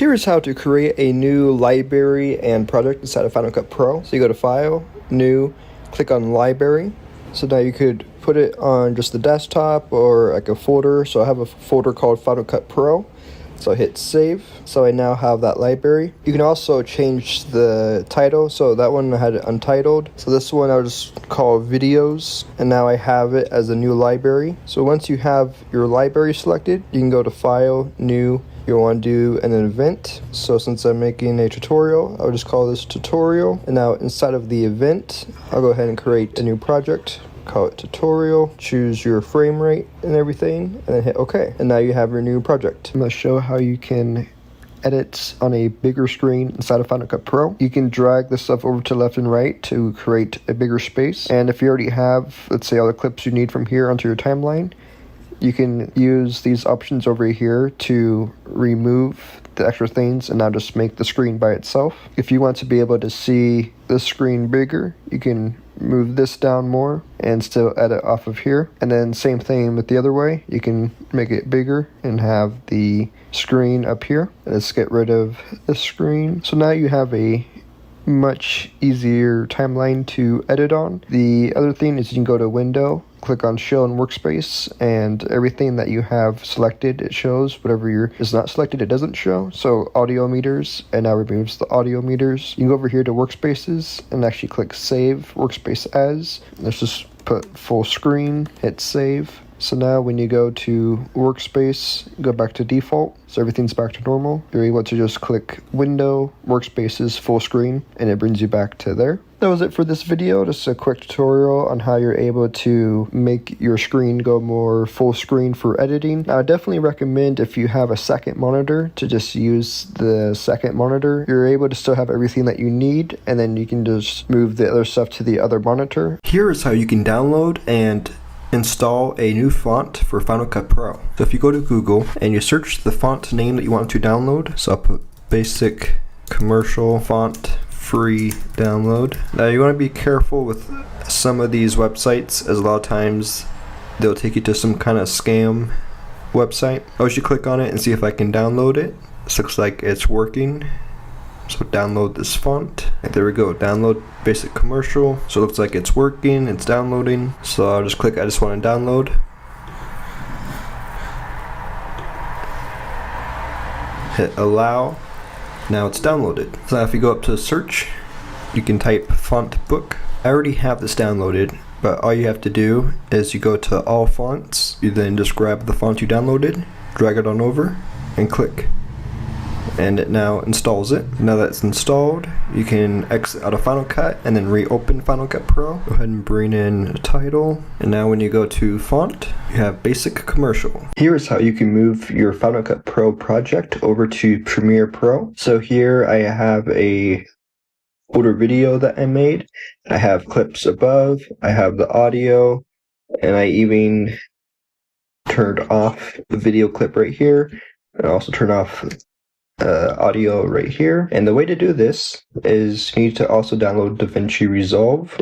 Here is how to create a new library and project inside of Final Cut Pro. So you go to File, New, click on Library. So now you could put it on just the desktop or like a folder. So I have a folder called Final Cut Pro. So I hit Save. So I now have that library. You can also change the title. So that one I had it untitled. So this one I'll just call Videos. And now I have it as a new library. So once you have your library selected, you can go to File, New. You'll want to do an event. So since I'm making a tutorial, I'll just call this tutorial. And now inside of the event, I'll go ahead and create a new project. Call it tutorial, choose your frame rate and everything, and then hit OK. And now you have your new project. I'm going to show how you can edit on a bigger screen inside of Final Cut Pro. You can drag this stuff over to left and right to create a bigger space. And if you already have, let's say, all the clips you need from here onto your timeline, you can use these options over here to remove the extra things and now just make the screen by itself. If you want to be able to see the screen bigger, you can move this down more and still edit off of here. And then same thing with the other way. You can make it bigger and have the screen up here. Let's get rid of the screen. So now you have a much easier timeline to edit on. The other thing is you can go to Window, click on Show in Workspace, and everything that you have selected, it shows. Whatever is not selected, it doesn't show. So audio meters, and now removes the audio meters. You can go over here to Workspaces and actually click Save Workspace As. Let's just put full screen, hit Save. So now when you go to Workspace, go back to default, so everything's back to normal. You're able to just click Window, Workspaces, Full Screen, and it brings you back to there. That was it for this video, just a quick tutorial on how you're able to make your screen go more full screen for editing. Now, I definitely recommend if you have a second monitor to just use the second monitor. You're able to still have everything that you need, and then you can just move the other stuff to the other monitor. Here is how you can download and install a new font for Final Cut Pro. So if you go to Google and you search the font name that you want to download, so I'll put basic commercial font free download. Now you want to be careful with some of these websites, as a lot of times they'll take you to some kind of scam website. I should click on it and see if I can download it. This looks like it's working. So download this font. And there we go, download basic commercial. So it looks like it's working, it's downloading. So I'll just click, I just want to download. Hit allow. Now it's downloaded. So now if you go up to search, you can type font book. I already have this downloaded, but all you have to do is you go to all fonts. You then just grab the font you downloaded, drag it on over, and click. And it now installs it. Now that it's installed, you can exit out of Final Cut and then reopen Final Cut Pro. Go ahead and bring in a title. And now when you go to font, you have basic commercial. Here is how you can move your Final Cut Pro project over to Premiere Pro. So here I have a older video that I made. I have clips above, I have the audio, and I even turned off the video clip right here. I also turned off audio right here. And the way to do this is you need to also download DaVinci Resolve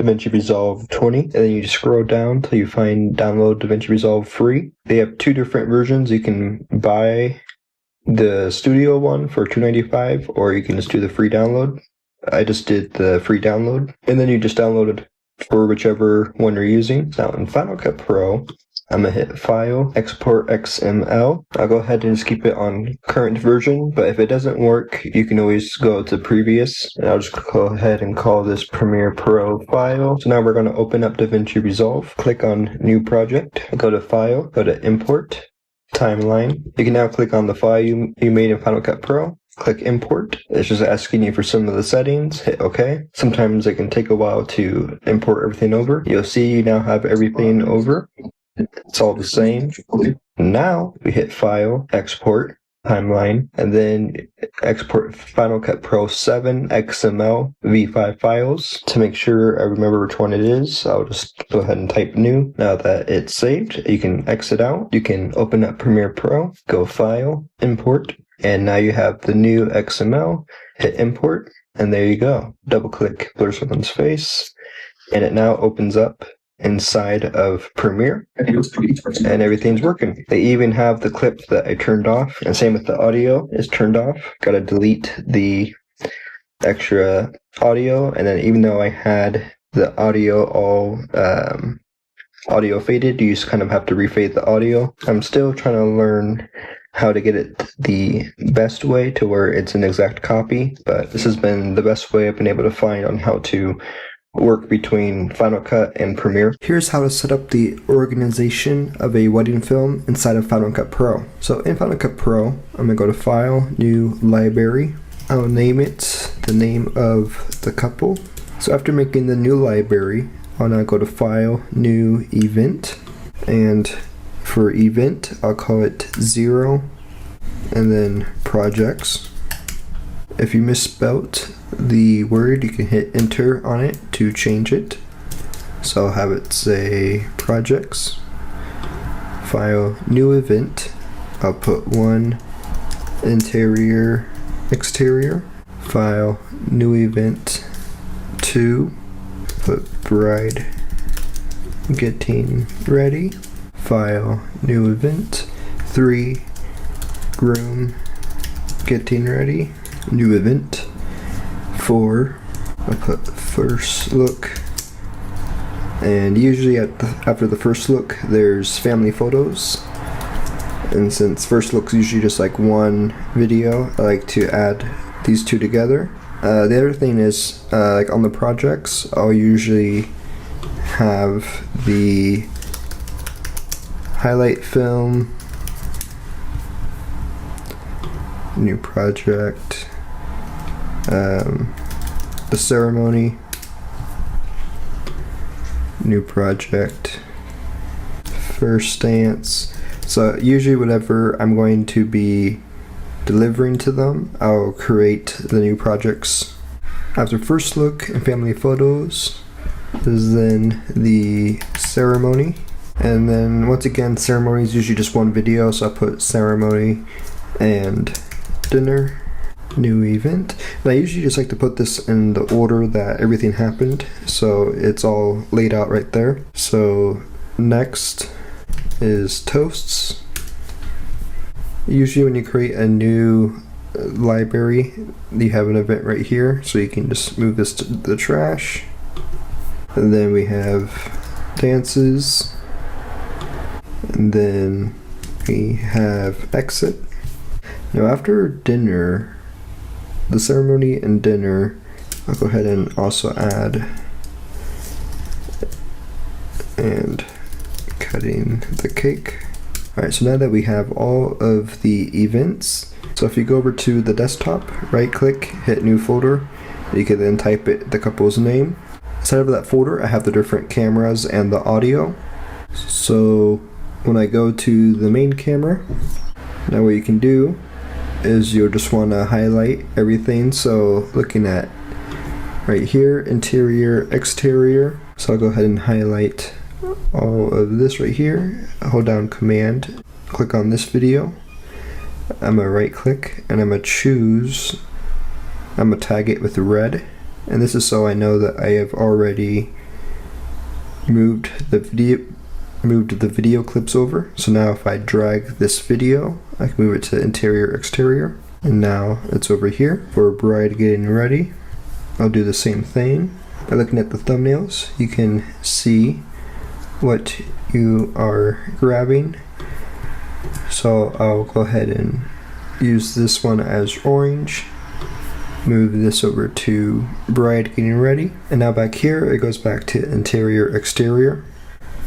20, and then you just scroll down till you find download DaVinci Resolve free. They have two different versions. You can buy the studio one for $2.95, or you can just do the free download. I just did the free download, and then you just download it for whichever one you're using. Now in Final Cut Pro, I'm going to hit File, Export XML. I'll go ahead and just keep it on current version, but if it doesn't work, you can always go to previous. And I'll just go ahead and call this Premiere Pro file. So now we're going to open up DaVinci Resolve. Click on New Project. Go to File, go to Import, Timeline. You can now click on the file you made in Final Cut Pro. Click Import. It's just asking you for some of the settings. Hit OK. Sometimes it can take a while to import everything over. You'll see you now have everything over. It's all the same. Now we hit File, Export, Timeline, and then export Final Cut Pro 7 XML V5 files. To make sure I remember which one it is, I'll just go ahead and type new. Now that it's saved, you can exit out. You can open up Premiere Pro, go File, Import, and now you have the new XML. Hit Import, and there you go. Double click, blur someone's face, and it now opens up inside of Premiere, and everything's working. They even have the clip that I turned off, and same with the audio is turned off. Gotta delete the extra audio, and then even though I had the audio all audio faded, you just kind of have to refade the audio. I'm still trying to learn how to get it the best way to where it's an exact copy, but this has been the best way I've been able to find on how to work between Final Cut and Premiere. Here's how to set up the organization of a wedding film inside of Final Cut Pro. So in Final Cut Pro, I'm going to go to File, New Library. I'll name it the name of the couple. So after making the new library, I'll now go to File, New Event, and for event, I'll call it 0, and then Projects. If you misspelt the word, you can hit Enter on it to change it. So I'll have it say Projects, File, New Event. I'll put 1, Interior, Exterior, File, New Event, 2, put Bride Getting Ready, File, New Event, 3, Groom Getting Ready, New Event, 4, I put First Look, and usually after the first look there's family photos, and since first look's usually just like one video, I like to add these two together. The other thing is, like on the projects, I'll usually have the highlight film, new project, the ceremony, new project, first dance. So usually whatever I'm going to be delivering to them, I'll create the new projects. After first look and family photos is then the ceremony, and then once again ceremony is usually just one video, so I'll put ceremony and dinner, new event. And I usually just like to put this in the order that everything happened, so it's all laid out right there. So next is toasts. Usually when you create a new library, you have an event right here, so you can just move this to the trash. And then we have dances, and then we have exit. Now after dinner, the ceremony and dinner, I'll go ahead and also add and cutting the cake. Alright, so now that we have all of the events, so if you go over to the desktop, right click, hit new folder, you can then type the couple's name. Inside of that folder, I have the different cameras and the audio. So when I go to the main camera, now what you can do is you'll just want to highlight everything. So looking at right here, interior, exterior. So I'll go ahead and highlight all of this right here. Hold down Command, click on this video. I'm gonna right click and I'm gonna choose, I'm gonna tag it with red, and this is so I know that I have already moved the video clips over. So now if I drag this video, I can move it to interior, exterior, and now it's over here for bride getting ready. I'll do the same thing. By looking at the thumbnails, you can see what you are grabbing. So I'll go ahead and use this one as orange, move this over to bride getting ready, and now back here it goes back to interior, exterior.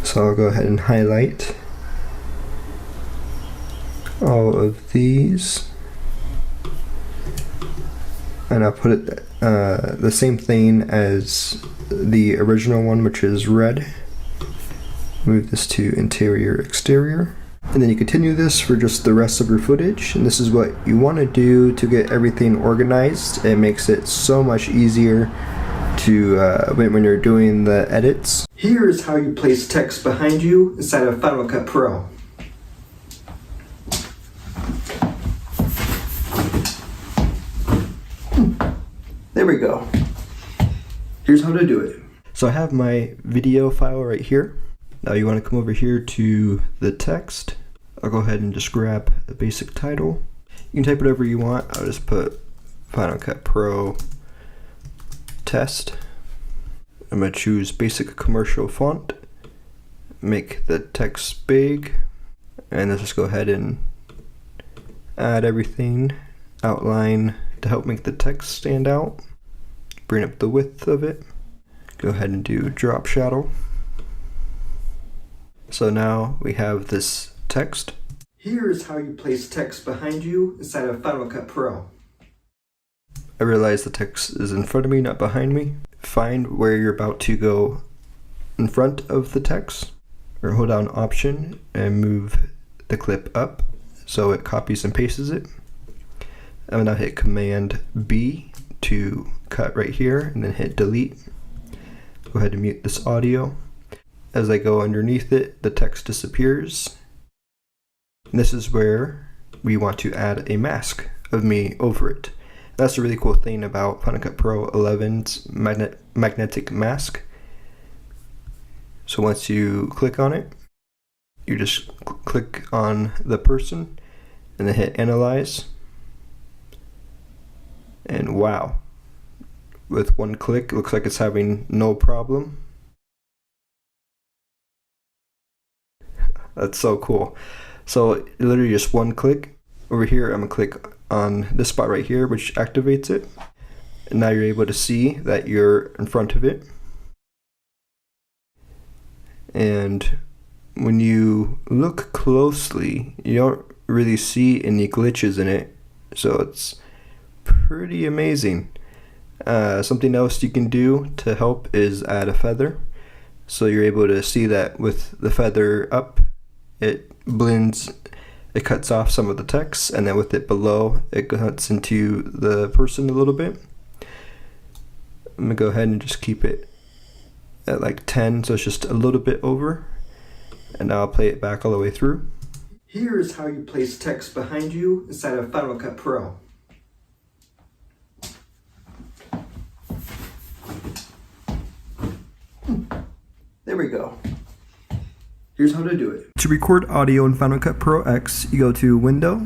So I'll go ahead and highlight all of these, and I'll put it the same thing as the original one, which is red. Move this to interior, exterior, and then you continue this for just the rest of your footage. And this is what you want to do to get everything organized. It makes it so much easier to when you're doing the edits. Here is how you place text behind you inside of Final Cut Pro. There we go. Here's how to do it. So I have my video file right here. Now you want to come over here to the text. I'll go ahead and just grab a basic title. You can type whatever you want. I'll just put Final Cut Pro test. I'm going to choose basic commercial font. Make the text big. And let's just go ahead and add everything. Outline to help make the text stand out. Bring up the width of it. Go ahead and do drop shadow. So now we have this text. Here is how you place text behind you inside of Final Cut Pro. I realize the text is in front of me, not behind me. Find where you're about to go in front of the text, or hold down Option and move the clip up so it copies and pastes it. I'm gonna hit Command B to cut right here and then hit delete. Go ahead and mute this audio. As I go underneath it, the text disappears. And this is where we want to add a mask of me over it. That's a really cool thing about Final Cut Pro 11's magnetic mask. So once you click on it, you just click on the person and then hit Analyze. And wow, with one click, it looks like it's having no problem. That's so cool. So literally just one click. Over here, I'm gonna click on this spot right here, which activates it. And now you're able to see that you're in front of it. And when you look closely, you don't really see any glitches in it. So it's pretty amazing. Something else you can do to help is add a feather. So you're able to see that with the feather up, it blends, it cuts off some of the text, and then with it below, it cuts into the person a little bit. I'm gonna go ahead and just keep it at like 10, so it's just a little bit over. And now I'll play it back all the way through. Here is how you place text behind you inside of Final Cut Pro. There we go. Here's how to do it. To record audio in Final Cut Pro X, you go to Window,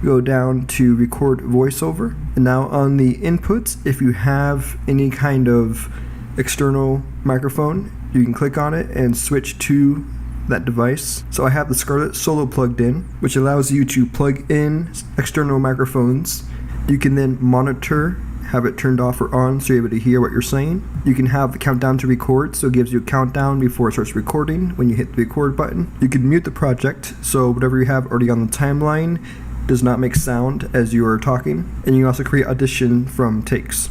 go down to Record VoiceOver, and now on the inputs, if you have any kind of external microphone, you can click on it and switch to that device. So I have the Scarlett Solo plugged in, which allows you to plug in external microphones. You can then monitor, have it turned off or on so you're able to hear what you're saying. You can have the countdown to record, so it gives you a countdown before it starts recording when you hit the record button. You can mute the project, so whatever you have already on the timeline does not make sound as you are talking. And you can also create audition from takes.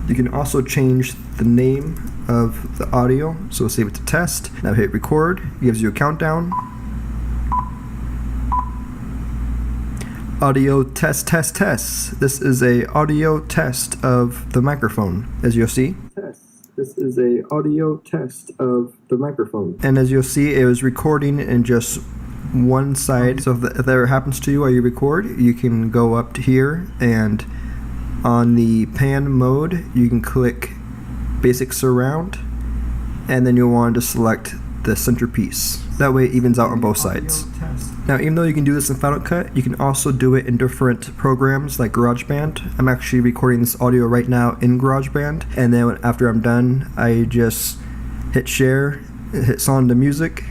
You can also change the name of the audio, so save it to test. Now hit record, it gives you a countdown. Audio test, test, test. This is a audio test of the microphone, as you'll see. This is a audio test of the microphone. And as you'll see, it was recording in just one side. So if that ever happens to you while you record, you can go up to here, and on the pan mode, you can click basic surround, and then you'll want to select the centerpiece. That way it evens out on both sides. Now, even though you can do this in Final Cut, you can also do it in different programs like GarageBand. I'm actually recording this audio right now in GarageBand, and then after I'm done, I just hit share, hit song to music,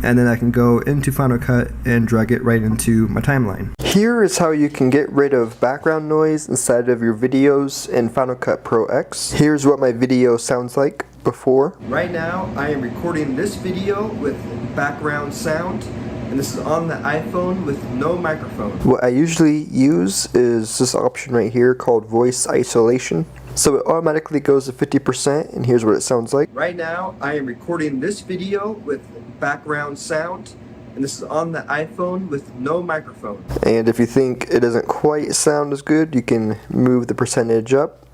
and then I can go into Final Cut and drag it right into my timeline. Here is how you can get rid of background noise inside of your videos in Final Cut Pro X. Here's what my video sounds like before. Right now, I am recording this video with background sound, and this is on the iPhone with no microphone. What I usually use is this option right here called voice isolation. So it automatically goes to 50%, and here's what it sounds like. Right now, I am recording this video with background sound, and this is on the iPhone with no microphone. And if you think it doesn't quite sound as good, you can move the percentage up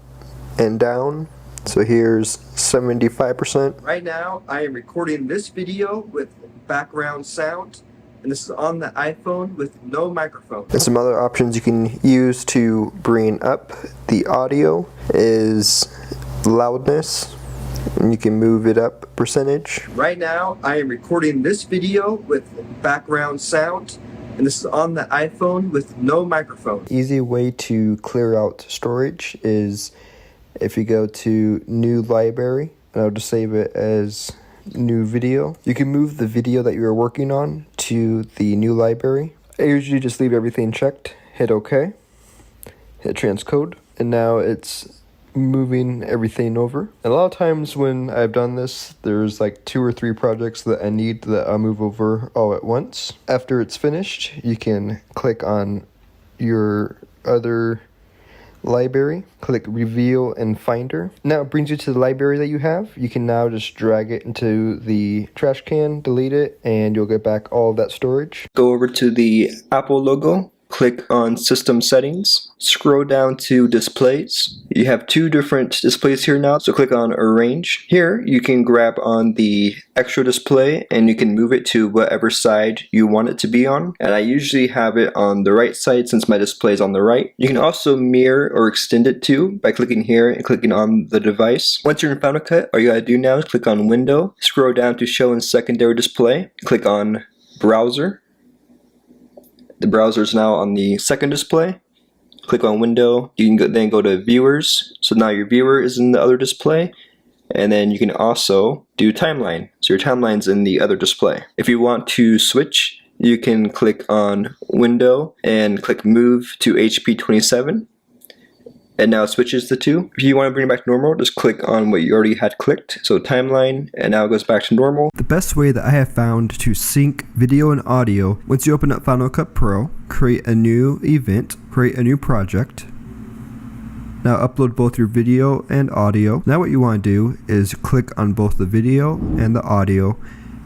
and down. So here's 75%. Right now, I am recording this video with background sound, and this is on the iPhone with no microphone. And some other options you can use to bring up the audio is loudness, and you can move it up percentage. Right now, I am recording this video with background sound, and this is on the iPhone with no microphone. Easy way to clear out storage is if you go to New Library, and I'll just save it as New Video. You can move the video that you're working on to the new library. I usually just leave everything checked, hit OK, hit transcode, and now it's moving everything over. And a lot of times when I've done this, there's like 2 or 3 projects that I need that I'll move over all at once. After it's finished, you can click on your other library, click reveal and finder. Now it brings you to the library that you have. You can now just drag it into the trash can, delete it, and you'll get back all of that storage. Go over to the Apple logo, click on System Settings, scroll down to Displays. You have 2 different displays here now, so click on Arrange. Here you can grab on the extra display and you can move it to whatever side you want it to be on. And I usually have it on the right side since my display is on the right. You can also mirror or extend it too by clicking here and clicking on the device. Once you're in Final Cut, all you gotta do now is click on Window, scroll down to Show in Secondary Display, click on Browser. The browser is now on the second display. Click on Window. You can then go to Viewers. So now your viewer is in the other display. And then you can also do Timeline. So your timeline's in the other display. If you want to switch, you can click on Window and click Move to HP27. And now it switches the 2. If you want to bring it back to normal, just click on what you already had clicked. So timeline, and now it goes back to normal. The best way that I have found to sync video and audio, once you open up Final Cut Pro, create a new event, create a new project. Now upload both your video and audio. Now what you want to do is click on both the video and the audio,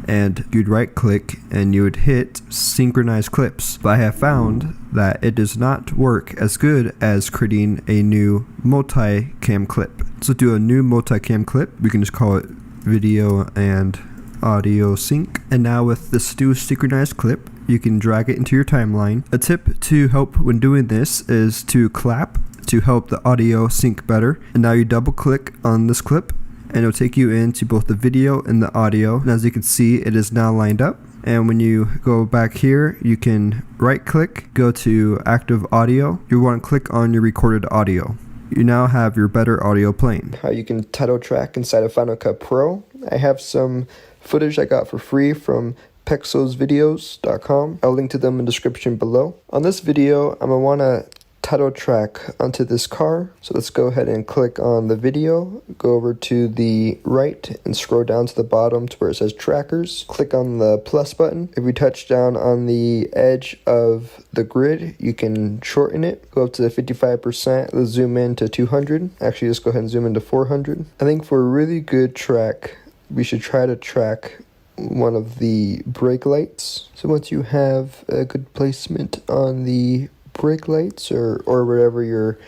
and you'd right click and you would hit synchronize clips. But I have found that it does not work as good as creating a new multicam clip. So do a new multicam clip. We can just call it video and audio sync. And now with this new synchronized clip, you can drag it into your timeline. A tip to help when doing this is to clap to help the audio sync better. And now you double click on this clip and it'll take you into both the video and the audio. And as you can see, it is now lined up. And when you go back here, you can right click, go to active audio. You want to click on your recorded audio. You now have your better audio playing. How you can title track inside of Final Cut Pro. I have some footage I got for free from pexelsvideos.com. I'll link to them in the description below. On this video, I'm going to want to title track onto this car. So let's go ahead and click on the video, go over to the right and scroll down to the bottom to where it says trackers. Click on the plus button. If we touch down on the edge of the grid, you can shorten it, go up to 55%, let's zoom in to 200. Actually, just go ahead and zoom into 400. I think for a really good track, we should try to track one of the brake lights. So once you have a good placement on the brake lights or wherever you're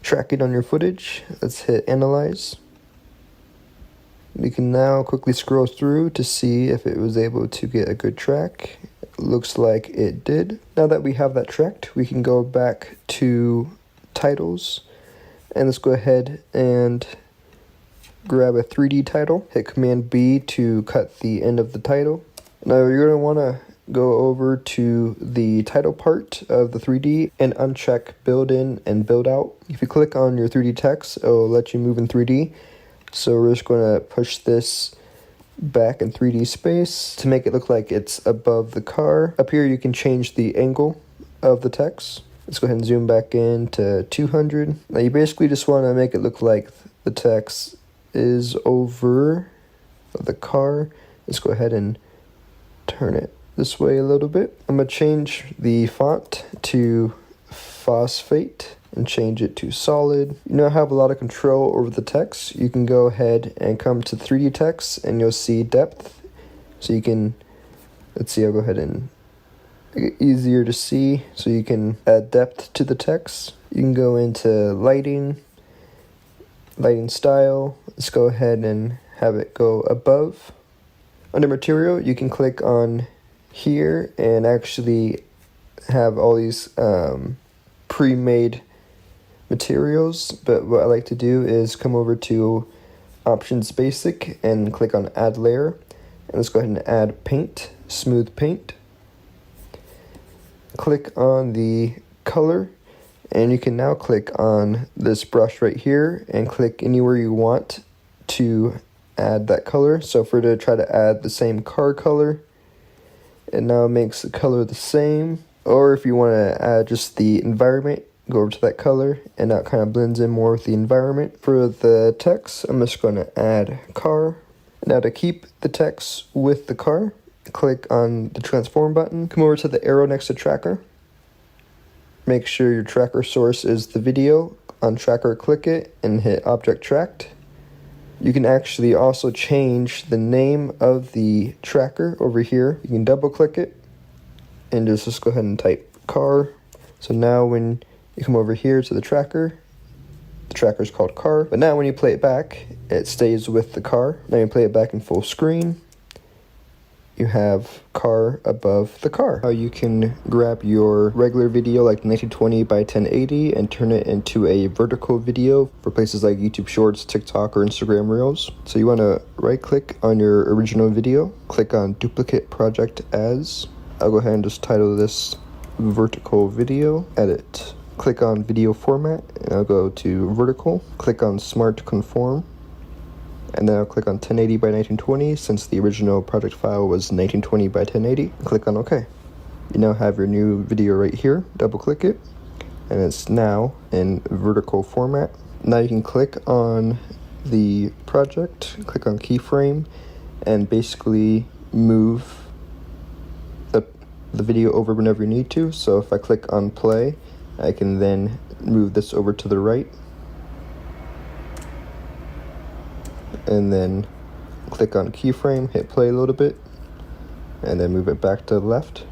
tracking on your footage, let's hit analyze. We can now quickly scroll through to see if it was able to get a good track. It looks like it did. Now that we have that tracked, we can go back to titles and let's go ahead and grab a 3D title. Hit Command B to cut the end of the title. Now you're going to want to go over to the title part of the 3D and uncheck build in and build out. If you click on your 3D text, it'll let you move in 3D. So we're just going to push this back in 3D space to make it look like it's above the car. Up here you can change the angle of the text. Let's go ahead and zoom back in to 200. Now you basically just want to make it look like the text is over the car. Let's go ahead and turn it this way a little bit. I'm going to change the font to phosphate and change it to solid. You now have a lot of control over the text. You can go ahead and come to 3D text and you'll see depth. So you can, let's see, I'll go ahead and make it easier to see. So you can add depth to the text. You can go into lighting style. Let's go ahead and have it go above. Under material, you can click on here and actually have all these pre-made materials, but what I like to do is come over to Options Basic and click on Add Layer. And let's go ahead and add Paint, Smooth Paint. Click on the color, and you can now click on this brush right here and click anywhere you want to add that color. So if we're to try to add the same car color, it now makes the color the same. Or if you want to add just the environment, go over to that color, and now it kind of blends in more with the environment. For the text, I'm just going to add car. Now to keep the text with the car, click on the transform button, come over to the arrow next to tracker. Make sure your tracker source is the video. On tracker, click it and hit object tracked. You can actually also change the name of the tracker over here. You can double click it and just go ahead and type car. So now when you come over here to the tracker is called car. But now when you play it back, it stays with the car. Now you play it back in full screen, you have car above the car. Now you can grab your regular video like 1920 by 1080 and turn it into a vertical video for places like YouTube Shorts, TikTok, or Instagram Reels. So you want to right click on your original video, click on duplicate project as. I'll go ahead and just title this vertical video, edit. Click on video format, and I'll go to vertical. Click on smart conform, and then I'll click on 1080 by 1920 since the original project file was 1920 by 1080. Click on OK. You now have your new video right here. Double click it, and it's now in vertical format. Now you can click on the project, click on keyframe, and basically move the video over whenever you need to. So if I click on play, I can then move this over to the right, and then click on keyframe, hit play a little bit, and then move it back to the left.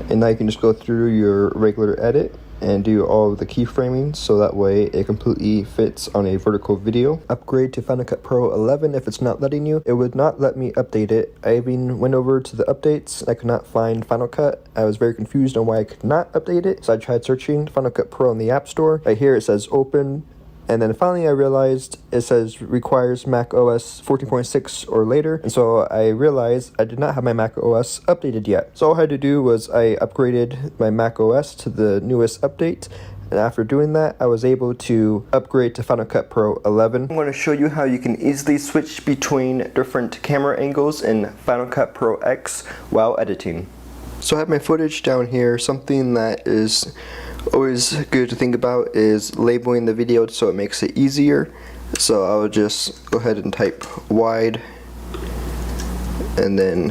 And now you can just go through your regular edit and do all of the keyframing so that way it completely fits on a vertical video. Upgrade to Final Cut Pro 11 if it's not letting you. It would not let me update it. I even went over to the updates. I could not find Final Cut. I was very confused on why I could not update it, so I tried searching Final Cut Pro in the App Store. Right here it says open, and then finally I realized it says requires Mac OS 14.6 or later, and so I realized I did not have my Mac OS updated yet. So all I had to do was I upgraded my Mac OS to the newest update, and after doing that I was able to upgrade to Final Cut Pro 11. I'm going to show you how you can easily switch between different camera angles in Final Cut Pro X while editing. So I have my footage down here. Something that is always good to think about is labeling the video so it makes it easier. So I'll just go ahead and type wide and then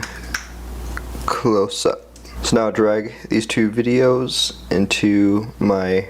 close up. So now I'll drag these two videos into my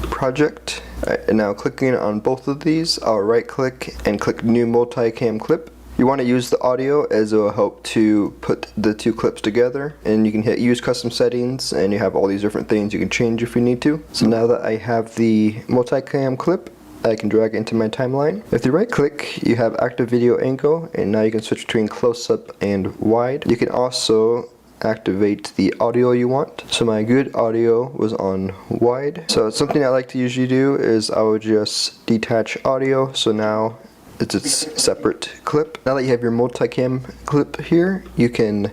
project. And now clicking on both of these, I'll right click and click new multicam clip. You want to use the audio as it will help to put the two clips together, and you can hit use custom settings and you have all these different things you can change if you need to. So now that I have the multicam clip, I can drag it into my timeline. If you right click, you have active video angle, and now you can switch between close up and wide. You can also activate the audio you want. So my good audio was on wide. So something I like to usually do is I would just detach audio, so now it's its separate clip. Now that you have your multicam clip here, you can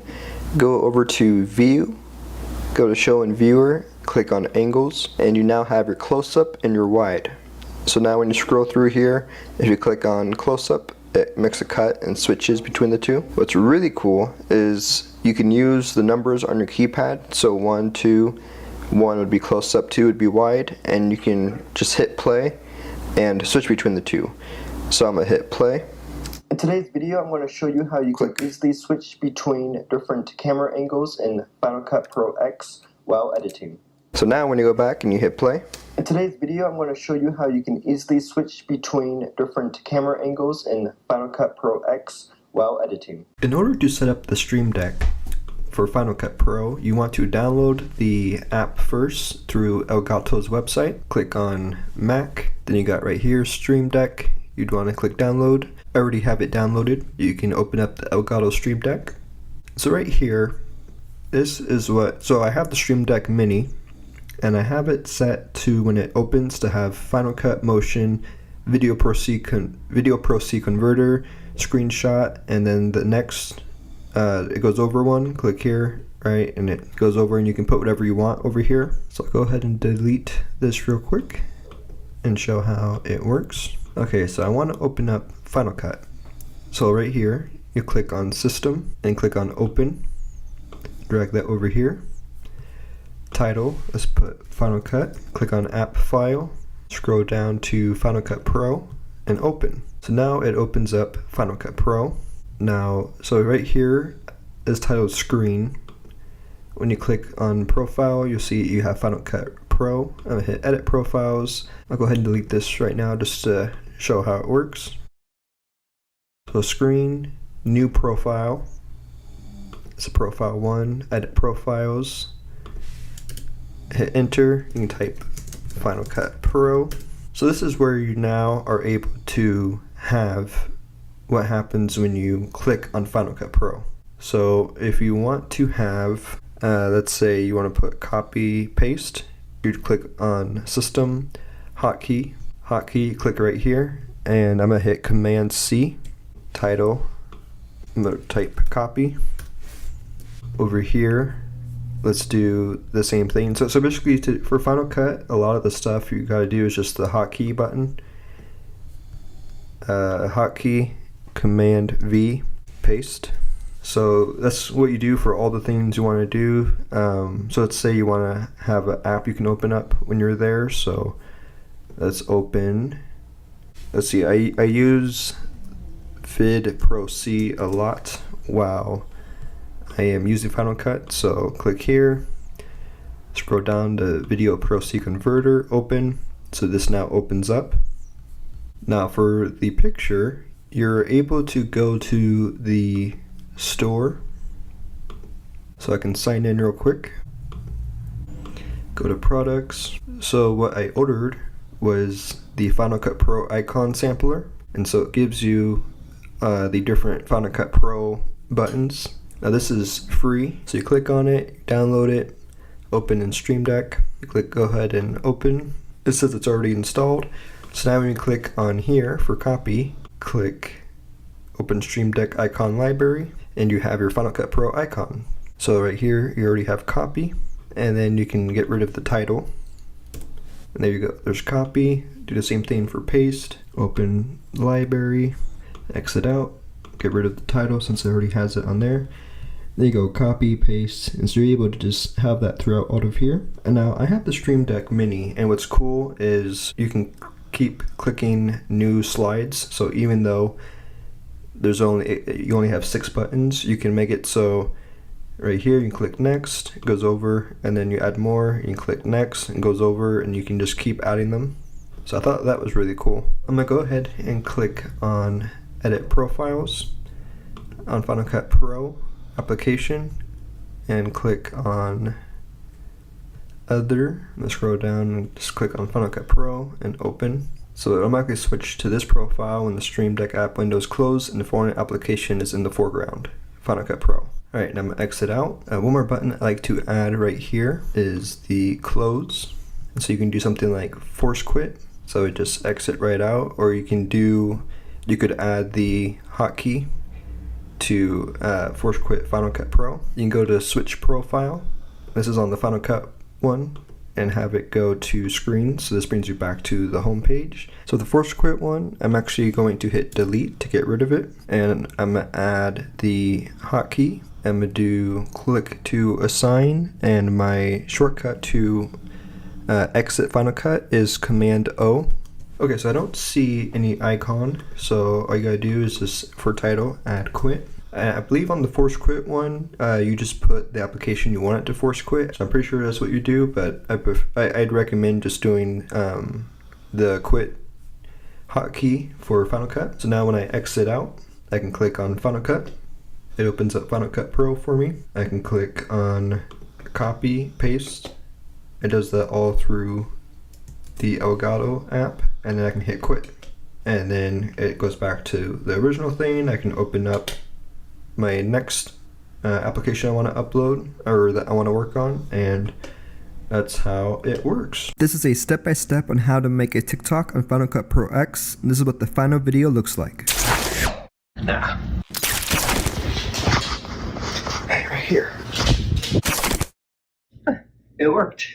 go over to view, go to show in viewer, click on angles, and you now have your close-up and your wide. So now when you scroll through here, if you click on close-up, it makes a cut and switches between the two. What's really cool is you can use the numbers on your keypad. So 1, 2, 1 would be close-up, 2 would be wide, and you can just hit play and switch between the two. So I'm going to hit play. In today's video, I'm going to show you how you can easily switch between different camera angles in Final Cut Pro X while editing. So now when you go back and you hit play. In today's video, I'm going to show you how you can easily switch between different camera angles in Final Cut Pro X while editing. In order to set up the Stream Deck for Final Cut Pro, you want to download the app first through Elgato's website. Click on Mac, then you got right here Stream Deck. You'd want to click download. I already have it downloaded. You can open up the Elgato Stream Deck. So right here, this is so I have the Stream Deck Mini, and I have it set to when it opens to have Final Cut Motion Video Pro C converter, screenshot, and then the next it goes over one. Click here, right, and it goes over, and you can put whatever you want over here. So I'll go ahead and delete this real quick and show how it works. Okay, so I want to open up Final Cut. So right here, you click on System and click on Open. Drag that over here. Title, let's put Final Cut. Click on App File. Scroll down to Final Cut Pro and Open. So now it opens up Final Cut Pro. Now, so right here is titled Screen. When you click on Profile, you'll see you have Final Cut Pro. I'm gonna hit Edit Profiles. I'll go ahead and delete this right now just to show how it works. So Screen, New Profile. It's a Profile 1. Edit Profiles. Hit Enter. You can type Final Cut Pro. So this is where you now are able to have what happens when you click on Final Cut Pro. So if you want to have, let's say you want to put copy paste, you'd click on System, Hotkey, click right here, and I'm gonna hit Command C, title, I'm gonna type copy. Over here, let's do the same thing. So basically for Final Cut, a lot of the stuff you gotta do is just the hotkey button. Hotkey, Command V, paste. So that's what you do for all the things you want to do. So let's say you want to have an app you can open up when you're there. So let's open. Let's see, I use Vid Pro C a lot while I am using Final Cut. So click here, scroll down to Video Pro C Converter, open. So this now opens up. Now for the picture, you're able to go to the store. So I can sign in real quick. Go to products. So what I ordered was the Final Cut Pro icon sampler. And so it gives you the different Final Cut Pro buttons. Now this is free. So you click on it, download it, open in Stream Deck. You click go ahead and open. It says it's already installed. So now when you click on here for copy, click open Stream Deck icon library, and you have your Final Cut Pro icon. So right here you already have copy, and then you can get rid of the title. And there you go, there's copy. Do the same thing for paste, open library, exit out, get rid of the title since it already has it on there. There you go, copy, paste, and so you're able to just have that throughout all of here. And now I have the Stream Deck Mini, and what's cool is you can keep clicking new slides. So even though you only have 6 buttons, you can make it so right here you can click next, it goes over, and then you add more, you can click next, it goes over, and you can just keep adding them. So I thought that was really cool. I'm gonna go ahead and click on Edit Profiles on Final Cut Pro application and click on Other. I'm gonna scroll down and just click on Final Cut Pro and open. So it automatically switch to this profile when the Stream Deck app window is closed and the foreign application is in the foreground. Final Cut Pro. Alright, now I'm gonna exit out. One more button I like to add right here is the close. And so you can do something like force quit. So it just exit right out, or you could add the hotkey to force quit Final Cut Pro. You can go to switch profile. This is on the Final Cut one, and have it go to screen. So this brings you back to the home page. So the force quit one, I'm actually going to hit delete to get rid of it, and I'm gonna add the hotkey. I'm gonna do click to assign, and my shortcut to exit Final Cut is Command O. Okay, so I don't see any icon, so all you gotta do is just for title add quit. I believe on the force quit one, you just put the application you want it to force quit. So I'm pretty sure that's what you do, but I'd recommend just doing the quit hotkey for Final Cut. So now when I exit out, I can click on Final Cut. It opens up Final Cut Pro for me. I can click on copy, paste. It does that all through the Elgato app, and then I can hit quit. And then it goes back to the original thing. I can open up my next application I want to upload or that I want to work on, and that's how it works. This is a step-by-step on how to make a TikTok on Final Cut Pro X. And this is what the final video looks like. Nah. Hey, right here. It worked.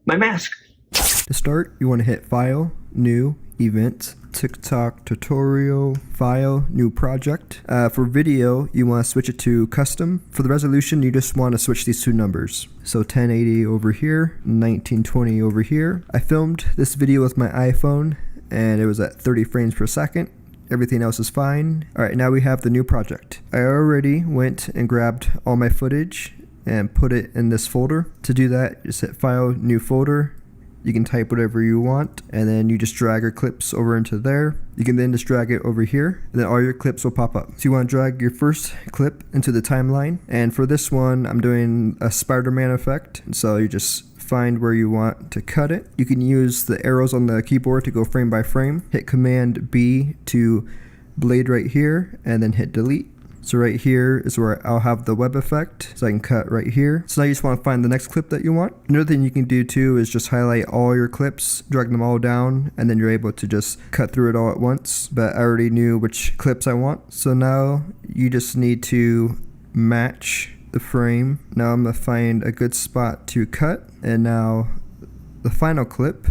My mask. To start, you want to hit File, New, Event, TikTok Tutorial, File, New Project. For video, you want to switch it to Custom. For the resolution, you just want to switch these two numbers. So 1080 over here, 1920 over here. I filmed this video with my iPhone and it was at 30 frames per second. Everything else is fine. Alright, now we have the new project. I already went and grabbed all my footage and put it in this folder. To do that, just hit File, New Folder. You can type whatever you want, and then you just drag your clips over into there. You can then just drag it over here, and then all your clips will pop up. So you want to drag your first clip into the timeline, and for this one, I'm doing a Spider-Man effect. So you just find where you want to cut it. You can use the arrows on the keyboard to go frame by frame. Hit Command B to blade right here, and then hit delete. So right here is where I'll have the web effect, so I can cut right here. So now you just want to find the next clip that you want. Another thing you can do too is just highlight all your clips, drag them all down, and then you're able to just cut through it all at once. But I already knew which clips I want. So now you just need to match the frame. Now I'm going to find a good spot to cut. And now the final clip.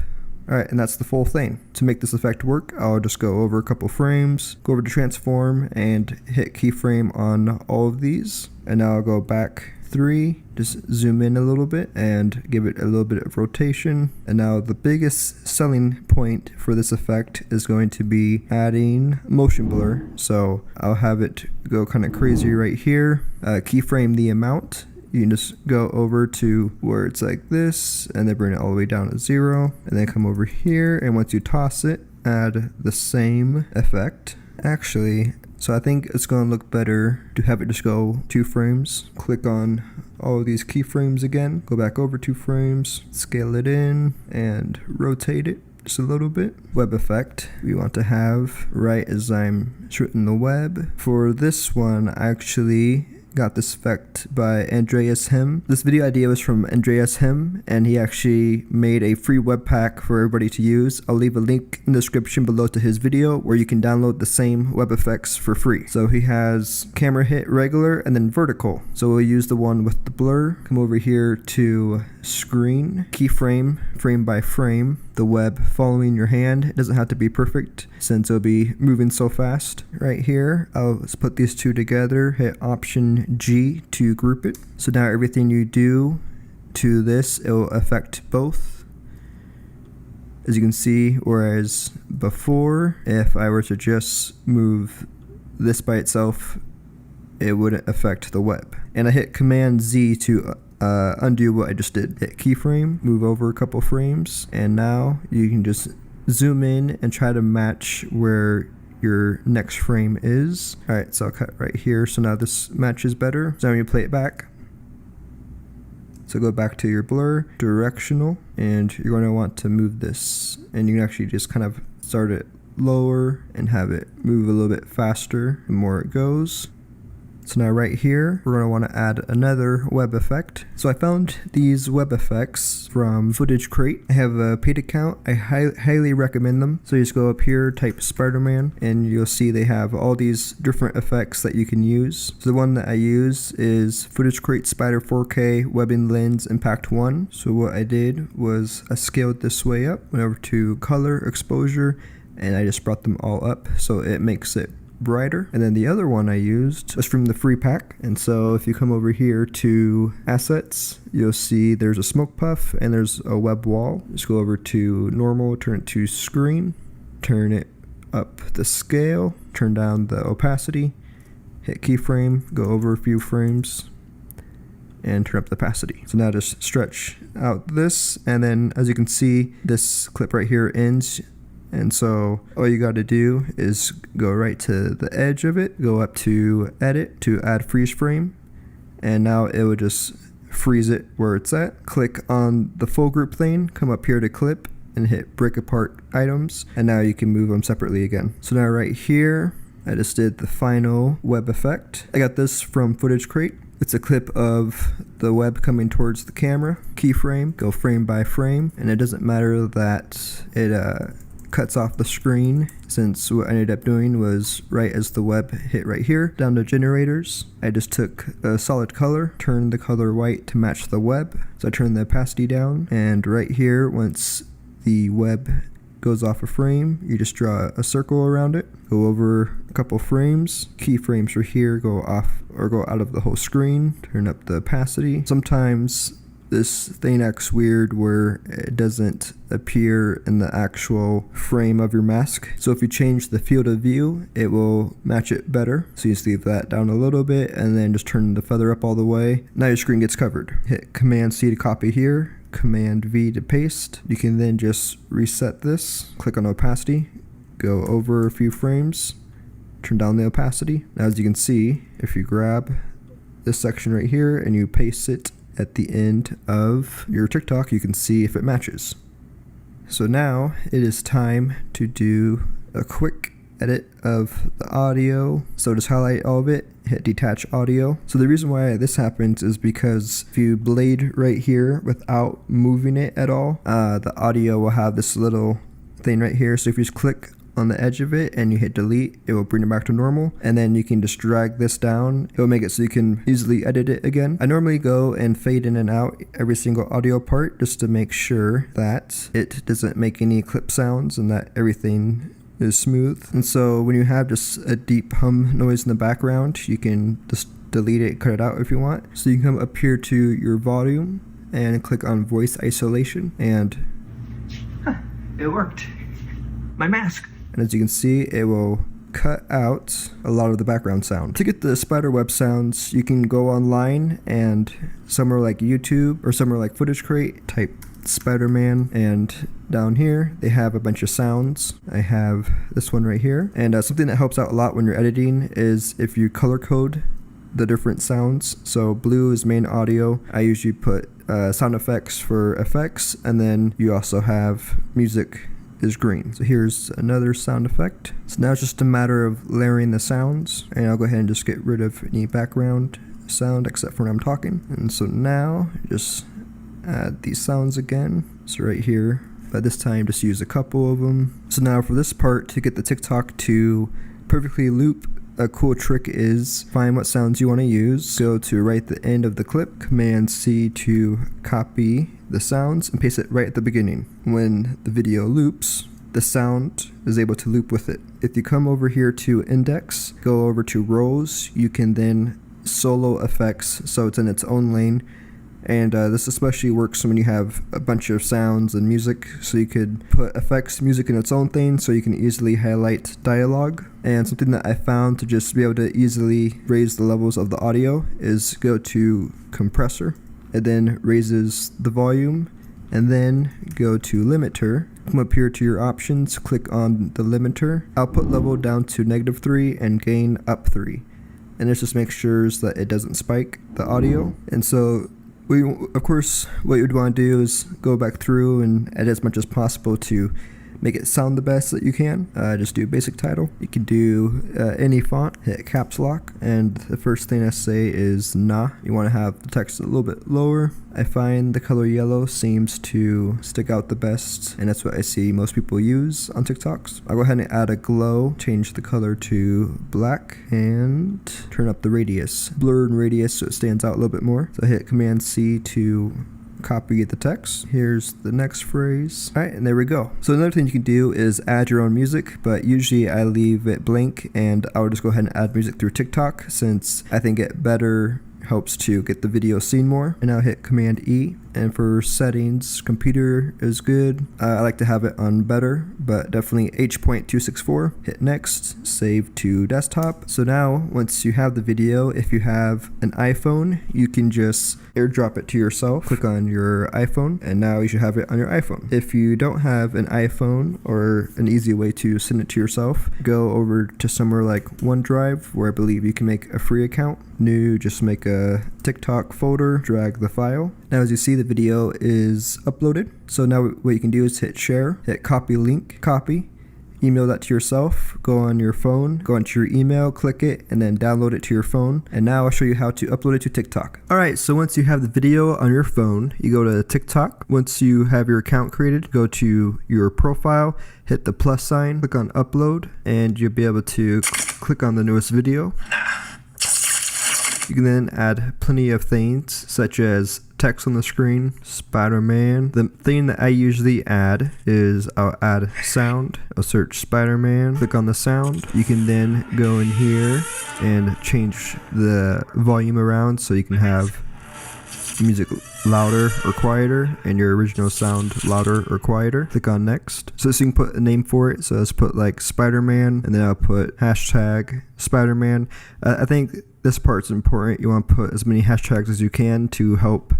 Alright, and that's the full thing. To make this effect work, I'll just go over a couple frames, go over to transform, and hit keyframe on all of these. And now I'll go back 3, just zoom in a little bit, and give it a little bit of rotation. And now the biggest selling point for this effect is going to be adding motion blur. So I'll have it go kind of crazy right here. Keyframe the amount. You can just go over to where it's like this and then bring it all the way down to 0 and then come over here, and once you toss it, add the same effect. Actually, so I think it's going to look better to have it just go 2 frames. Click on all of these keyframes again, go back over 2 frames, scale it in and rotate it just a little bit. Web effect we want to have right as I'm shooting the web. For this one, I actually got this effect by Andreas Him. This video idea was from Andreas Him, and he actually made a free web pack for everybody to use. I'll leave a link in the description below to his video where you can download the same web effects for free. So he has camera hit regular and then vertical. So we'll use the one with the blur. Come over here to screen, keyframe, frame by frame, the web following your hand. It doesn't have to be perfect since it'll be moving so fast. Right here, let's put these two together, hit Option G to group it. So now everything you do to this, it will affect both. As you can see, whereas before, if I were to just move this by itself, it wouldn't affect the web. And I hit Command Z to undo what I just did. Hit keyframe, move over a couple frames, and now you can just zoom in and try to match where your next frame is. Alright, so I'll cut right here, so now this matches better. So now when you play it back, so go back to your blur, directional, and you're going to want to move this, and you can actually just kind of start it lower and have it move a little bit faster the more it goes. So now right here, we're going to want to add another web effect. So I found these web effects from Footage Crate. I have a paid account. I highly recommend them. So you just go up here, type Spider-Man, and you'll see they have all these different effects that you can use. So the one that I use is Footage Crate Spider 4K Webbing Lens Impact 1. So what I did was I scaled this way up, went over to color, exposure, and I just brought them all up so it makes it brighter. And then the other one I used was from the free pack. And so if you come over here to assets, you'll see there's a smoke puff and there's a web wall. Just go over to normal, turn it to screen, turn it up the scale, turn down the opacity, hit keyframe, go over a few frames, and turn up the opacity. So now just stretch out this, and then as you can see, this clip right here ends. And so all you got to do is go right to the edge of it, go up to edit to add freeze frame, and now it would just freeze it where it's at. Click on the full group thing, come up here to clip and hit break apart items, and now you can move them separately again. So now right here, I just did the final web effect. I got this from Footage Crate. It's a clip of the web coming towards the camera. Keyframe, go frame by frame, and it doesn't matter that it cuts off the screen, since what I ended up doing was right as the web hit right here, down to generators, I just took a solid color, turned the color white to match the web. So I turned the opacity down, and right here, once the web goes off a frame, you just draw a circle around it, go over a couple frames, keyframes for here go off or go out of the whole screen, turn up the opacity. Sometimes this thing acts weird where it doesn't appear in the actual frame of your mask. So if you change the field of view, it will match it better. So you just leave that down a little bit and then just turn the feather up all the way. Now your screen gets covered. Hit Command C to copy here, Command V to paste. You can then just reset this, click on opacity, go over a few frames, turn down the opacity. Now as you can see, if you grab this section right here and you paste it at the end of your TikTok, you can see if it matches. So now it is time to do a quick edit of the audio. So just highlight all of it, hit detach audio. So the reason why this happens is because if you blade right here without moving it at all, the audio will have this little thing right here. So if you just click on the edge of it and you hit delete, it will bring it back to normal, and then you can just drag this down. It will make it so you can easily edit it again. I normally go and fade in and out every single audio part just to make sure that it doesn't make any clip sounds and that everything is smooth. And so when you have just a deep hum noise in the background, you can just delete it, cut it out if you want. So you can come up here to your volume and click on voice isolation, and It worked. My mask. and as you can see, it will cut out a lot of the background sound. To get the spiderweb sounds, you can go online and somewhere like YouTube or somewhere like Footage Crate, type Spider-Man, and down here they have a bunch of sounds. I have this one right here, and something that helps out a lot when you're editing is if you color code the different sounds. So blue is main audio. I usually put sound effects for effects, and then you also have music is green. So here's another sound effect. So now it's just a matter of layering the sounds, and I'll go ahead and just get rid of any background sound except for when I'm talking. And so now just add these sounds again. So right here, but this time just use a couple of them. So now for this part, to get the TikTok to perfectly loop, a cool trick is find what sounds you want to use. Go to right at the end of the clip, Command C to copy the sounds and paste it right at the beginning. When the video loops, the sound is able to loop with it. If you come over here to index, go over to rows, you can then solo effects, so it's in its own lane. And this especially works when you have a bunch of sounds and music, so you could put effects music in its own thing, so you can easily highlight dialogue. And something that I found to just be able to easily raise the levels of the audio is go to compressor. It then raises the volume, and then go to limiter. Come up here to your options, click on the limiter, output level down to -3 and gain up 3. And this just makes sure that it doesn't spike the audio. And so of course, what you'd want to do is go back through and edit as much as possible to make it sound the best that you can. Just do basic title. You can do any font, hit caps lock, and the first thing I say is nah. You want to have the text a little bit lower. I find the color yellow seems to stick out the best, and that's what I see most people use on TikToks. I'll go ahead and add a glow, change the color to black, and turn up the radius. Blur and radius so it stands out a little bit more. So I hit Command C to copy the text. Here's the next phrase. Alright, and there we go. So another thing you can do is add your own music, but usually I leave it blank, and I would just go ahead and add music through TikTok, since I think it better helps to get the video seen more. And now hit Command E, and for settings, computer is good. I like to have it on better, but definitely H.264. Hit next, save to desktop. So now once you have the video, if you have an iPhone, you can just airdrop it to yourself. Click on your iPhone, and now you should have it on your iPhone. If you don't have an iPhone or an easy way to send it to yourself, go over to somewhere like OneDrive, where I believe you can make a free account. New, just make a TikTok folder, drag the file. Now as you see, the video is uploaded. So now what you can do is hit share, hit copy link, copy. email that to yourself, go on your phone, go onto your email, click it, and then download it to your phone. And now I'll show you how to upload it to TikTok. Alright, so once you have the video on your phone, you go to TikTok. Once you have your account created, go to your profile, hit the plus sign, click on upload, and you'll be able to click on the newest video. You can then add plenty of things such as text on the screen, Spider-Man. The thing that I usually add is I'll add sound. I'll search Spider-Man, click on the sound. You can then go in here and change the volume around so you can have music louder or quieter and your original sound louder or quieter. Click on next. So you can put a name for it. So let's put like Spider-Man, and then I'll put hashtag Spider-Man. I think this part's important. You want to put as many hashtags as you can to help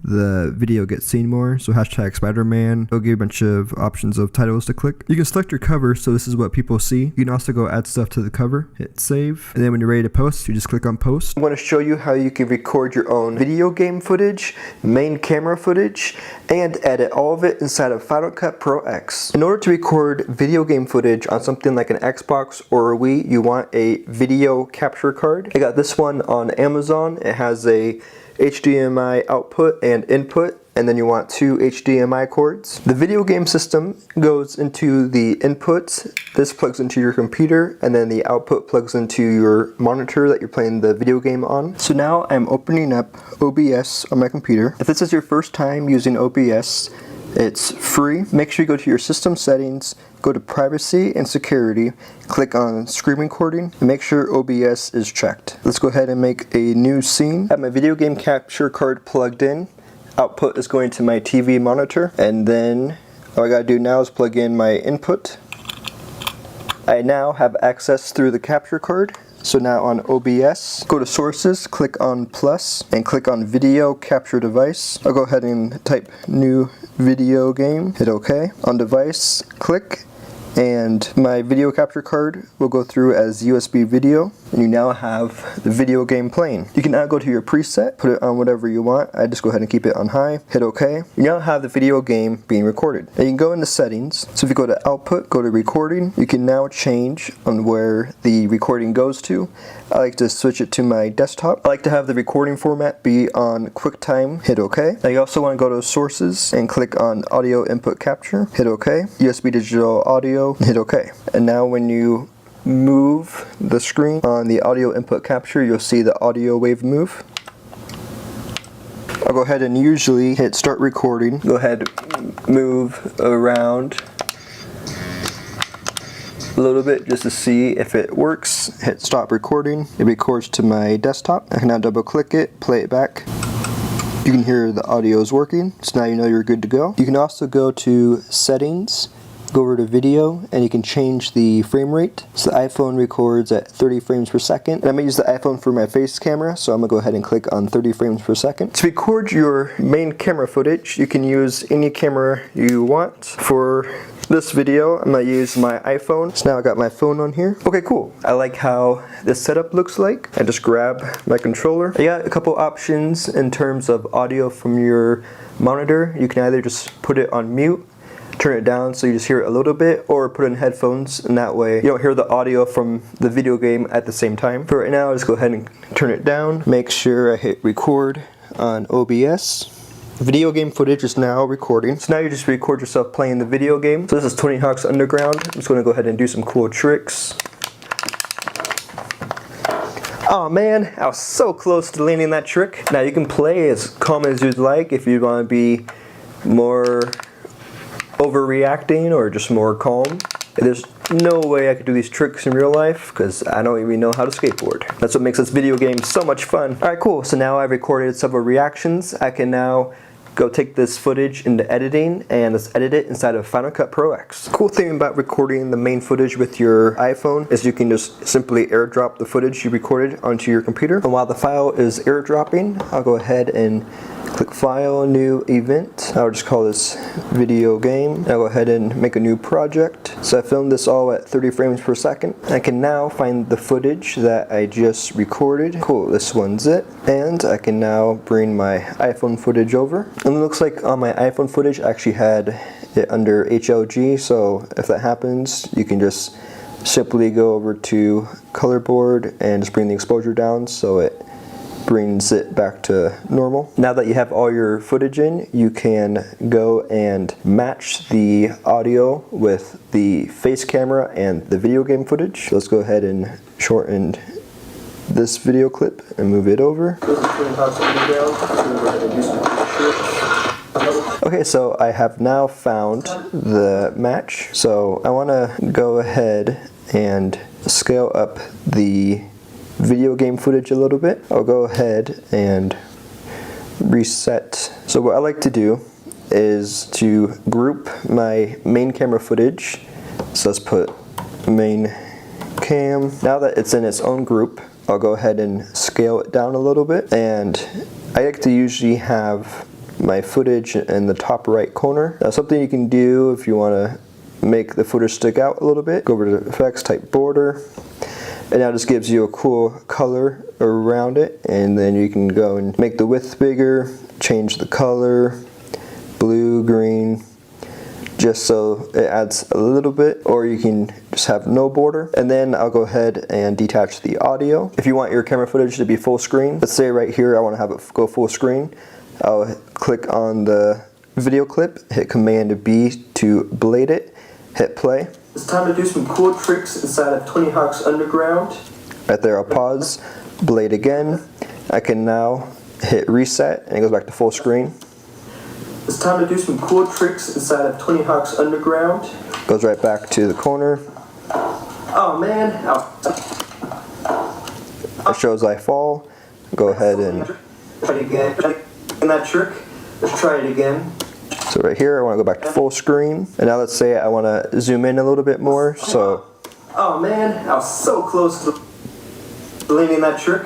the video get seen more. So hashtag Spider-Man. It'll give you a bunch of options of titles to click. You can select your cover, so this is what people see. You can also go add stuff to the cover, hit save, and then when you're ready to post, you just click on post. I want to show you how you can record your own video game footage, main camera footage, and edit all of it inside of Final Cut Pro X. In order to record video game footage on something like an Xbox or a Wii, you want a video capture card. I got this one on Amazon. It has a HDMI output and input, and then you want 2 HDMI cords. The video game system goes into the input, this plugs into your computer, and then the output plugs into your monitor that you're playing the video game on. So now I'm opening up OBS on my computer. If this is your first time using OBS, it's free. Make sure you go to your system settings, go to privacy and security, click on screen recording, and make sure OBS is checked. Let's go ahead and make a new scene. I have my video game capture card plugged in. Output is going to my TV monitor, and then all I gotta do now is plug in my input. I now have access through the capture card. So now on OBS, go to sources, click on plus, and click on video capture device. I'll go ahead and type new video game, hit OK. On device, click, and my video capture card will go through as USB video, and you now have the video game playing. You can now go to your preset, put it on whatever you want. I just go ahead and keep it on high, hit OK. You now have the video game being recorded. Now you can go into settings. So if you go to output, go to recording, you can now change on where the recording goes to. I like to switch it to my desktop. I like to have the recording format be on QuickTime, hit OK. Now you also want to go to sources and click on audio input capture, hit OK. USB digital audio, hit OK. And now when you move the screen on the audio input capture, you'll see the audio wave move. I'll go ahead and usually hit start recording. Go ahead, move around a little bit just to see if it works. Hit stop recording. It records to my desktop. I can now double click it, play it back. You can hear the audio is working, so now you know you're good to go. You can also go to settings, go over to video, and you can change the frame rate. So the iPhone records at 30 frames per second. And I'm going to use the iPhone for my face camera, so I'm going to go ahead and click on 30 frames per second. To record your main camera footage, you can use any camera you want. For this video, I'm going to use my iPhone. So now I got my phone on here. Okay, cool. I like how this setup looks like. I just grab my controller. I got a couple options in terms of audio from your monitor. You can either just put it on mute, turn it down so you just hear it a little bit, or put in headphones, and that way you don't hear the audio from the video game at the same time. For right now, I'll just go ahead and turn it down. Make sure I hit record on OBS. Video game footage is now recording. So now you just record yourself playing the video game. So this is Tony Hawk's Underground. I'm just going to go ahead and do some cool tricks. Oh man, I was so close to landing that trick. Now you can play as calm as you'd like if you want to be more overreacting or just more calm. There's no way I could do these tricks in real life because I don't even know how to skateboard. That's what makes this video game so much fun. Alright, cool. So now I've recorded several reactions. I can now go take this footage into editing and let's edit it inside of Final Cut Pro X. Cool thing about recording the main footage with your iPhone is you can just simply airdrop the footage you recorded onto your computer. And while the file is airdropping, I'll go ahead and Click File, New Event. I'll just call this Video Game. I'll go ahead and make a new project. So I filmed this all at 30 frames per second. I can now find the footage that I just recorded. Cool, this one's it. And I can now bring my iPhone footage over. And it looks like on my iPhone footage I actually had it under HLG, so if that happens, you can just simply go over to color board and just bring the exposure down so it brings it back to normal. Now that you have all your footage in, you can go and match the audio with the face camera and the video game footage. So let's go ahead and shorten this video clip and move it over. Okay, so I have now found the match. So I want to go ahead and scale up the video game footage a little bit. I'll go ahead and reset. So what I like to do is to group my main camera footage. So let's put main cam. Now that it's in its own group, I'll go ahead and scale it down a little bit. And I like to usually have my footage in the top right corner. Now something you can do if you want to make the footage stick out a little bit, go over to Effects, type Border, and now this gives you a cool color around it, and then you can go and make the width bigger, change the color, blue, green, just so it adds a little bit, or you can just have no border. And then I'll go ahead and detach the audio. If you want your camera footage to be full screen, let's say right here I want to have it go full screen, I'll click on the video clip, hit Command B to blade it, hit play. It's time to do some cool tricks inside of Tony Hawk's Underground. Right there I'll pause, blade again. I can now hit reset and it goes back to full screen. It's time to do some cool tricks inside of Tony Hawk's Underground. Goes right back to the corner. Oh man. It shows I fall. Go ahead and try it again. And that trick, let's try it again. So right here I want to go back to full screen. And now let's say I want to zoom in a little bit more. So oh man, I was so close to landing that trick.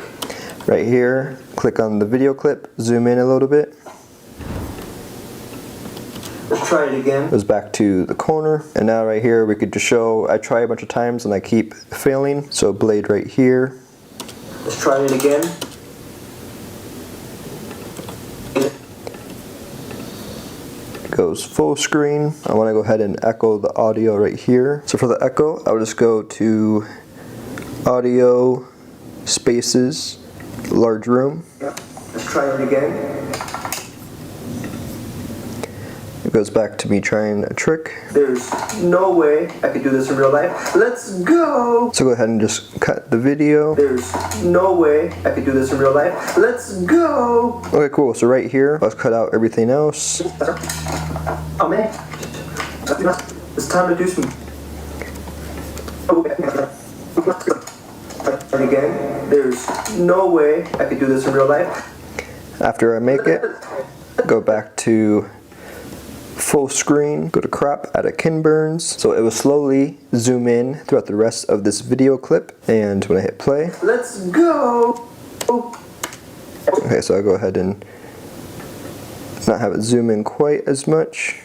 Right here, click on the video clip, zoom in a little bit. Let's try it again. Goes back to the corner. And now right here we could just show I try a bunch of times and I keep failing. So blade right here. Let's try it again. Goes full screen. I want to go ahead and echo the audio right here. So for the echo, I'll just go to Audio, Spaces, Large Room. Yeah. Let's try it again. It goes back to me trying a trick. There's no way I could do this in real life. Let's go! So go ahead and just cut the video. There's no way I could do this in real life. Let's go! Okay, cool. So right here, let's cut out everything else. Oh man. It's time to do some... Again, there's no way I could do this in real life. After I make it, go back to full screen, go to crop, add a Ken Burns. So it will slowly zoom in throughout the rest of this video clip. And when I hit play, let's go! Okay, so I'll go ahead and not have it zoom in quite as much.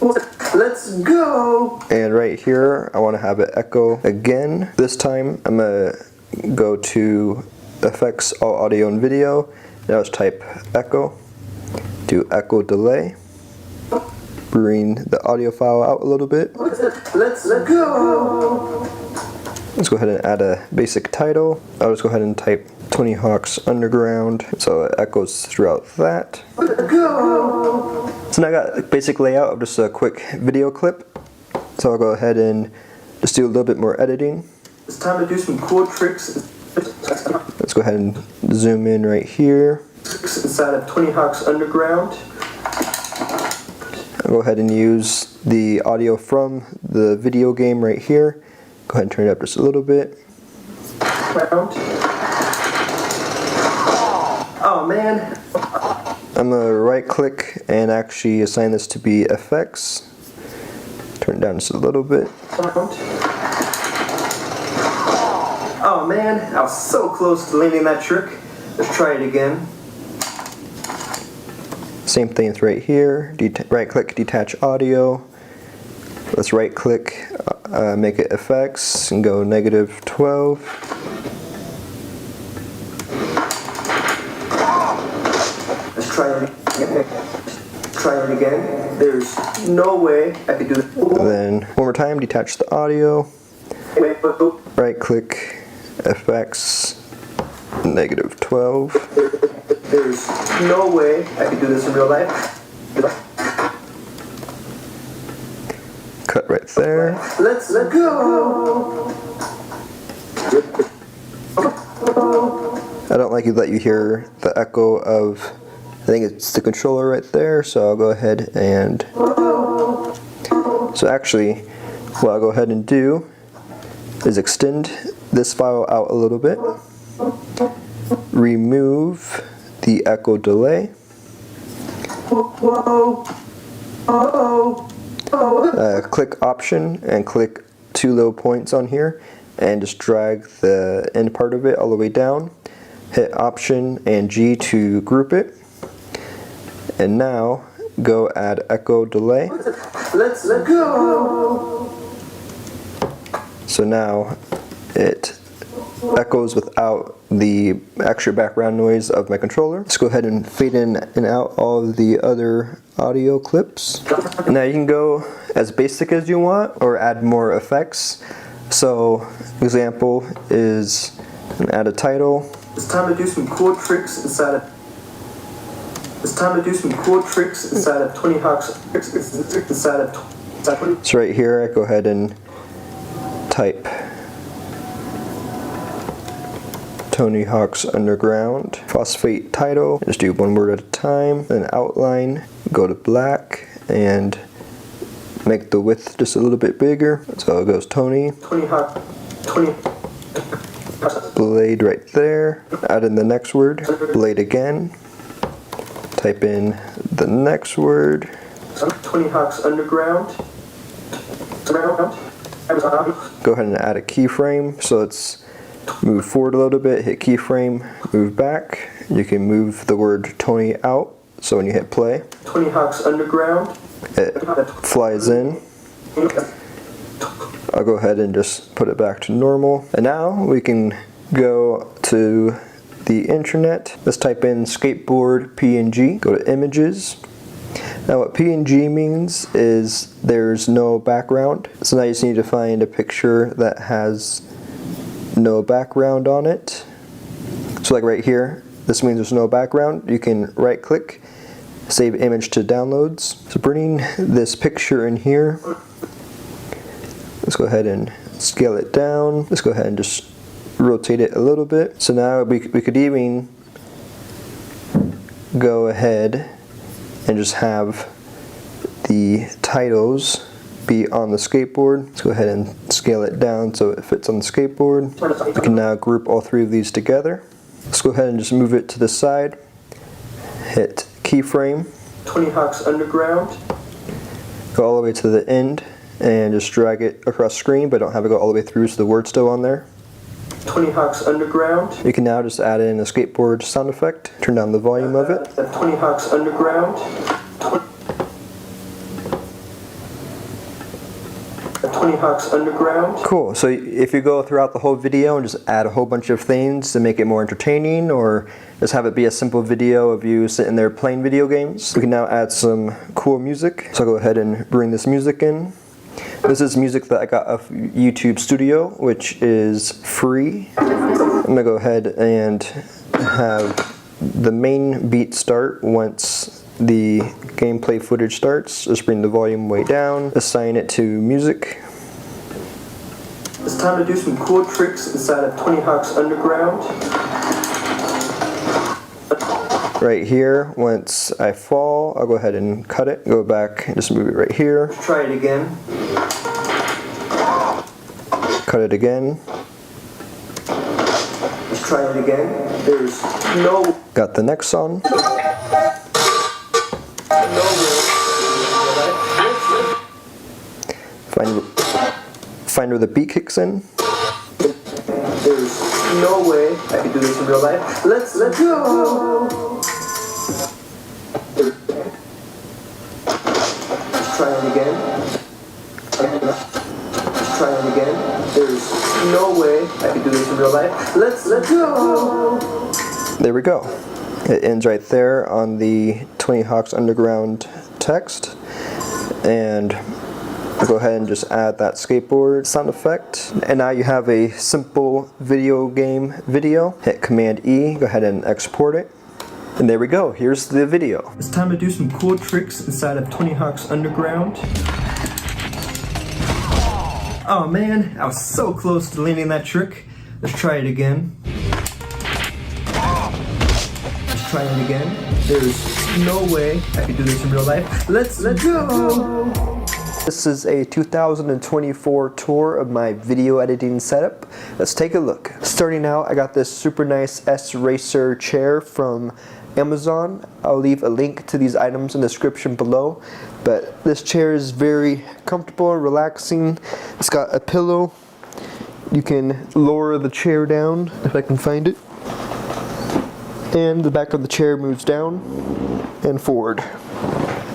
Let's go! And right here, I want to have it echo again. This time, I'm going to go to Effects, All Audio and Video. Now let's type echo. Do echo delay. Bring the audio file out a little bit. Let's go! Let's go ahead and add a basic title. I'll just go ahead and type Tony Hawk's Underground, so it echoes throughout that. Go! So now I got a basic layout of just a quick video clip. So I'll go ahead and just do a little bit more editing. It's time to do some cool tricks. Let's go ahead and zoom in right here. Inside of Tony Hawk's Underground. I'll go ahead and use the audio from the video game right here. Go ahead and turn it up just a little bit. Oh man. I'm going to right click and actually assign this to be effects. Turn it down just a little bit. Oh man, I was so close to landing that trick. Let's try it again. Same thing is right here. Right click, detach audio. Let's right click, make it effects, and go -12. Let's try it again. There's no way I could do this. Then one more time, detach the audio. Right click, effects, -12. There's no way I could do this in real life. Cut right there. Let's go. I don't like it that you hear the echo of, I think it's the controller right there, so I'll go ahead and, so actually what I'll go ahead and do is extend this file out a little bit, remove the echo delay, click option and click 2 little points on here and just drag the end part of it all the way down. Hit option and G to group it. And now go add echo delay. Let's go. So now it echoes without the extra background noise of my controller. Let's go ahead and fade in and out all of the other audio clips. Now you can go as basic as you want or add more effects. So example is add a title. It's time to do some cool tricks inside of. It's time to do some cool tricks inside of Tony Hawk's. Inside of. So right here, I go ahead and type Tony Hawk's Underground. Phosphate title. Just do one word at a time. Then outline. Go to black and make the width just a little bit bigger. So it goes Tony. Tony Hawk. Tony. Blade right there. Add in the next word. Blade again. Type in the next word. Tony Hawk's Underground. Go ahead and add a keyframe. So let's move forward a little bit, hit keyframe, move back. You can move the word Tony out. So when you hit play, Tony Hawk's Underground, it flies in. I'll go ahead and just put it back to normal. And now we can go to the internet. Let's type in skateboard PNG. Go to images. Now what PNG means is there's no background. So now you just need to find a picture that has no background on it. So like right here, this means there's no background. You can right click, save image to downloads. So bringing this picture in here, let's go ahead and scale it down. Let's go ahead and just rotate it a little bit. So now we could even go ahead and just have the titles be on the skateboard. Let's go ahead and scale it down so it fits on the skateboard. We can now group all 3 of these together. Let's go ahead and just move it to the side. Hit keyframe. Tony Hawk's Underground. Go all the way to the end and just drag it across screen, but don't have it go all the way through so the word's still on there. Tony Hawk's Underground. You can now just add in a skateboard sound effect. Turn down the volume of it. Tony Hawk's Underground. Tony Hawk's Underground. Cool. So if you go throughout the whole video and just add a whole bunch of things to make it more entertaining, or just have it be a simple video of you sitting there playing video games, we can now add some cool music. So I'll go ahead and bring this music in. This is music that I got off YouTube Studio, which is free. I'm gonna go ahead and have the main beat start once the gameplay footage starts. Just bring the volume way down, assign it to music. It's time to do some cool tricks inside of Tony Hawk's Underground. Right here, once I fall, I'll go ahead and cut it, go back and just move it right here. Let's try it again. Cut it again. Let's try it again. There's no... Got the next song. Find where the beat kicks in. There's no way I could do this in real life. Let's go. try it again. There's no way I could do this in real life. Let's go! There we go. It ends right there on the 20 Hawks Underground text. And I'll go ahead and just add that skateboard sound effect. And now you have a simple video game video. Hit Command E, go ahead and export it. And there we go, here's the video. It's time to do some cool tricks inside of 20 Hawks Underground. Oh man, I was so close to landing that trick. Let's try it again. Let's try it again. There's no way I could do this in real life. Let's go! This is a 2024 tour of my video editing setup. Let's take a look. Starting out, I got this super nice S-Racer chair from Amazon. I'll leave a link to these items in the description below. But this chair is very comfortable and relaxing. It's got a pillow. You can lower the chair down if I can find it. And the back of the chair moves down and forward.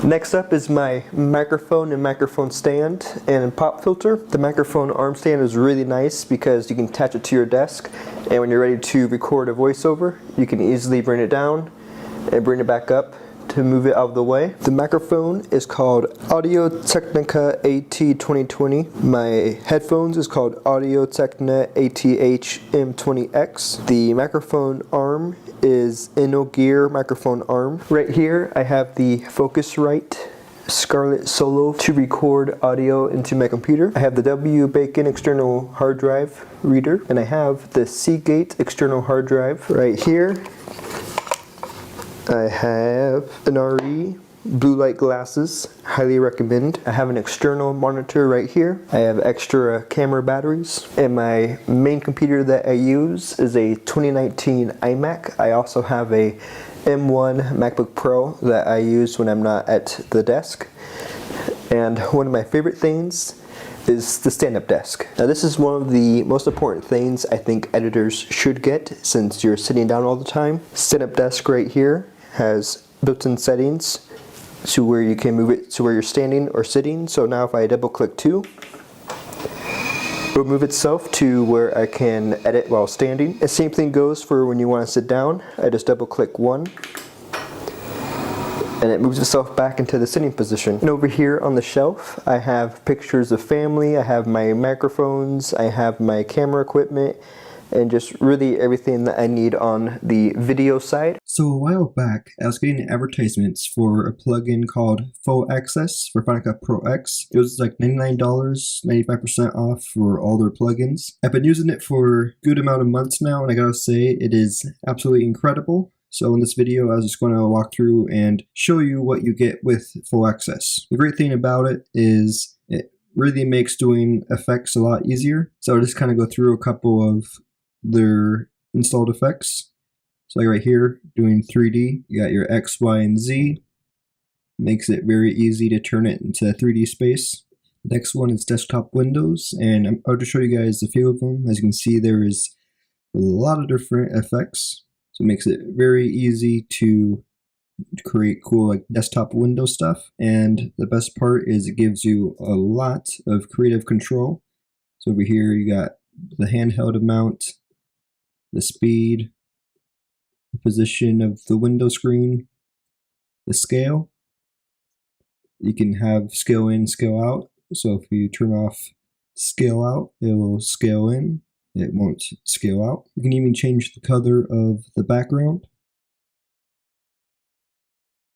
Next up is my microphone and microphone stand and pop filter. The microphone arm stand is really nice because you can attach it to your desk, and when you're ready to record a voiceover, you can easily bring it down and bring it back up to move it out of the way. The microphone is called Audio-Technica AT2020. My headphones is called Audio-Technica ATH M20X. The microphone arm is InnoGear microphone arm. Right here I have the Focusrite Scarlett Solo to record audio into my computer. I have the W-Bacon external hard drive reader, and I have the Seagate external hard drive. Right here I have an RE blue light glasses, highly recommend. I have an external monitor right here. I have extra camera batteries, and my main computer that I use is a 2019 iMac. I also have a M1 MacBook Pro that I use when I'm not at the desk. And one of my favorite things is the stand-up desk. Now this is one of the most important things I think editors should get since you're sitting down all the time. Stand-up desk right here has built-in settings to where you can move it to where you're standing or sitting. So now if I double click 2, it'll move itself to where I can edit while standing. The same thing goes for when you want to sit down. I just double click 1 and it moves itself back into the sitting position. And over here on the shelf I have pictures of family, I have my microphones, I have my camera equipment, and just really everything that I need on the video side. So a while back, I was getting advertisements for a plugin called Full Access for Final Cut Pro X. It was like $99, 95% off for all their plugins. I've been using it for a good amount of months now, and I gotta say, it is absolutely incredible. So in this video, I was just going to walk through and show you what you get with Full Access. The great thing about it is it really makes doing effects a lot easier. So I'll just kind of go through a couple of their installed effects. So like right here, doing 3D, you got your X, Y, and Z. Makes it very easy to turn it into 3D space. Next one is desktop windows, and I'll just show you guys a few of them. As you can see, there is a lot of different effects. So it makes it very easy to create cool like desktop window stuff. And the best part is it gives you a lot of creative control. So over here you got the handheld amount, the speed, the position of the window screen, the scale. You can have scale in, scale out. So if you turn off scale out, it will scale in. It won't scale out. You can even change the color of the background.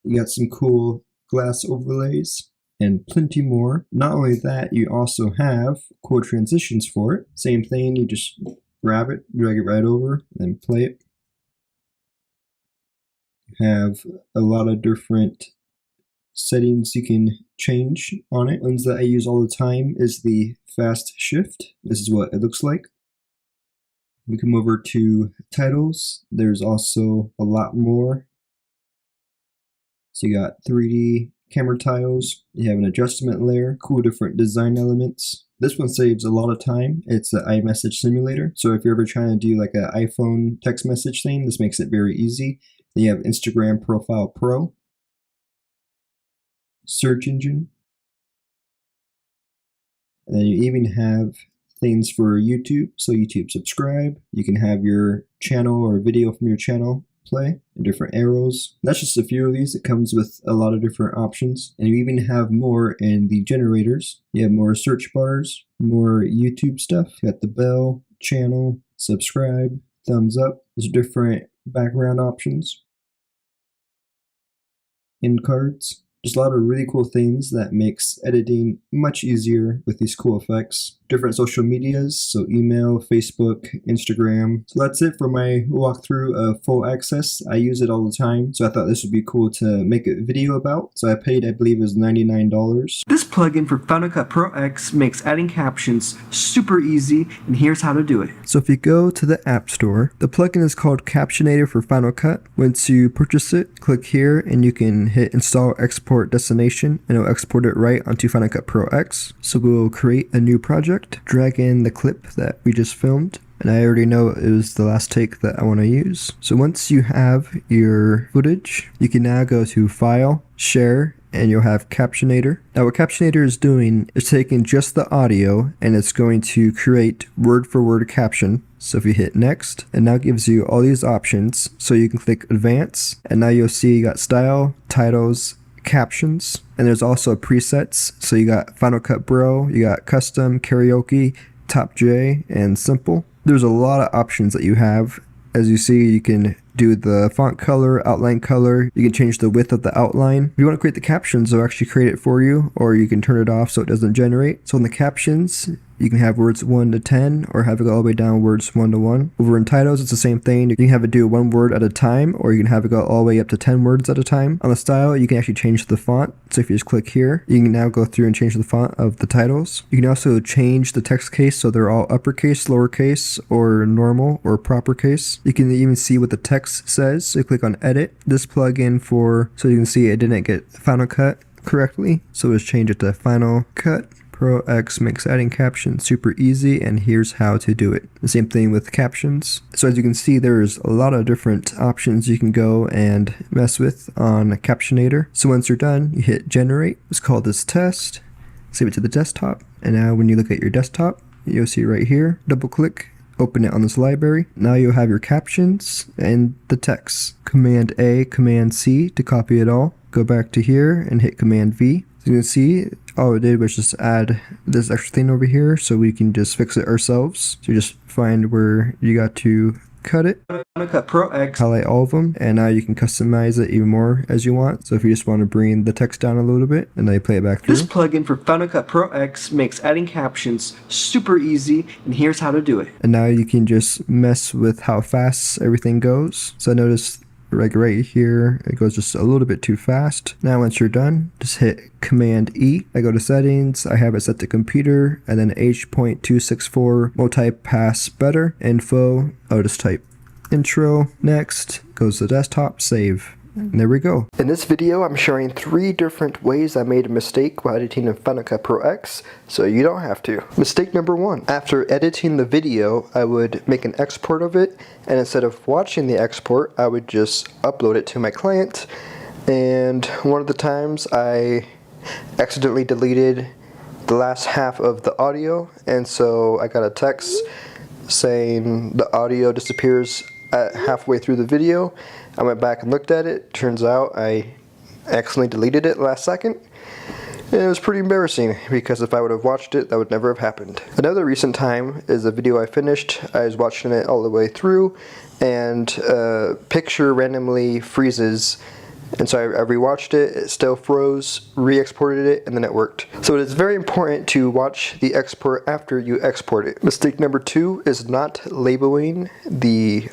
You got some cool glass overlays and plenty more. Not only that, you also have cool transitions for it. Same thing, you just grab it, drag it right over, and then play it. You have a lot of different settings you can change on it. Ones that I use all the time is the fast shift. This is what it looks like. We come over to titles. There's also a lot more. So you got 3D camera tiles. You have an adjustment layer, cool different design elements. This one saves a lot of time. It's the iMessage simulator. So if you're ever trying to do like an iPhone text message thing, this makes it very easy. Then you have Instagram Profile Pro, search engine, And then you even have things for YouTube. So YouTube subscribe, you can have your channel or video from your channel play, and different arrows. That's just a few of these. It comes with a lot of different options. And you even have more in the generators. You have more search bars, more YouTube stuff. You got the bell, channel, subscribe, thumbs up. There's different background options. End cards. Just a lot of really cool things that makes editing much easier with these cool effects. Different social medias, so email, Facebook, Instagram. So that's it for my walkthrough of Full Access. I use it all the time, so I thought this would be cool to make a video about. So I paid, I believe it was $99. This plugin for Final Cut Pro X makes adding captions super easy, and here's how to do it. So if you go to the App Store, the plugin is called Captionator for Final Cut. Once you purchase it, click here and you can hit Install Export Destination, and it'll export it right onto Final Cut Pro X. So we'll create a new project. Drag in the clip that we just filmed, and I already know it was the last take that I want to use. So once you have your footage, you can now go to File, Share, and you'll have Captionator. Now what Captionator is doing is taking just the audio and it's going to create word for word caption. So if you hit next, it now gives you all these options. So you can click advance, and now you'll see you got style, titles, captions, and there's also presets. So you got Final Cut Pro, you got custom, karaoke, top J, and simple. There's a lot of options that you have. As you see, you can do the font color, outline color, you can change the width of the outline. If you want to create the captions, they'll actually create it for you, or you can turn it off so it doesn't generate. So in the captions, you can have words 1 to 10, or have it go all the way down words 1 to 1. Over in titles, it's the same thing. You can have it do 1 word at a time, or you can have it go all the way up to 10 words at a time. On the style, you can actually change the font. So if you just click here, you can now go through and change the font of the titles. You can also change the text case so they're all uppercase, lowercase, or normal, or proper case. You can even see what the text says. So you click on edit. This plugin so you can see it didn't get Final Cut correctly. So let's change it to Final Cut Pro X makes adding captions super easy, and here's how to do it. The same thing with captions. So as you can see, there's a lot of different options you can go and mess with on Captionator. So once you're done, you hit generate. Let's call this test. Save it to the desktop. And now when you look at your desktop, you'll see right here, double click, open it on this library. Now you'll have your captions and the text. Command A, Command C to copy it all. Go back to here and hit Command V. So you can see all it did was just add this extra thing over here so we can just fix it ourselves. So you just find where you got to cut it, Final Cut Pro X, highlight all of them, and now you can customize it even more as you want. So if you just want to bring the text down a little bit and then you play it back through. This plugin for Final Cut Pro X makes adding captions super easy, and here's how to do it. And now you can just mess with how fast everything goes. So I noticed like right here, it goes just a little bit too fast. Now once you're done, just hit Command E. I go to settings, I have it set to computer, and then H.264 multi-pass better, info, I'll just type intro, next, goes to the desktop, save. And there we go. In this video, I'm showing 3 different ways I made a mistake while editing in Final Cut Pro X, so you don't have to. Mistake number 1. After editing the video, I would make an export of it, and instead of watching the export, I would just upload it to my client. And one of the times I accidentally deleted the last half of the audio, and so I got a text saying the audio disappears at halfway through the video. I went back and looked at it. Turns out I accidentally deleted it last second. And it was pretty embarrassing because if I would have watched it, that would never have happened. Another recent time is a video I finished. I was watching it all the way through, and a picture randomly freezes. And so I rewatched it, it still froze, re-exported it, and then it worked. So it is very important to watch the export after you export it. Mistake number 2 is not labeling the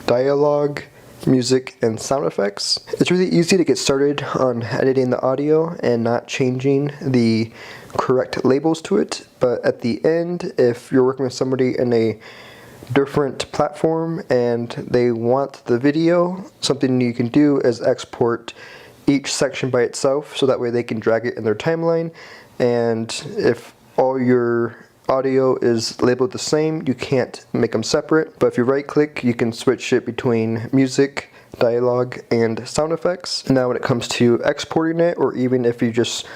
dialogue, music, and sound effects. It's really easy to get started on editing the audio and not changing the correct labels to it, but at the end, if you're working with somebody in a different platform and they want the video, something you can do is export each section by itself so that way they can drag it in their timeline, and if all your audio is labeled the same, you can't make them separate. But if you right click, you can switch it between music, dialogue, and sound effects. And now when it comes to exporting it, or even if you just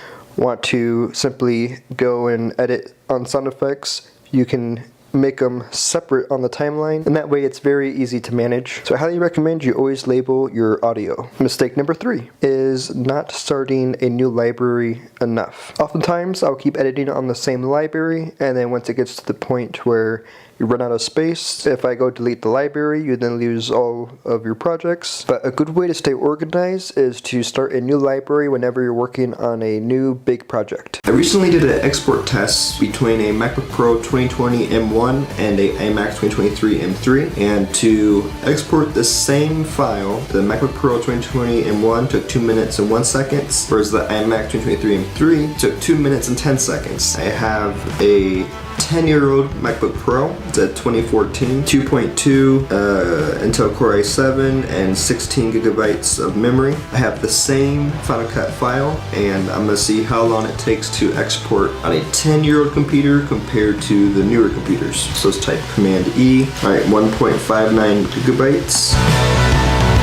want to simply go and edit on sound effects, you can make them separate on the timeline, and that way it's very easy to manage. So I highly recommend you always label your audio. Mistake number 3 is not starting a new library enough. Oftentimes I'll keep editing on the same library, and then once it gets to the point where you run out of space, if I go delete the library, you then lose all of your projects. But a good way to stay organized is to start a new library whenever you're working on a new big project. I recently did an export test between a MacBook Pro 2020 M1 and a iMac 2023 M3, and to export the same file, the MacBook Pro 2020 M1 took 2 minutes and 1 second, whereas the iMac 2023 M3 took 2 minutes and 10 seconds. I have a 10-year-old MacBook Pro. It's a 2014 2.2 Intel Core i7 and 16 gigabytes of memory. I have the same Final Cut file, and I'm gonna see how long it takes to export on a 10-year-old computer compared to the newer computers. So let's type Command E. All right, 1.59 gigabytes.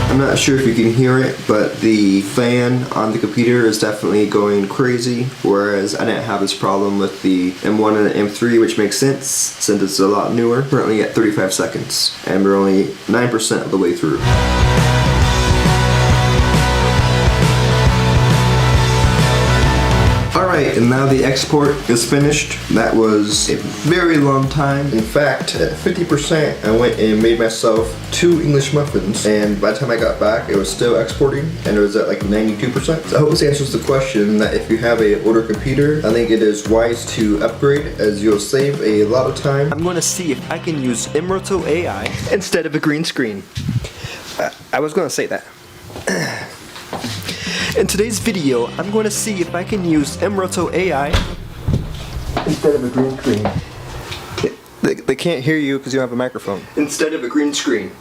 I'm not sure if you can hear it, but the fan on the computer is definitely going crazy, whereas I didn't have this problem with the M1 and the M3, which makes sense since it's a lot newer. Currently at 35 seconds, and we're only 9% of the way through. Alright, and now the export is finished. That was a very long time. In fact, at 50%, I went and made myself 2 English muffins, and by the time I got back, it was still exporting, and it was at like 92%. So I hope this answers the question that if you have an older computer, I think it is wise to upgrade, as you'll save a lot of time. I'm going to see if I can use mRotoai instead of a green screen. I was going to say that. In today's video, I'm going to see if I can use mRotoai instead of a green screen. They can't hear you because you don't have a microphone. Instead of a green screen.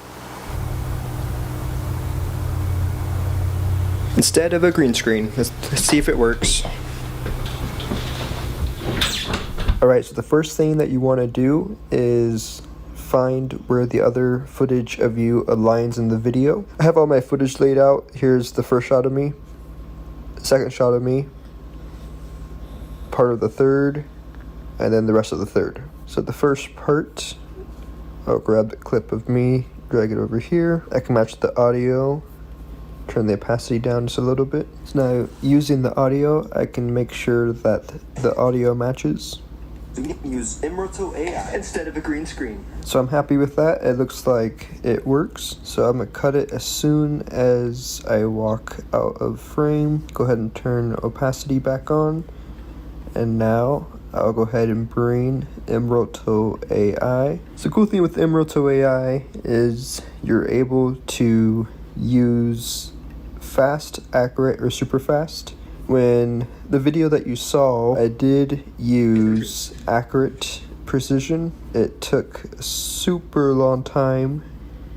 Instead of a green screen. Let's see if it works. Alright, so the first thing that you want to do is find where the other footage of you aligns in the video. I have all my footage laid out. Here's the first shot of me. Second shot of me, part of the third, and then the rest of the third. So the first part, I'll grab the clip of me, drag it over here. I can match the audio, turn the opacity down just a little bit. So now using the audio, I can make sure that the audio matches. Use mRotoai instead of a green screen. So I'm happy with that. It looks like it works. So I'm gonna cut it as soon as I walk out of frame. Go ahead and turn opacity back on. And now I'll go ahead and bring mRotoai. So the cool thing with mRotoai is you're able to use fast, accurate, or super fast. When the video that you saw, I did use accurate precision. It took a super long time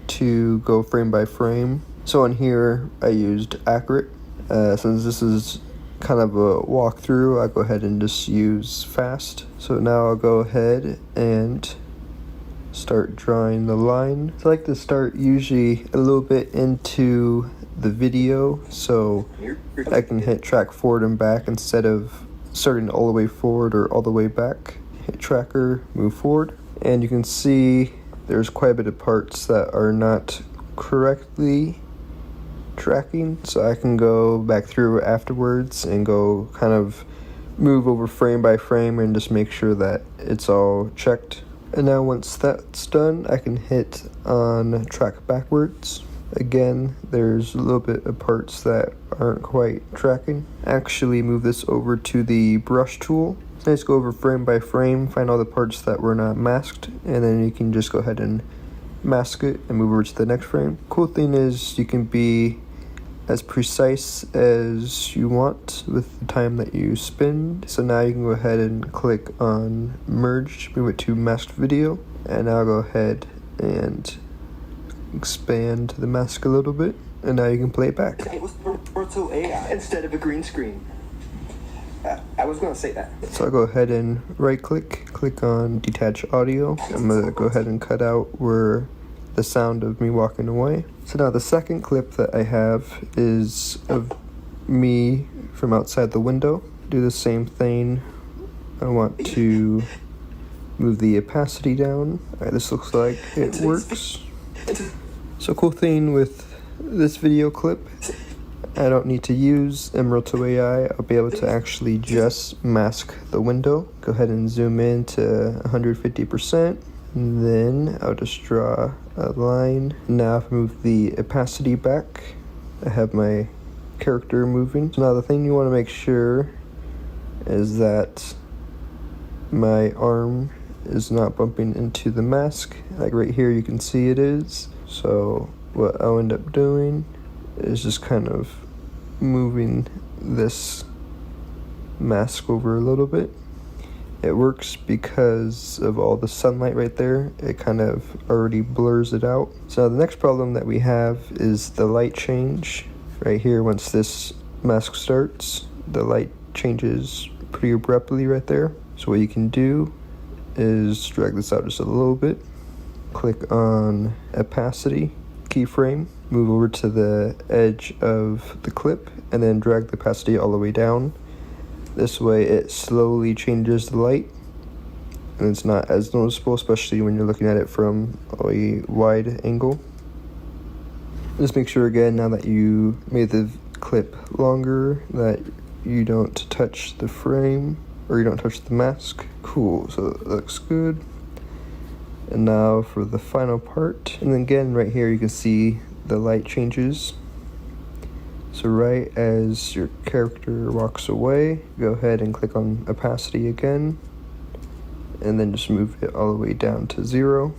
to go frame by frame. So on here, I used accurate. Since this is kind of a walkthrough, I'll go ahead and just use fast. So now I'll go ahead and start drawing the line. I like to start usually a little bit into the video, so I can hit track forward and back instead of starting all the way forward or all the way back. Hit tracker, move forward, and you can see there's quite a bit of parts that are not correctly tracking, so I can go back through afterwards and go kind of move over frame by frame and just make sure that it's all checked. And now once that's done, I can hit on track backwards. Again, there's a little bit of parts that aren't quite tracking. Actually move this over to the brush tool. So let's go over frame by frame, find all the parts that were not masked, and then you can just go ahead and mask it and move over to the next frame. Cool thing is you can be as precise as you want with the time that you spend. So now you can go ahead and click on merge, move it to masked video, and now go ahead and expand the mask a little bit, and now you can play it back. It was mRotoai instead of a green screen. I was going to say that. So I'll go ahead and right click on detach audio. I'm going to go ahead and cut out where the sound of me walking away. So now the second clip that I have is of me from outside the window. do the same thing. I want to move the opacity down. Alright, this looks like it works. So cool thing with this video clip, I don't need to use mRotoai. I'll be able to actually just mask the window. Go ahead and zoom in to 150%. And then I'll just draw a line. Now if I move the opacity back, I have my character moving. So now the thing you want to make sure is that my arm is not bumping into the mask. Like right here you can see it is. So what I'll end up doing is just kind of moving this mask over a little bit. It works because of all the sunlight right there. It kind of already blurs it out. So the next problem that we have is the light change. Right here, once this mask starts, the light changes pretty abruptly right there. So what you can do is drag this out just a little bit. Click on opacity, keyframe, move over to the edge of the clip, and then drag the opacity all the way down. This way it slowly changes the light, and it's not as noticeable, especially when you're looking at it from a wide angle. Just make sure again, now that you made the clip longer, that you don't touch the frame, or you don't touch the mask. Cool, so it looks good. And now for the final part, and then again right here you can see the light changes. So right as your character walks away, go ahead and click on opacity again, and then just move it all the way down to 0.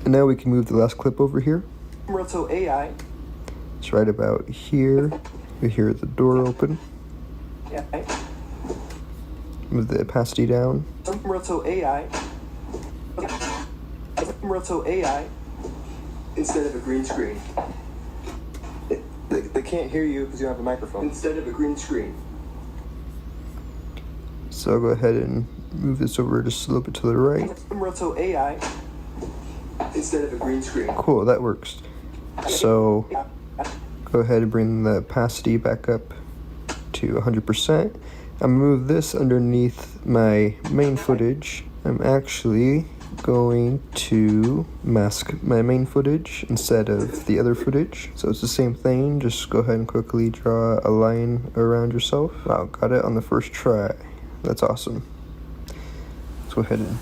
And now we can move the last clip over here. Rotoai. It's right about here. You hear the door open. Yeah. Move the opacity down. Rotoai. Rotoai. Instead of a green screen. They can't hear you because you have a microphone. Instead of a green screen. So I'll go ahead and move this over just a little bit to the right. Rotoai. Instead of a green screen. Cool, that works. So go ahead and bring the opacity back up to 100%. I'm gonna move this underneath my main footage. I'm actually going to mask my main footage instead of the other footage. So it's the same thing, just go ahead and quickly draw a line around yourself. Wow, got it on the first try. That's awesome. Let's go ahead and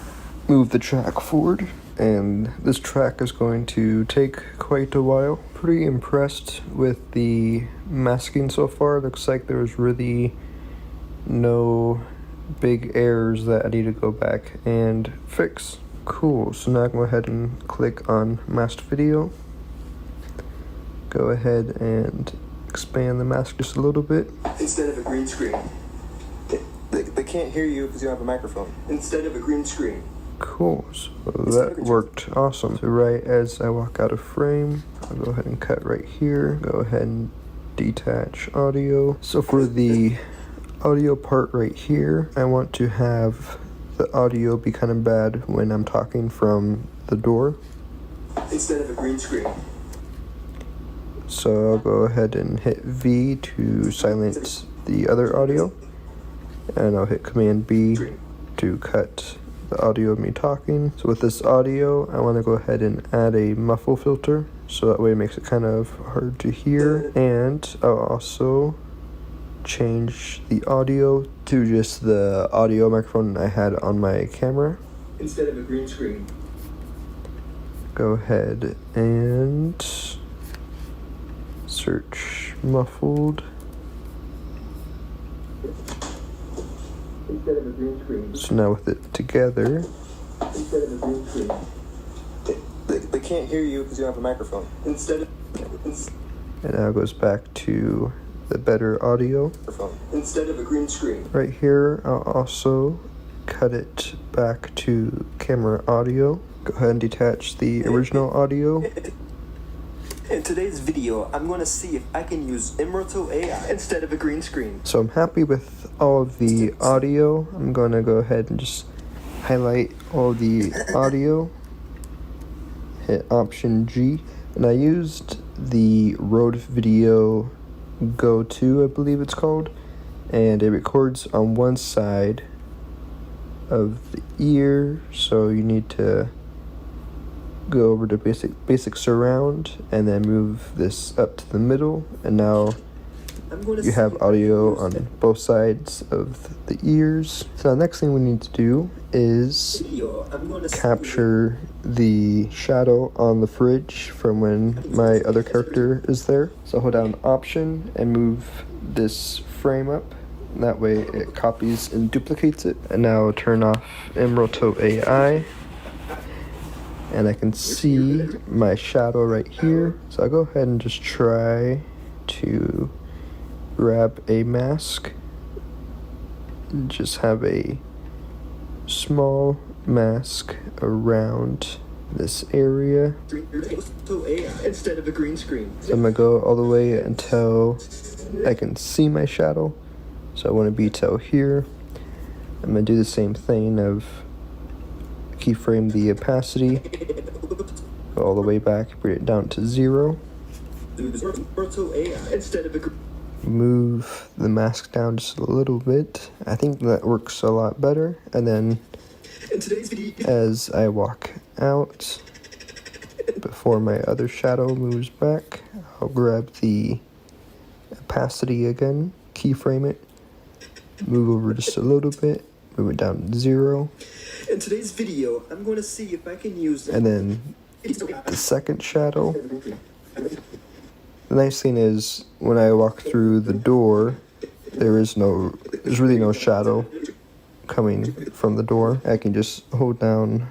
move the track forward. And this track is going to take quite a while. Pretty impressed with the masking so far. Looks like there's really no big errors that I need to go back and fix. Cool, so now I can go ahead and click on masked video. Go ahead and expand the mask just a little bit. Instead of a green screen. They can't hear you because you have a microphone. Instead of a green screen. Cool, so that worked awesome. So right as I walk out of frame, I'll go ahead and cut right here. Go ahead and detach audio. So for the audio part right here, I want to have the audio be kind of bad when I'm talking from the door. Instead of a green screen. So I'll go ahead and hit V to silence the other audio, and I'll hit Command B to cut the audio of me talking. So with this audio, I want to go ahead and add a muffle filter, so that way it makes it kind of hard to hear. And I'll also change the audio to just the audio microphone I had on my camera. Instead of a green screen. Go ahead and search muffled. Instead of a green screen. So now with it together. Instead of a green screen. They can't hear you because you have a microphone. Instead of. And now it goes back to the better audio. Instead of a green screen. Right here, I'll also cut it back to camera audio. Go ahead and detach the original audio. In today's video, I'm going to see if I can use mRotoai instead of a green screen. So I'm happy with all of the audio. I'm going to go ahead and just highlight all the audio. Hit Option G. And I used the Rode Video Go 2, I believe it's called. and it records on one side of the ear, so you need to go over to basic surround and then move this up to the middle, and now you have audio on both sides of the ears. So the next thing we need to do is capture the shadow on the fridge from when my other character is there. So hold down Option and move this frame up. That way it copies and duplicates it. And now turn off mRotoai. And I can see my shadow right here. So I'll go ahead and just try to grab a mask and just have a small mask around this area. Instead of a green screen. So I'm gonna go all the way until I can see my shadow. So I want to be till here. I'm gonna do the same thing of keyframe the opacity, go all the way back, bring it down to 0. Move the mask down just a little bit. I think that works a lot better. And then as I walk out, before my other shadow moves back, I'll grab the opacity again, keyframe it, move over just a little bit, move it down to 0. In today's video, I'm going to see if I can use and then the second shadow. The nice thing is when I walk through the door, there's really no shadow coming from the door. I can just hold down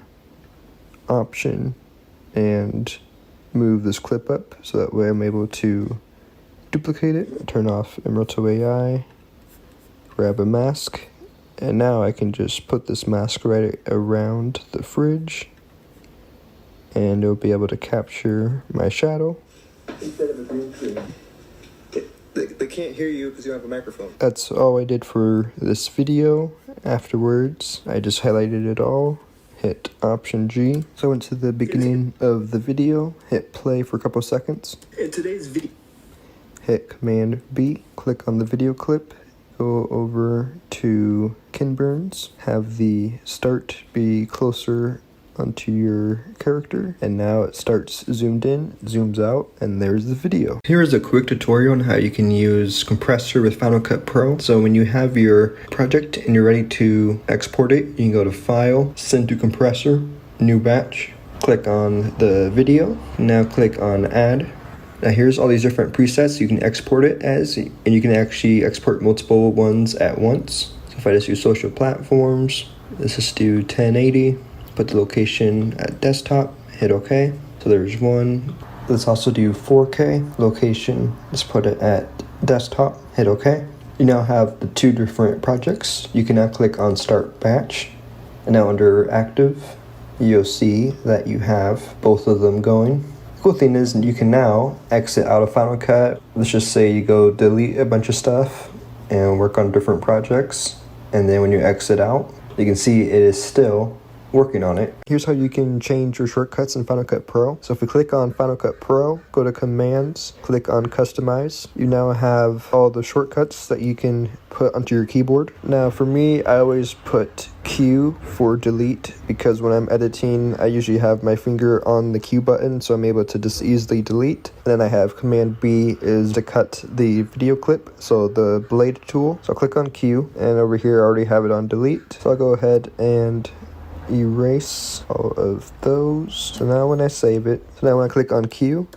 Option and move this clip up so that way I'm able to duplicate it, turn off mRotoai, grab a mask, and now I can just put this mask right around the fridge and it'll be able to capture my shadow. Instead of a green screen. They can't hear you because you have a microphone. That's all I did for this video. Afterwards, I just highlighted it all, hit Option G. So I went to the beginning of the video, hit play for a couple seconds. In today's video, hit Command B, click on the video clip, go over to Kinburns, have the start be closer onto your character, and now it starts zoomed in, zooms out, and there's the video. Here is a quick tutorial on how you can use compressor with Final Cut Pro. So when you have your project and you're ready to export it, you can go to File, Send to Compressor, New Batch, click on the video, now click on Add. Now here's all these different presets you can export it as, and you can actually export multiple ones at once. So if I just use social platforms, let's just do 1080, put the location at desktop, hit OK. So there's one. Let's also do 4K, location, let's put it at desktop, hit OK. You now have the two different projects. You can now click on Start Batch, and now under Active, you'll see that you have both of them going. The cool thing is you can now exit out of Final Cut. Let's just say you go delete a bunch of stuff and work on different projects, and then when you exit out, you can see it is still working on it. Here's how you can change your shortcuts in Final Cut Pro. So if we click on Final Cut Pro, go to Commands, click on Customize. You now have all the shortcuts that you can put onto your keyboard. Now for me, I always put Q for delete because when I'm editing, I usually have my finger on the Q button, so I'm able to just easily delete. And then I have Command B is to cut the video clip, so the blade tool. So I'll click on Q, and over here I already have it on delete. So I'll go ahead and erase all of those. So now when I save it, so now when I click on Q,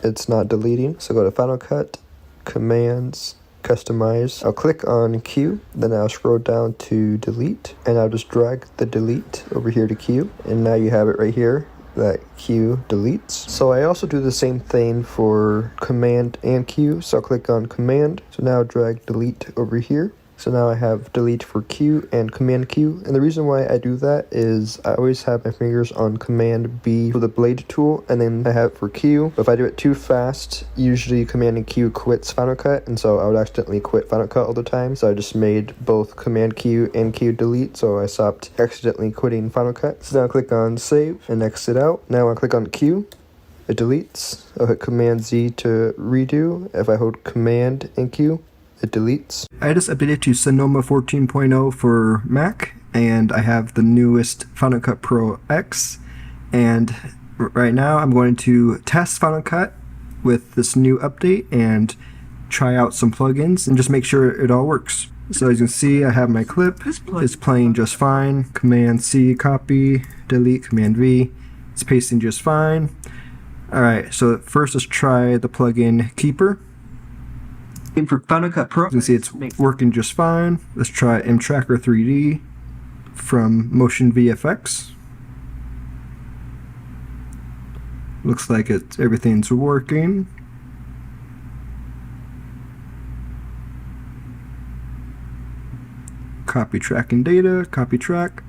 it's not deleting. So go to Final Cut, Commands, Customize. I'll click on Q, then I'll scroll down to delete, and I'll just drag the delete over here to Q, and now you have it right here that Q deletes. So I also do the same thing for Command and Q. So I'll click on Command, so now drag delete over here. So now I have delete for Q and Command Q, and the reason why I do that is I always have my fingers on Command B for the blade tool, and then I have it for Q. But if I do it too fast, usually Command and Q quits Final Cut, and so I would accidentally quit Final Cut all the time. So I just made both Command Q and Q delete, so I stopped accidentally quitting Final Cut. So now I click on Save and exit out. Now I click on Q, it deletes. I'll hit Command Z to redo. If I hold Command and Q, it deletes. I just updated to Sonoma 14.0 for Mac, and I have the newest Final Cut Pro X, and right now I'm going to test Final Cut with this new update and try out some plugins and just make sure it all works. So as you can see, I have my clip. It's playing just fine. Command C, copy, delete, Command V. It's pasting just fine. Alright, so first let's try the plugin Keyper. And for Final Cut Pro, You can see it's working just fine. Let's try mTracker 3D from Motion VFX. Looks like everything's working. Copy tracking data, copy track.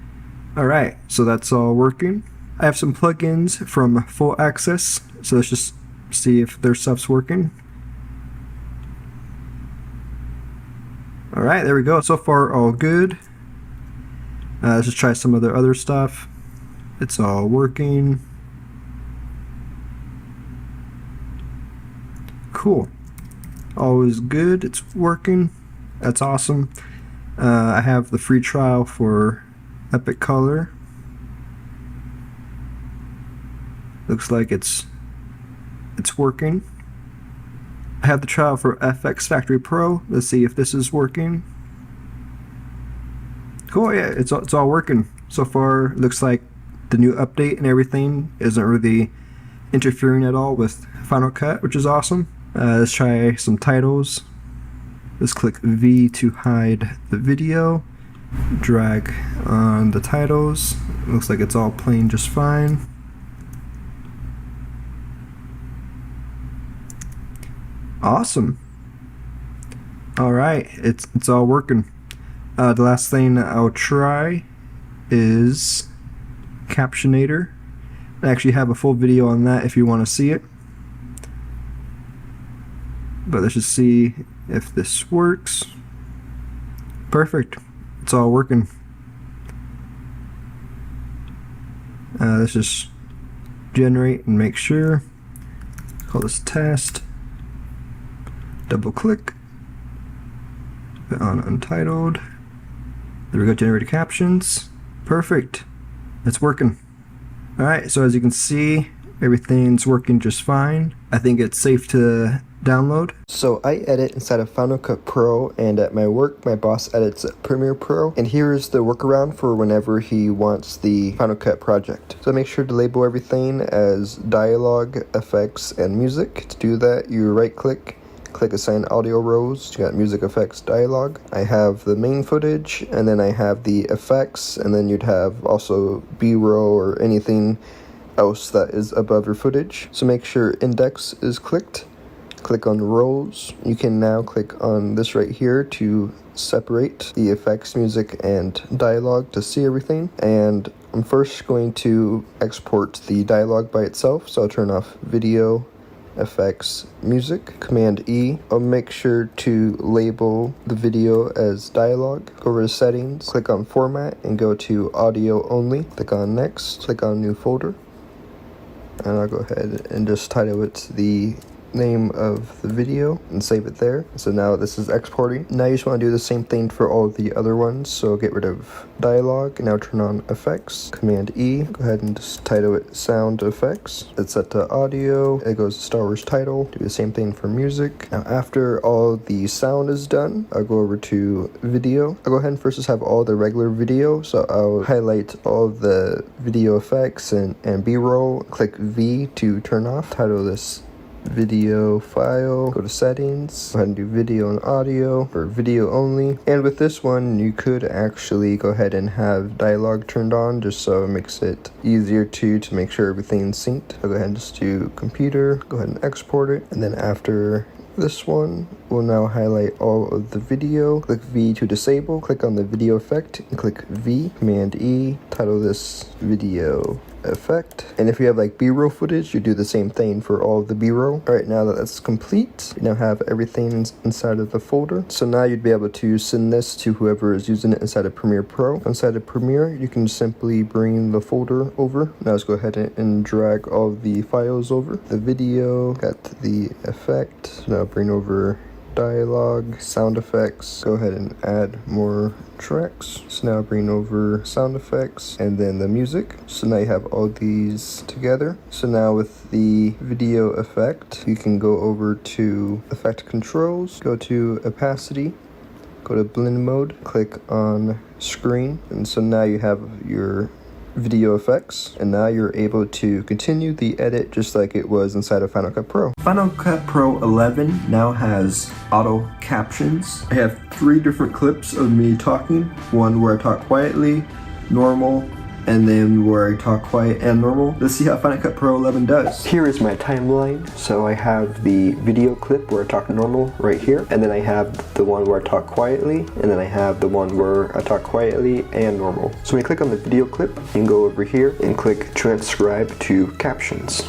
Alright, so that's all working. I have some plugins from Full Access, so let's just see if their stuff's working. Alright, there we go. So far, all good. Let's just try some of the other stuff. It's all working. Cool. All is good. It's working. That's awesome. I have the free trial for Epic Color. Looks like it's working. I have the trial for FX Factory Pro. Let's see if this is working. Cool, yeah, it's all working. So far, looks like the new update and everything isn't really interfering at all with Final Cut, which is awesome. Let's try some titles. Let's click V to hide the video. Drag on the titles. Looks like it's all playing just fine. Awesome. Alright, it's all working. The last thing I'll try is Captionator. I actually have a full video on that if you want to see it. But let's just see if this works. Perfect. It's all working. Let's just generate and make sure. Call this test. Double click. Put on untitled. There we go, generated captions. Perfect. It's working. Alright, so as you can see, everything's working just fine. I think it's safe to download. So I edit inside of Final Cut Pro, and at my work my boss edits at Premiere Pro, and here's the workaround for whenever he wants the Final Cut project. So make sure to label everything as dialogue, effects, and music. To do that, you right click assign audio rows. You got music, effects, dialogue. I have the main footage, and then I have the effects, and then you'd have also B-roll or anything else that is above your footage. So make sure index is clicked. Click on rows. You can now click on this right here to separate the effects, music, and dialogue to see everything. And I'm first going to export the dialogue by itself, so I'll turn off video, effects, music, Command E. I'll make sure to label the video as dialogue. Go over to settings, click on format, and go to audio only. Click on next, click on new folder, and I'll go ahead and just title it the name of the video and save it there. So now this is exporting. Now you just want to do the same thing for all the other ones. So get rid of dialogue, now turn on effects, Command E, go ahead and just title it sound effects. It's set to audio, it goes to Star Wars title. Do the same thing for music. Now after all the sound is done, I'll go over to video. I'll go ahead and first just have all the regular video, so I'll highlight all the video effects and B-roll, click V to turn off, title this video file, go to settings, go ahead and do video and audio, or video only. And with this one, you could actually go ahead and have dialogue turned on, just so it makes it easier to make sure everything's synced. I'll go ahead and just do computer, go ahead and export it, and then after this one, we'll now highlight all of the video, click V to disable, click on the video effect, and click V, Command E, title this video effect. And if you have like B-roll footage, you do the same thing for all of the B-roll. Alright, now that that's complete, you now have everything inside of the folder. So now you'd be able to send this to whoever is using it inside of Premiere Pro. Inside of Premiere, you can simply bring the folder over. Now let's go ahead and drag all of the files over. The video, got the effect. Now bring over dialogue, sound effects. Go ahead and add more tracks. So now bring over sound effects and then the music. So now you have all these together. So now with the video effect, you can go over to effect controls, go to opacity, go to blend mode, click on screen, and so now you have your video effects, and now you're able to continue the edit just like it was inside of Final Cut Pro. Final Cut Pro 11 now has auto captions. I have 3 different clips of me talking. One where I talk quietly, normal, and then where I talk quiet and normal. Let's see how Final Cut Pro 11 does. Here is my timeline. So I have the video clip where I talk normal right here, and then I have the one where I talk quietly, and then I have the one where I talk quietly and normal. So when you click on the video clip, you can go over here and click transcribe to captions.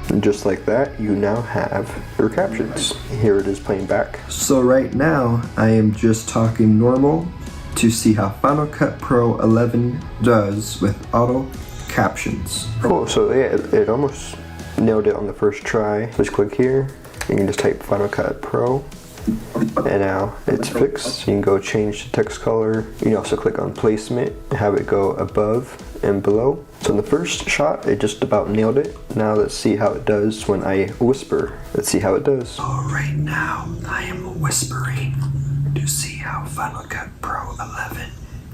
And just like that, you now have your captions. Here it is playing back. So right now, I am just talking normal to see how Final Cut Pro 11 does with auto captions. Cool, so yeah, it almost nailed it on the first try. Just click here, you can just type Final Cut Pro, and now it's fixed. You can go change the text color. You can also click on placement and have it go above and below. So in the first shot, it just about nailed it. Now let's see how it does when I whisper. Let's see how it does. So right now, I am whispering to see how Final Cut Pro 11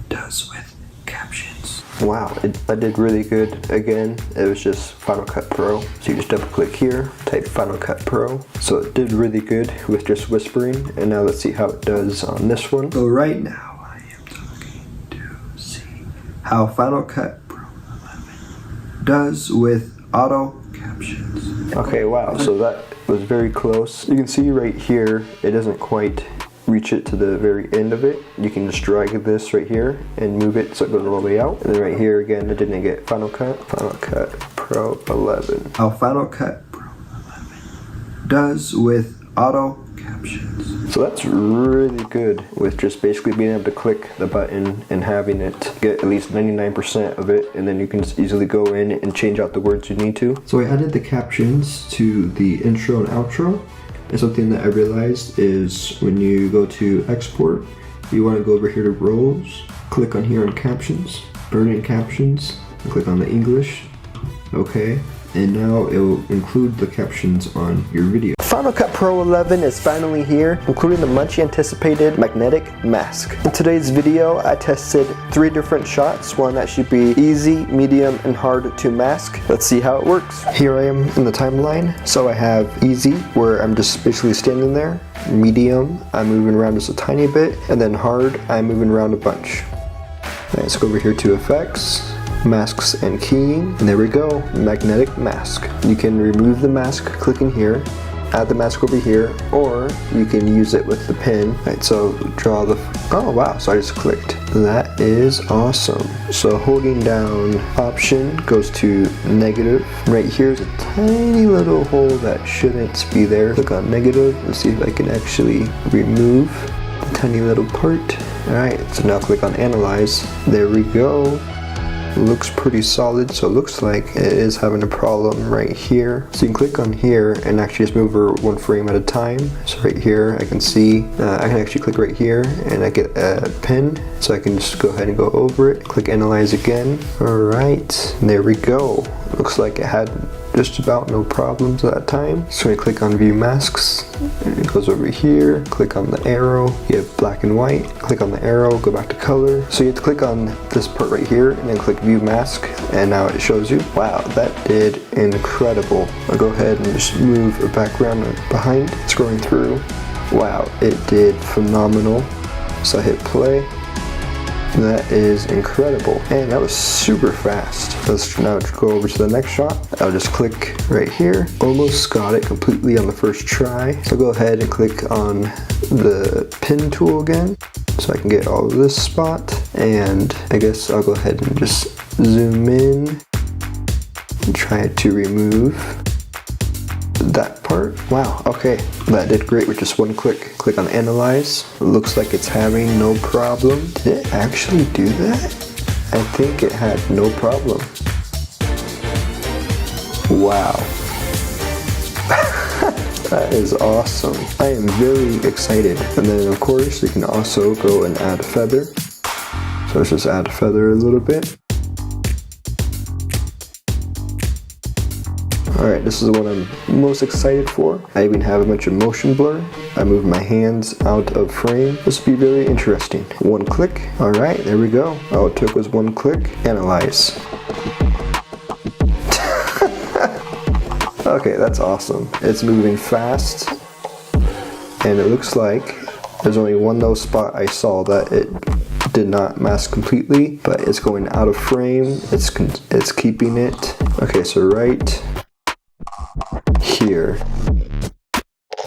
does with captions. Wow, I did really good. Again, it was just Final Cut Pro. So you just double click here, type Final Cut Pro. So it did really good with just whispering. And now let's see how it does on this one. So right now, I am talking to see how Final Cut Pro 11 does with auto captions. Okay, wow, so that was very close. You can see right here, it doesn't quite reach it to the very end of it. You can just drag this right here and move it so it goes all the way out. And then right here again, it didn't get Final Cut Pro 11. How Final Cut Pro 11 does with auto captions. So that's really good with just basically being able to click the button and having it get at least 99% of it, and then you can just easily go in and change out the words you need to. So I added the captions to the intro and outro. And something that I realized is when you go to export, you want to go over here to roles, click on here on captions, burn in captions, and click on the English. Okay, and now it will include the captions on your video. Final Cut Pro 11 is finally here, including the much anticipated magnetic mask. In today's video, I tested 3 different shots, one that should be easy, medium, and hard to mask. Let's see how it works. Here I am in the timeline. So I have easy, where I'm just basically standing there. Medium, I'm moving around just a tiny bit. And then hard, I'm moving around a bunch. Alright, let's go over here to effects, masks and keying, and there we go, magnetic mask. You can remove the mask clicking here, add the mask over here, or you can use it with the pen. Right, so draw the, oh wow, so I just clicked. That is awesome. So holding down option goes to negative. Right here's a tiny little hole that shouldn't be there. Click on negative. Let's see if I can actually remove the tiny little part. Alright, so now click on analyze. There we go. Looks pretty solid, so it looks like it is having a problem right here. So you can click on here and actually just move over 1 frame at a time. So right here I can see, I can actually click right here and I get a pin, so I can just go ahead and go over it, click analyze again. Alright, there we go. Looks like it had just about no problems at that time. So we click on view masks, and it goes over here, click on the arrow, you have black and white, click on the arrow, go back to color. So you have to click on this part right here and then click view mask, and now it shows you. Wow, that did incredible. I'll go ahead and just move a background behind, scrolling through. Wow, it did phenomenal. So I hit play. That is incredible, and that was super fast. Let's now go over to the next shot. I'll just click right here. Almost got it completely on the first try. So go ahead and click on the pin tool again, so I can get all of this spot. And I guess I'll go ahead and just zoom in and try to remove that part. Wow, okay, that did great with just 1 click. Click on analyze. It looks like it's having no problem. Did it actually do that? I think it had no problem. Wow. That is awesome. I am very excited. And then of course you can also go and add a feather. So let's just add a feather a little bit. Alright, this is what I'm most excited for. I even have a bunch of motion blur. I move my hands out of frame. This will be very interesting. One click. Alright, there we go. All it took was one click. Analyze. Okay, that's awesome. It's moving fast. And it looks like there's only one little spot I saw that it did not mask completely, but it's going out of frame. It's keeping it. Okay, so right here.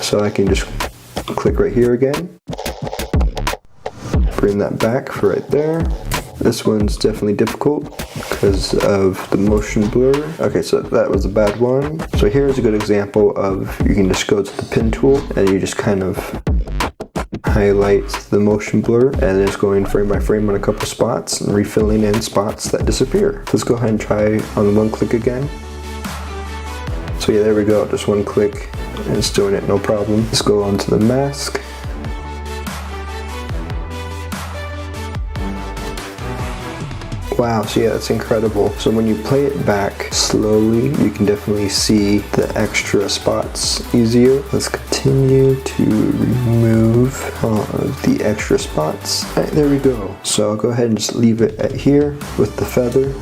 So I can just click right here again. Bring that back for right there. This one's definitely difficult because of the motion blur. Okay, so that was a bad one. So here's a good example of, you can just go to the pen tool and you just kind of highlight the motion blur and it's going frame by frame on a couple spots and refilling in spots that disappear. Let's go ahead and try on one click again. So yeah, there we go, just one click and it's doing it no problem. Let's go on to the mask. Wow, so yeah, that's incredible. So when you play it back slowly, you can definitely see the extra spots easier. Let's continue to remove all of the extra spots. All right, there we go. So I'll go ahead and just leave it at here with the feather.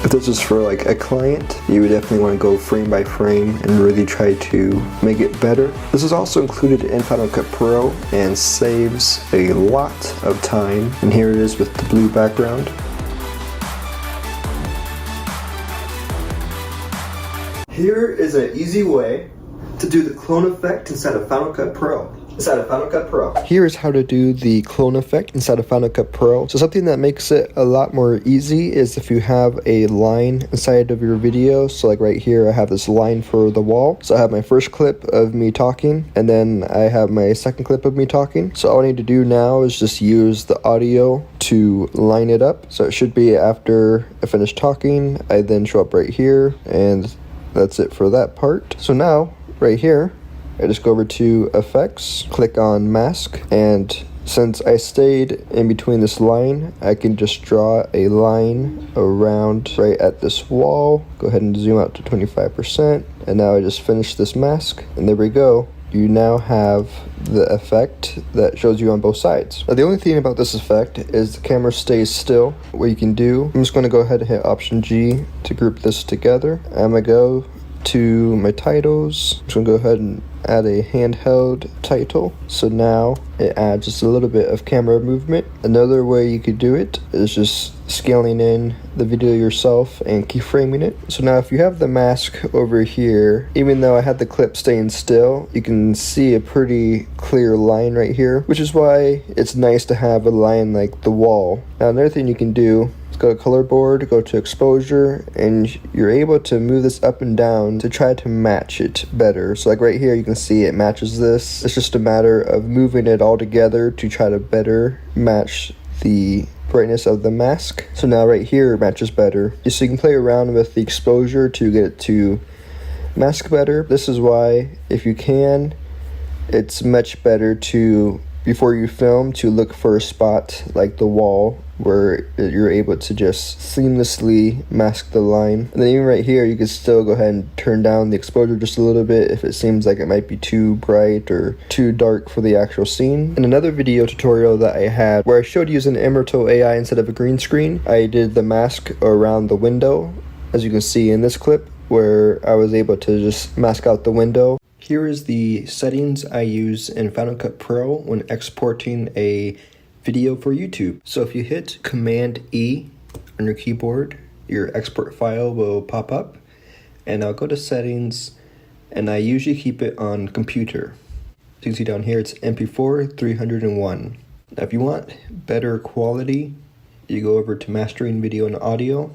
If this is for like a client, you would definitely want to go frame by frame and really try to make it better. This is also included in Final Cut Pro and saves a lot of time. And here it is with the blue background. Here is an easy way to do the clone effect inside of Final Cut Pro. Here is how to do the clone effect inside of Final Cut Pro. So something that makes it a lot more easy is if you have a line inside of your video. So like right here, I have this line for the wall. So I have my first clip of me talking, and then I have my second clip of me talking. So all I need to do now is just use the audio to line it up. So it should be after I finish talking, I then show up right here, and that's it for that part. So now, right here, I just go over to Effects, click on Mask, and since I stayed in between this line, I can just draw a line around right at this wall. Go ahead and zoom out to 25%, and now I just finished this mask, and there we go. You now have the effect that shows you on both sides. Now the only thing about this effect is the camera stays still. What you can do, I'm just going to go ahead and hit Option G to group this together. I'm going to go to my titles. I'm just going to go ahead and add a handheld title. So now it adds just a little bit of camera movement. Another way you could do it is just scaling in the video yourself and keyframing it. So now if you have the mask over here, even though I had the clip staying still, you can see a pretty clear line right here, which is why it's nice to have a line like the wall. Now another thing you can do, go to color board, go to exposure, and you're able to move this up and down to try to match it better. So like right here, you can see it matches this. It's just a matter of moving it all together to try to better match the brightness of the mask. So now right here it matches better. So you can play around with the exposure to get it to mask better. This is why, if you can, it's much better to, before you film, to look for a spot like the wall where you're able to just seamlessly mask the line. And then even right here, you can still go ahead and turn down the exposure just a little bit if it seems like it might be too bright or too dark for the actual scene. In another video tutorial that I had where I showed using mRotoai instead of a green screen, I did the mask around the window, as you can see in this clip, where I was able to just mask out the window. Here is the settings I use in Final Cut Pro when exporting a video for YouTube. So if you hit Command E on your keyboard, your export file will pop up, and I'll go to settings, and I usually keep it on computer. So you can see down here it's MP4 301. Now if you want better quality, you go over to mastering video and audio,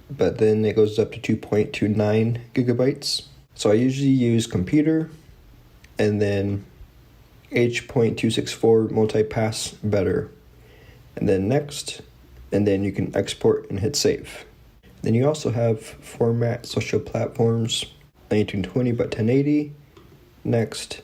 but then it goes up to 2.29 gigabytes. So I usually use computer, and then H.264 multi-pass better, and then next, and then you can export and hit save. Then you also have format social platforms, 1920 by 1080, next,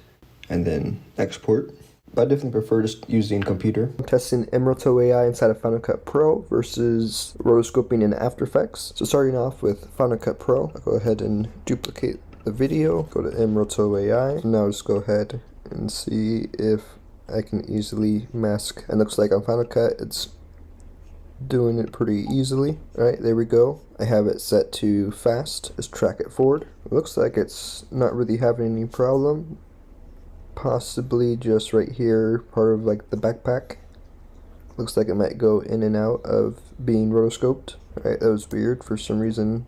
and then export. But I definitely prefer just using computer. I'm testing mRotoai inside of Final Cut Pro versus rotoscoping in After Effects. So starting off with Final Cut Pro, I'll go ahead and duplicate the video, go to mRotoai. Now just go ahead and see if I can easily mask. It looks like on Final Cut it's doing it pretty easily. Alright, there we go. I have it set to fast. Just track it forward. It looks like it's not really having any problem. Possibly just right here, part of like the backpack. Looks like it might go in and out of being rotoscoped. Alright, that was weird. For some reason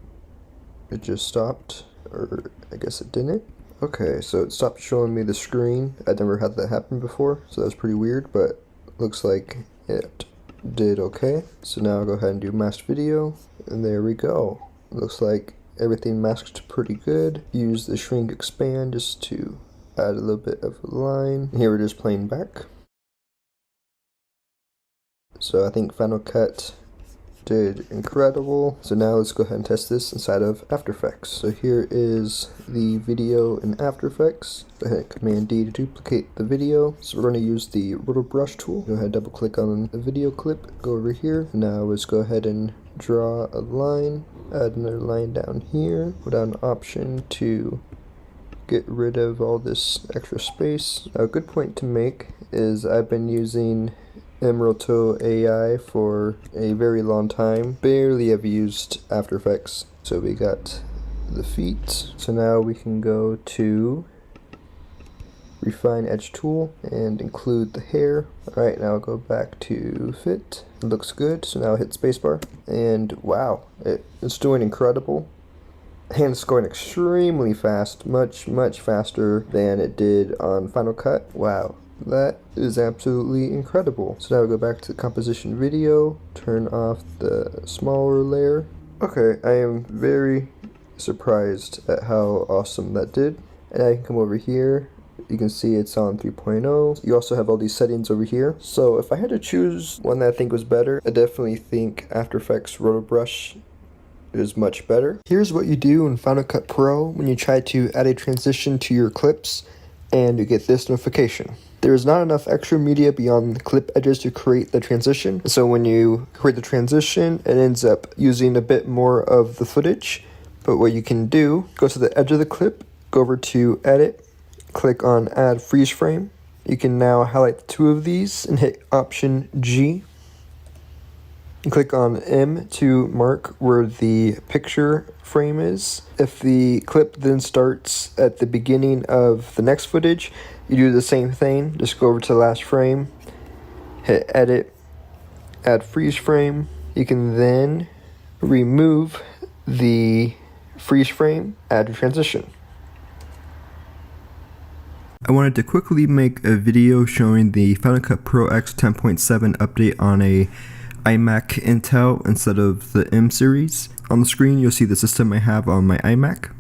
it just stopped, or I guess it didn't. Okay, so it stopped showing me the screen. I never had that happen before, so that was pretty weird, but looks like it did okay. So now I'll go ahead and do masked video, and there we go. Looks like everything masked pretty good. Use the shrink expand just to add a little bit of a line. Here we're just playing back. So I think Final Cut did incredible. So now let's go ahead and test this inside of After Effects. So here is the video in After Effects. Go ahead and Command D to duplicate the video. So we're going to use the Roto Brush tool. Go ahead and double click on the video clip, go over here. Now let's go ahead and draw a line, add another line down here, put down an option to get rid of all this extra space. Now, a good point to make is I've been using mRotoai for a very long time. Barely have used After Effects. So we got the feet. So now we can go to Refine Edge Tool and include the hair. Alright, now I'll go back to Fit. It looks good. So now I'll hit spacebar. And wow, it's doing incredible. And it's going extremely fast, much faster than it did on Final Cut. Wow, that is absolutely incredible. So now we go back to the composition video, turn off the smaller layer. Okay, I am very surprised at how awesome that did. And I can come over here. You can see it's on 3.0. You also have all these settings over here. So if I had to choose one that I think was better, I definitely think After Effects Roto Brush is much better. Here's what you do in Final Cut Pro when you try to add a transition to your clips and you get this notification. There is not enough extra media beyond the clip edges to create the transition. So when you create the transition, it ends up using a bit more of the footage. But what you can do, go to the edge of the clip, go over to Edit, click on Add Freeze Frame. You can now highlight the two of these and hit Option G. And click on M to mark where the picture frame is. If the clip then starts at the beginning of the next footage, you do the same thing. Just go over to the last frame, hit Edit, Add Freeze Frame. You can then remove the freeze frame, add a transition. I wanted to quickly make a video showing the Final Cut Pro X 10.7 update on a iMac Intel instead of the M series. On the screen you'll see the system I have on my iMac.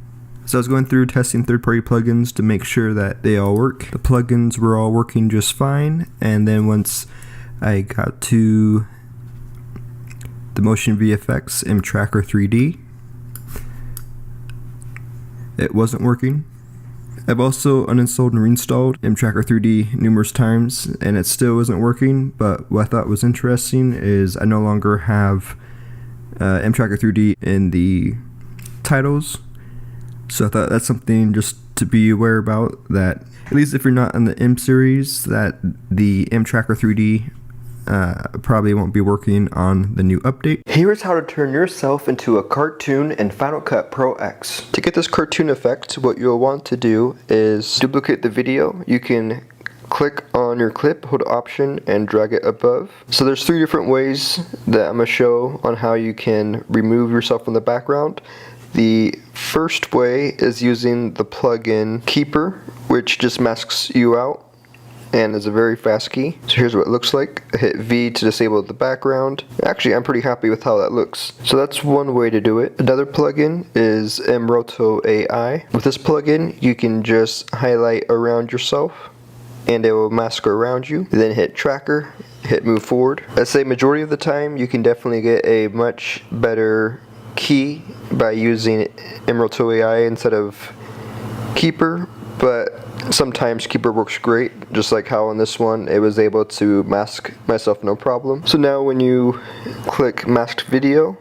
So I was going through testing third-party plugins to make sure that they all work. The plugins were all working just fine, and then once I got to the Motion VFX mTracker 3D, it wasn't working. I've also uninstalled and reinstalled mTracker 3D numerous times and it still isn't working, but what I thought was interesting is I no longer have mTracker 3D in the titles, so I thought that's something just to be aware about, that at least if you're not in the M series, that the mTracker 3D probably won't be working on the new update. Here's how to turn yourself into a cartoon in Final Cut Pro X. To get this cartoon effect, what you'll want to do is duplicate the video. You can click on your clip, hold Option, and drag it above. So there's 3 different ways that I'm going to show on how you can remove yourself from the background. The first way is using the plugin Keyper, which just masks you out and is a very fast key. So here's what it looks like. I hit V to disable the background. Actually, I'm pretty happy with how that looks. So that's one way to do it. Another plugin is mRotoai. With this plugin, you can just highlight around yourself and it will mask around you. Then hit Tracker, hit Move Forward. I'd say majority of the time, you can definitely get a much better key by using mRotoai instead of Keyper, but sometimes Keyper works great, just like how on this one it was able to mask myself no problem. So now when you click masked video,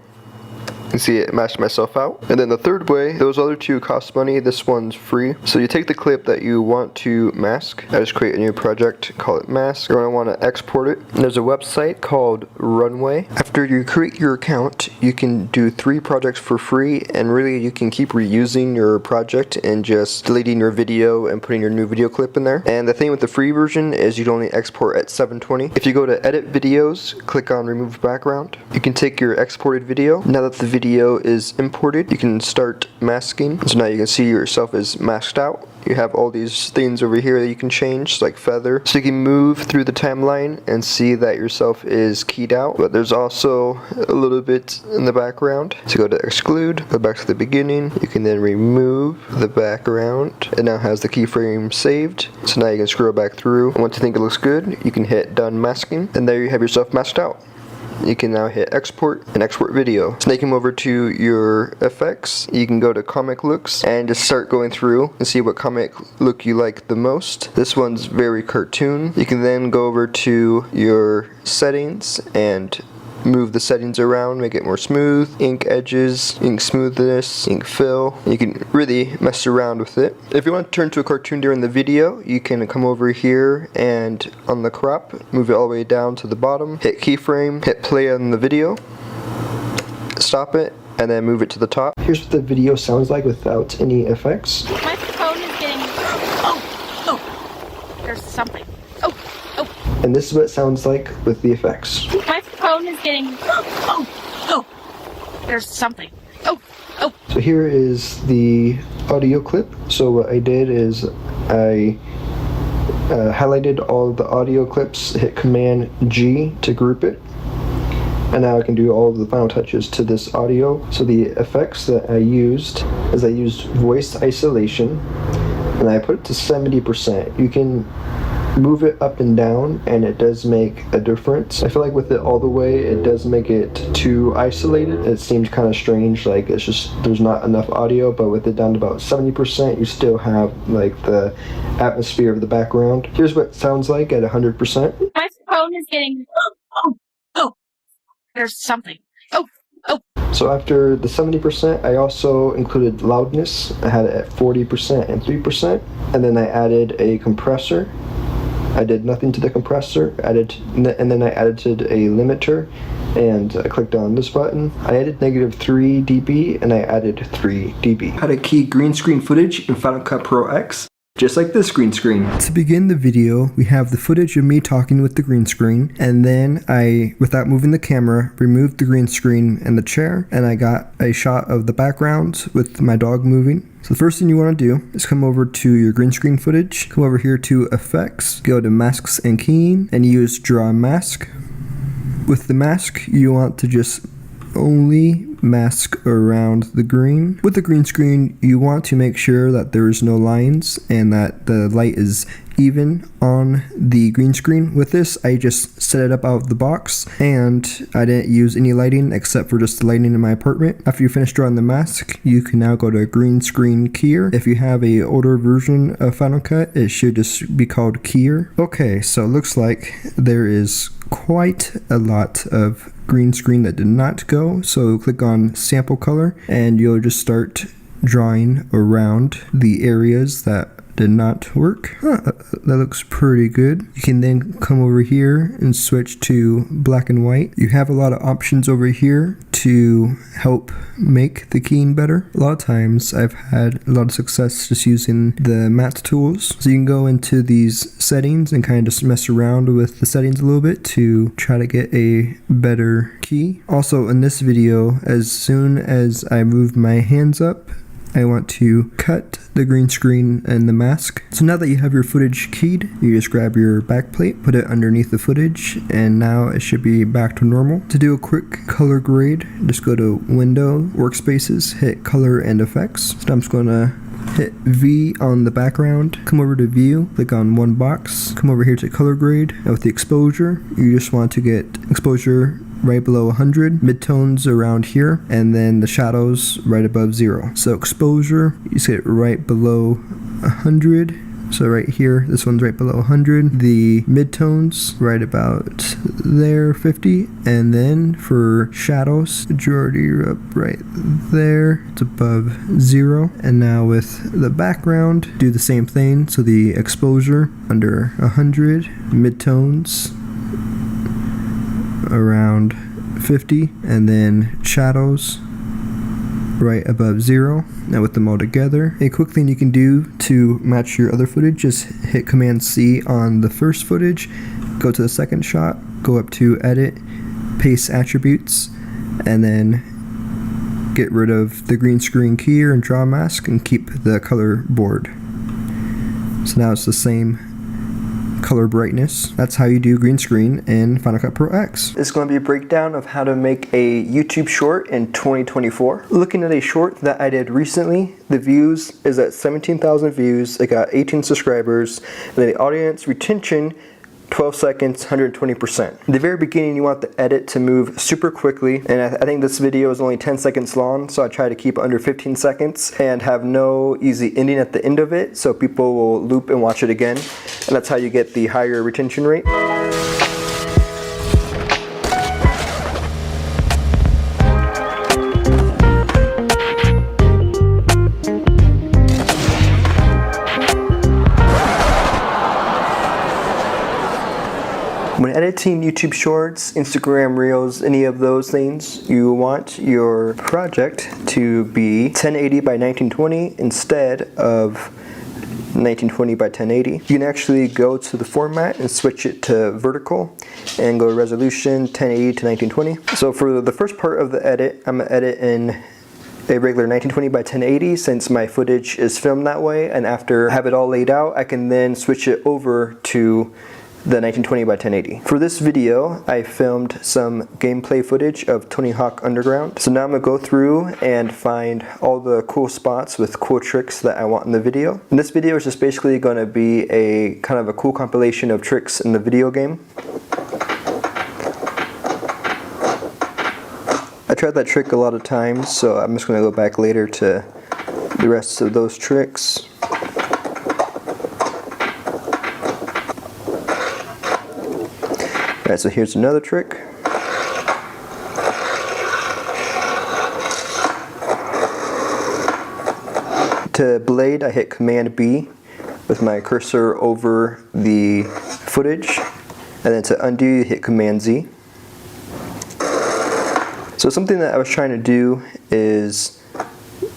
you see it masked myself out. And then the third way, those other two cost money, this one's free. So you take the clip that you want to mask. I just create a new project, call it mask. You're going to want to export it. And there's a website called Runway. After you create your account, you can do 3 projects for free, and really you can keep reusing your project and just deleting your video and putting your new video clip in there. And the thing with the free version is you'd only export at 720. If you go to edit videos, click on remove background, you can take your exported video. Now that the video is imported, you can start masking. So now you can see yourself is masked out. You have all these things over here that you can change, like feather. So you can move through the timeline and see that yourself is keyed out. But there's also a little bit in the background. So go to exclude, go back to the beginning. You can then remove the background. It now has the keyframe saved. So now you can scroll back through. And once you think it looks good, you can hit done masking. And there you have yourself masked out. You can now hit export and export video. So now you come over to your effects. You can go to comic looks and just start going through and see what comic look you like the most. This one's very cartoon. You can then go over to your settings and move the settings around, make it more smooth, ink edges, ink smoothness, ink fill. You can really mess around with it. If you want to turn to a cartoon during the video, you can come over here and on the crop, move it all the way down to the bottom, hit keyframe, hit play on the video, stop it, and then move it to the top. Here's what the video sounds like without any effects. My phone is getting... Oh! There's something. Oh! And this is what it sounds like with the effects. My phone is getting... Oh! There's something. Oh! So here is the audio clip. So what I did is I highlighted all of the audio clips, hit Command G to group it. And now I can do all of the final touches to this audio. So the effects that I used is I used voice isolation, and I put it to 70%. You can move it up and down, and it does make a difference. I feel like with it all the way, it does make it too isolated. It seems kind of strange, like it's just there's not enough audio, but with it down to about 70%, you still have like the atmosphere of the background. Here's what it sounds like at 100%. My phone is getting... Oh! There's something. Oh! So after the 70%, I also included loudness. I had it at 40% and 3%, and then I added a compressor. I did nothing to the compressor, and then I added a limiter, and I clicked on this button. I added -3 dB, and I added 3 dB. How to key green screen footage in Final Cut Pro X, just like this green screen. To begin the video, we have the footage of me talking with the green screen, and then I, without moving the camera, removed the green screen and the chair, and I got a shot of the background with my dog moving. So the first thing you want to do is come over to your green screen footage, come over here to effects, go to masks and keying, and use draw mask. With the mask, you want to just only mask around the green. With the green screen, you want to make sure that there is no lines and that the light is even on the green screen. With this, I just set it up out of the box, and I didn't use any lighting except for just the lighting in my apartment. After you finish drawing the mask, you can now go to green screen keyer. If you have a older version of Final Cut, it should just be called keyer. Okay, so it looks like there is quite a lot of green screen that did not go, so click on sample color and you'll just start drawing around the areas that did not work. That looks pretty good. You can then come over here and switch to black and white. You have a lot of options over here to help make the keying better. A lot of times I've had a lot of success just using the matte tools. So you can go into these settings and kind of just mess around with the settings a little bit to try to get a better key. Also in this video, as soon as I move my hands up, I want to cut the green screen and the mask. So now that you have your footage keyed, you just grab your backplate, put it underneath the footage, and now it should be back to normal. To do a quick color grade, just go to Window, Workspaces, hit Color and Effects. So I'm just going to hit V on the background, come over to View, click on one box, come over here to Color Grade, and with the exposure, you just want to get exposure right below 100, midtones around here, and then the shadows right above 0. So exposure, you set it right below 100. So right here, this one's right below 100. The midtones, right about there, 50. And then for shadows, majority up right there, it's above 0. And now with the background, do the same thing. So the exposure under 100, midtones around 50, and then shadows right above 0. Now with them all together, a quick thing you can do to match your other footage is hit Command C on the first footage, go to the second shot, go up to Edit, Paste Attributes, and then get rid of the green screen key and draw mask and keep the color board. So now it's the same color brightness. That's how you do green screen in Final Cut Pro X. It's going to be a breakdown of how to make a YouTube short in 2024. Looking at a short that I did recently, the views is at 17,000 views, it got 18 subscribers, and then the audience retention 12 seconds, 120%. At the very beginning, you want the edit to move super quickly, and I think this video is only 10 seconds long, so I try to keep it under 15 seconds and have no easy ending at the end of it, so people will loop and watch it again, and that's how you get the higher retention rate. When editing YouTube Shorts, Instagram Reels, any of those things, you want your project to be 1080 by 1920 instead of 1920 by 1080. You can actually go to the format and switch it to vertical and go to resolution 1080 to 1920. So for the first part of the edit, I'm going to edit in a regular 1920 by 1080 since my footage is filmed that way, and after I have it all laid out, I can then switch it over to the 1920 by 1080. For this video, I filmed some gameplay footage of Tony Hawk Underground. So now I'm gonna go through and find all the cool spots with cool tricks that I want in the video. And this video is just basically gonna be a kind of a cool compilation of tricks in the video game. I tried that trick a lot of times, so I'm just gonna go back later to the rest of those tricks. Alright, so here's another trick. To blade, I hit Command B with my cursor over the footage, and then to undo, you hit Command Z. So something that I was trying to do is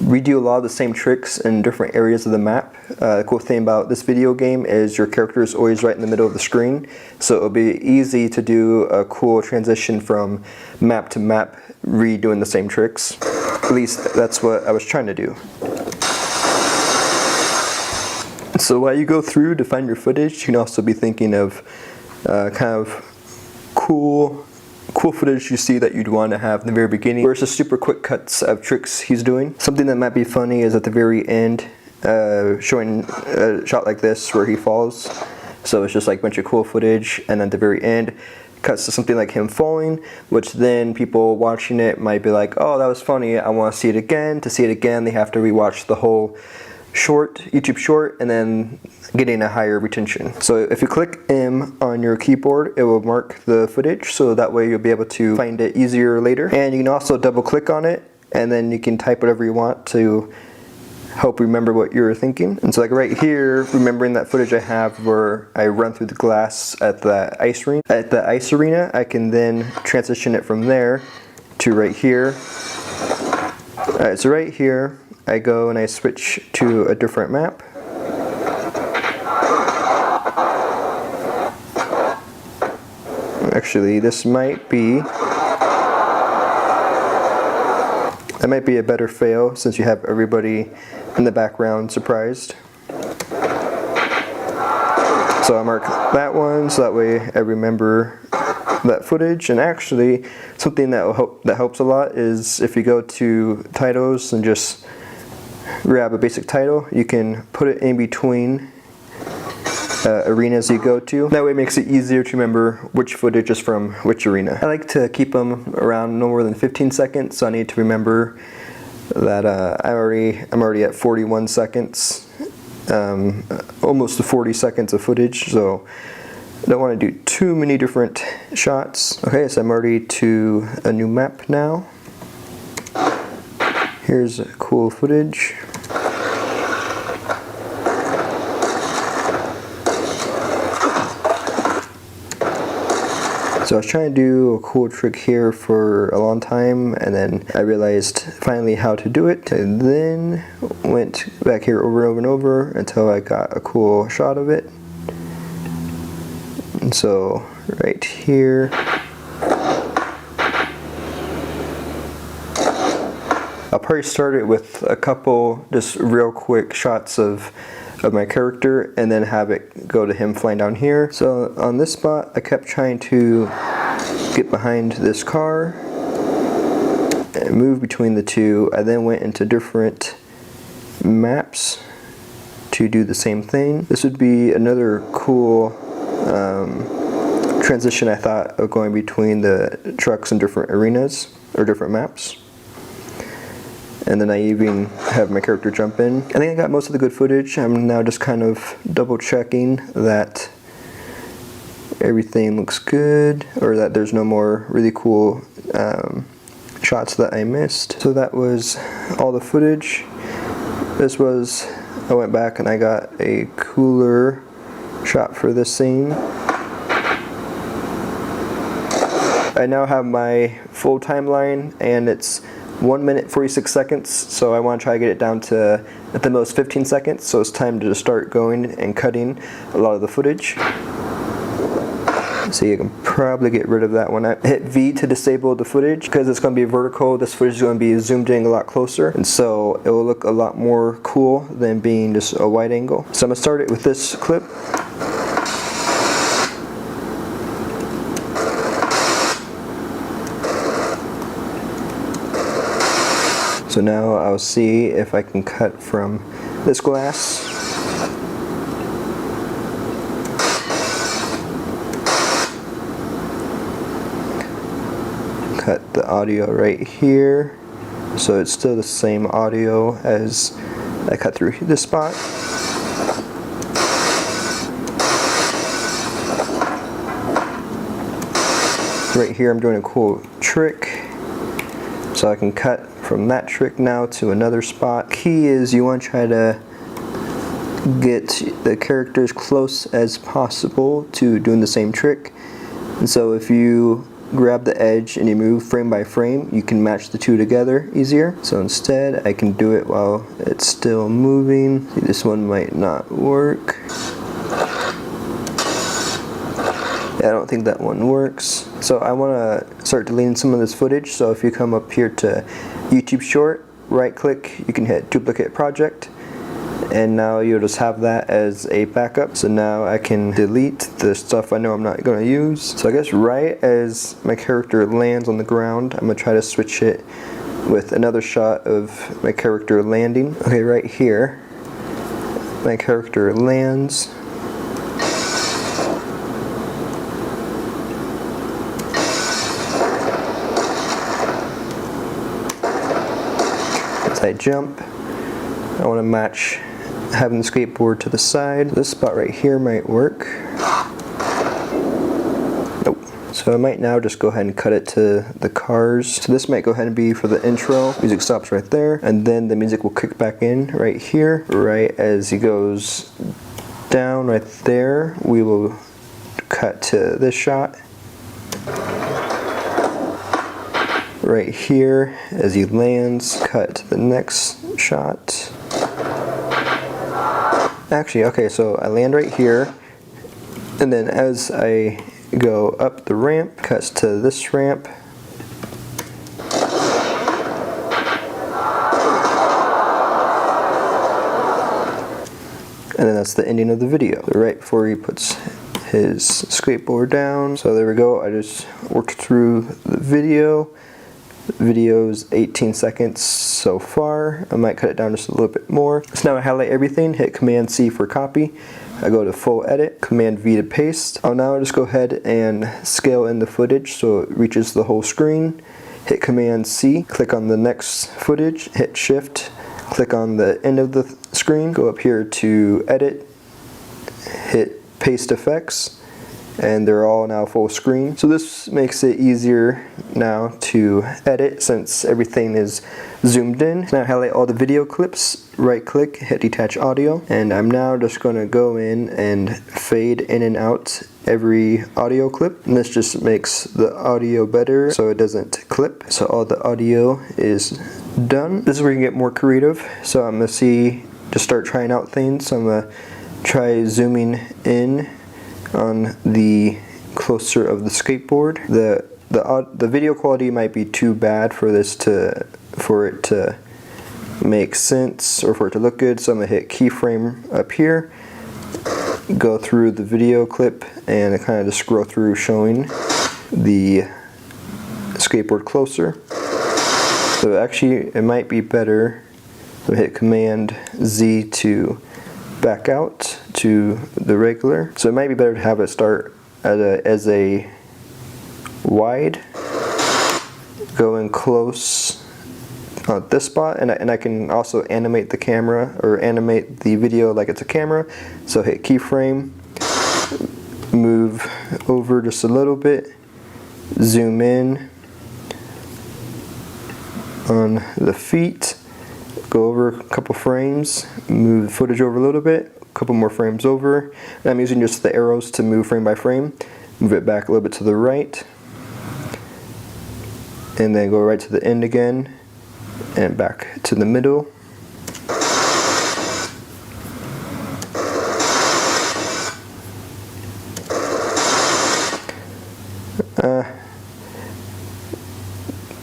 redo a lot of the same tricks in different areas of the map. The cool thing about this video game is your character is always right in the middle of the screen, so it'll be easy to do a cool transition from map to map redoing the same tricks. At least that's what I was trying to do. So while you go through to find your footage, you can also be thinking of kind of cool footage you see that you'd want to have in the very beginning versus super quick cuts of tricks he's doing. Something that might be funny is at the very end, showing a shot like this where he falls. So it's just like a bunch of cool footage, and at the very end cuts to something like him falling, which then people watching it might be like, oh, that was funny, I want to see it again. To see it again, they have to rewatch the whole YouTube short, and then getting a higher retention. So if you click M on your keyboard, it will mark the footage, so that way you'll be able to find it easier later. And you can also double click on it, and then you can type whatever you want to help remember what you're thinking. And so like right here, remembering that footage I have where I run through the glass at the ice arena, I can then transition it from there to right here. Alright, so right here, I go and I switch to a different map. Actually, this might be a better fail since you have everybody in the background surprised. So I mark that one so that way I remember that footage. And actually, something that helps a lot is if you go to titles and just grab a basic title, you can put it in between arenas you go to. That way it makes it easier to remember which footage is from which arena. I like to keep them around no more than 15 seconds, so I need to remember that I'm already at 41 seconds, almost to 40 seconds of footage, so I don't want to do too many different shots. Okay, so I'm already to a new map now. Here's cool footage. So I was trying to do a cool trick here for a long time, and then I realized finally how to do it, and then went back here over and over and over until I got a cool shot of it. And so right here, I'll probably start it with a couple just real quick shots of my character and then have it go to him flying down here. So on this spot I kept trying to get behind this car and move between the two. I then went into different maps to do the same thing. This would be another cool transition I thought of going between the trucks in different arenas or different maps. And then I even have my character jump in. I think I got most of the good footage. I'm now just kind of double checking that everything looks good, or that there's no more really cool shots that I missed. So that was all the footage. I went back and I got a cooler shot for this scene. I now have my full timeline, and it's 1 minute 46 seconds, so I want to try to get it down to at the most 15 seconds, so it's time to start going and cutting a lot of the footage. So you can probably get rid of that one. I hit V to disable the footage because it's going to be vertical. This footage is going to be zoomed in a lot closer, and so it will look a lot more cool than being just a wide angle. So I'm going to start it with this clip. So now I'll see if I can cut from this glass. Cut the audio right here, so it's still the same audio as I cut through this spot. Right here I'm doing a cool trick, so I can cut from that trick now to another spot. Key is you want to try to get the character as close as possible to doing the same trick. And so if you grab the edge and you move frame by frame, you can match the two together easier. So instead I can do it while it's still moving. See, this one might not work. I don't think that one works. So I want to start deleting some of this footage. So if you come up here to YouTube Short, right click, you can hit duplicate project, and now you'll just have that as a backup. So now I can delete the stuff I know I'm not going to use. So I guess right as my character lands on the ground, I'm going to try to switch it with another shot of my character landing. Okay, right here my character lands. I jump, I want to match having the skateboard to the side. This spot right here might work. Nope. So I might now just go ahead and cut it to the cars. So this might go ahead and be for the intro. Music stops right there, and then the music will kick back in right here. Right as he goes down right there, we will cut to this shot. Right here, as he lands, cut to the next shot. Actually, okay, so I land right here, and then as I go up the ramp, cuts to this ramp. And then that's the ending of the video. Right before he puts his skateboard down. So there we go, I just worked through the video. The video's 18 seconds so far. I might cut it down just a little bit more. So now I highlight everything, hit Command C for copy, I go to full edit, Command V to paste. I'll now just go ahead and scale in the footage so it reaches the whole screen. Hit Command C, click on the next footage, hit Shift, click on the end of the screen, go up here to edit, hit paste effects, and they're all now full screen. So this makes it easier now to edit since everything is zoomed in. Now highlight all the video clips, right click, hit detach audio, and I'm now just going to go in and fade in and out every audio clip. And this just makes the audio better so it doesn't clip. So all the audio is done. This is where you can get more creative. So I'm going to just start trying out things. So I'm going to try zooming in on the closer of the skateboard. The video quality might be too bad for it to make sense or for it to look good, so I'm gonna hit keyframe up here, go through the video clip, and kind of just scroll through showing the skateboard closer. So actually it might be better to hit Command Z to back out to the regular. So it might be better to have it start as a wide, go in close at this spot, and I can also animate the camera or animate the video like it's a camera. So hit keyframe, move over just a little bit, zoom in on the feet, go over a couple frames, move the footage over a little bit, a couple more frames over. And I'm using just the arrows to move frame by frame. Move it back a little bit to the right, and then go right to the end again, and back to the middle.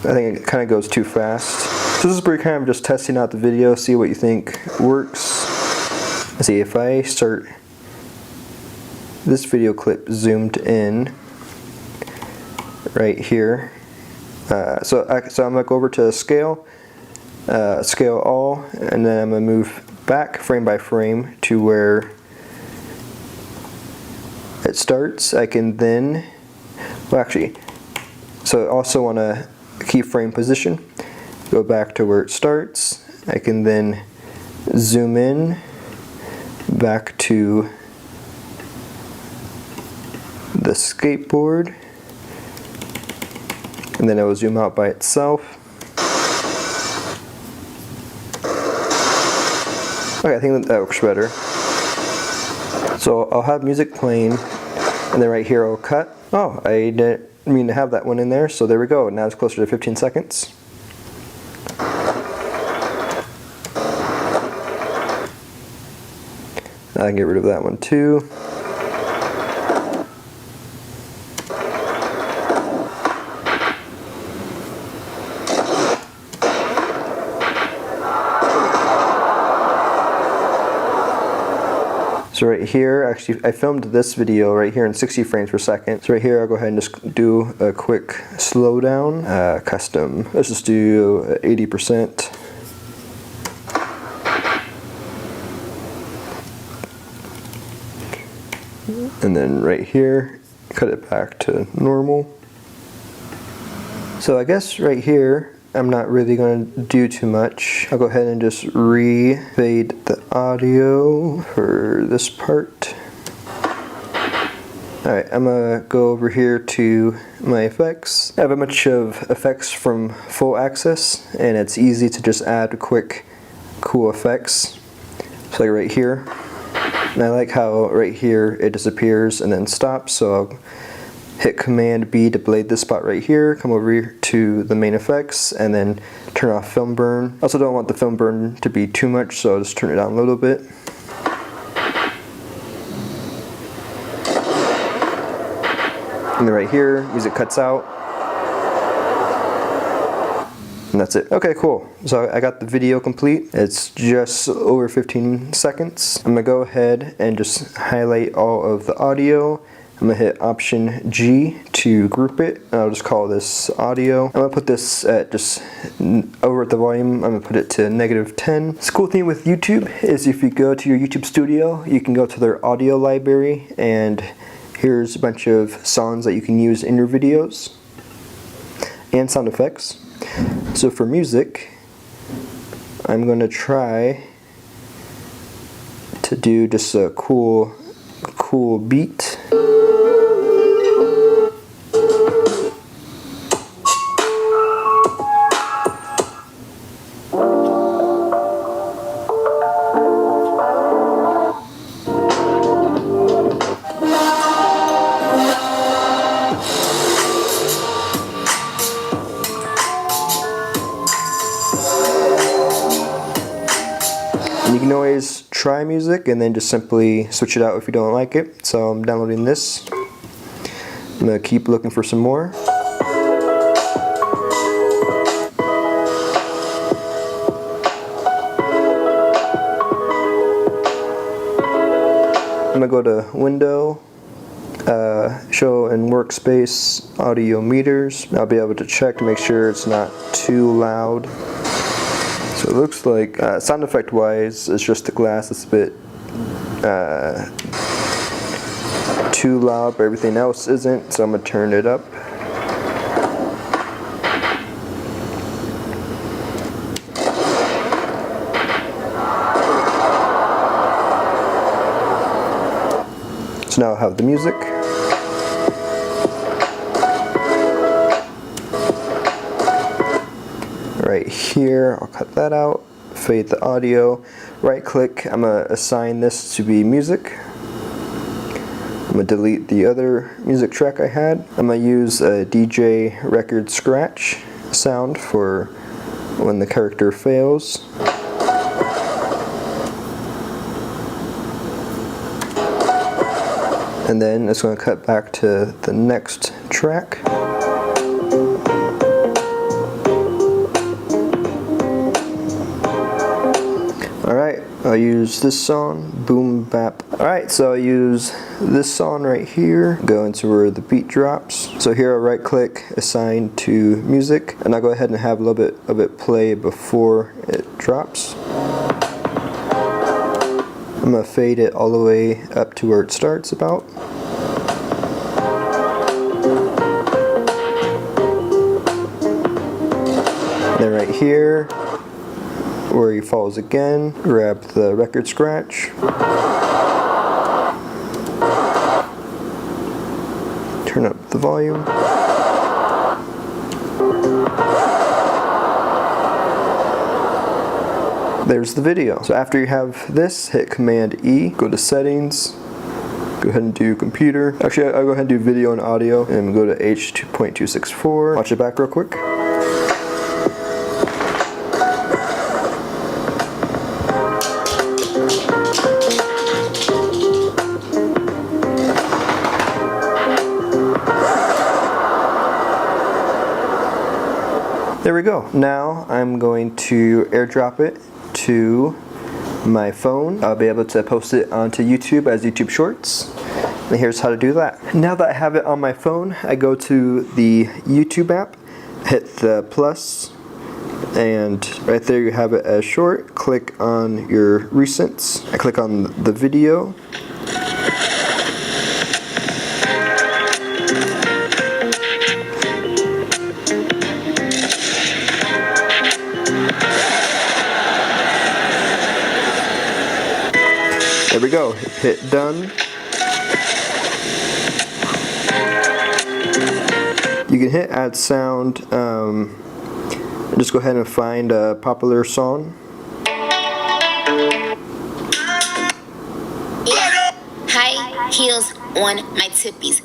I think it kind of goes too fast. So this is where you're kind of just testing out the video, see what you think works. Let's see, if I start this video clip zoomed in right here, so I'm going to go over to scale, scale all, and then I'm going to move back frame by frame to where it starts. I can then, well actually, so I also want to keyframe position, go back to where it starts. I can then zoom in back to the skateboard, and then it will zoom out by itself. Okay, I think that works better. So I'll have music playing, and then right here I'll cut. Oh, I didn't mean to have that one in there, so there we go. Now it's closer to 15 seconds. I can get rid of that one too. So right here, actually I filmed this video right here in 60 frames per second. So right here I'll go ahead and just do a quick slowdown, custom. Let's just do 80%. And then right here, cut it back to normal. So I guess right here, I'm not really going to do too much. I'll go ahead and just re-fade the audio for this part. Alright, I'm going to go over here to my effects. I have a bunch of effects from Full Access, and it's easy to just add quick, cool effects. So like right here. And I like how right here it disappears and then stops, so I'll hit Command B to blade this spot right here, come over here to the main effects, and then turn off film burn. I also don't want the film burn to be too much, so I'll just turn it down a little bit. And then right here, music cuts out. And that's it. Okay, cool. So I got the video complete. It's just over 15 seconds. I'm gonna go ahead and just highlight all of the audio. I'm I'm gonna hit Option G to group it. I'll just call this audio. I'm gonna put this at just over at the volume. I'm gonna put it to -10. The cool thing with YouTube is if you go to your YouTube studio, you can go to their audio library, and here's a bunch of songs that you can use in your videos and sound effects. So for music, I'm gonna try to do just a cool beat. You can always try music and then just simply switch it out if you don't like it. So I'm downloading this. I'm going to keep looking for some more. I'm going to go to Window, Show and Workspace Audio Meters. I'll be able to check to make sure it's not too loud. So it looks like, sound effect wise, it's just the glass that's a bit too loud, but everything else isn't, so I'm going to turn it up. So now I have the music. Right here, I'll cut that out, fade the audio, right click, I'm going to assign this to be music. I'm going to delete the other music track I had. I'm going to use a DJ record scratch sound for when the character fails. And then it's going to cut back to the next track. Alright, I'll use this song, Boom Bap. Alright, so I'll use this song right here, go into where the beat drops. So here I'll right click, assign to music, and I'll go ahead and have a little bit of it play before it drops. I'm going to fade it all the way up to where it starts about. Then right here, where he falls again, grab the record scratch. Turn up the volume. There's the video. So after you have this, hit Command E, go to Settings, go ahead and do Computer. Actually, I'll go ahead and do Video and Audio, and go to H2.264. Watch it back real quick. There we go. Now I'm going to airdrop it to my phone. I'll be able to post it onto YouTube as YouTube Shorts. And here's how to do that. Now that I have it on my phone, I go to the YouTube app, hit the plus, and right there you have it as short. Click on your recents. I click on the video. There we go, hit done. You can hit add sound, and just go ahead and find a popular song. Yeah. High heels on my tippies.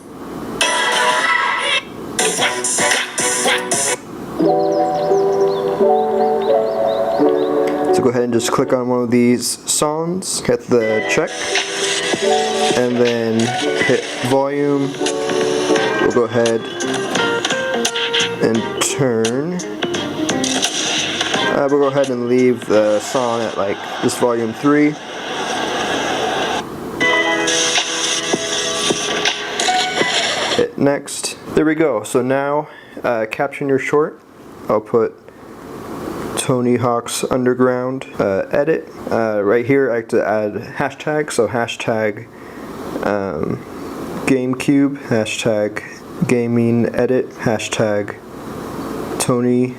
So go ahead and just click on one of these songs, hit the check, and then hit volume. We'll go ahead and turn. We'll go ahead and leave the song at like just volume 3. next. There we go. So now caption your short. I'll put Tony Hawk's Underground edit. Right here I like to add hashtag, so hashtag GameCube, hashtag gaming edit, hashtag Tony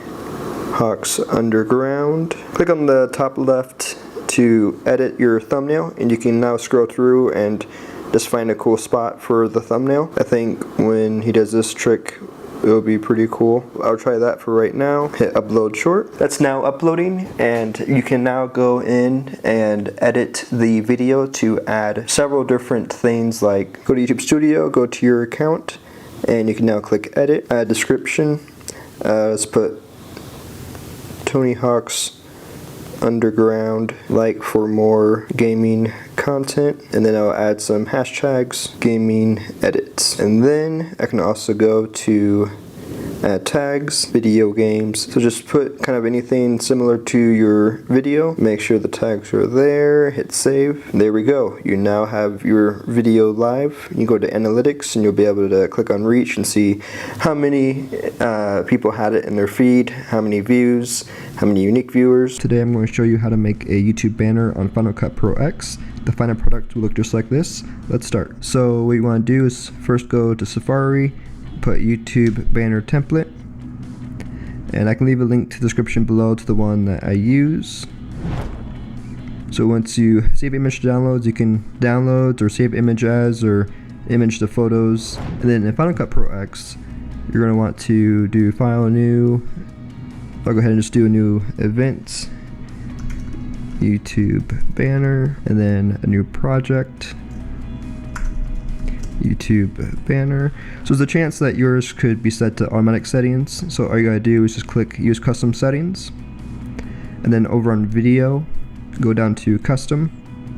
Hawk's Underground. Click on the top left to edit your thumbnail, and you can now scroll through and just find a cool spot for the thumbnail. I think when he does this trick, it'll be pretty cool. I'll try that for right now. Hit upload short. That's now uploading, and you can now go in and edit the video to add several different things, like go to YouTube Studio, go to your account, and you can now click edit, add description. Let's put Tony Hawk's Underground, like for more gaming content, and then I'll add some hashtags, gaming edits, and then I can also go to add tags, video games. So just put kind of anything similar to your video, make sure the tags are there, hit save. There we go. You now have your video live. You go to analytics and you'll be able to click on reach and see how many people had it in their feed, how many views, how many unique viewers. Today I'm going to show you how to make a YouTube banner on Final Cut Pro X. The final product will look just like this. Let's start. So what you want to do is first go to Safari, put YouTube banner template, and I can leave a link to the description below to the one that I use. So once you save image to downloads, you can download or save image as or image to photos. And then in Final Cut Pro X, you're going to want to do file new. I'll go ahead and just do a new event, YouTube banner, and then a new project, YouTube banner. So there's a chance that yours could be set to automatic settings. So all you gotta do is just click use custom settings, and then over on video, go down to custom.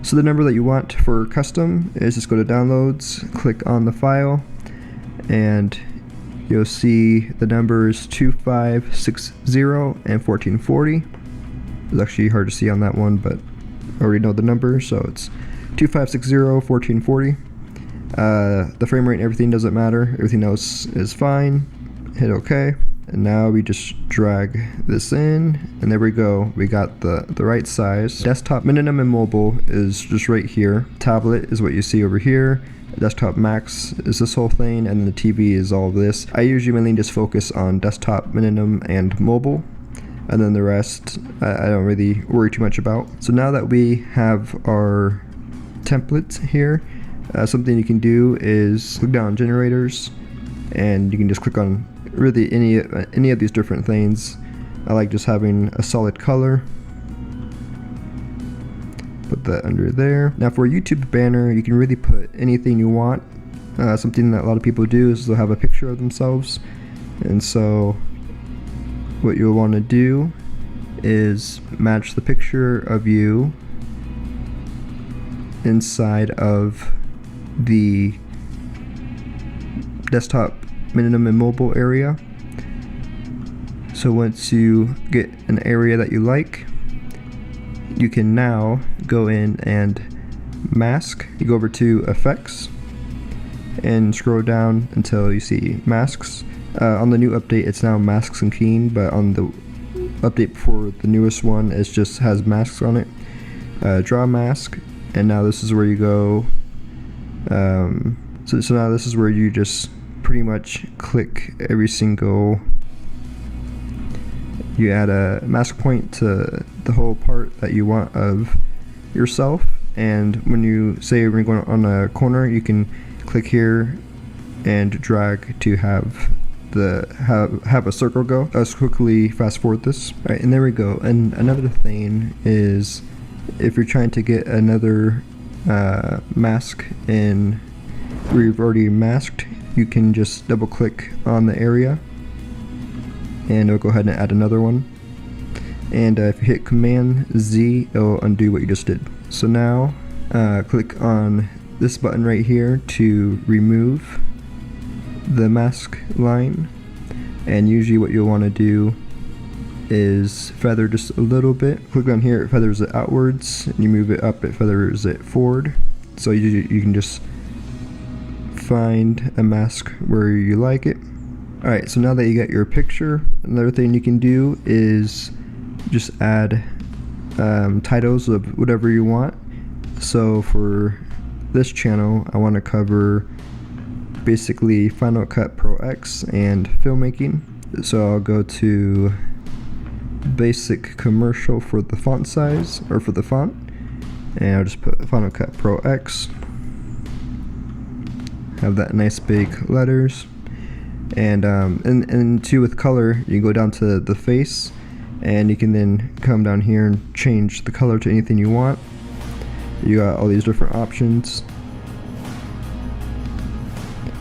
So the number that you want for custom is just go to downloads, click on the file, and you'll see the numbers 2560 and 1440. It's actually hard to see on that one, but I already know the number, so it's 2560, 1440. The frame rate and everything doesn't matter. Everything else is fine. Hit OK. And now we just drag this in, and there we go. We got the right size. Desktop minimum and mobile is just right here. Tablet is what you see over here. Desktop max is this whole thing, and then the TV is all of this. I usually mainly just focus on desktop minimum and mobile, and then the rest I don't really worry too much about. So now that we have our templates here, something you can do is click down on generators, and you can just click on really any of these different things. I like just having a solid color. Put that under there. Now for a YouTube banner, you can really put anything you want. Something that a lot of people do is they'll have a picture of themselves, and so what you'll want to do is match the picture of you inside of the desktop minimum and mobile area. So once you get an area that you like, you can now go in and mask. You go over to effects and scroll down until you see masks. On the new update it's now masks and keying, but on the update for the newest one it just has masks on it. Draw mask, and now this is where you go. So now this is where you just pretty much click every single, you add a mask point to the whole part that you want of yourself, and when you say we're going on a corner, you can click here and drag to have a circle go. Let's quickly fast forward this. Alright, and there we go. And another thing is, if you're trying to get another mask in where you've already masked, you can just double click on the area and it'll go ahead and add another one. And if you hit Command Z, it'll undo what you just did. So now click on this button right here to remove the mask line, and usually what you'll want to do is feather just a little bit. Click on here, it feathers it outwards, and you move it up, it feathers it forward. So you can just find a mask where you like it. Alright, so now that you got your picture, another thing you can do is just add titles of whatever you want. So for this channel, I want to cover basically Final Cut Pro X and filmmaking. So I'll go to basic commercial for the font size, or for the font, and I'll just put Final Cut Pro X. Have that nice big letters. And too, with color, you can go down to the face, and you can then come down here and change the color to anything you want. You got all these different options.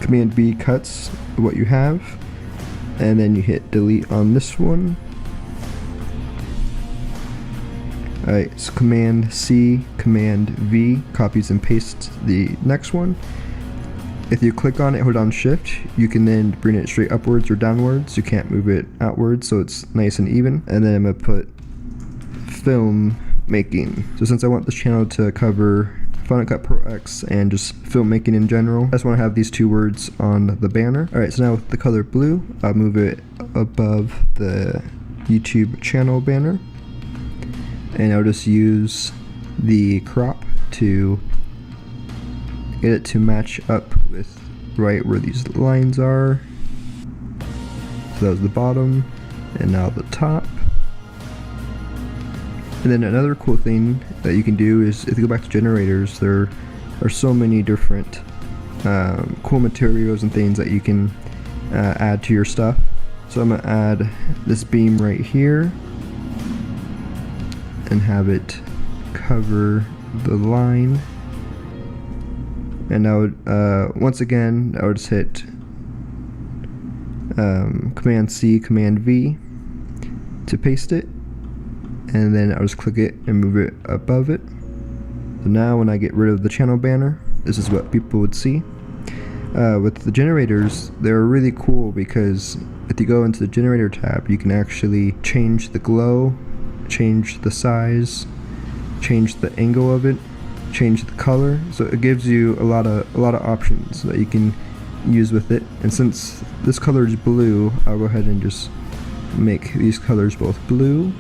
Command B cuts what you have, and then you hit delete on this one. Alright, so Command C, Command V copies and pastes the next one. If you click on it, hold down Shift, you can then bring it straight upwards or downwards. You can't move it outwards, so it's nice and even. And then I'm going to put film making. So since I want this channel to cover Final Cut Pro X and just filmmaking in general, I just want to have these two words on the banner. Alright, so now with the color blue, I'll move it above the YouTube channel banner. And I'll just use the crop to get it to match up with right where these lines are. So that was the bottom, and now the top. And then another cool thing that you can do is, if you go back to generators, there are so many different cool materials and things that you can add to your stuff. So I'm going to add this beam right here and have it cover the line. And I would, once again, I would just hit Command C, Command V to paste it, and then I'll just click it and move it above it. So now when I get rid of the channel banner, this is what people would see. With the generators, they're really cool because if you go into the generator tab, you can actually change the glow, change the size, change the angle of it, change the color. So it gives you a lot of options that you can use with it. And since this color is blue, I'll go ahead and just make these colors both blue.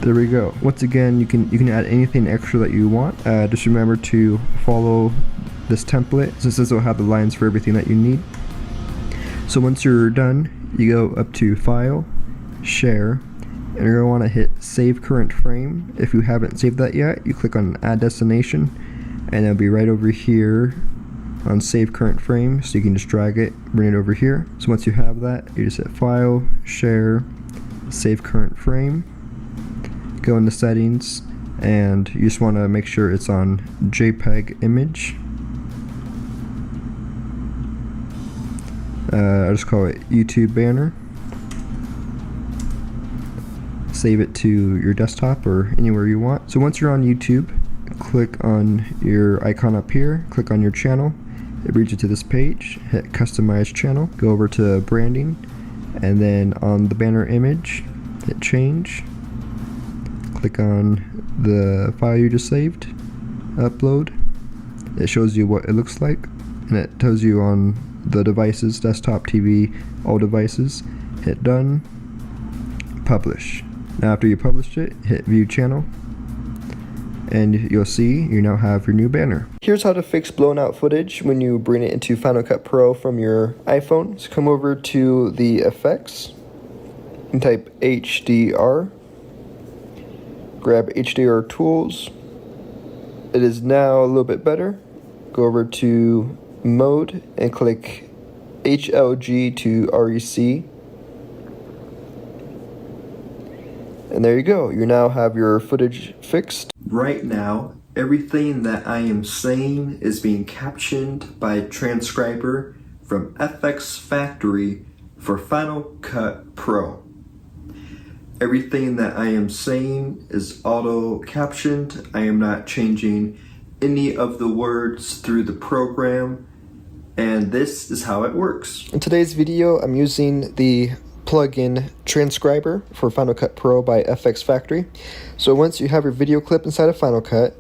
There we go. Once again, you can add anything extra that you want. Just remember to follow this template, since this will have the lines for everything that you need. So once you're done, you go up to File, Share, and you're going to want to hit Save Current Frame. If you haven't saved that yet, you click on Add Destination, and it'll be right over here on Save Current Frame, so you can just drag it, bring it over here. So once you have that, you just hit File, Share, Save Current Frame, go into Settings, and you just want to make sure it's on JPEG image. I'll just call it YouTube banner. Save it to your desktop or anywhere you want. So once you're on YouTube, click on your icon up here, click on your channel. It brings you to this page. Hit Customize Channel. Go over to Branding, and then on the banner image, hit Change. Click on the file you just saved. Upload. It shows you what it looks like, and it tells you on the devices, desktop, TV, all devices. Hit Done. Publish. Now after you published it, hit View Channel, and you'll see you now have your new banner. Here's how to fix blown out footage when you bring it into Final Cut Pro from your iPhone. So come over to the effects and type HDR. Grab HDR tools. It is now a little bit better. Go over to mode and click HLG to REC. And there you go. You now have your footage fixed. Right now, everything that I am saying is being captioned by Transcriber from FX Factory for Final Cut Pro. Everything that I am saying is auto captioned. I am not changing any of the words through the program, and this is how it works. In today's video, I'm using the plugin Transcriber for Final Cut Pro by FX Factory. So once you have your video clip inside of Final Cut,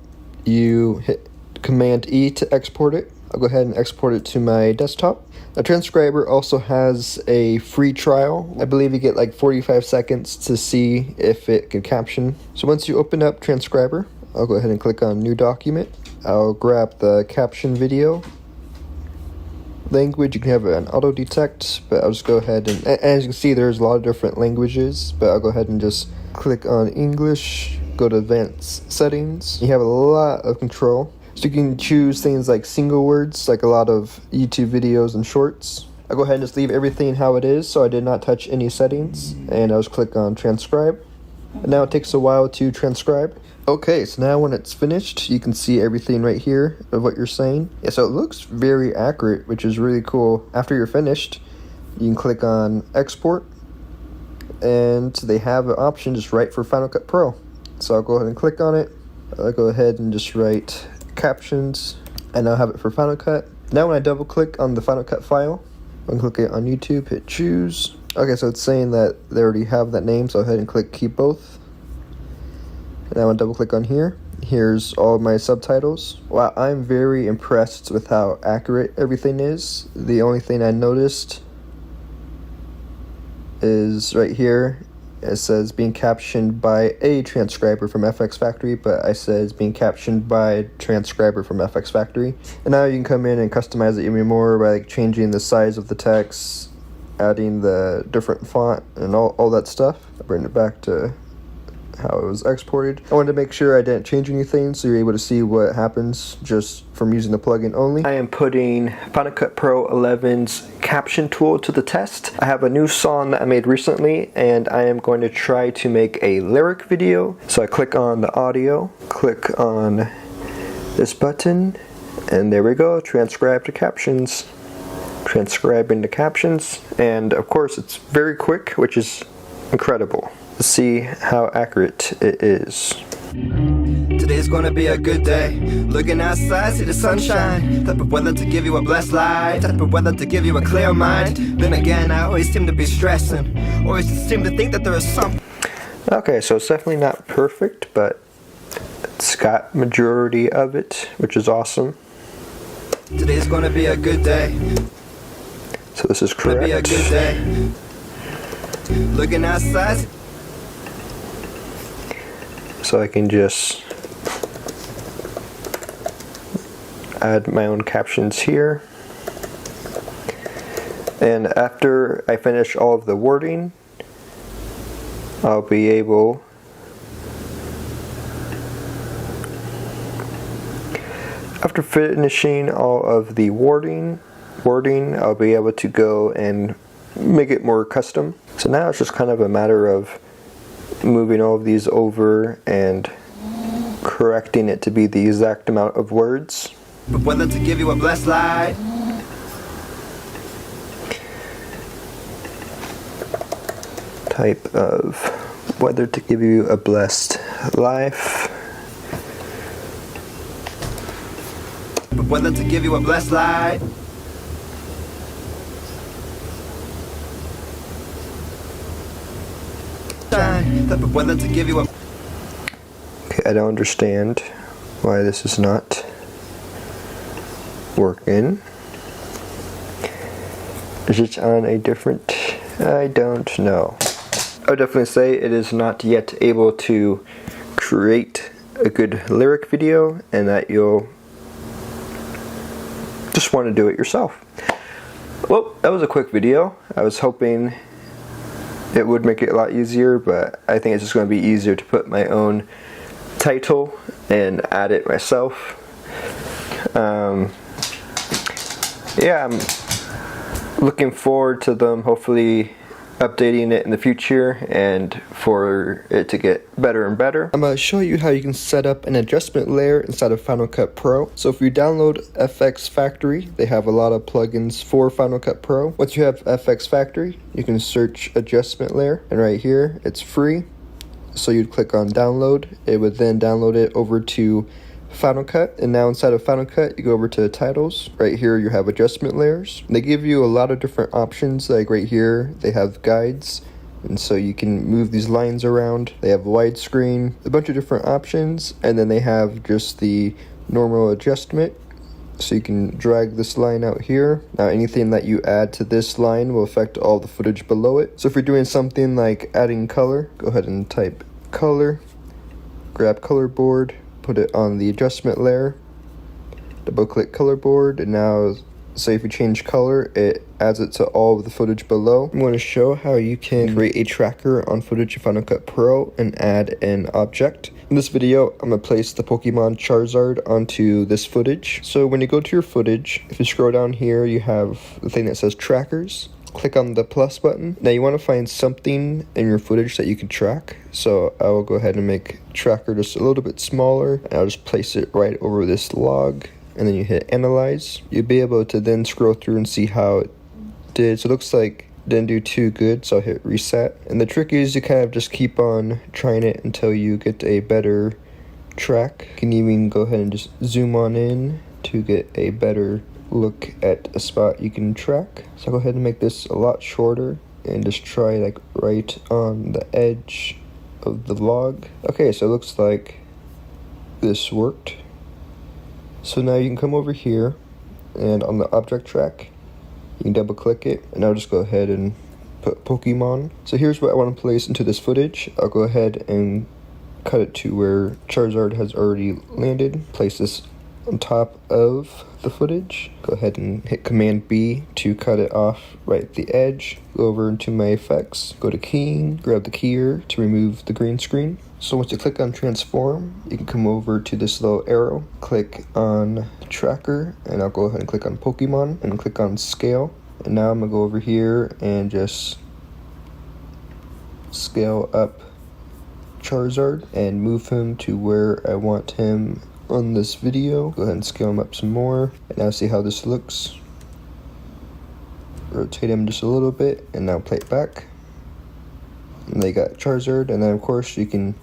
you hit Command E to export it. I'll go ahead and export it to my desktop. The Transcriber also has a free trial. I believe you get like 45 seconds to see if it can caption. So once you open up Transcriber, I'll go ahead and click on New Document. I'll grab the caption video. Language, you can have an auto detect, but I'll just go ahead and as you can see, there's a lot of different languages, but I'll go ahead and just click on English, go to Advanced Settings. You have a lot of control. So you can choose things like single words, like a lot of YouTube videos and shorts. I'll go ahead and just leave everything how it is, so I did not touch any settings, and I'll just click on Transcribe. And now it takes a while to transcribe. Okay, so now when it's finished, you can see everything right here of what you're saying. Yeah, so it looks very accurate, which is really cool. After you're finished, you can click on Export, and they have an option just right for Final Cut Pro. So I'll go ahead and click on it. I'll go ahead and just write Captions, and I'll have it for Final Cut. Now when I double click on the Final Cut file, I'm click it on YouTube, hit choose. Okay, so it's saying that they already have that name, so I'll go ahead and click keep both. Now I'm gonna double click on here. Here's all my subtitles. Wow, I'm very impressed with how accurate everything is. The only thing I noticed is right here, it says being captioned by a transcriber from FX Factory, but I said it's being captioned by Transcriber from FX Factory. And now you can come in and customize it even more by like changing the size of the text, adding the different font and all that stuff. I'll bring it back to how it was exported. I wanted to make sure I didn't change anything so you're able to see what happens just from using the plugin only. I am putting Final Cut Pro 11's caption tool to the test. I have a new song that I made recently, and I am going to try to make a lyric video. So I click on the audio, click on this button, and there we go, transcribe to captions. Transcribing the captions, and of course it's very quick, which is incredible. Let's see how accurate it is. Today's gonna be a good day. Looking outside, see the sunshine. Type of weather to give you a blessed life. Type of weather to give you a clear mind. Then again, I always seem to be stressing. Always seem to think that there is something. Okay, so it's definitely not perfect, but it's got majority of it, which is awesome. Today's gonna be a good day. So this is correct. Gonna be a good day. Looking outside. So I can just add my own captions here. And after I finish all of the wording, I'll be able after finishing all of the wording, I'll be able to go and make it more custom. So now it's just kind of a matter of moving all of these over and correcting it to be the exact amount of words. But whether to give you a blessed life. Type of whether to give you a blessed life. But whether to give you a blessed life. But whether to give you a. Okay, I don't understand why this is not working. Is it on a different? I don't know. I would definitely say it is not yet able to create a good lyric video, and that you'll just want to do it yourself. Well, that was a quick video. I was hoping it would make it a lot easier, but I think it's just going to be easier to put my own title and add it myself. Yeah, I'm looking forward to them hopefully updating it in the future and for it to get better and better. I'm going to show you how you can set up an adjustment layer inside of Final Cut Pro. So if you download FX Factory, they have a lot of plugins for Final Cut Pro. Once you have FX Factory, you can search adjustment layer, and right here it's free. So you'd click on download. It would then download it over to Final Cut, and now inside of Final Cut you go over to titles. Right here you have adjustment layers. They give you a lot of different options, like right here they have guides, and so you can move these lines around. They have widescreen, a bunch of different options, and then they have just the normal adjustment. So you can drag this line out here. Now anything that you add to this line will affect all the footage below it. So if you're doing something like adding color, go ahead and type color, grab color board, put it on the adjustment layer, double click color board, and now say if you change color, it adds it to all of the footage below. I'm going to show how you can create a tracker on footage in Final Cut Pro and add an object. In this video, I'm going to place the Pokemon Charizard onto this footage. So when you go to your footage, if you scroll down here, you have the thing that says trackers. Click on the plus button. Now you want to find something in your footage that you can track. So I will go ahead and make tracker just a little bit smaller, and I'll just place it right over this log. And then you hit analyze. You'll be able to then scroll through and see how it did. So it looks like it didn't do too good, so I'll hit reset. And the trick is you kind of just keep on trying it until you get a better track. You can even go ahead and just zoom on in to get a better look at a spot you can track. So I'll go ahead and make this a lot shorter and just try like right on the edge of the log. Okay, so it looks like this worked. So now you can come over here, and on the object track, you can double click it, and I'll just go ahead and put Pokemon. So here's what I want to place into this footage. I'll go ahead and cut it to where Charizard has already landed. Place this on top of the footage. Go ahead and hit Command B to cut it off right at the edge. Go over into my effects, go to keying, grab the keyer to remove the green screen. So once you click on transform, you can come over to this little arrow, click on tracker, and I'll go ahead and click on Pokemon and click on scale. And now I'm gonna go over here and just scale up Charizard and move him to where I want him on this video. Go ahead and scale him up some more, and now see how this looks. Rotate him just a little bit, and now play it back. And they got Charizard, and then of course you can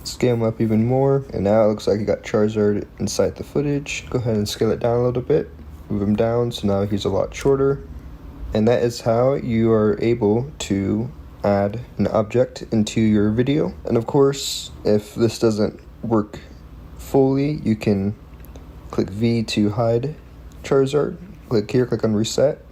scale him up even more, and now it looks like you got Charizard inside the footage. Go ahead and scale it down a little bit, move him down, so now he's a lot shorter. And that is how you are able to add an object into your video. And of course, if this doesn't work fully, you can click V to hide Charizard, click here, click on reset,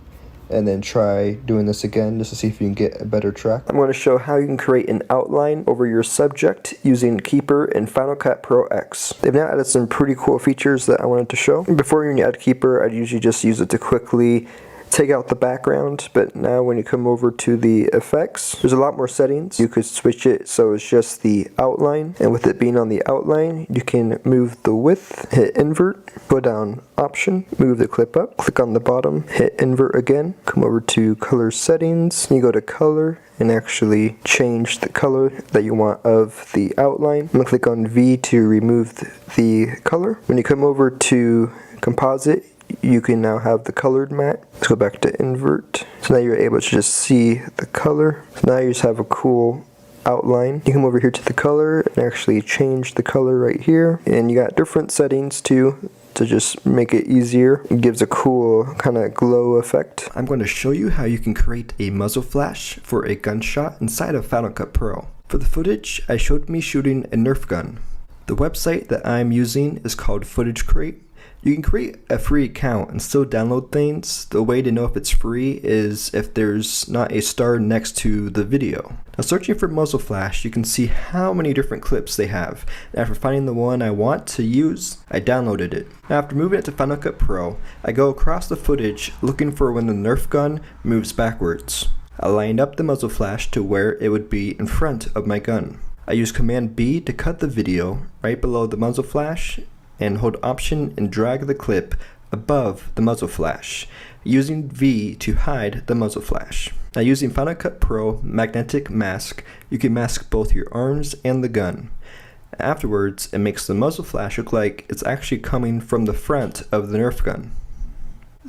and then try doing this again just to see if you can get a better track. I'm going to show how you can create an outline over your subject using Keyper in Final Cut Pro X. They've now added some pretty cool features that I wanted to show. Before you add Keyper, I'd usually just use it to quickly take out the background, but now when you come over to the effects, there's a lot more settings. You could switch it so it's just the outline, and with it being on the outline, you can move the width, hit invert, put down option, move the clip up, click on the bottom, hit invert again, come over to color settings, you go to color and actually change the color that you want of the outline. I'm gonna click on V to remove the color. When you come over to composite, you can now have the colored matte. Let's go back to invert. So now you're able to just see the color. So now you just have a cool outline. You come over here to the color and actually change the color right here. And you got different settings too to just make it easier. It gives a cool kind of glow effect. I'm going to show you how you can create a muzzle flash for a gunshot inside of Final Cut Pro. For the footage, I showed me shooting a Nerf gun. The website that I'm using is called Footage Crate. You can create a free account and still download things. The way to know if it's free is if there's not a star next to the video. Now searching for muzzle flash, you can see how many different clips they have. And after finding the one I want to use, I downloaded it. Now after moving it to Final Cut Pro, I go across the footage looking for when the Nerf gun moves backwards. I lined up the muzzle flash to where it would be in front of my gun. I use Command B to cut the video right below the muzzle flash, and hold option and drag the clip above the muzzle flash, using V to hide the muzzle flash. Now using Final Cut Pro Magnetic Mask, you can mask both your arms and the gun. Afterwards, it makes the muzzle flash look like it's actually coming from the front of the Nerf gun.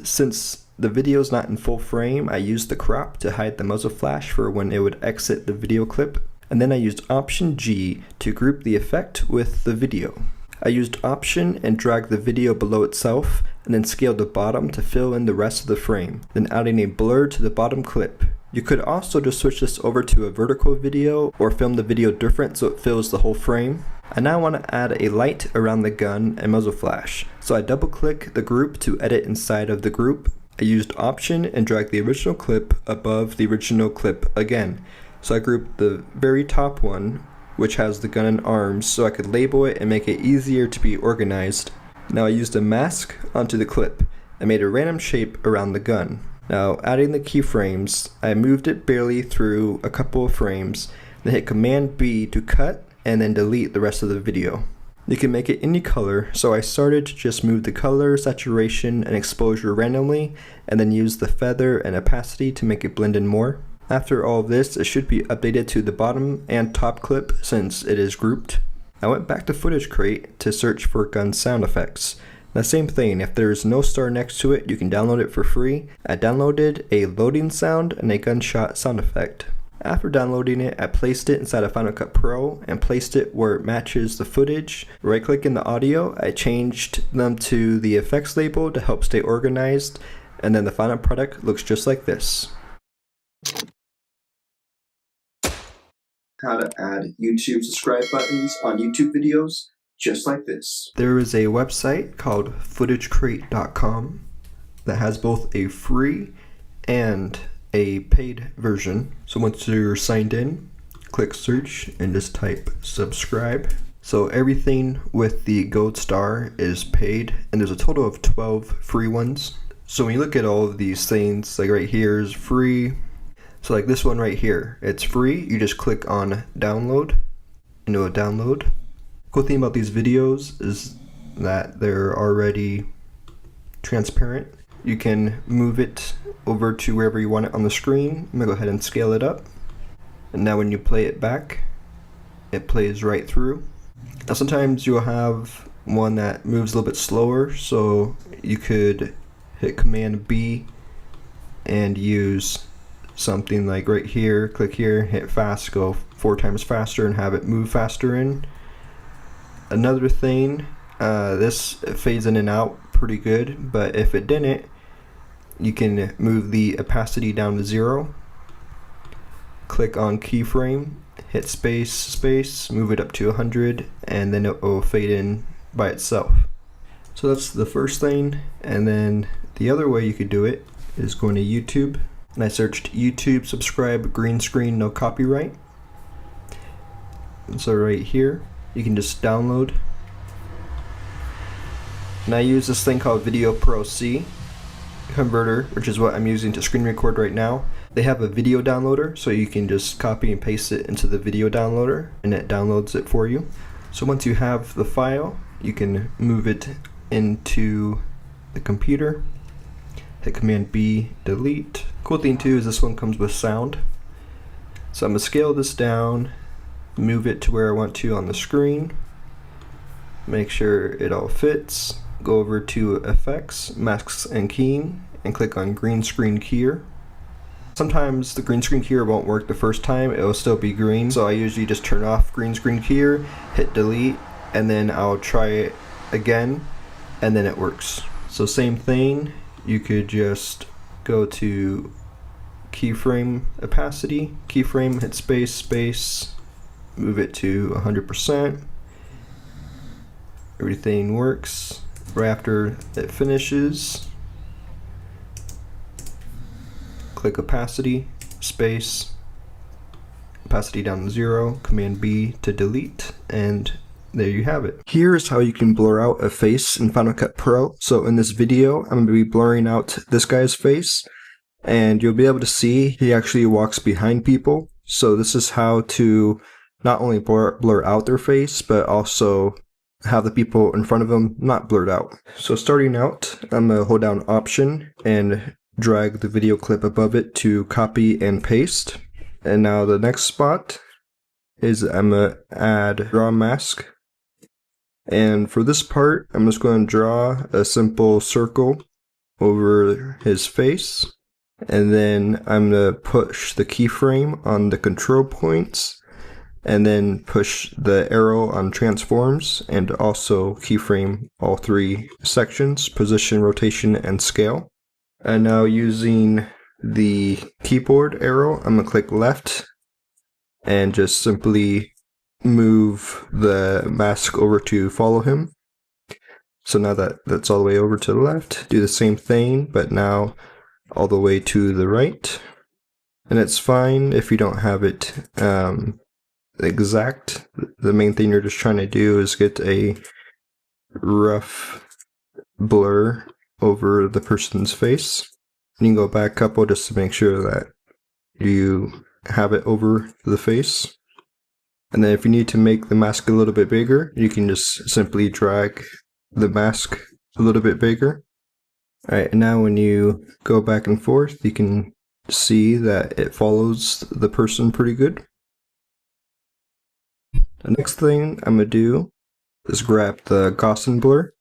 Since the video is not in full frame, I used the crop to hide the muzzle flash for when it would exit the video clip, and then I used Option G to group the effect with the video. I used Option and dragged the video below itself, and then scaled the bottom to fill in the rest of the frame, then adding a blur to the bottom clip. You could also just switch this over to a vertical video or film the video different so it fills the whole frame. I now want to add a light around the gun and muzzle flash. So I double click the group to edit inside of the group. I used Option and dragged the original clip above the original clip again. So I grouped the very top one, which has the gun and arms, so I could label it and make it easier to be organized. Now I used a mask onto the clip and made a random shape around the gun. Now adding the keyframes, I moved it barely through a couple of frames, then hit Command B to cut and then delete the rest of the video. You can make it any color, so I started to just move the color, saturation, and exposure randomly, and then use the feather and opacity to make it blend in more. After all of this, it should be updated to the bottom and top clip since it is grouped. I went back to Footage Crate to search for gun sound effects. The same thing, if there is no star next to it, you can download it for free. I downloaded a loading sound and a gunshot sound effect. After downloading it, I placed it inside of Final Cut Pro and placed it where it matches the footage. Right click in the audio, I changed them to the effects label to help stay organized, and then the final product looks just like this. How to add YouTube subscribe buttons on YouTube videos just like this. There is a website called footagecrate.com that has both a free and a paid version. So once you're signed in, click search and just type subscribe. So everything with the gold star is paid, and there's a total of 12 free ones. So when you look at all of these things, like right here is free. So like this one right here, it's free. You just click on download and it will download. Cool thing about these videos is that they're already transparent. You can move it over to wherever you want it on the screen. I'm gonna go ahead and scale it up. And now when you play it back, it plays right through. Now sometimes you'll have one that moves a little bit slower, so you could hit Command B and use something like right here, click here, hit fast, go 4 times faster and have it move faster in. Another thing, this fades in and out pretty good, but if it didn't, you can move the opacity down to 0, click on keyframe, hit space, move it up to 100, and then it will fade in by itself. So that's the first thing, and then the other way you could do it is going to YouTube, and I searched YouTube subscribe green screen no copyright. And so right here, you can just download. And I use this thing called Video Pro C converter, which is what I'm using to screen record right now. They have a video downloader, so you can just copy and paste it into the video downloader and it downloads it for you. So once you have the file, you can move it into the computer, hit Command B, delete. Cool thing too is this one comes with sound. So I'm gonna scale this down, move it to where I want to on the screen, make sure it all fits, go over to Effects, Masks and Keying, and click on Green Screen Keyer. Sometimes the green screen keyer won't work the first time, it will still be green, so I usually just turn off green screen keyer, hit delete, and then I'll try it again, and then it works. So same thing, you could just go to keyframe opacity, keyframe, hit space, move it to 100%. Everything works. Right after it finishes, click opacity, space, opacity down to 0, Command B to delete, and there you have it. Here's how you can blur out a face in Final Cut Pro. So in this video, I'm going to be blurring out this guy's face, and you'll be able to see he actually walks behind people. So this is how to not only blur out their face, but also have the people in front of them not blurred out. So starting out, I'm going to hold down Option and drag the video clip above it to copy and paste. And now the next spot is I'm going to add draw mask. And for this part, I'm just going to draw a simple circle over his face. And then I'm going to push the keyframe on the control points, and then push the arrow on transforms, and also keyframe all 3 sections, position, rotation, and scale. And now using the keyboard arrow, I'm going to click left and just simply move the mask over to follow him. So now that's all the way over to the left. Do the same thing, but now all the way to the right. And it's fine if you don't have it exact. The main thing you're just trying to do is get a rough blur over the person's face. And you can go back a couple just to make sure that you have it over the face. And then if you need to make the mask a little bit bigger, you can just simply drag the mask a little bit bigger. Alright, and now when you go back and forth, you can see that it follows the person pretty good. The next thing I'm going to do is grab the Gaussian blur.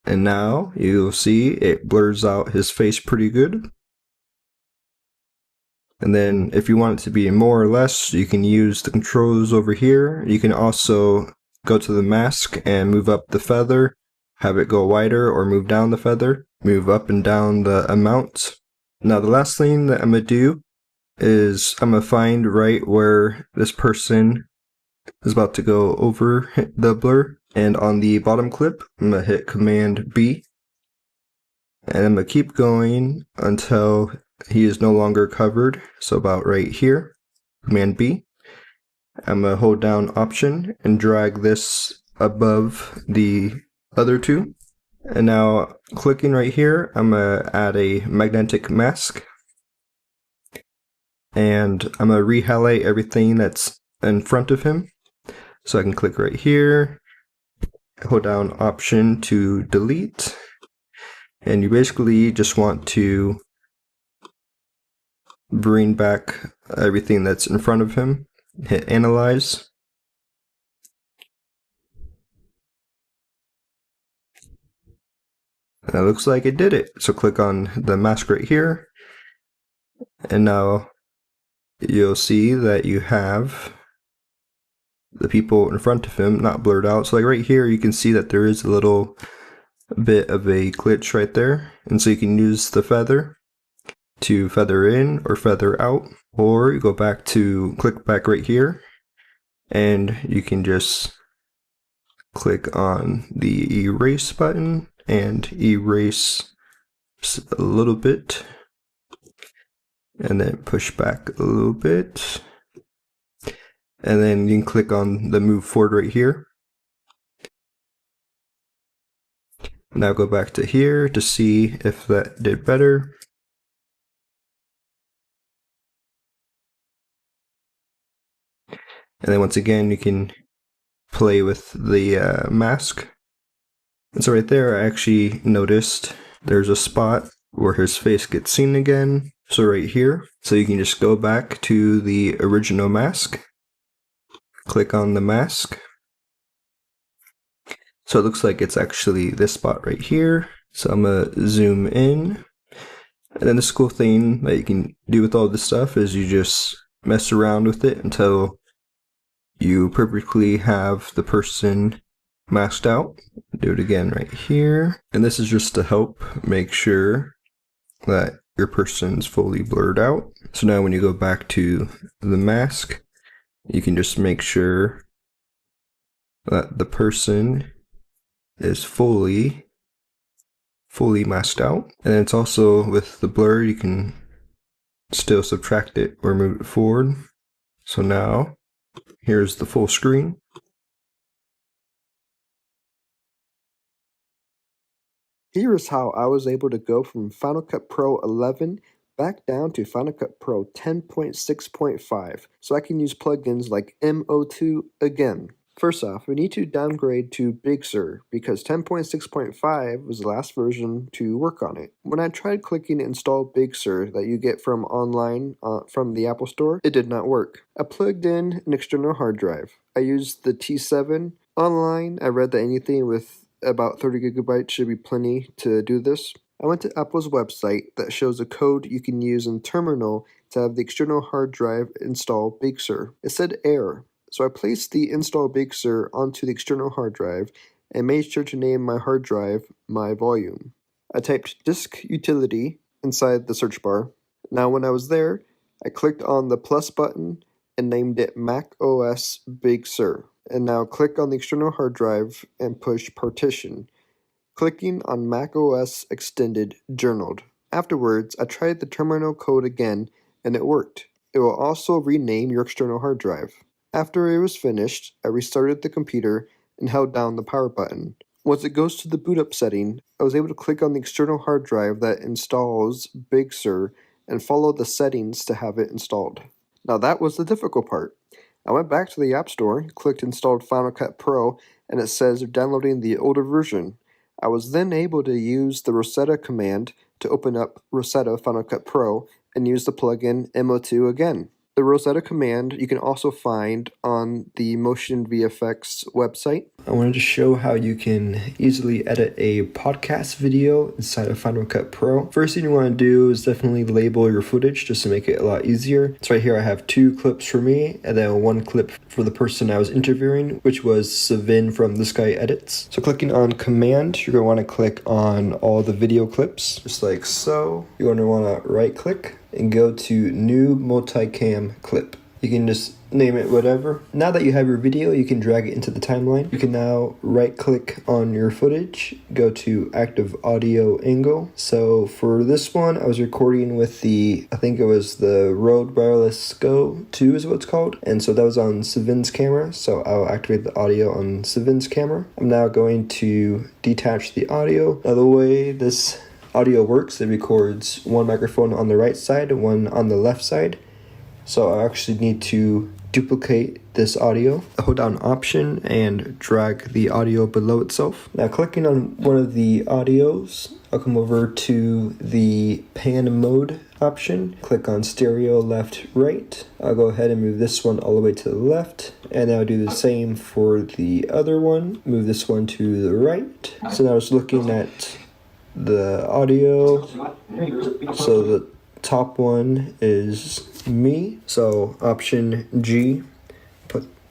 And now you'll see it blurs out his face pretty good. And then if you want it to be more or less, you can use the controls over here. You can also go to the mask and move up the feather, have it go wider, or move down the feather, move up and down the amount. Now the last thing that I'm going to do is I'm going to find right where this person is about to go over the blur. And on the bottom clip, I'm going to hit Command B. And I'm going to keep going until he is no longer covered. So about right here, Command B. I'm going to hold down Option and drag this above the other two. And now clicking right here, I'm going to add a magnetic mask. And I'm going to re-highlight everything that's in front of him. So I can click right here, hold down Option to delete. And you basically just want to bring back everything that's in front of him. Hit Analyze. And it looks like it did it. So click on the mask right here. And now you'll see that you have the people in front of him not blurred out. So like right here, you can see that there is a little bit of a glitch right there. And so you can use the feather to feather in or feather out, or you go back to click back right here and you can just click on the erase button and erase a little bit and then push back a little bit, and then you can click on the move forward right here. Now go back to here to see if that did better. And then once again, you can play with the mask. And so right there, I actually noticed there's a spot where his face gets seen again. So right here, so you can just go back to the original mask, click on the mask. So it looks like it's actually this spot right here. So I'm gonna zoom in. And then this cool thing that you can do with all this stuff is you just mess around with it until you perfectly have the person masked out. Do it again right here. And this is just to help make sure that your person's fully blurred out. So now when you go back to the mask, you can just make sure that the person is fully masked out. And it's also with the blur, you can still subtract it or move it forward. So now here's the full screen. Here is how I was able to go from Final Cut Pro 11 back down to Final Cut Pro 10.6.5 so I can use plugins like mO2 again. First off, we need to downgrade to Big Sur because 10.6.5 was the last version to work on it. When I tried clicking install Big Sur that you get from online from the Apple Store, it did not work. I plugged in an external hard drive. I used the T7. Online, I read that anything with about 30 gigabytes should be plenty to do this. I went to Apple's website that shows a code you can use in Terminal to have the external hard drive install Big Sur. It said error. So I placed the install Big Sur onto the external hard drive and made sure to name my hard drive my volume. I typed disk utility inside the search bar. Now when I was there, I clicked on the plus button and named it Mac OS Big Sur. And now click on the external hard drive and push partition. Clicking on Mac OS Extended journaled. Afterwards, I tried the terminal code again and it worked. It will also rename your external hard drive. After it was finished, I restarted the computer and held down the power button. Once it goes to the boot up setting, I was able to click on the external hard drive that installs Big Sur and follow the settings to have it installed. Now that was the difficult part. I went back to the App Store, clicked installed Final Cut Pro, and it says downloading the older version. I was then able to use the Rosetta command to open up Rosetta Final Cut Pro and use the plugin MO2 again. The Rosetta command you can also find on the Motion VFX website. I wanted to show how you can easily edit a podcast video inside of Final Cut Pro. First thing you want to do is definitely label your footage just to make it a lot easier. So right here I have 2 clips for me and then 1 clip for the person I was interviewing, which was Savin from This Guy Edits. So clicking on command, you're going to want to click on all the video clips, just like so. You're going to want to right click and go to new multicam clip. You can just name it whatever. Now that you have your video, you can drag it into the timeline. You can now right click on your footage, go to active audio angle. So for this one, I was recording with the, I think it was the Rode Wireless Go 2 is what it's called. And so that was on Savin's camera. So I'll activate the audio on Savin's camera. I'm now going to detach the audio. Now the way this audio works, it records one microphone on the right side and one on the left side. So I actually need to duplicate this audio. I hold down Option and drag the audio below itself. Now clicking on one of the audios, I'll come over to the pan mode option, click on stereo left right. I'll go ahead and move this one all the way to the left, and I'll do the same for the other one. Move this one to the right. So now I was looking at the audio, so the top one is me, so option G,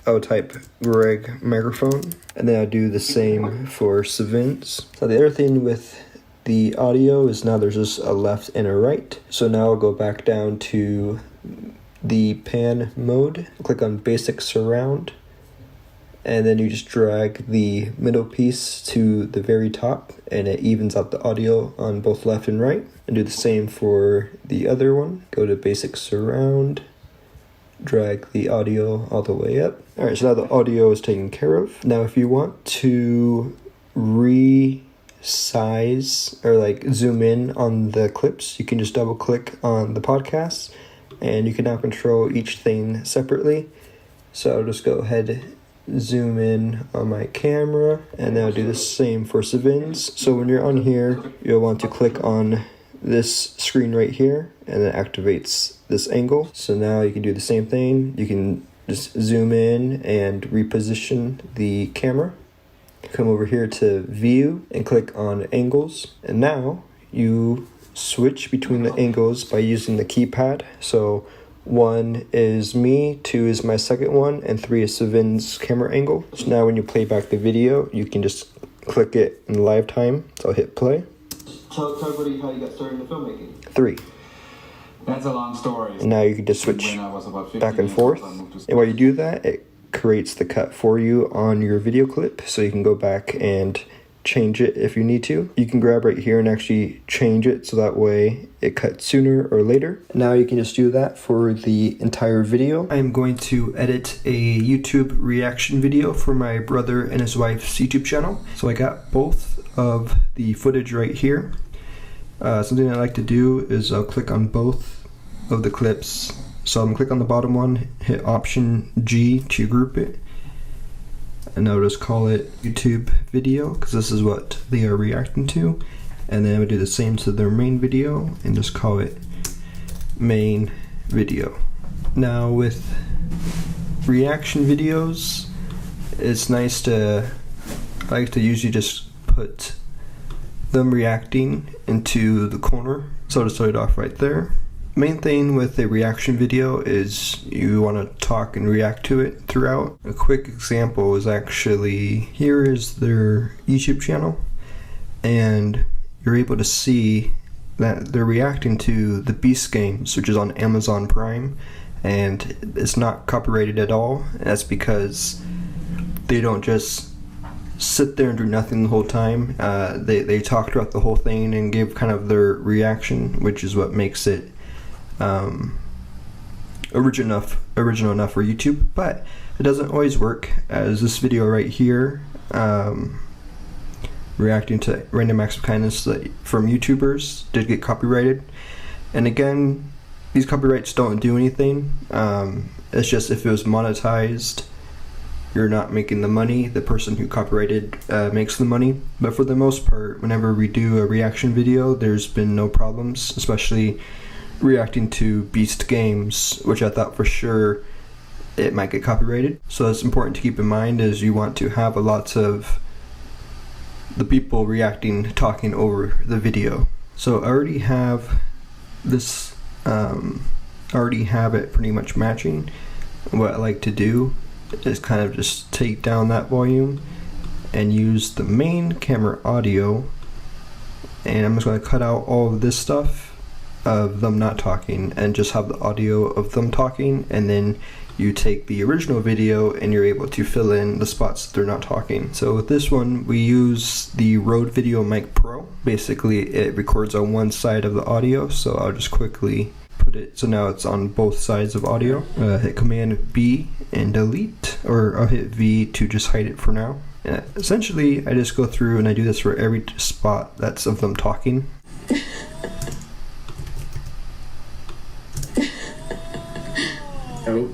I'll type Greg microphone, and then I'll do the same for Savin's. So the other thing with the audio is now there's just a left and a right, so now I'll go back down to the pan mode, click on basic surround, and then you just drag the middle piece to the very top and it evens out the audio on both left and right. And do the same for the other one. Go to basic surround, drag the audio all the way up. Alright, so now the audio is taken care of. Now if you want to resize or like zoom in on the clips, you can just double click on the podcast and you can now control each thing separately. So I'll just go ahead, zoom in on my camera, and then I'll do the same for Savin's. So when you're on here, you'll want to click on this screen right here, and it activates this angle. So now you can do the same thing. You can just zoom in and reposition the camera. Come over here to view and click on angles, and now you switch between the angles by using the keypad. So 1 is me, 2 is my second one, and 3 is Savin's camera angle. So now when you play back the video, you can just click it in live time. So I'll hit play. Tell everybody how you got started in the filmmaking. 3. That's a long story. And now you can just switch back and forth. And while you do that, it creates the cut for you on your video clip, so you can go back and change it if you need to. You can grab right here and actually change it so that way it cuts sooner or later. Now you can just do that for the entire video. I am going to edit a YouTube reaction video for my brother and his wife's YouTube channel. So I got both of the footage right here. Something I like to do is I'll click on both of the clips. So I'm gonna click on the bottom one, hit Option G to group it, and I'll just call it YouTube video because this is what they are reacting to. And then I would do the same to their main video and just call it main video. Now with reaction videos, it's nice to, I like to usually just put them reacting into the corner. So to start it off right there. Main thing with a reaction video is you want to talk and react to it throughout. A quick example is actually, here is their YouTube channel, and you're able to see that they're reacting to the Beast Games, which is on Amazon Prime, and it's not copyrighted at all. That's because they don't just sit there and do nothing the whole time. They talk throughout the whole thing and give kind of their reaction, which is what makes it original enough for YouTube. But it doesn't always work, as this video right here, reacting to random acts of kindness from YouTubers, did get copyrighted. And again, these copyrights don't do anything. It's just if it was monetized, you're not making the money. The person who copyrighted makes the money. But for the most part, whenever we do a reaction video, there's been no problems, especially reacting to Beast Games, which I thought for sure it might get copyrighted. So it's important to keep in mind is you want to have a lot of the people reacting talking over the video. So I already have this, already have it pretty much matching. What I like to do is kind of just take down that volume and use the main camera audio, and I'm just going to cut out all of this stuff of them not talking and just have the audio of them talking, and then you take the original video and you're able to fill in the spots that they're not talking. So with this one, we use the Rode VideoMic Pro. Basically, it records on one side of the audio, so I'll just quickly put it so now it's on both sides of audio. Hit Command B and delete, or I'll hit V to just hide it for now. And essentially, I just go through and I do this for every spot that's of them talking. Oh.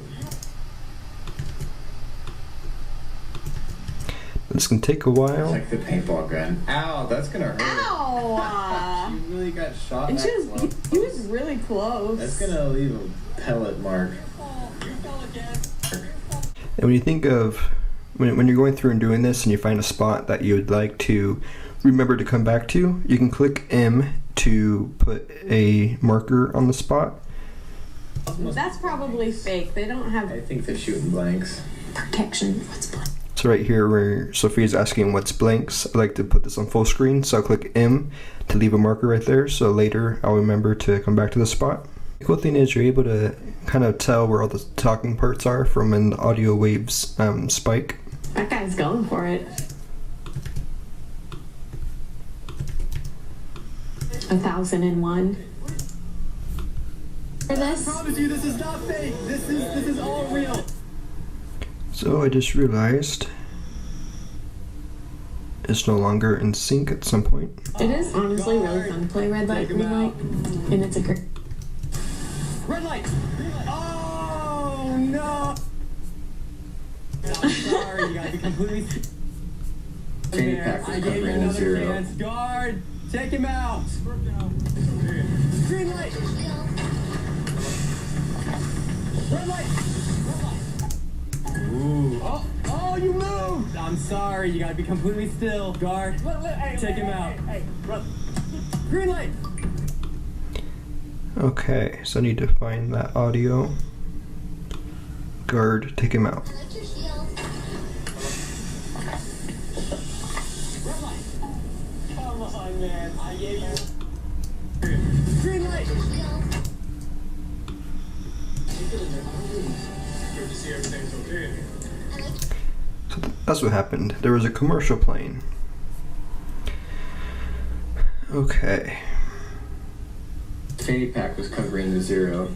This can take a while. It's like the paintball gun. Ow, that's gonna hurt. Ow! You really got shot. And he was really close. That's gonna leave a pellet mark. And when you think of when you're going through and doing this and you find a spot that you would like to remember to come back to, you can click M to put a marker on the spot. That's probably fake. They don't have. I think they're shooting blanks. Protection. What's blank? So right here where Sophia's asking what's blanks, I like to put this on full screen, so I'll click M to leave a marker right there, so later I'll remember to come back to the spot. The cool thing is you're able to kind of tell where all the talking parts are from when the audio waves spike. That guy's going for it. 1001. For this? I promise you, this is not fake. This is all real. So I just realized it's no longer in sync at some point. It is honestly really fun to play red light, green light, and it's a great. Red light. Oh no! I'm sorry, you gotta be completely. I gave you another chance. Guard, take him out. Green light. Red light. Ooh. Oh, you moved! I'm sorry, you gotta be completely still. Guard, take him out. Hey, green light! Okay, so I need to find that audio. Guard, take him out. Come on, man. I gave you. Green light! So that's what happened. There was a commercial playing. Okay. Fanny pack was covering the 0.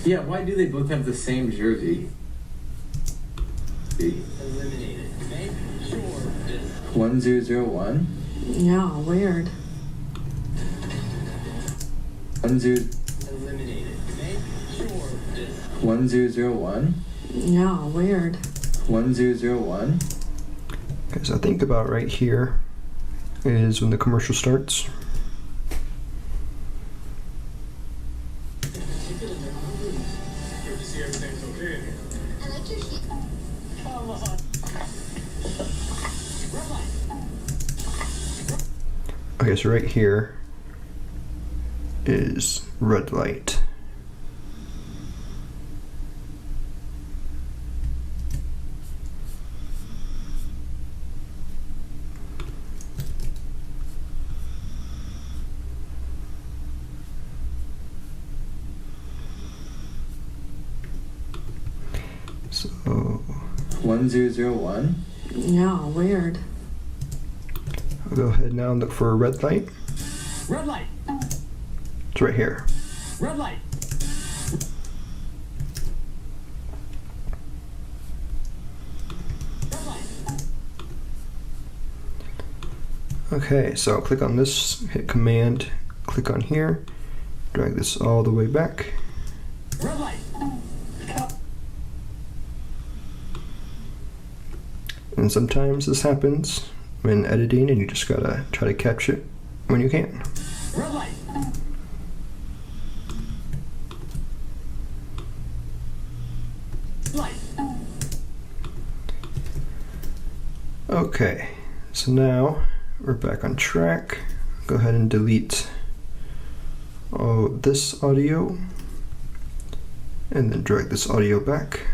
Yeah, why do they both have the same jersey? Eliminated. 1001? Yeah, weird. 1001? Yeah, weird. 1001? Okay, so I think about right here is when the commercial starts. Okay, so right here is red light. So 1001? Yeah, weird. I'll go ahead now and look for a red light. Red light. It's right here. Red light. Okay, so I'll click on this, hit Command, click on here, drag this all the way back. Red light. And sometimes this happens when editing and you just gotta try to catch it when you can. Red light. Light. Okay, so now we're back on track. Go ahead and delete all this audio and then drag this audio back.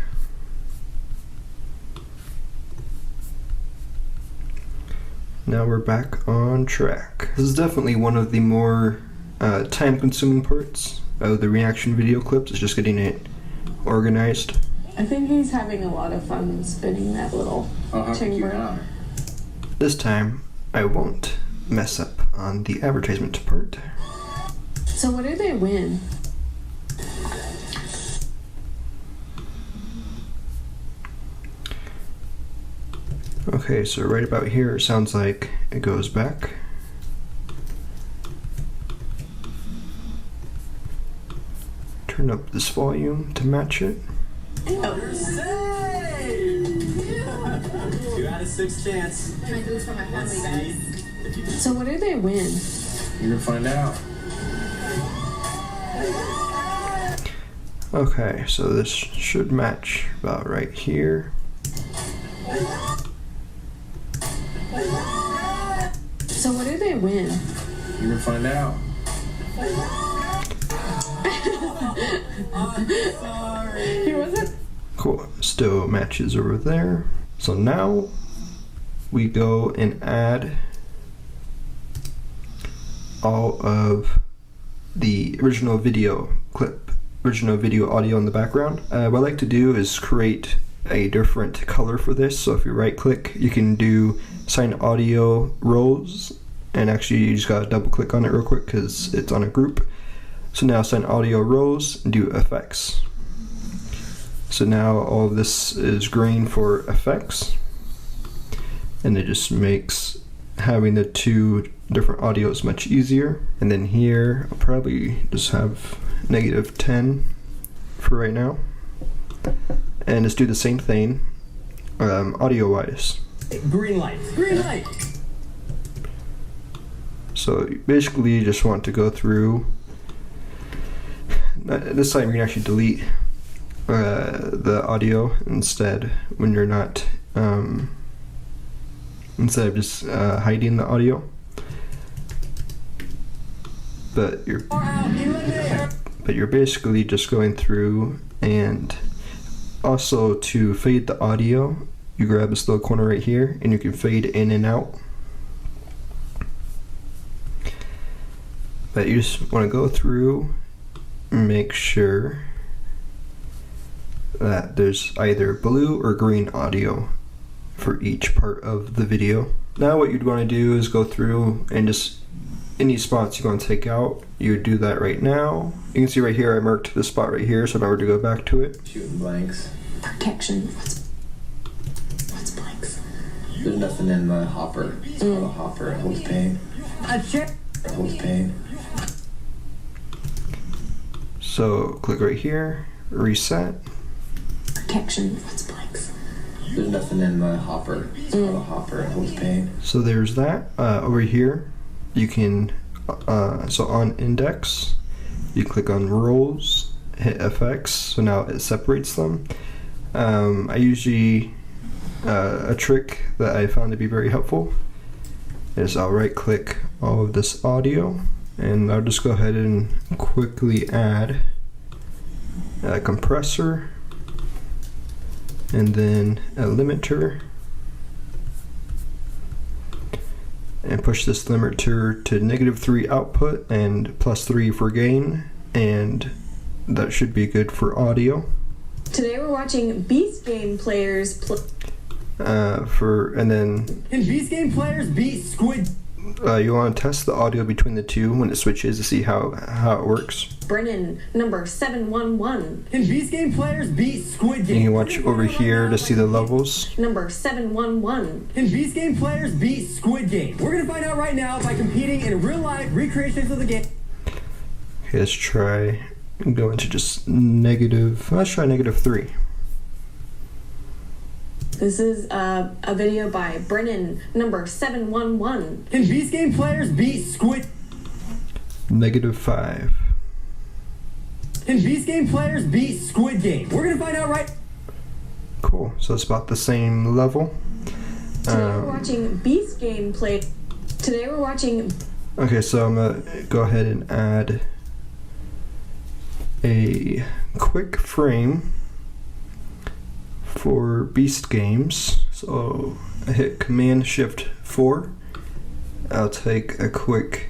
Now we're back on track. This is definitely one of the more time-consuming parts of the reaction video clips, is just getting it organized. I think he's having a lot of fun spinning that little chamber. This time, I won't mess up on the advertisement part. So what do they win? Okay, so right about here, it sounds like it goes back. Turn up this volume to match it. You're saved! 2 out of 6 chance. Can I do this for my family, guys? So what do they win? You're gonna find out. Okay, so this should match about right here. So what do they win? You're gonna find out. I'm sorry. He wasn't. Cool, still matches over there. So now we go and add all of the original video clip, original video audio in the background. What I like to do is create a different color for this. So if you right click, you can do assign audio rows, and actually you just gotta double click on it real quick because it's on a group. So now assign audio rows and do effects. So now all of this is green for effects, and it just makes having the two different audios much easier. And then here I'll probably just have -10 for right now, and just do the same thing audio wise. Green light. Green light. So basically you just want to go through, this time you can actually delete the audio instead when you're not, instead of just hiding the audio. But you're basically just going through, and also to fade the audio, you grab this little corner right here and you can fade in and out. But you just want to go through and make sure that there's either blue or green audio for each part of the video. Now what you'd want to do is go through and just any spots you want to take out, you would do that right now. You can see right here I marked this spot right here, so now we're to go back to it. Shooting blanks. Protection. What's blanks? There's nothing in the hopper. It's called a hopper. It holds pain. It holds pain. So click right here, reset. Protection. What's blanks? There's nothing in the hopper. It's called a hopper. It holds pain. So there's that. Over here, you can, so on index, you click on rows, hit FX, so now it separates them. I usually, a trick that I found to be very helpful is I'll right click all of this audio, and I'll just go ahead and quickly add a compressor and then a limiter, and push this limiter to -3 output and +3 for gain, and that should be good for audio. Today we're watching Beast Game players play. And then Can Beast Game players beat Squid? You want to test the audio between the two when it switches to see how it works. Brennan, number 711. Can Beast Game players beat Squid Game? And you watch over here to see the levels. Number 711. Can Beast Game players beat Squid Game? We're gonna find out right now by competing in real life recreations of the game. Okay, let's try go into just negative. Let's try -3. This is a video by Brennan, number 711. Can Beast Game players beat Squid? -5. Can Beast Game players beat Squid Game? We're gonna find out right. Cool. So it's about the same level. Today we're watching Beast Game play. Today we're watching. Okay, so I'm gonna go ahead and add a quick frame for Beast Games. So I hit Command-Shift-4. I'll take a quick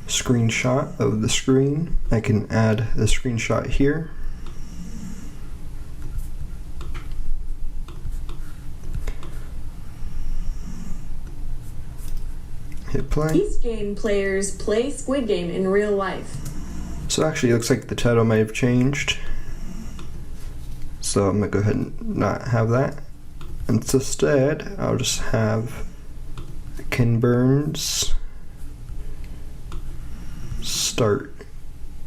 screenshot of the screen. I can add the screenshot here. Hit play. Beast Game players play Squid Game in real life. So actually it looks like the title might have changed. So I'm gonna go ahead and not have that. Instead, I'll just have Ken Burns start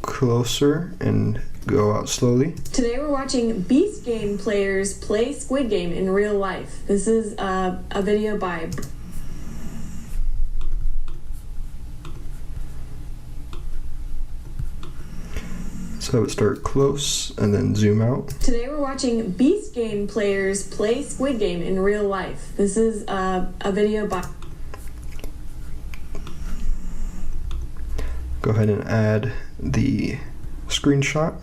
closer and go out slowly. Today we're watching Beast Game players play Squid Game in real life. This is a video by. So I would start close and then zoom out. Today we're watching Beast Game players play Squid Game in real life. This is a video by. Go ahead and add the screenshot.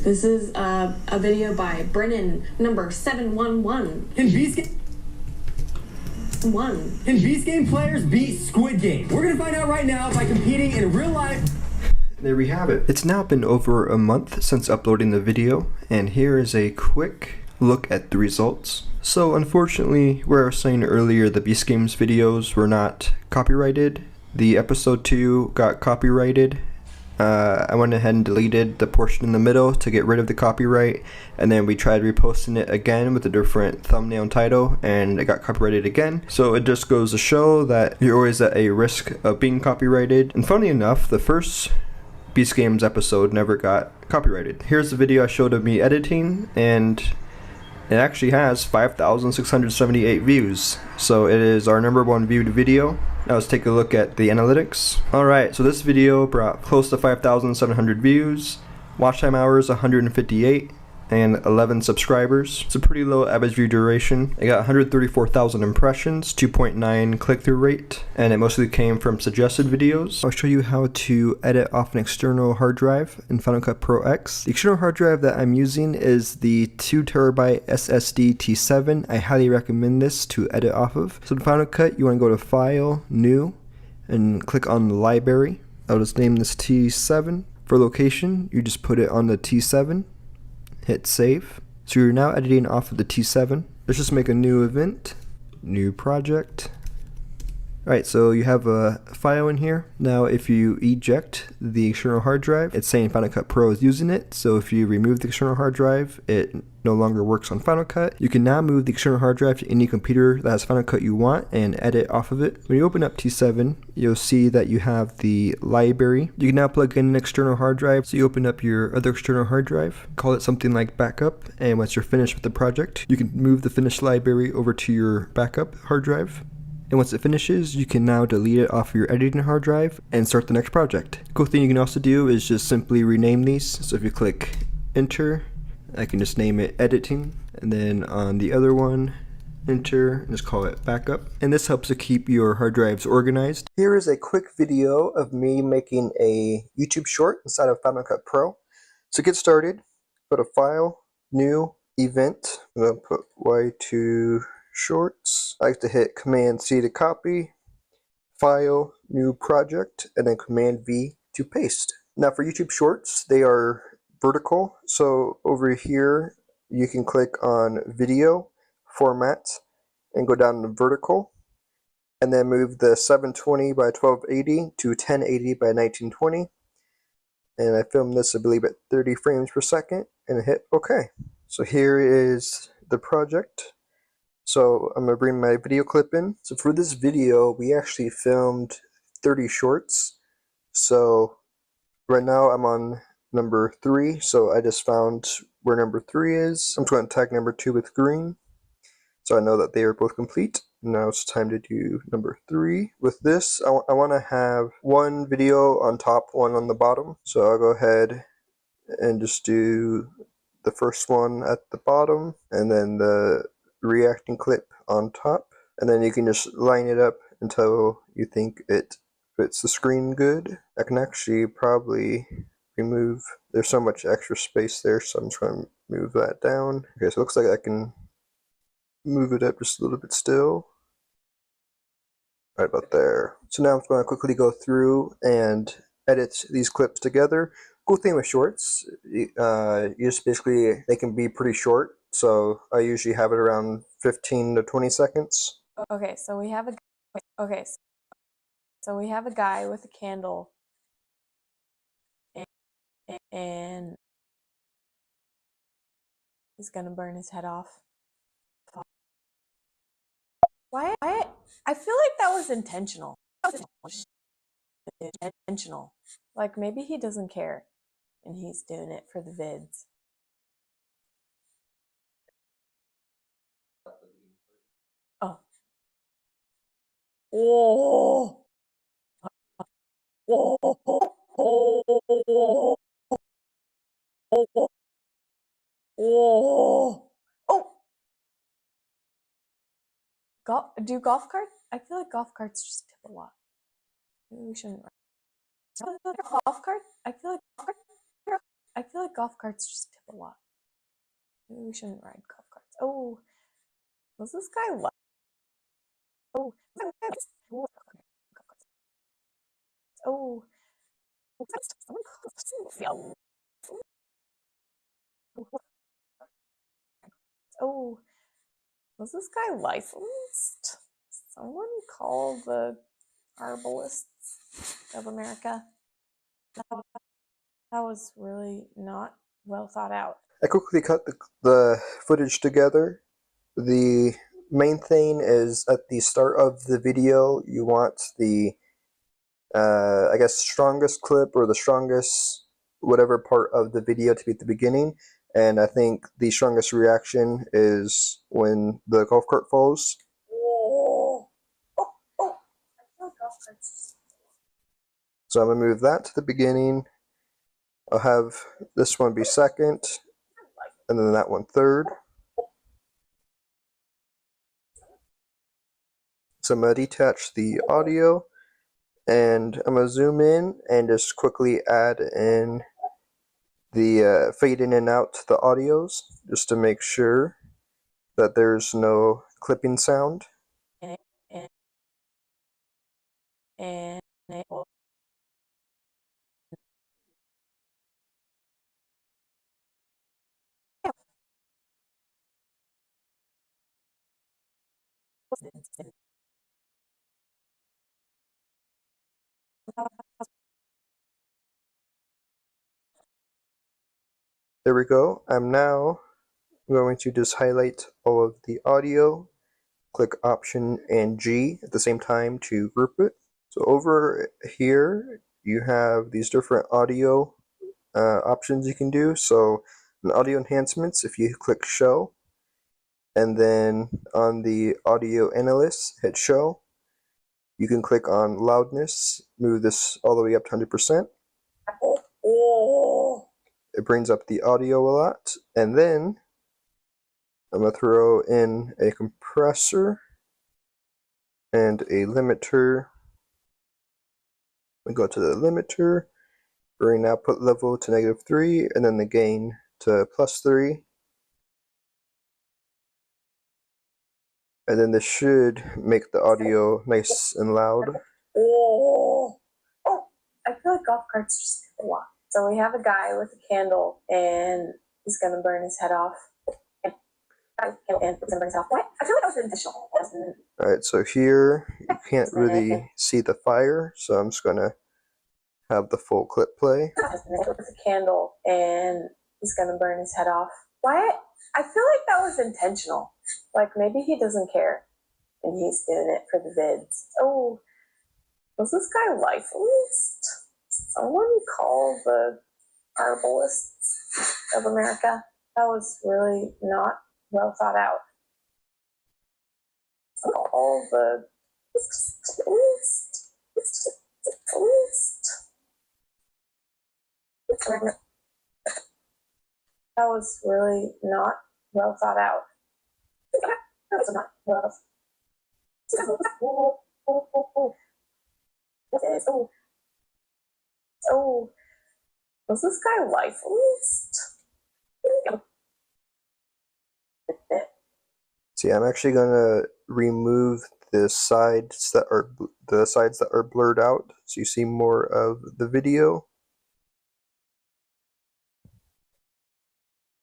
This is a video by Brennan, number 711. Can Beast Game? Can Beast Game players beat Squid Game? We're gonna find out right now by competing in real life. There we have it. It's now been over a month since uploading the video, and here is a quick look at the results. So unfortunately, where I was saying earlier the Beast Games videos were not copyrighted, the episode 2 got copyrighted. I went ahead and deleted the portion in the middle to get rid of the copyright, and then we tried reposting it again with a different thumbnail and title, and it got copyrighted again. So it just goes to show that you're always at a risk of being copyrighted. And funny enough, the first Beast Games episode never got copyrighted. Here's the video I showed of me editing, and it actually has 5,678 views. So it is our #1 viewed video. Now let's take a look at the analytics. Alright, so this video brought close to 5,700 views, watch time hours 158, and 11 subscribers. It's a pretty low average view duration. It got 134,000 impressions, 2.9 click-through rate, and it mostly came from suggested videos. I'll show you how to edit off an external hard drive in Final Cut Pro X. The external hard drive that I'm using is the 2TB SSD T7. I highly recommend this to edit off of. So in Final Cut, you want to go to File, New, and click on the Library. I'll just name this T7. For location, you just put it on the T7. Hit save. So you're now editing off of the T7. Let's just make a new event, new project. Alright, so you have a file in here. Now if you eject the external hard drive, it's saying Final Cut Pro is using it. So if you remove the external hard drive, it no longer works on Final Cut. You can now move the external hard drive to any computer that has Final Cut you want and edit off of it. When you open up T7, you'll see that you have the library. You can now plug in an external hard drive. So you open up your other external hard drive, call it something like backup, and once you're finished with the project, you can move the finished library over to your backup hard drive. And once it finishes, you can now delete it off your editing hard drive and start the next project. Cool thing you can also do is just simply rename these. So if you click enter, I can just name it editing, and then on the other one, enter, and just call it backup. And this helps to keep your hard drives organized. Here is a quick video of me making a YouTube short inside of Final Cut Pro. So get started, go to File, New, Event. I'm going to put Y2 Shorts. I like to hit Command C to copy, File, New Project, and then Command V to paste. Now for YouTube Shorts, they are vertical. So over here, you can click on Video, Format, and go down to Vertical, and then move the 720 by 1280 to 1080 by 1920. And I filmed this, I believe, at 30 frames per second, and hit OK. So here is the project. So I'm going to bring my video clip in. So for this video, we actually filmed 30 shorts. So right now I'm on number 3, so I just found where number 3 is. I'm just going to tag number 2 with green, so I know that they are both complete. Now it's time to do number 3. With this, I want to have one video on top, one on the bottom. So I'll go ahead and just do the first one at the bottom, and then the reacting clip on top. And then you can just line it up until you think it fits the screen good. I can actually probably remove, there's so much extra space there, so I'm just going to move that down. Okay, so it looks like I can move it up just a little bit still. Right about there. So now I'm going to quickly go through and edit these clips together. Cool thing with shorts, you just basically, they can be pretty short, so I usually have it around 15 to 20 seconds. Okay, so we have a guy with a candle, and he's gonna burn his head off. Why? I feel like that was intentional. Intentional. Like maybe he doesn't care, and he's doing it for the vids. Oh. Oh. Oh. Oh. Oh. Oh. Oh. Do golf carts? I feel like golf carts just tip a lot. Maybe we shouldn't. Golf cart? I feel like golf carts just tip a lot. Maybe we shouldn't ride golf carts. Oh, was this guy left? Oh, oh, oh, was this guy licensed? Someone call the Arbalists of America. That was really not well thought out. I quickly cut the footage together. The main thing is at the start of the video, you want the, I guess, strongest clip or the strongest whatever part of the video to be at the beginning. And I think the strongest reaction is when the golf cart falls. Oh, oh, oh. I feel like golf carts. So I'm going to move that to the beginning. I'll have this one be second, and then that one third. So I'm going to detach the audio, and I'm going to zoom in and just quickly add in the fade in and out the audios, just to make sure that there's no clipping sound. There we go. I'm now going to just highlight all of the audio, click Option and G at the same time to group it. So over here, you have these different audio options you can do. So in audio enhancements, if you click Show, and then on the audio analyst, hit Show, you can click on loudness, move this all the way up to 100%. It brings up the audio a lot. And then I'm going to throw in a compressor and a limiter. We go to the limiter, bring output level to -3, and then the gain to +3. And then this should make the audio nice and loud. Oh, I feel like golf carts just tip a lot. So we have a guy with a candle, and he's gonna burn his head off. And he's gonna burn his head off. What? I feel like that was intentional. Alright, so here you can't really see the fire, so I'm just gonna have the full clip play. With a candle, and he's gonna burn his head off. What? I feel like that was intentional. Like maybe he doesn't care, and he's doing it for the vids. Oh, was this guy licensed? Someone call the herbalists of America. That was really not well thought out. All the that was really not well thought out. That was not well. Oh, was this guy licensed? See, I'm actually gonna remove the sides that are blurred out, so you see more of the video.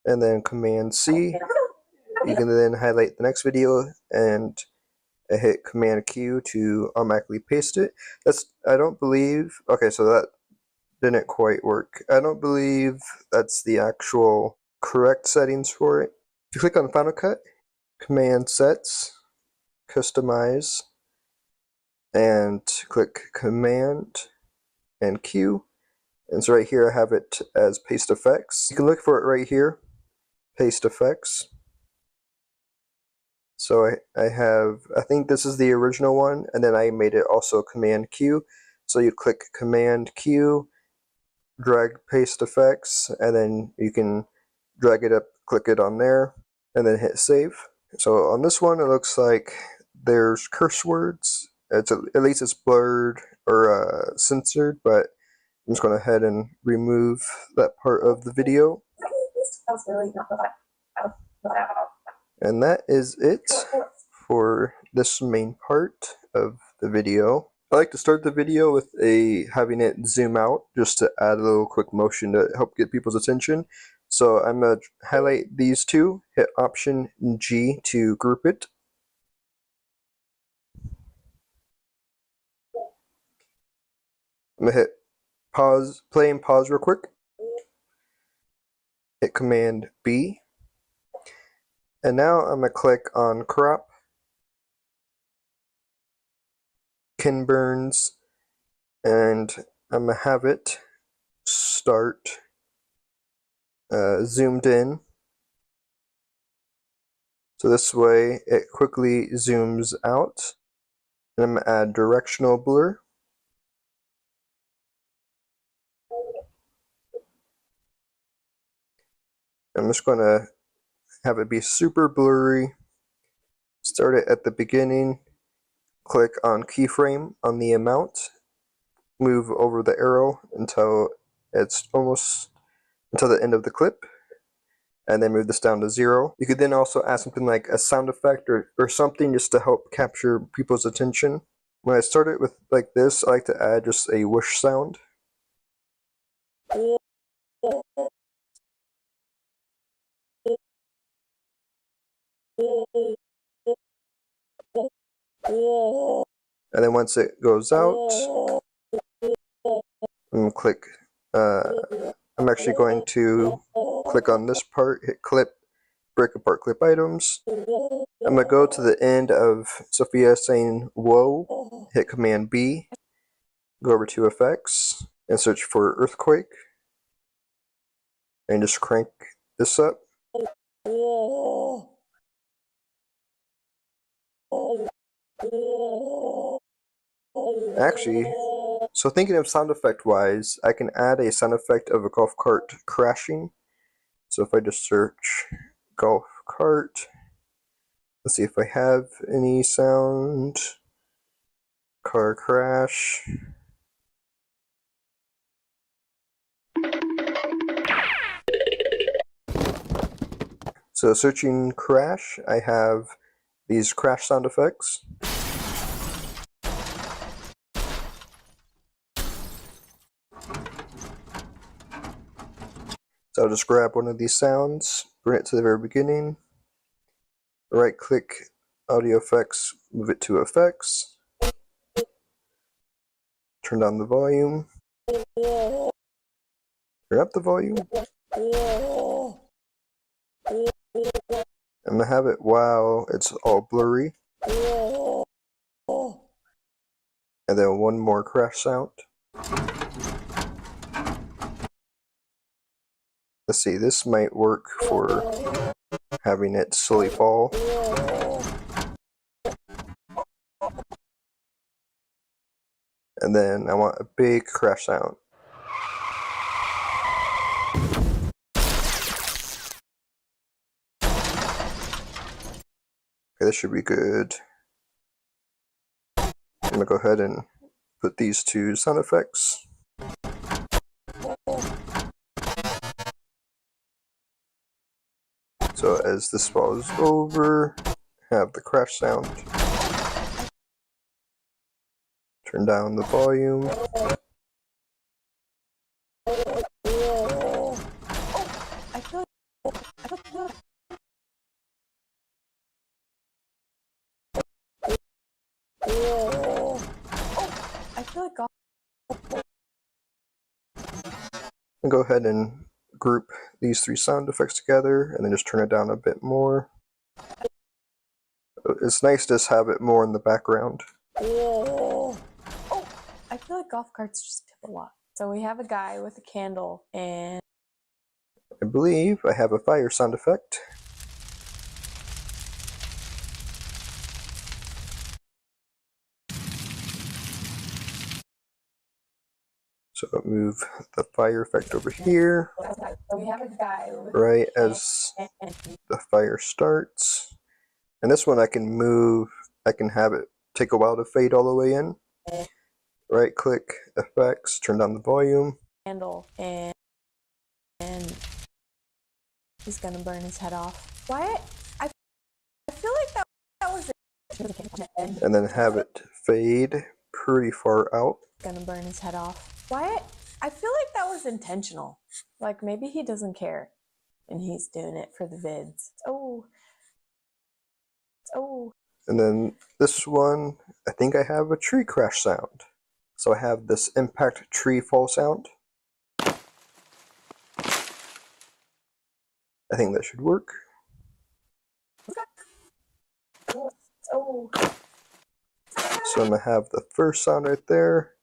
And then Command C. You can then highlight the next video and hit Command Q to automatically paste it. I don't believe, okay, so that didn't quite work. I don't believe that's the actual correct settings for it. If you click on Final Cut, Command Sets, Customize, and click Command and Q. And so right here I have it as Paste Effects. You can look for it right here, Paste Effects. So I think this is the original one, and then I made it also Command Q. So you click Command Q, drag Paste Effects, and then you can drag it up, click it on there, and then hit Save. So on this one, it looks like there's curse words. At least it's blurred or censored, but I'm just going to head and remove that part of the video. And that is it for this main part of the video. I like to start the video with having it zoom out just to add a little quick motion to help get people's attention. So I'm going to highlight these two, hit Option G to group it. I'm going to hit pause, play and pause real quick. Hit Command B. And now I'm going to click on Crop, Ken Burns, and I'm going to have it start zoomed in. So this way it quickly zooms out. And I'm going to add directional blur. I'm just going to have it be super blurry. Start it at the beginning. Click on keyframe on the amount. Move over the arrow until it's almost until the end of the clip. And then move this down to 0. You could then also add something like a sound effect or something just to help capture people's attention. When I start it with like this, I like to add just a whoosh sound. And then once it goes out, I'm click. I'm actually going to click on this part, hit clip, break apart clip items. I'm gonna go to the end of Sophia saying "whoa," hit Command B, go over to Effects, and search for Earthquake, and just crank this up. Actually, so thinking of sound effect wise, I can add a sound effect of a golf cart crashing. So if I just search golf cart, let's see if I have any sound. Car crash. So searching crash, I have these crash sound effects. So I'll just grab one of these sounds, bring it to the very beginning, right click audio effects, move it to effects, turn down the volume, turn up the volume. I'm gonna have it while it's all blurry. And then one more crash sound. Let's see, this might work for having it slowly fall. And then I want a big crash sound. Okay, this should be good. I'm gonna go ahead and put these two sound effects. So as this falls over, have the crash sound. Turn down the volume. And go ahead and group these three sound effects together and then just turn it down a bit more. It's nice to just have it more in the background. I feel like golf carts just tip a lot. So we have a guy with a candle and I believe I have a fire sound effect. So move the fire effect over here, right as the fire starts. And this one I can move, I can have it take a while to fade all the way in. Right click, effects, turn down the volume. Candle and he's gonna burn his head off. Why? I feel like that was it. And then have it fade pretty far out. Gonna burn his head off. Why? I feel like that was intentional. Like maybe he doesn't care and he's doing it for the vids. Oh. And then this one, I think I have a tree crash sound. So I have this impact tree fall sound. I think that should work. Oh. So I'm gonna have the first sound right there.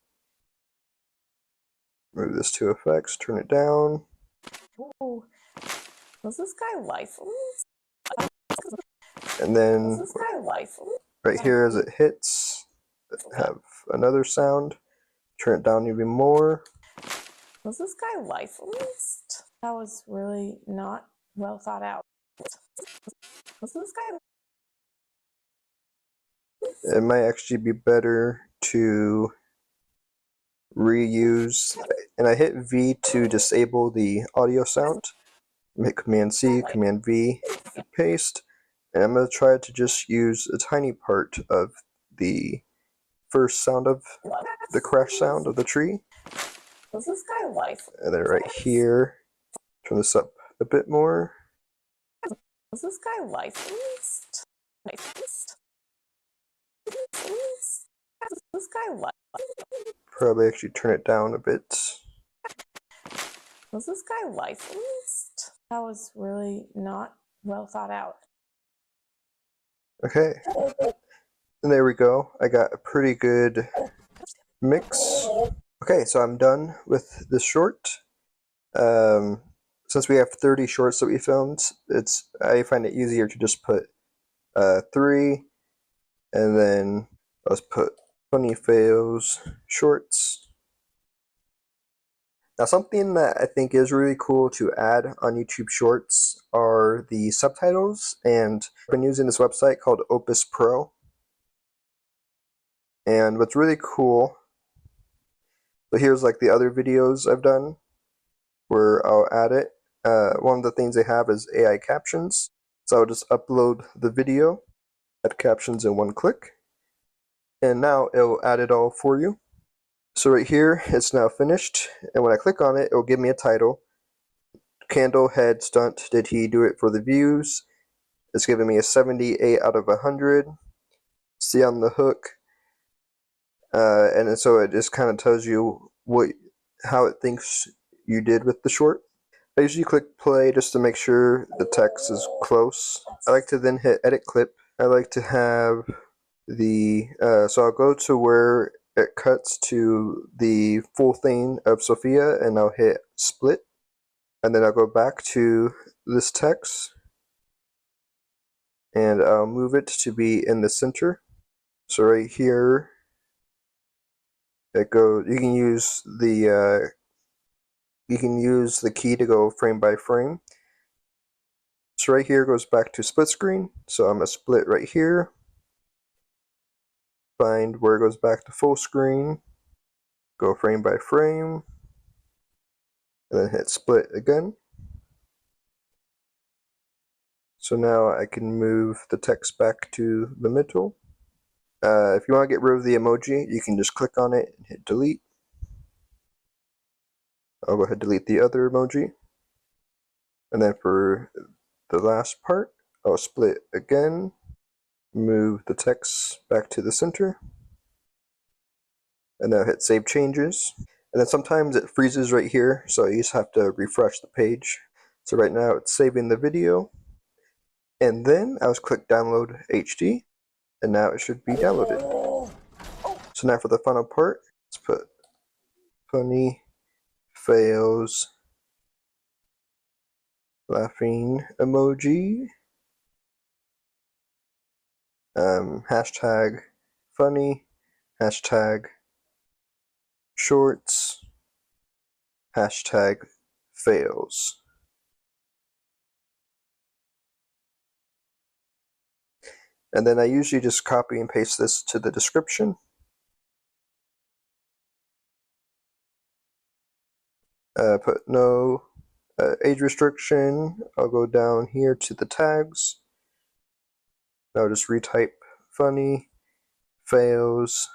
Move this to effects, turn it down. Ooh. Was this guy licensed? And then right here as it hits, have another sound. Turn it down even more. Was this guy licensed? That was really not well thought out. Was this guy? It might actually be better to reuse, and I hit V to disable the audio sound. Hit Command C, Command V, paste, and I'm going to try to just use a tiny part of the first sound of the crash sound of the tree. Was this guy licensed? And then right here, turn this up a bit more. Was this guy licensed? Was this guy licensed? Probably actually turn it down a bit. Was this guy licensed? That was really not well thought out. Okay. And there we go. I got a pretty good mix. Okay, so I'm done with this short. Since we have 30 shorts that we filmed, I find it easier to just put 3, and then let's put 20 fails shorts. Now something that I think is really cool to add on YouTube Shorts are the subtitles, and I've been using this website called Opus Pro. And what's really cool, so here's like the other videos I've done where I'll add it. One of the things they have is AI captions. So I'll just upload the video, add captions in one click, and now it'll add it all for you. So right here, it's now finished, and when I click on it, it'll give me a title. candle head stunt, did he do it for the views? It's giving me a 78 out of 100. See on the hook. And so it just kind of tells you how it thinks you did with the short. I usually click play just to make sure the text is close. I like to then hit edit clip. I like to have so I'll go to where it cuts to the full thing of Sophia, and I'll hit split, and then I'll go back to this text, and I'll move it to be in the center. So right here, it goes. You can use the key to go frame by frame. So right here goes back to split screen. So I'm gonna split right here. Find where it goes back to full screen, go frame by frame, and then hit split again. So now I can move the text back to the middle. If you want to get rid of the emoji, you can just click on it and hit delete. I'll go ahead and delete the other emoji. And then for the last part, I'll split again. Move the text back to the center, and then hit save changes. And then sometimes it freezes right here, so you just have to refresh the page. So right now it's saving the video, and then I'll click download HD, and now it should be downloaded. So now for the final part, let's put funny fails laughing emoji. Hashtag funny, hashtag shorts, hashtag fails. And then I usually just copy and paste this to the description. Put no age restriction. I'll go down here to the tags. I'll just retype funny, fails,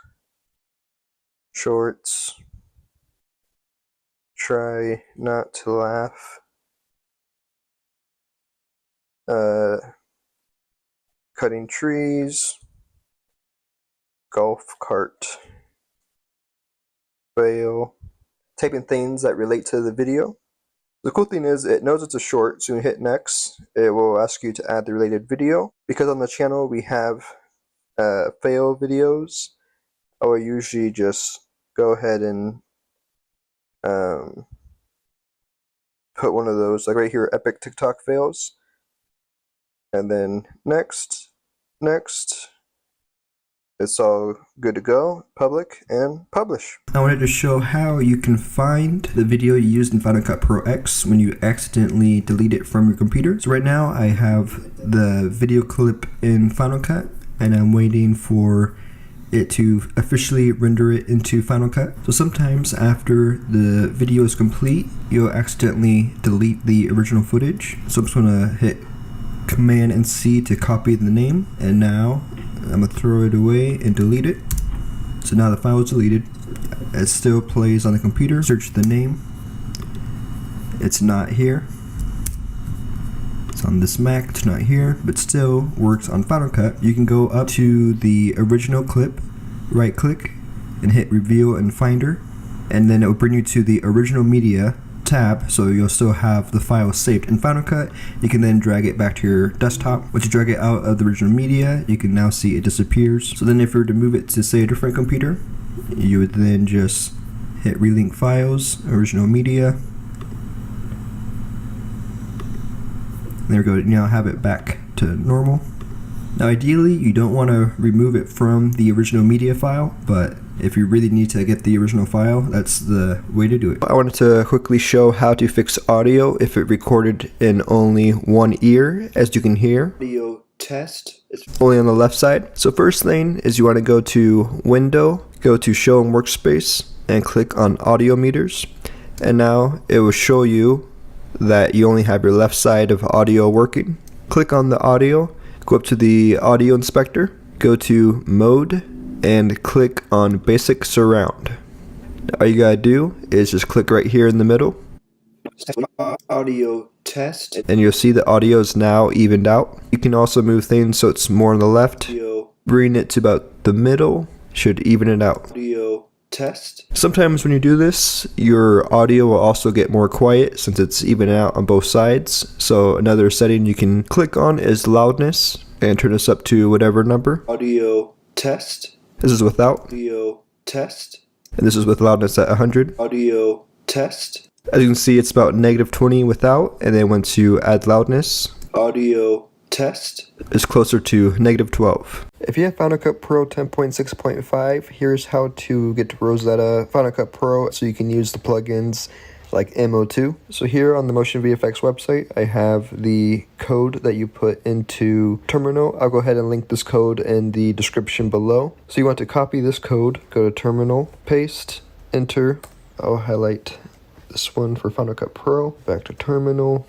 shorts, try not to laugh, cutting trees, golf cart, fail, typing things that relate to the video. The cool thing is it knows it's a short, so when you hit next, it will ask you to add the related video. Because on the channel we have fail videos, I will usually just go ahead and put one of those, like right here, epic TikTok fails. And then next, it's all good to go, public, and publish. I wanted to show how you can find the video you used in Final Cut Pro X when you accidentally delete it from your computer. So right now I have the video clip in Final Cut, and I'm waiting for it to officially render it into Final Cut. So sometimes after the video is complete, you'll accidentally delete the original footage. So I'm just gonna hit Command and C to copy the name, and now I'm gonna throw it away and delete it. So now the file is deleted. It still plays on the computer. Search the name. It's not here. It's on this Mac. It's not here, but still works on Final Cut. You can go up to the original clip, right click, and hit Reveal in Finder, and then it will bring you to the original media tab, so you'll still have the file saved in Final Cut. You can then drag it back to your desktop. Once you drag it out of the original media, you can now see it disappears. So then if you were to move it to, say, a different computer, you would then just hit relink files, original media. There we go, you now have it back to normal. Now ideally you don't want to remove it from the original media file, but if you really need to get the original file, that's the way to do it. I wanted to quickly show how to fix audio if it recorded in only one ear. As you can hear, audio test, it's only on the left side. So first thing is you want to go to Window, go to Show in Workspace, and click on Audio Meters. And now it will show you that you only have your left side of audio working. Click on the audio, go up to the audio inspector, go to Mode, and click on Basic Surround. All you gotta do is just click right here in the middle, audio test. And you'll see the audio is now evened out. You can also move things so it's more on the left. Bring it to about the middle. Should even it out. Audio test. Sometimes when you do this, your audio will also get more quiet since it's even out on both sides. So another setting you can click on is loudness and turn this up to whatever number. Audio test. This is without. Audio test. And this is with loudness at 100. Audio test. As you can see, it's about -20 without, and then once you add loudness, audio test, it's closer to -12. If you have Final Cut Pro 10.6.5, here's how to get to Rosetta Final Cut Pro so you can use the plugins like MO2. So here on the Motion VFX website, I have the code that you put into Terminal. I'll go ahead and link this code in the description below. So you want to copy this code, go to Terminal, paste, enter. I'll highlight this one for Final Cut Pro, back to Terminal,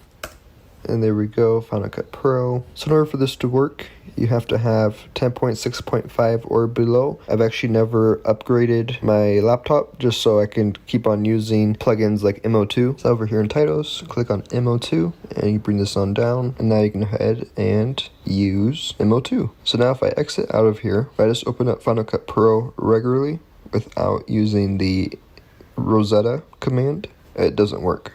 and there we go, Final Cut Pro. So in order for this to work, you have to have 10.6.5 or below. I've actually never upgraded my laptop just so I can keep on using plugins like MO2. So over here in titles, click on MO2 and you bring this on down, and now you can go ahead and use MO2. So now if I exit out of here, if I just open up Final Cut Pro regularly without using the Rosetta command, it doesn't work.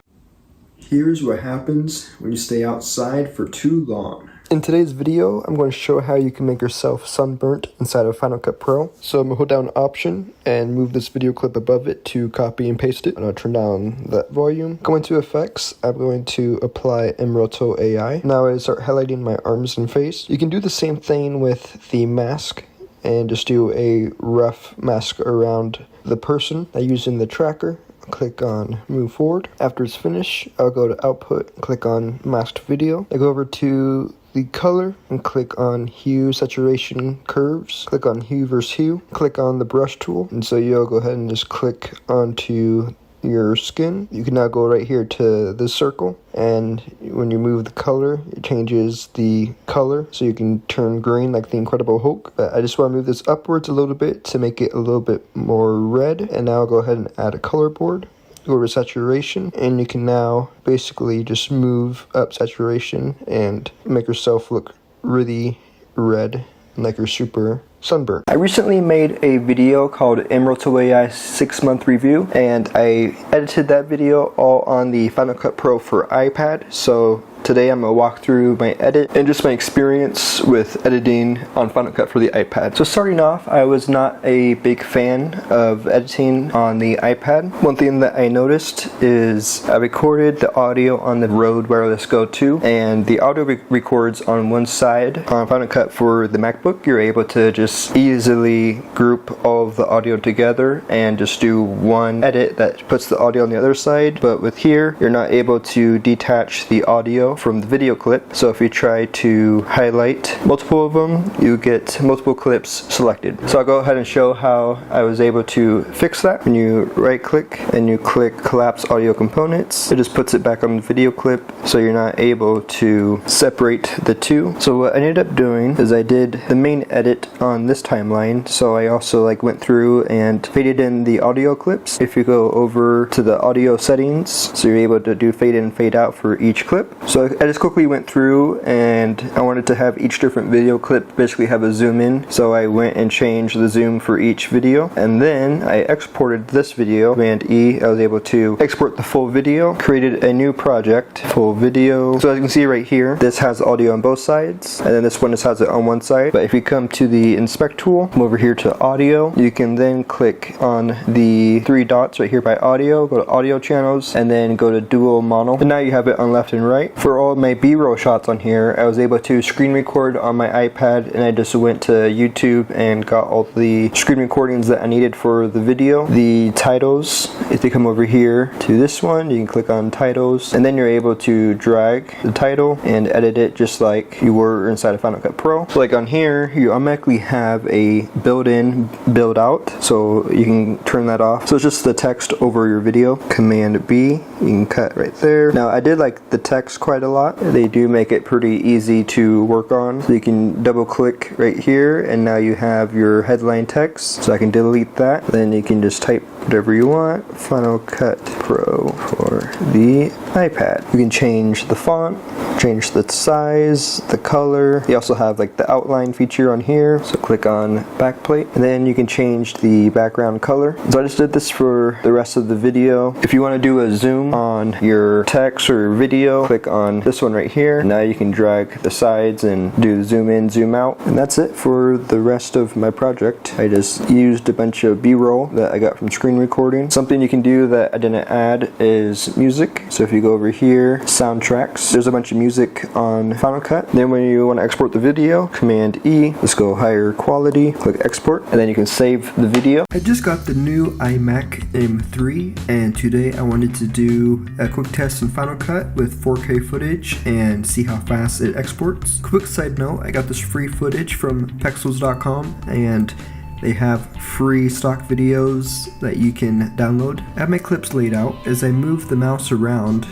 Here's what happens when you stay outside for too long. In today's video, I'm going to show how you can make yourself sunburnt inside of Final Cut Pro. So I'm going to hold down Option and move this video clip above it to copy and paste it. And I'll turn down that volume. Go into Effects. I'm going to apply mRotoai. Now I start highlighting my arms and face. You can do the same thing with the mask and just do a rough mask around the person by using the tracker. Click on Move Forward. After it's finished, I'll go to Output, click on Masked Video. I go over to the color and click on Hue, Saturation, Curves. Click on Hue versus Hue. Click on the brush tool. And so you'll go ahead and just click onto your skin. You can now go right here to this circle, and when you move the color, it changes the color so you can turn green like the Incredible Hulk. But I just want to move this upwards a little bit to make it a little bit more red. And now I'll go ahead and add a color board. Go over saturation, and you can now basically just move up saturation and make yourself look really red, like you're super sunburnt. I recently made a video called mRotoai 6-month review, and I edited that video all on the Final Cut Pro for iPad. So today I'm going to walk through my edit and just my experience with editing on Final Cut for the iPad. So starting off, I was not a big fan of editing on the iPad. One thing that I noticed is I recorded the audio on the Rode Wireless Go 2, and the audio records on one side. On Final Cut for the MacBook, you're able to just easily group all of the audio together and just do one edit that puts the audio on the other side. But with here, you're not able to detach the audio from the video clip. So if you try to highlight multiple of them, you get multiple clips selected. So I'll go ahead and show how I was able to fix that. When you right click and you click collapse audio components, it just puts it back on the video clip so you're not able to separate the two. So what I ended up doing is I did the main edit on this timeline, so I also went through and faded in the audio clips. If you go over to the audio settings, so you're able to do fade in and fade out for each clip. So I just quickly went through, and I wanted to have each different video clip basically have a zoom in, so I went and changed the zoom for each video, and then I exported this video. Command E, I was able to export the full video, created a new project, full video. So as you can see right here, this has audio on both sides, and then this one just has it on one side. But if you come to the inspect tool, come over here to audio, you can then click on the three dots right here by audio, go to audio channels, and then go to dual mono, and now you have it on left and right. For all my B-roll shots on here, I was able to screen record on my iPad, and I just went to YouTube and got all the screen recordings that I needed for the video. The titles, if you come over here to this one, you can click on titles, and then you're able to drag the title and edit it just like you were inside of Final Cut Pro. So on here, you automatically have a built-in build-out, so you can turn that off. So it's just the text over your video. Command B, you can cut right there. Now I did like the text quite a lot. They do make it pretty easy to work on. So you can double click right here, and now you have your headline text. So I can delete that. Then you can just type whatever you want. Final Cut Pro for the iPad. You can change the font, change the size, the color. You also have like the outline feature on here, so click on backplate, and then you can change the background color. So I just did this for the rest of the video. If you want to do a zoom on your text or video, click on this one right here. Now you can drag the sides and do zoom in, zoom out, and that's it for the rest of my project. I just used a bunch of B-roll that I got from screen recording. Something you can do that I didn't add is music. So if you go over here, soundtracks, there's a bunch of music on Final Cut. Then when you want to export the video, Command E, let's go higher quality, click export, and then you can save the video. I just got the new iMac M3, and today I wanted to do a quick test in Final Cut with 4K footage and see how fast it exports. Quick side note, I got this free footage from Pexels.com, and they have free stock videos that you can download. I have my clips laid out. As I move the mouse around,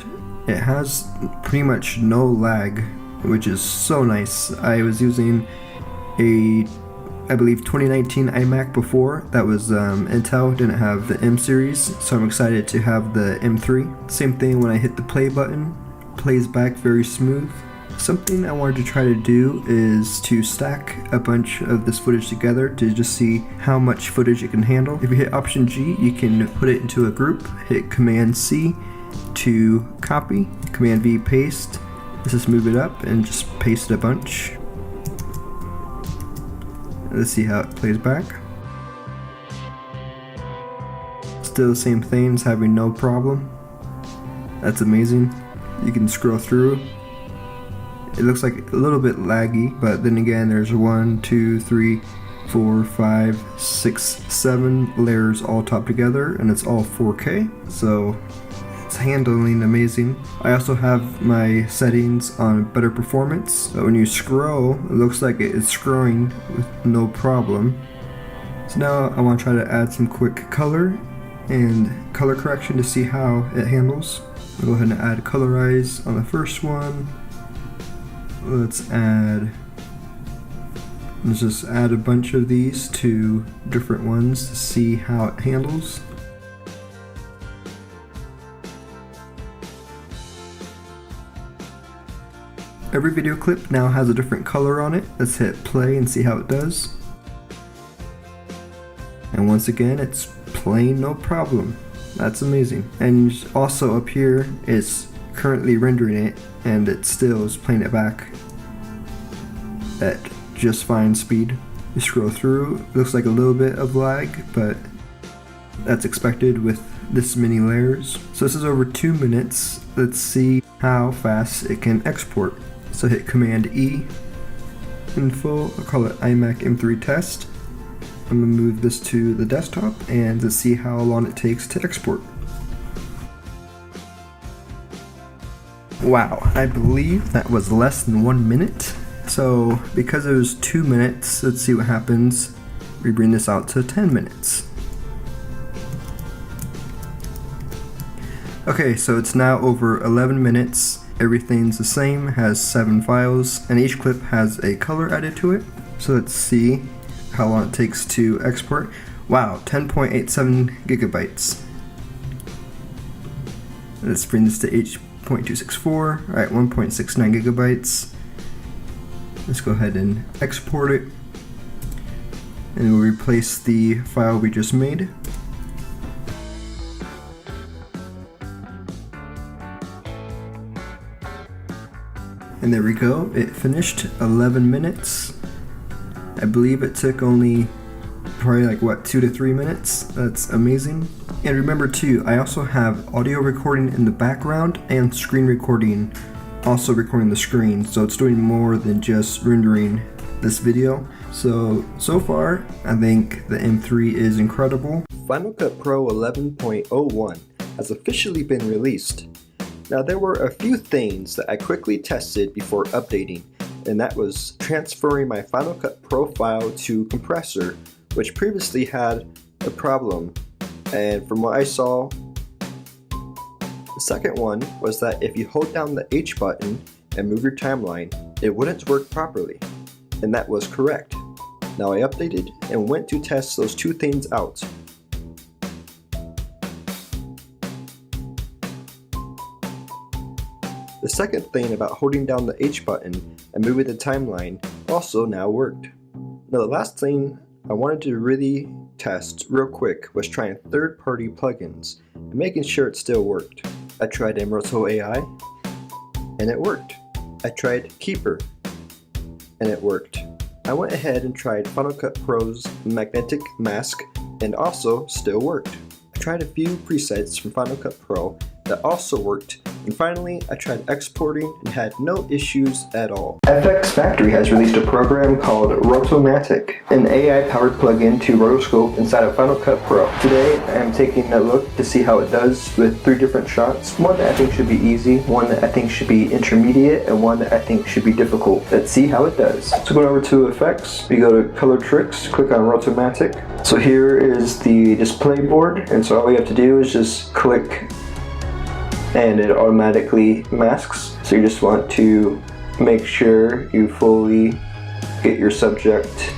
it has pretty much no lag, which is so nice. I was using a, I believe, 2019 iMac before. That was Intel, didn't have the M series, so I'm excited to have the M3. Same thing when I hit the play button, plays back very smooth. Something I wanted to try to do is to stack a bunch of this footage together to just see how much footage it can handle. If you hit Option G, you can put it into a group, hit Command C to copy, Command V paste. Let's just move it up and just paste a bunch. Let's see how it plays back. Still the same things, having no problem. That's amazing. You can scroll through. It looks like a little bit laggy, but then again, there's 1, 2, 3, 4, 5, 6, 7 layers all topped together, and it's all 4K, so it's handling amazing. I also have my settings on better performance, but when you scroll, it looks like it is scrolling with no problem. So now I want to try to add some quick color and color correction to see how it handles. I'll go ahead and add colorize on the first one. Let's just add a bunch of these to different ones to see how it handles. Every video clip now has a different color on it. Let's hit play and see how it does. And once again, it's playing no problem. That's amazing. And also up here, it's currently rendering it, and it still is playing it back at just fine speed. You scroll through, looks like a little bit of lag, but that's expected with this many layers. So this is over 2 minutes. Let's see how fast it can export. So hit Command E, info, I'll call it iMac M3 test. I'm gonna move this to the desktop and to see how long it takes to export. Wow, I believe that was less than 1 minute. So because it was 2 minutes, let's see what happens. We bring this out to 10 minutes. Okay, so it's now over 11 minutes. Everything's the same, has 7 files, and each clip has a color added to it. So let's see how long it takes to export. Wow, 10.87 gigabytes. Let's bring this to H.264. Alright, 1.69 gigabytes. Let's go ahead and export it. And we'll replace the file we just made. And there we go, it finished 11 minutes. I believe it took only probably like what, 2 to 3 minutes. That's amazing. And remember too, I also have audio recording in the background and screen recording, also recording the screen, so it's doing more than just rendering this video. So far, I think the M3 is incredible. Final Cut Pro 11.01 has officially been released. Now there were a few things that I quickly tested before updating, and that was transferring my Final Cut Pro file to compressor, which previously had a problem. And from what I saw, the second one was that if you hold down the H button and move your timeline, it wouldn't work properly. And that was correct. Now I updated and went to test those two things out. The second thing about holding down the H button and moving the timeline also now worked. Now the last thing I wanted to really test real quick was trying third-party plugins and making sure it still worked. I tried mRotoai and it worked. I tried Keyper and it worked. I went ahead and tried Final Cut Pro's magnetic mask and also still worked. I tried a few presets from Final Cut Pro that also worked, and finally I tried exporting and had no issues at all. FX Factory has released a program called Rotomatic, an AI-powered plugin to rotoscope inside of Final Cut Pro. Today I am taking a look to see how it does with 3 different shots, one that I think should be easy, one that I think should be intermediate, and one that I think should be difficult. Let's see how it does. So going over to Effects, we go to Color Tricks, click on Rotomatic. So here is the display board, and so all we have to do is just click and it automatically masks. So you just want to make sure you fully get your subject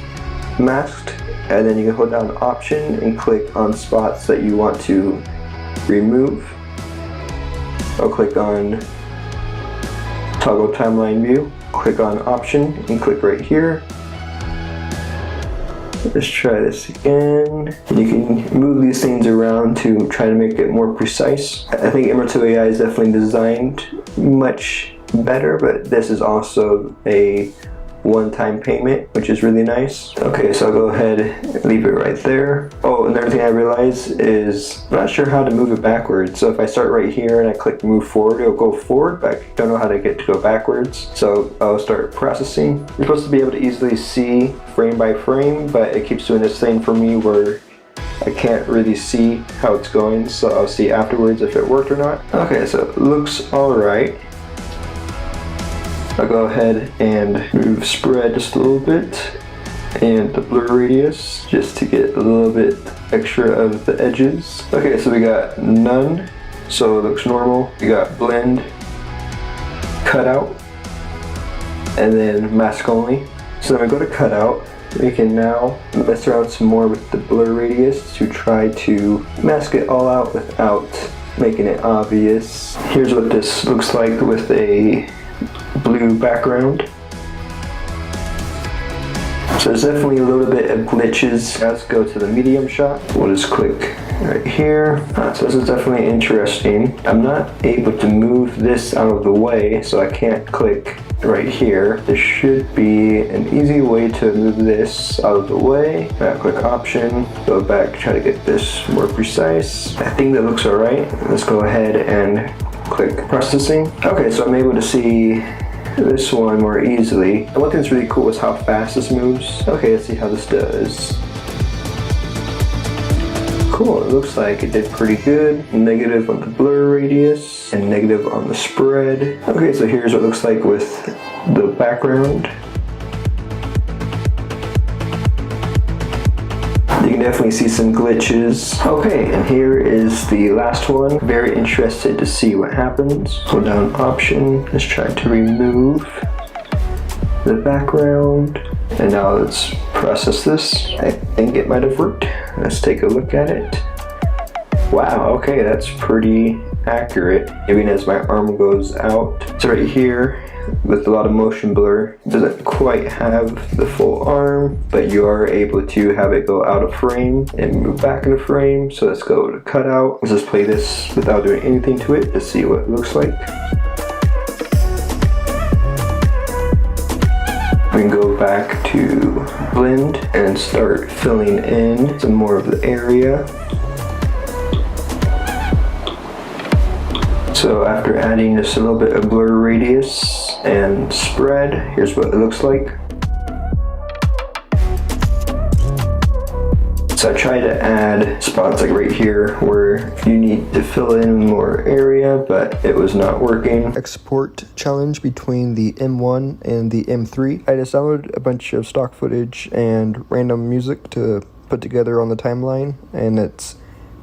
masked, and then you can hold down Option and click on spots that you want to remove. I'll click on Toggle Timeline View, click on Option and click right here. Let's try this again. You can move these things around to try to make it more precise. I think mRotoai is definitely designed much better, but this is also a one-time payment, which is really nice. Okay, so I'll go ahead and leave it right there. Oh, another thing I realized is I'm not sure how to move it backwards. So if I start right here and I click move forward, it'll go forward, but I don't know how to get to go backwards. So I'll start processing. You're supposed to be able to easily see frame by frame, but it keeps doing this thing for me where I can't really see how it's going, so I'll see afterwards if it worked or not. Okay, so it looks alright. I'll go ahead and move spread just a little bit and the blur radius just to get a little bit extra of the edges. Okay, so we got none, so it looks normal. We got blend, cutout, and then mask only. So then we go to cutout. We can now mess around some more with the blur radius to try to mask it all out without making it obvious. Here's what this looks like with a blue background. So there's definitely a little bit of glitches. Let's go to the medium shot. We'll just click right here. So this is definitely interesting. I'm not able to move this out of the way, so I can't click right here. There should be an easy way to move this out of the way. Click Option, go back, try to get this more precise. I think that looks alright. Let's go ahead and click Processing. Okay, so I'm able to see this one more easily. And one thing that's really cool is how fast this moves. Okay, let's see how this does. Cool, it looks like it did pretty good. Negative on the blur radius and negative on the spread. Okay, so here's what it looks like with the background. You can definitely see some glitches. Okay, and here is the last one. Very interested to see what happens. Hold down Option. Let's try to remove the background. And now let's process this. I think it might have worked. Let's take a look at it. Wow, okay, that's pretty accurate, even as my arm goes out. So right here, with a lot of motion blur, it doesn't quite have the full arm, but you are able to have it go out of frame and move back into frame. So let's go to cutout. Let's just play this without doing anything to it to see what it looks like. We can go back to blend and start filling in some more of the area. So after adding just a little bit of blur radius and spread, here's what it looks like. So I try to add spots like right here where you need to fill in more area, but it was not working. Export challenge between the M1 and the M3. I just downloaded a bunch of stock footage and random music to put together on the timeline, and it's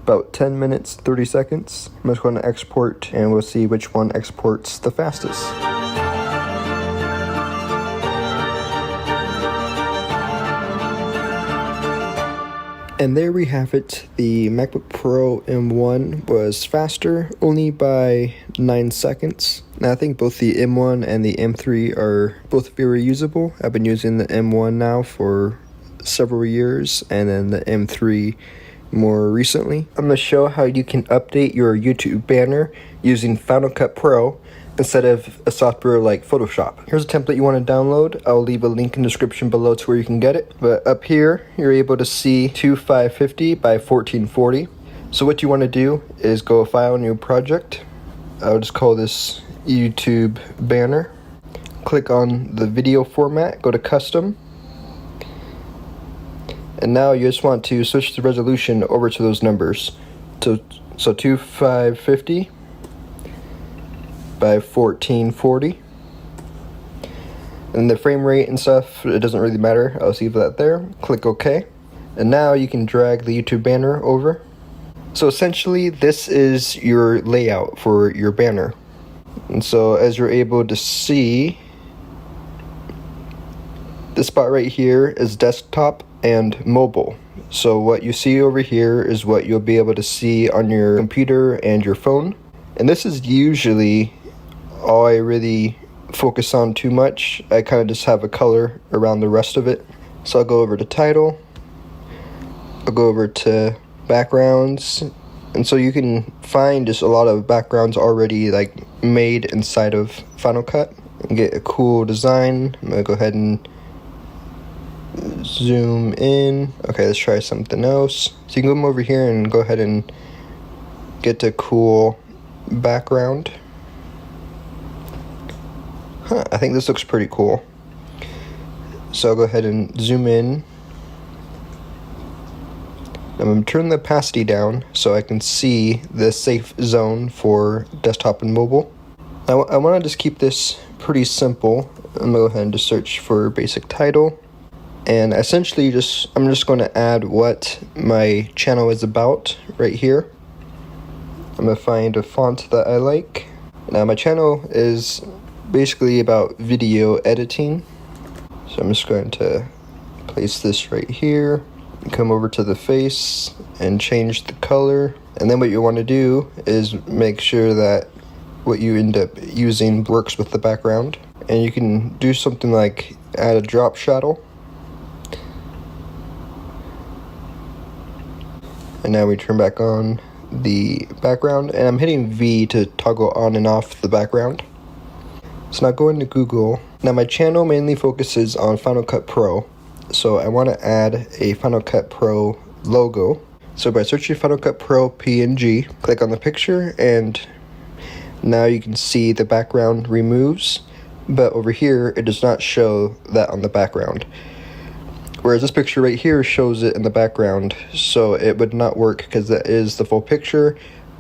about 10 minutes, 30 seconds. I'm just going to export and we'll see which one exports the fastest. And there we have it. The MacBook Pro M1 was faster, only by 9 seconds. Now I think both the M1 and the M3 are both very usable. I've been using the M1 now for several years, and then the M3 more recently. I'm going to show how you can update your YouTube banner using Final Cut Pro instead of a software like Photoshop. Here's a template you want to download. I'll leave a link in the description below to where you can get it. But up here, you're able to see 2550 by 1440. So what you want to do is go File, New Project. I'll just call this YouTube banner. Click on the video format, go to Custom. And now you just want to switch the resolution over to those numbers. So 2550 by 1440. And the frame rate and stuff, it doesn't really matter. I'll leave that there. Click OK. And now you can drag the YouTube banner over. So essentially, this is your layout for your banner. And so as you're able to see, this spot right here is desktop and mobile. So what you see over here is what you'll be able to see on your computer and your phone. And this is usually all I really focus on too much. I kind of just have a color around the rest of it. So I'll go over to title. I'll go over to backgrounds. And so you can find just a lot of backgrounds already like made inside of Final Cut and get a cool design. I'm gonna go ahead and zoom in. Okay, let's try something else. So you can come over here and go ahead and get a cool background. I think this looks pretty cool. So I'll go ahead and zoom in. I'm going to turn the opacity down so I can see the safe zone for desktop and mobile. Now I want to just keep this pretty simple. I'm going to go ahead and just search for basic title. And essentially I'm just going to add what my channel is about right here. I'm going to find a font that I like. Now my channel is basically about video editing. So I'm just going to place this right here. Come over to the face and change the color. And then what you want to do is make sure that what you end up using works with the background. And you can do something like add a drop shadow. And now we turn back on the background, and I'm hitting V to toggle on and off the background. So now go into Google. Now my channel mainly focuses on Final Cut Pro, so I want to add a Final Cut Pro logo. So by searching Final Cut Pro PNG, click on the picture, and now you can see the background removes, but over here it does not show that on the background. Whereas this picture right here shows it in the background, so it would not work because that is the full picture.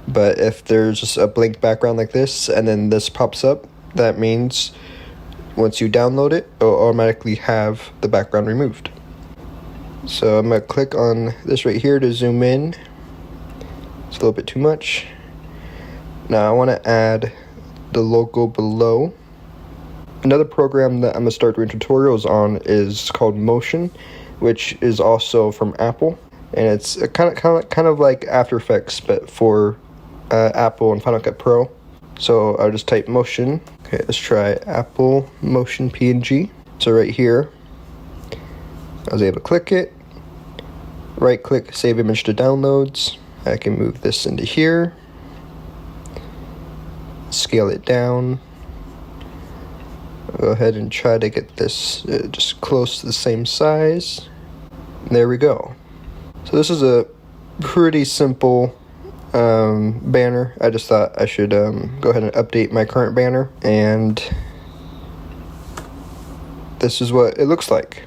But if there's just a blank background like this and then this pops up, that means once you download it, it'll automatically have the background removed. So I'm going to click on this right here to zoom in. It's a little bit too much. Now I want to add the logo below. Another program that I'm going to start doing tutorials on is called Motion, which is also from Apple, and it's kind of like After Effects, but for Apple and Final Cut Pro. So I'll just type Motion. Okay, let's try Apple Motion PNG. So right here, I was able to click it, right click, save image to downloads. I can move this into here, scale it down. Go ahead and try to get this just close to the same size. There we go. So this is a pretty simple banner. I just thought I should go ahead and update my current banner, and this is what it looks like.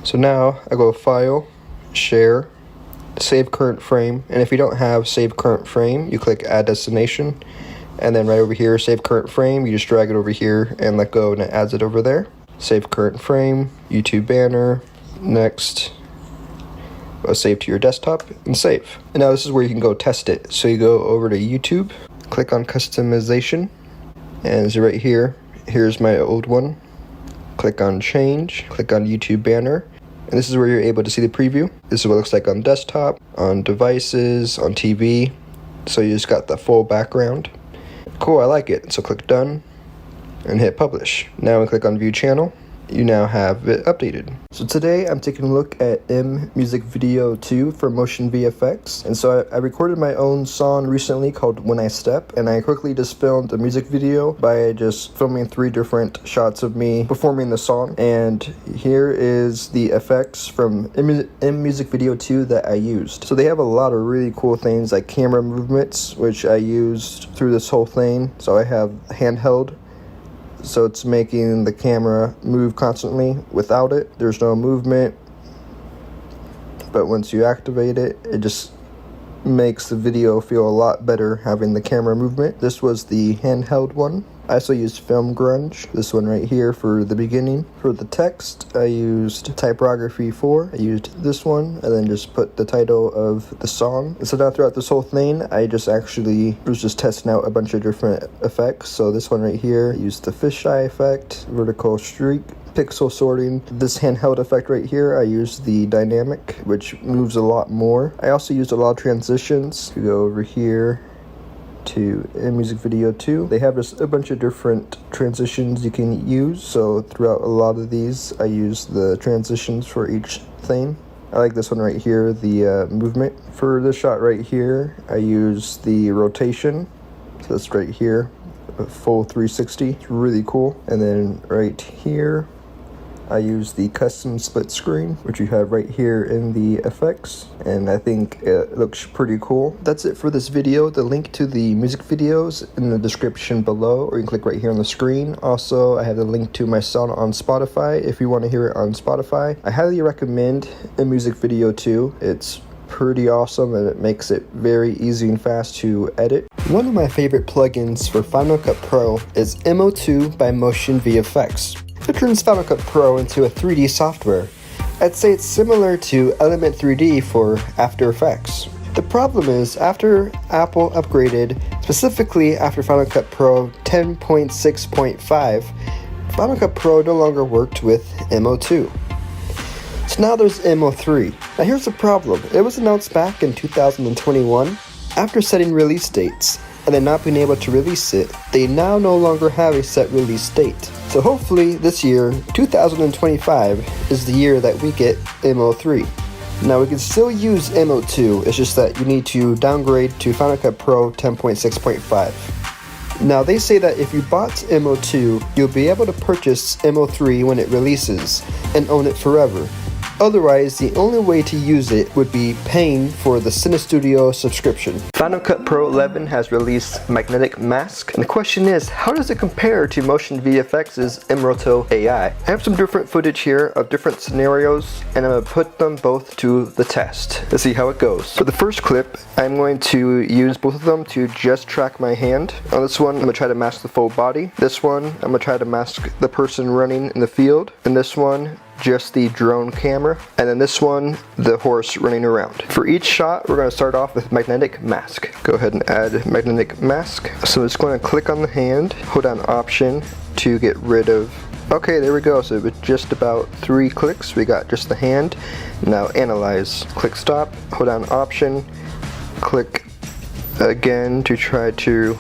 So now I go File, Share, Save Current Frame, and if you don't have Save Current Frame, you click Add Destination. And then right over here, Save Current Frame, you just drag it over here and let go, and it adds it over there. Save Current Frame, YouTube Banner, next, save to your desktop, and save. And now this is where you can go test it. So you go over to YouTube, click on Customization, and so right here, here's my old one. Click on Change, click on YouTube Banner, and this is where you're able to see the preview. This is what it looks like on desktop, on devices, on TV. So you just got the full background. Cool, I like it. So click Done. and hit publish. Now we click on view channel. You now have it updated. So today I'm taking a look at mMusic Video 2 for Motion VFX. And so I recorded my own song recently called When I Step, and I quickly just filmed a music video by just filming 3 different shots of me performing the song. And here is the effects from mMusic Video 2 that I used. So they have a lot of really cool things like camera movements, which I used through this whole thing. So I have handheld, so it's making the camera move constantly. Without it, there's no movement, but once you activate it, it just makes the video feel a lot better having the camera movement. This was the handheld one. I also used Film Grunge, this one right here for the beginning. For the text, I used Typography 4. I used this one, and then just put the title of the song. And so now throughout this whole thing, I just actually was just testing out a bunch of different effects. So this one right here, I used the fisheye effect, vertical streak, pixel sorting. This handheld effect right here, I used the dynamic, which moves a lot more. I also used a lot of transitions. You go over here to mMusic Video 2. They have just a bunch of different transitions you can use, so throughout a lot of these I use the transitions for each thing. I like this one right here, the movement. For this shot right here, I use the rotation, so that's right here, a full 360. It's really cool. And then right here I use the custom split screen, which you have right here in the effects, and I think it looks pretty cool. That's it for this video. The link to the music videos in the description below, or you can click right here on the screen. Also, I have the link to my song on Spotify if you want to hear it on Spotify. I highly recommend mMusic Video 2. It's pretty awesome, and it makes it very easy and fast to edit. One of my favorite plugins for Final Cut Pro is MO2 by Motion VFX. It turns Final Cut Pro into a 3D software. I'd say it's similar to Element 3D for After Effects. The problem is, after Apple upgraded, specifically after Final Cut Pro 10.6.5, Final Cut Pro no longer worked with MO2. So now there's MO3. Now here's the problem. It was announced back in 2021. After setting release dates and then not being able to release it, they now no longer have a set release date. So hopefully this year, 2025, is the year that we get MO3. Now we can still use MO2, it's just that you need to downgrade to Final Cut Pro 10.6.5. Now they say that if you bought MO2, you'll be able to purchase MO3 when it releases and own it forever. Otherwise, the only way to use it would be paying for the Cinestudio subscription. Final Cut Pro 11 has released Magnetic Mask, and the question is, how does it compare to Motion VFX's mRotoai? I have some different footage here of different scenarios, and I'm going to put them both to the test to see how it goes. For the first clip, I'm going to use both of them to just track my hand. On this one, I'm going to try to mask the full body. This one, I'm going to try to mask the person running in the field. And this one, just the drone camera, and then this one, the horse running around. For each shot, we're going to start off with Magnetic Mask. Go ahead and add Magnetic Mask. So I'm just going to click on the hand, hold down Option to get rid of. Okay, there we go. So with just about 3 clicks, we got just the hand. Now analyze. Click stop, hold down Option, click again to try to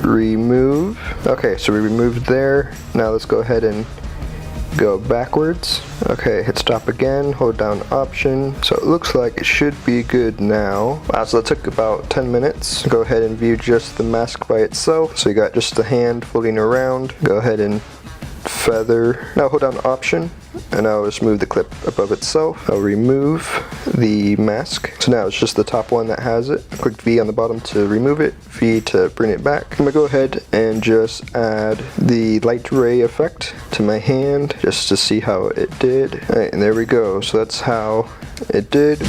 remove. Okay, so we removed there. Now let's go ahead and go backwards. Okay, hit stop again, hold down Option. So it looks like it should be good now. Wow, so that took about 10 minutes. Go ahead and view just the mask by itself. So you got just the hand floating around. Go ahead and feather. Now hold down Option, and I'll just move the clip above itself. I'll remove the mask. So now it's just the top one that has it. Click V on the bottom to remove it, V to bring it back. I'm gonna go ahead and just add the light ray effect to my hand just to see how it did. Alright, and there we go. So that's how it did.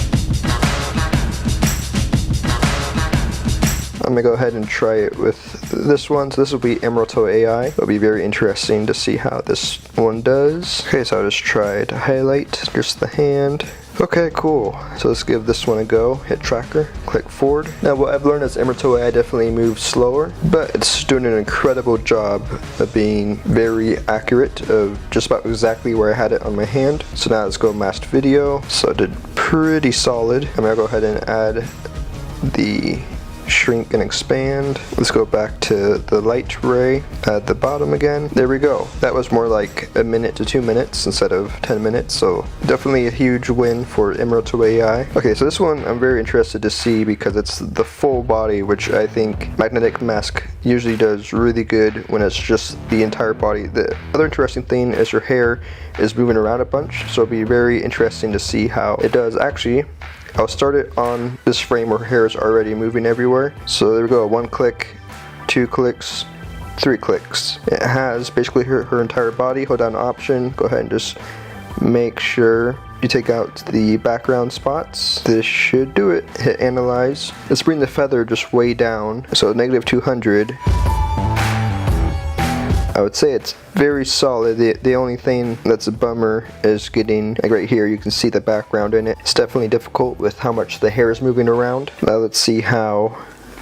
I'm gonna go ahead and try it with this one. So this will be mRotoai. It'll be very interesting to see how this one does. Okay, so I'll just try to highlight just the hand. Okay, cool. So let's give this one a go. Hit tracker, click forward. Now what I've learned is mRotoai definitely moves slower, but it's doing an incredible job of being very accurate of just about exactly where I had it on my hand. So now let's go masked video. So I did pretty solid. I'm gonna go ahead and add the shrink and expand. Let's go back to the light ray at the bottom again. There we go. That was more like a minute to 2 minutes instead of 10 minutes, so definitely a huge win for mRotoai. Okay, so this one I'm very interested to see because it's the full body, which I think magnetic mask usually does really good when it's just the entire body. The other interesting thing is your hair is moving around a bunch, so it'll be very interesting to see how it does. Actually, I'll start it on this frame where her hair is already moving everywhere. So there we go, 1 click, 2 clicks, 3 clicks. It has basically her entire body. Hold down Option, go ahead and just make sure you take out the background spots. This should do it. Hit Analyze. Let's bring the feather just way down, so -200. I would say it's very solid. The only thing that's a bummer is getting, like right here, you can see the background in it. It's definitely difficult with how much the hair is moving around. Now let's see how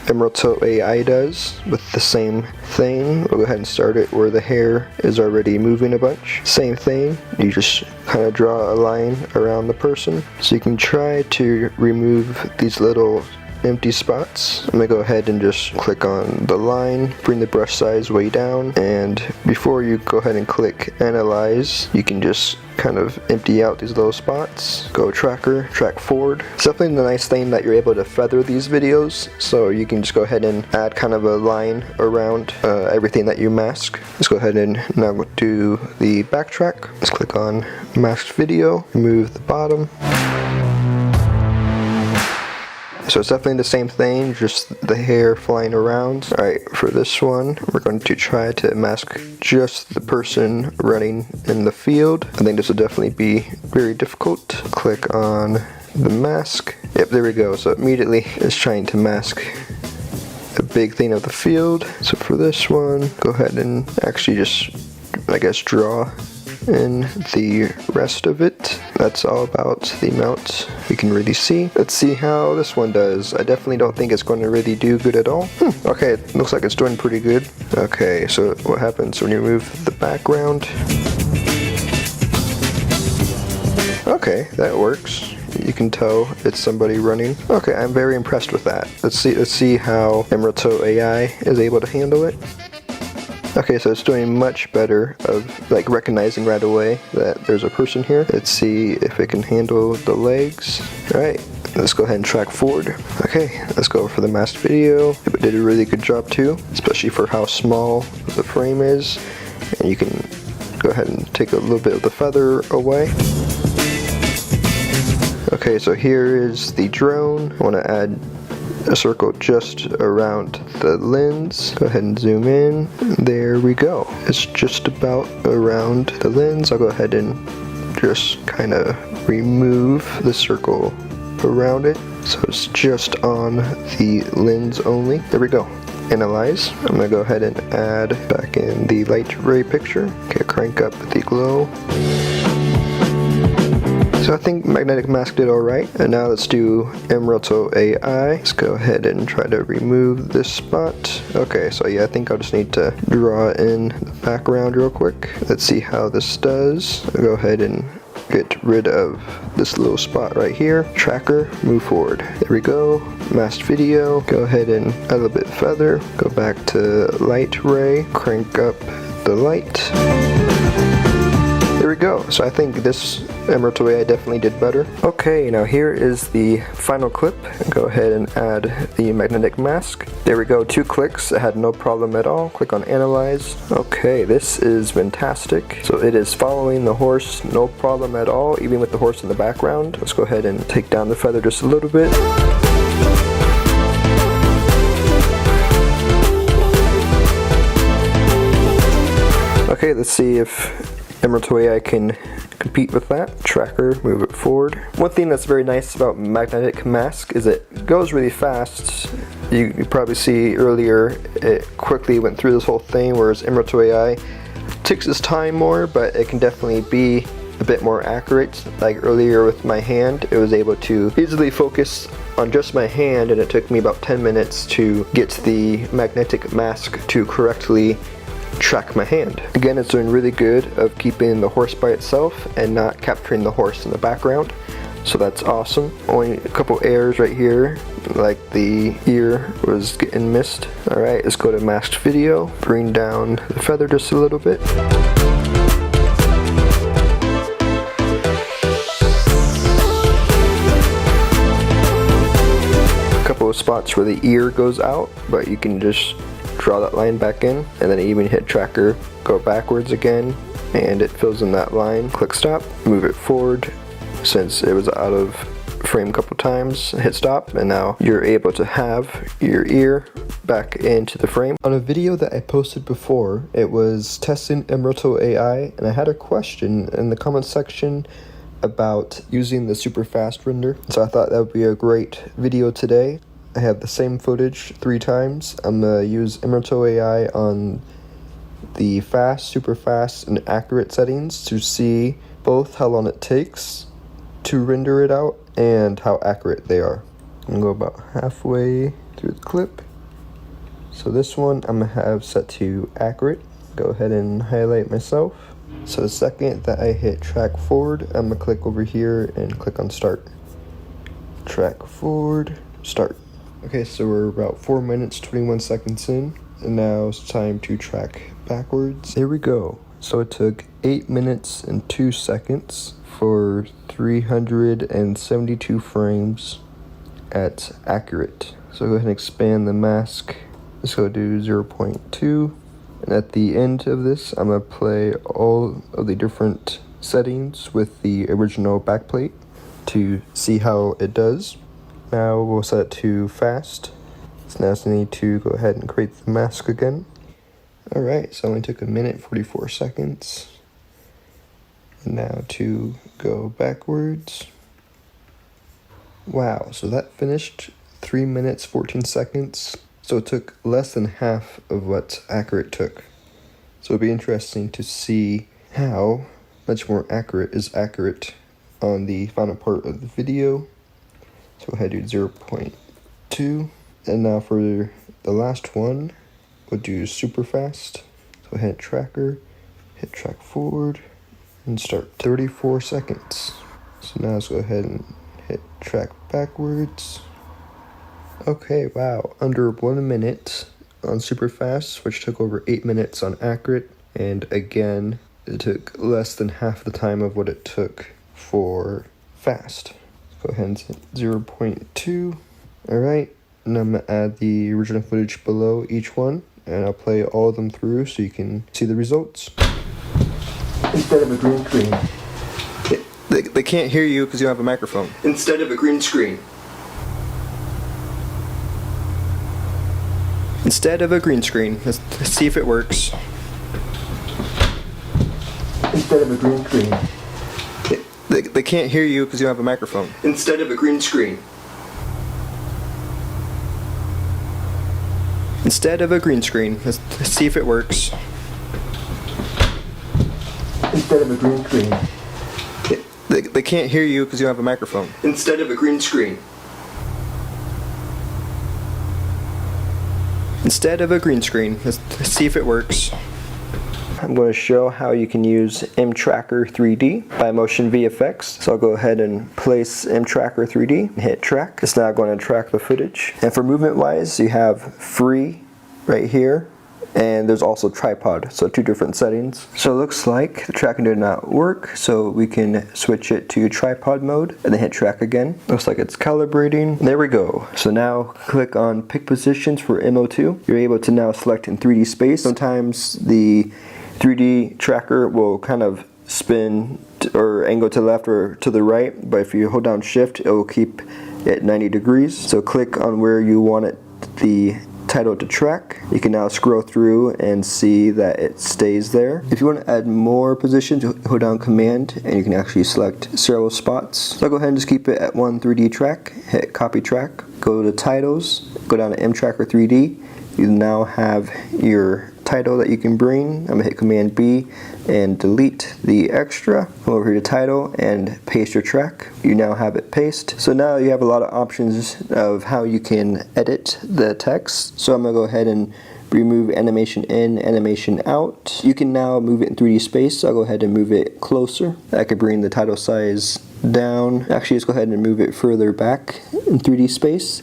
mRotoai does with the same thing. We'll go ahead and start it where the hair is already moving a bunch. Same thing, you just kind of draw a line around the person. So you can try to remove these little empty spots. I'm gonna go ahead and just click on the line, bring the brush size way down, and before you go ahead and click Analyze, you can just kind of empty out these little spots. Go Tracker, track forward. It's definitely the nice thing that you're able to feather these videos, so you can just go ahead and add kind of a line around everything that you mask. Let's go ahead and now do the backtrack. Let's click on masked video, move the bottom. So it's definitely the same thing, just the hair flying around. Alright, for this one, we're going to try to mask just the person running in the field. I think this will definitely be very difficult. Click on the mask. Yep, there we go. So immediately it's trying to mask a big thing of the field. So for this one, go ahead and actually just, I guess, draw in the rest of it. That's all about the amount we can really see. Let's see how this one does. I definitely don't think it's going to really do good at all. Okay, it looks like it's doing pretty good. Okay, so what happens when you remove the background? Okay, that works. You can tell it's somebody running. Okay, I'm very impressed with that. Let's see how mRotoai is able to handle it. Okay, so it's doing much better of like recognizing right away that there's a person here. Let's see if it can handle the legs. Alright, let's go ahead and track forward. Okay, let's go for the masked video. It did a really good job too, especially for how small the frame is. And you can go ahead and take a little bit of the feather away. Okay, so here is the drone. I want to add a circle just around the lens. Go ahead and zoom in. There we go. It's just about around the lens. I'll go ahead and just kind of remove the circle around it so it's just on the lens only. There we go. Analyze. I'm gonna go ahead and add back in the light ray picture. Okay, crank up the glow. So I think magnetic mask did alright, and now let's do mRotoai. Let's go ahead and try to remove this spot. Okay, so yeah, I think I'll just need to draw in the background real quick. Let's see how this does. I'll go ahead and get rid of this little spot right here. Tracker, move forward. There we go. Masked video. Go ahead and add a little bit of feather. Go back to light ray. Crank up the light. There we go. So I think this mRotoai definitely did better. Okay, now here is the final clip. Go ahead and add the magnetic mask. There we go, 2 clicks. It had no problem at all. Click on Analyze. Okay, this is fantastic. So it is following the horse, no problem at all, even with the horse in the background. Let's go ahead and take down the feather just a little bit. Okay, let's see if mRotoai can compete with that. Tracker, move it forward. One thing that's very nice about magnetic mask is it goes really fast. You probably see earlier it quickly went through this whole thing, whereas mRotoai takes its time more, but it can definitely be a bit more accurate. Like earlier with my hand, it was able to easily focus on just my hand, and it took me about 10 minutes to get the magnetic mask to correctly track my hand. Again, it's doing really good of keeping the horse by itself and not capturing the horse in the background. So that's awesome. Only a couple errors right here, like the ear was getting missed. Alright, let's go to masked video, bring down the feather just a little bit. Couple of spots where the ear goes out, but you can just draw that line back in, and then even hit tracker, go backwards again, and it fills in that line. Click stop, move it forward since it was out of frame a couple times, hit stop, and now you're able to have your ear back into the frame. On a video that I posted before, it was testing mRotoai, and I had a question in the comment section about using the super fast render, so I thought that would be a great video today. I have the same footage 3 times. I'm gonna use mRotoai on the fast, super fast, and accurate settings to see both how long it takes to render it out and how accurate they are. I'm gonna go about halfway through the clip. So this one I'm gonna have set to accurate. Go ahead and highlight myself. So the second that I hit track forward, I'm gonna click over here and click on start. Track forward, start. Okay, so we're about 4 minutes, 21 seconds in, and now it's time to track backwards. Here we go. So it took 8 minutes and 2 seconds for 372 frames at accurate. So go ahead and expand the mask. Let's go do 0.2. And at the end of this, I'm going to play all of the different settings with the original backplate to see how it does. Now we'll set it to fast. So now I need to go ahead and create the mask again. Alright, so it only took 1 minute 44 seconds. And now to go backwards. Wow, so that finished 3 minutes 14 seconds. So it took less than half of what accurate took. So it'll be interesting to see how much more accurate is accurate on the final part of the video. So go ahead and do 0.2. And now for the last one, we'll do super fast. So hit tracker, hit track forward, and start. 34 seconds. So now let's go ahead and hit track backwards. Okay, wow, under 1 minute on super fast, which took over 8 minutes on accurate, and again, it took less than half the time of what it took for fast. Go ahead and hit 0.2. Alright, and I'm going to add the original footage below each one, and I'll play all of them through so you can see the results. Instead of a green screen. They can't hear you because you don't have a microphone. Instead of a green screen. Instead of a green screen. Let's see if it works. Instead of a green screen. They can't hear you because you don't have a microphone. Instead of a green screen. Instead of a green screen. Let's see if it works. Instead of a green screen. They can't hear you because you don't have a microphone. Instead of a green screen. Instead of a green screen. Let's see if it works. I'm going to show how you can use mTracker 3D by Motion VFX. So I'll go ahead and place mTracker 3D and hit track. It's now going to track the footage. And for movement wise, you have free right here, and there's also tripod, so 2 different settings. So it looks like the tracking did not work, so we can switch it to tripod mode and then hit track again. Looks like it's calibrating. There we go. So now click on pick positions for MO2. You're able to now select in 3D space. Sometimes the 3D tracker will kind of spin or angle to the left or to the right, but if you hold down shift, it will keep it 90 degrees. So click on where you want it, the title to track. You can now scroll through and see that it stays there. If you want to add more positions, hold down command and you can actually select several spots. So I'll go ahead and just keep it at 1 3D track, hit copy track, go to titles, go down to mTracker 3D. You now have your title that you can bring. I'm gonna hit Command B and delete the extra. Come over here to title and paste your track. You now have it pasted. So now you have a lot of options of how you can edit the text. So I'm gonna go ahead and remove animation in, animation out. You can now move it in 3D space, so I'll go ahead and move it closer. I could bring the title size down. Actually, let's go ahead and move it further back in 3D space.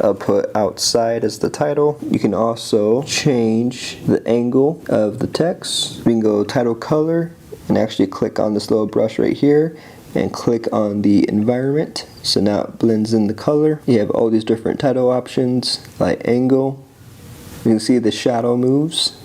I'll put outside as the title. You can also change the angle of the text. We can go title color and actually click on this little brush right here and click on the environment. So now it blends in the color. You have all these different title options, like angle. You can see the shadow moves.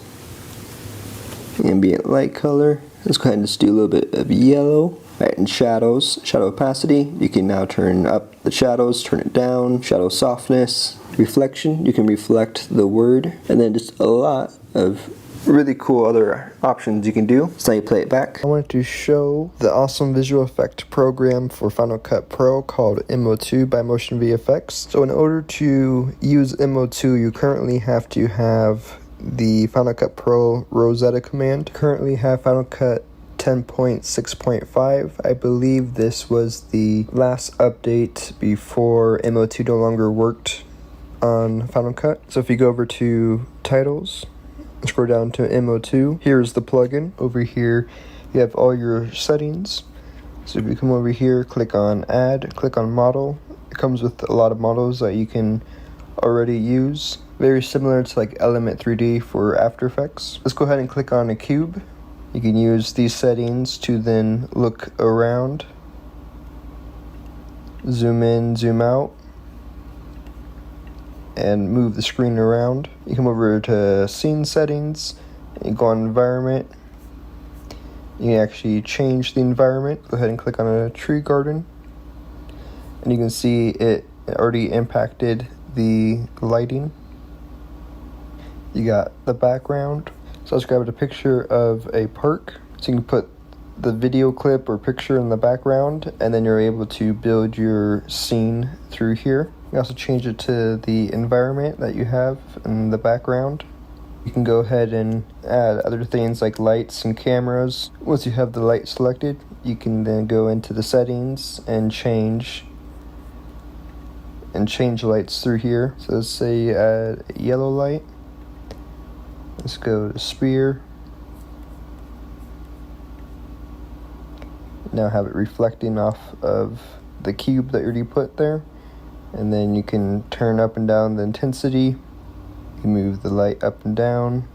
Ambient light color. Let's go ahead and just do a little bit of yellow. Right, and shadows, shadow opacity, you can now turn up the shadows, turn it down, shadow softness, reflection, you can reflect the word, and then just a lot of really cool other options you can do. So now you play it back. I wanted to show the awesome visual effect program for Final Cut Pro called MO2 by Motion VFX. So in order to use MO2, you currently have to have the Final Cut Pro Rosetta command. Currently have Final Cut 10.6.5. I believe this was the last update before MO2 no longer worked on Final Cut. So if you go over to titles, scroll down to MO2, here's the plugin. Over here you have all your settings. So if you come over here, click on add, click on model. It comes with a lot of models that you can already use. Very similar to like Element 3D for After Effects. Let's go ahead and click on a cube. You can use these settings to then look around, zoom in, zoom out, and move the screen around. You come over to scene settings, and you go on environment. You can actually change the environment. Go ahead and click on a tree garden, and you can see it already impacted the lighting. You got the background. So let's grab a picture of a park. So you can put the video clip or picture in the background, and then you're able to build your scene through here. You can also change it to the environment that you have in the background. You can go ahead and add other things like lights and cameras. Once you have the light selected, you can then go into the settings and change lights through here. So let's say you add a yellow light. Let's go to spear. Now have it reflecting off of the cube that you already put there. And then you can turn up and down the intensity. You can move the light up and down.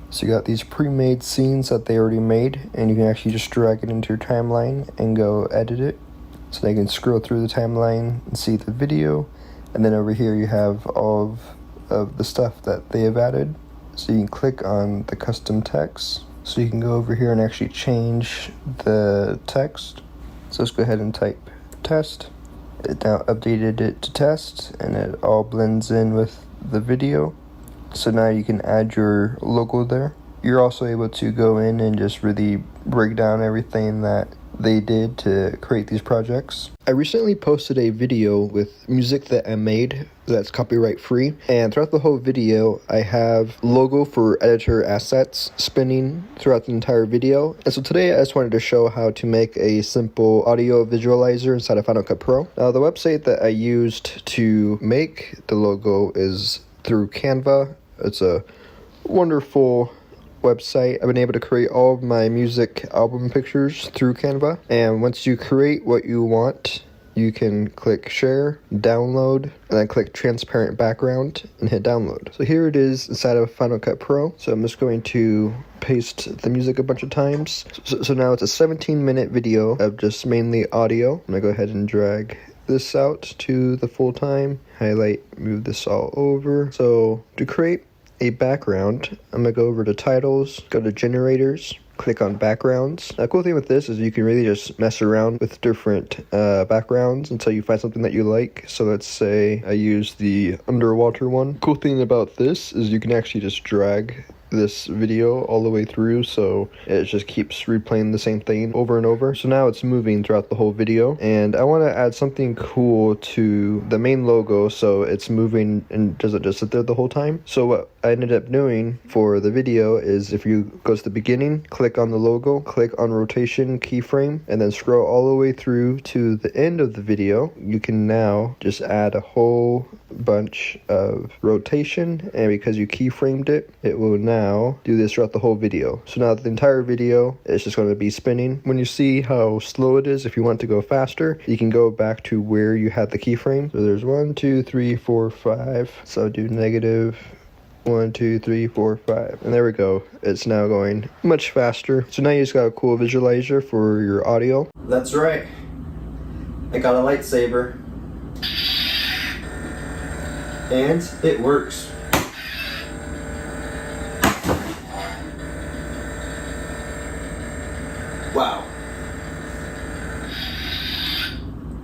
So you got these pre-made scenes that they already made, and you can actually just drag it into your timeline and go edit it. So they can scroll through the timeline and see the video. And then over here you have all of the stuff that they have added. So you can click on the custom text. So you can go over here and actually change the text. So let's go ahead and type test. It now updated it to test, and it all blends in with the video. So now you can add your logo there. You're also able to go in and just really break down everything that they did to create these projects. I recently posted a video with music that I made that's copyright free, and throughout the whole video I have logo for editor assets spinning throughout the entire video. And so today I just wanted to show how to make a simple audio visualizer inside of Final Cut Pro. Now the website that I used to make the logo is through Canva. It's a wonderful website. I've been able to create all of my music album pictures through Canva, and once you create what you want, you can click share, download, and then click transparent background and hit download. So here it is inside of Final Cut Pro. So I'm just going to paste the music a bunch of times. So now it's a 17-minute video of just mainly audio. I'm gonna go ahead and drag this out to the full time, highlight, move this all over. So to create a background, I'm gonna go over to titles, go to generators, click on backgrounds. Now, the cool thing with this is you can really just mess around with different backgrounds until you find something that you like. So let's say I use the underwater one. Cool thing about this is you can actually just drag this video all the way through, so it just keeps replaying the same thing over and over. So now it's moving throughout the whole video, and I want to add something cool to the main logo so it's moving and doesn't just sit there the whole time. So what I ended up doing for the video is, if you go to the beginning, click on the logo, click on rotation keyframe, and then scroll all the way through to the end of the video, you can now just add a whole bunch of rotation, and because you keyframed it, it will now do this throughout the whole video. So now the entire video is just going to be spinning. When you see how slow it is, if you want to go faster, you can go back to where you had the keyframe. So there's 1, 2, 3, 4, 5. So do negative 1, 2, 3, 4, 5. And there we go. It's now going much faster. So now you just got a cool visualizer for your audio. That's right. I got a lightsaber. And it works. Wow.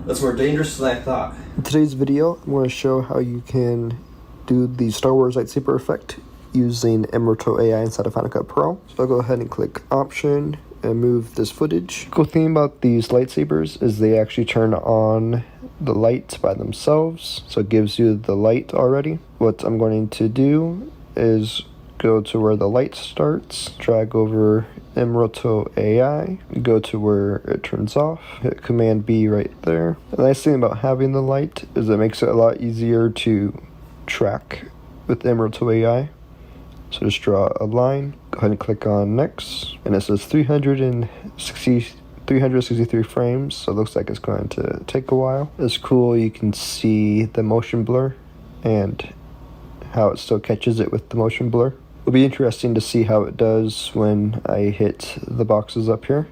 That's more dangerous than I thought. In today's video, I'm going to show how you can do the Star Wars lightsaber effect using mRotoai inside of Final Cut Pro. So I'll go ahead and click Option and move this footage. Cool thing about these lightsabers is they actually turn on the lights by themselves, so it gives you the light already. What I'm going to do is go to where the light starts, drag over mRotoai, go to where it turns off, hit Command B right there. The nice thing about having the light is it makes it a lot easier to track with mRotoai. So just draw a line, go ahead and click on next, and it says 363 frames, so it looks like it's going to take a while. It's cool, you can see the motion blur and how it still catches it with the motion blur. It'll be interesting to see how it does when I hit the boxes up here.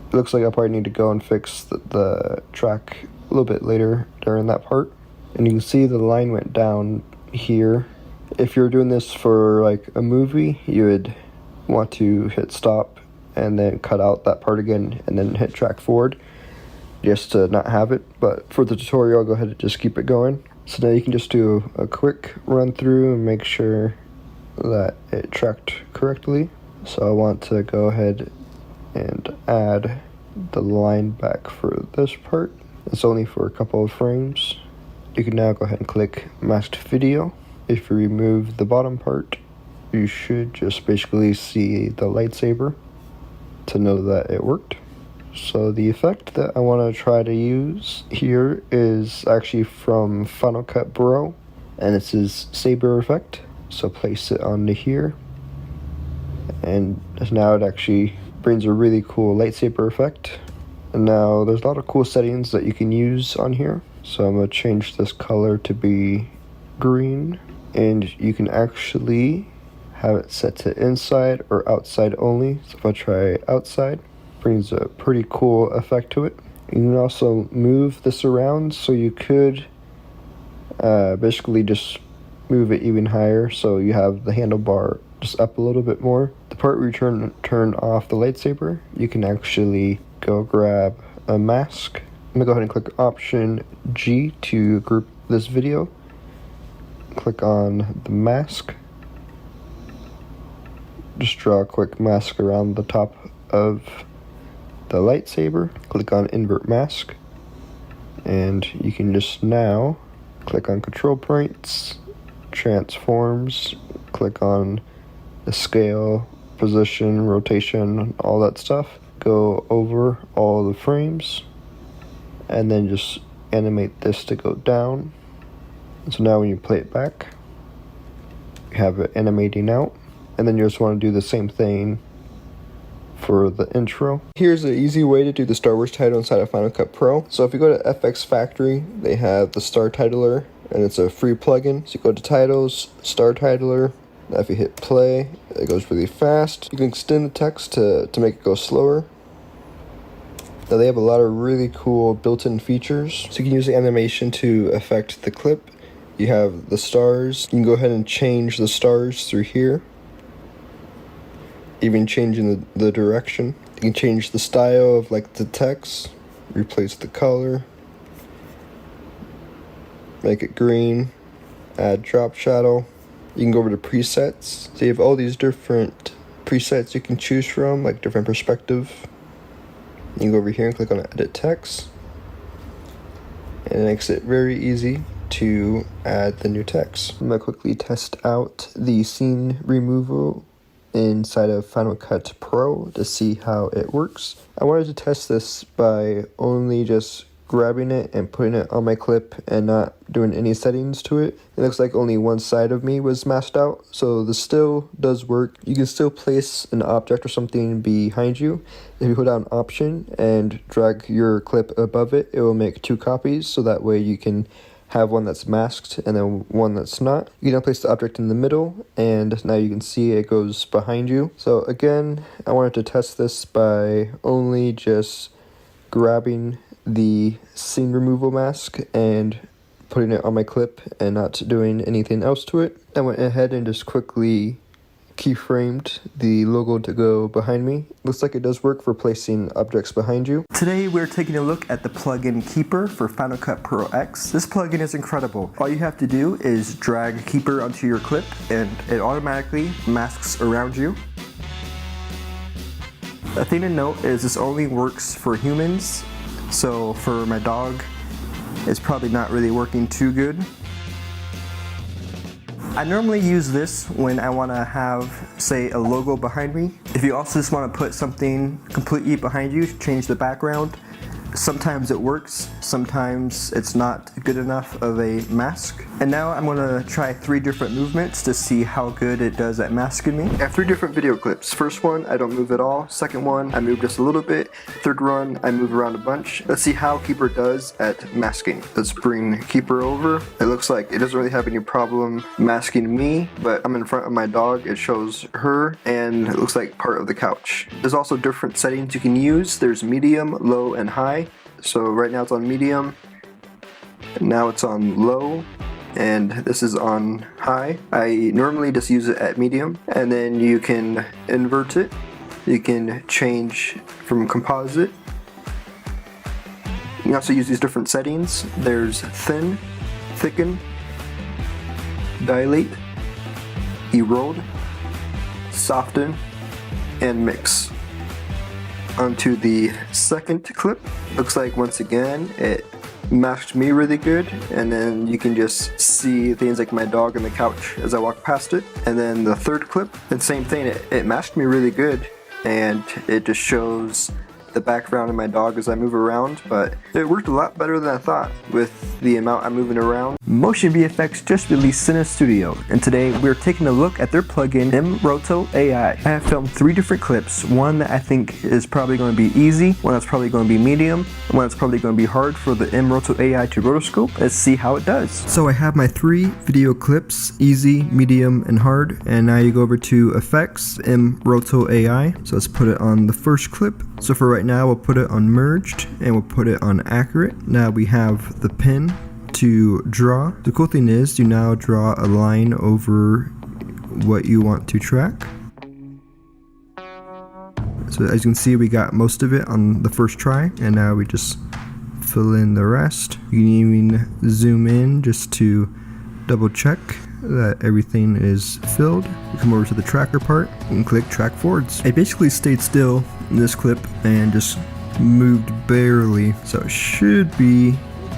It looks like I'll probably need to go and fix the track a little bit later during that part. And you can see the line went down here. If you're doing this for like a movie, you would want to hit stop and then cut out that part again and then hit track forward just to not have it. But for the tutorial, I'll go ahead and just keep it going. So now you can just do a quick run through and make sure that it tracked correctly. So I want to go ahead and add the line back for this part. It's only for a couple of frames. You can now go ahead and click masked video. If you remove the bottom part, you should just basically see the lightsaber to know that it worked. So the effect that I want to try to use here is actually from Final Cut Pro, and it's his saber effect. So place it onto here, and now it actually brings a really cool lightsaber effect. And now there's a lot of cool settings that you can use on here. So I'm going to change this color to be green, and you can actually have it set to inside or outside only. So if I try outside, brings a pretty cool effect to it. You can also move this around, so you could basically just move it even higher, so you have the handlebar just up a little bit more. The part where you turn off the lightsaber, you can actually go grab a mask. I'm gonna go ahead and click Option G to group this video. Click on the mask. Just draw a quick mask around the top of the lightsaber. Click on Invert Mask. And you can just now click on Control Points, Transforms, click on the scale, position, rotation, all that stuff. Go over all the frames, and then just animate this to go down. So now when you play it back, you have it animating out, and then you just want to do the same thing for the intro. Here's an easy way to do the Star Wars title inside of Final Cut Pro. So if you go to FX Factory, they have the Star Titler, and it's a free plugin. So you go to Titles, Star Titler. Now if you hit play, it goes really fast. You can extend the text to make it go slower. Now they have a lot of really cool built-in features. So you can use the animation to affect the clip. You have the stars. You can go ahead and change the stars through here. Even changing the direction. You can change the style of like the text. Replace the color. Make it green. Add drop shadow. You can go over to presets. So you have all these different presets you can choose from, like different perspective. You can go over here and click on edit text. And it makes it very easy to add the new text. I'm going to quickly test out the scene removal inside of Final Cut Pro to see how it works. I wanted to test this by only just grabbing it and putting it on my clip and not doing any settings to it. It looks like only one side of me was masked out, so this still does work. You can still place an object or something behind you. If you hold down Option and drag your clip above it, it will make 2 copies, so that way you can have one that's masked and then one that's not. You can now place the object in the middle, and now you can see it goes behind you. So again, I wanted to test this by only just grabbing the scene removal mask and putting it on my clip and not doing anything else to it. I went ahead and just quickly keyframed the logo to go behind me. Looks like it does work for placing objects behind you. Today we're taking a look at the plugin Keyper for Final Cut Pro X. This plugin is incredible. All you have to do is drag Keyper onto your clip and it automatically masks around you. A thing to note is this only works for humans, so for my dog it's probably not really working too good. I normally use this when I want to have, say, a logo behind me. If you also just want to put something completely behind you, change the background, sometimes it works, sometimes it's not good enough of a mask. And now I'm going to try 3 different movements to see how good it does at masking me. I have 3 different video clips. First one, I don't move at all. Second one, I move just a little bit. Third one, I move around a bunch. Let's see how Keyper does at masking. Let's bring Keyper over. It looks like it doesn't really have any problem masking me, but I'm in front of my dog. It shows her, and it looks like part of the couch. There's also different settings you can use. There's medium, low, and high. So right now it's on medium, and now it's on low, and this is on high. I normally just use it at medium, and then you can invert it. You can change from composite. You can also use these different settings. There's thin, thicken, dilate, erode, soften, and mix. Onto the second clip. Looks like once again it masked me really good, and then you can just see things like my dog on the couch as I walk past it. And then the third clip, the same thing, it masked me really good, and it just shows the background of my dog as I move around, but it worked a lot better than I thought with the amount I'm moving around. Motion VFX just released Cine Studio, and today we're taking a look at their plugin mRotoai. I have filmed 3 different clips, one that I think is probably going to be easy, one that's probably going to be medium, and one that's probably going to be hard for the mRotoai to rotoscope. Let's see how it does. So I have my 3 video clips, easy, medium, and hard, and now you go over to Effects, mRotoai. So let's put it on the first clip. So for right now we'll put it on merged and we'll put it on accurate. Now we have the pin to draw. The cool thing is you now draw a line over what you want to track. So as you can see, we got most of it on the first try, and now we just fill in the rest. You can even zoom in just to double check that everything is filled. You come over to the tracker part and click track forwards. I basically stayed still in this clip and just moved barely, so it should be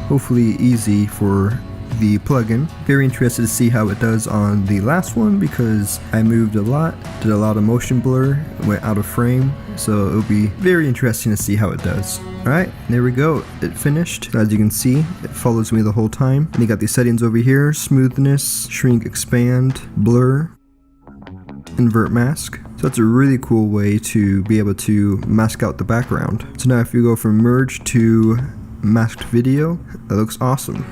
hopefully easy for the plugin. Very interested to see how it does on the last one because I moved a lot, did a lot of motion blur, went out of frame, so it'll be very interesting to see how it does. Alright, there we go, it finished. As you can see, it follows me the whole time. And you got these settings over here: smoothness, shrink, expand, blur, invert mask. So that's a really cool way to be able to mask out the background. So now if you go from merge to masked video, that looks awesome.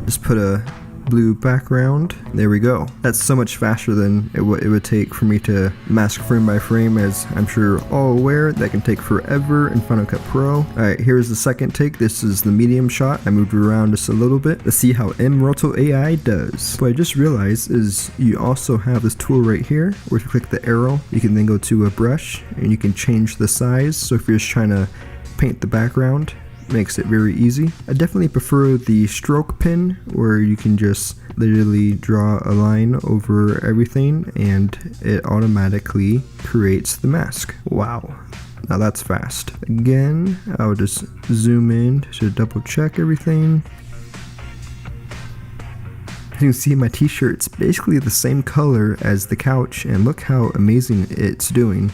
Just put a blue background. There we go. That's so much faster than it would take for me to mask frame by frame, as I'm sure all aware that can take forever in Final Cut Pro. Alright, here's the second take. This is the medium shot. I moved around just a little bit. Let's see how mRotoai does. What I just realized is you also have this tool right here where if you click the arrow, you can then go to a brush and you can change the size. So if you're just trying to paint the background, makes it very easy. I definitely prefer the stroke pen where you can just literally draw a line over everything and it automatically creates the mask. Wow, now that's fast. Again, I'll just zoom in to double check everything. As you can see, my t-shirt's basically the same color as the couch, and look how amazing it's doing.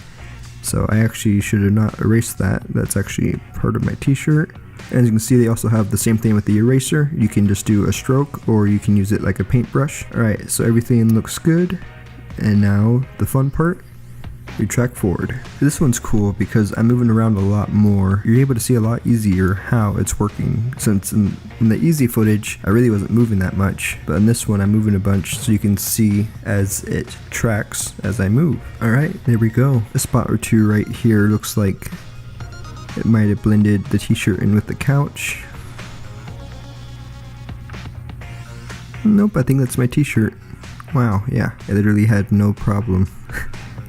So I actually should have not erased that. That's actually part of my t-shirt. As you can see, they also have the same thing with the eraser. You can just do a stroke or you can use it like a paintbrush. Alright, so everything looks good. And now the fun part, we track forward. This one's cool because I'm moving around a lot more. You're able to see a lot easier how it's working, since in the easy footage I really wasn't moving that much, but in this one I'm moving a bunch, so you can see as it tracks as I move. Alright, there we go. A spot or two right here looks like it might have blended the t-shirt in with the couch. Nope, I think that's my t-shirt. Wow, yeah, I literally had no problem.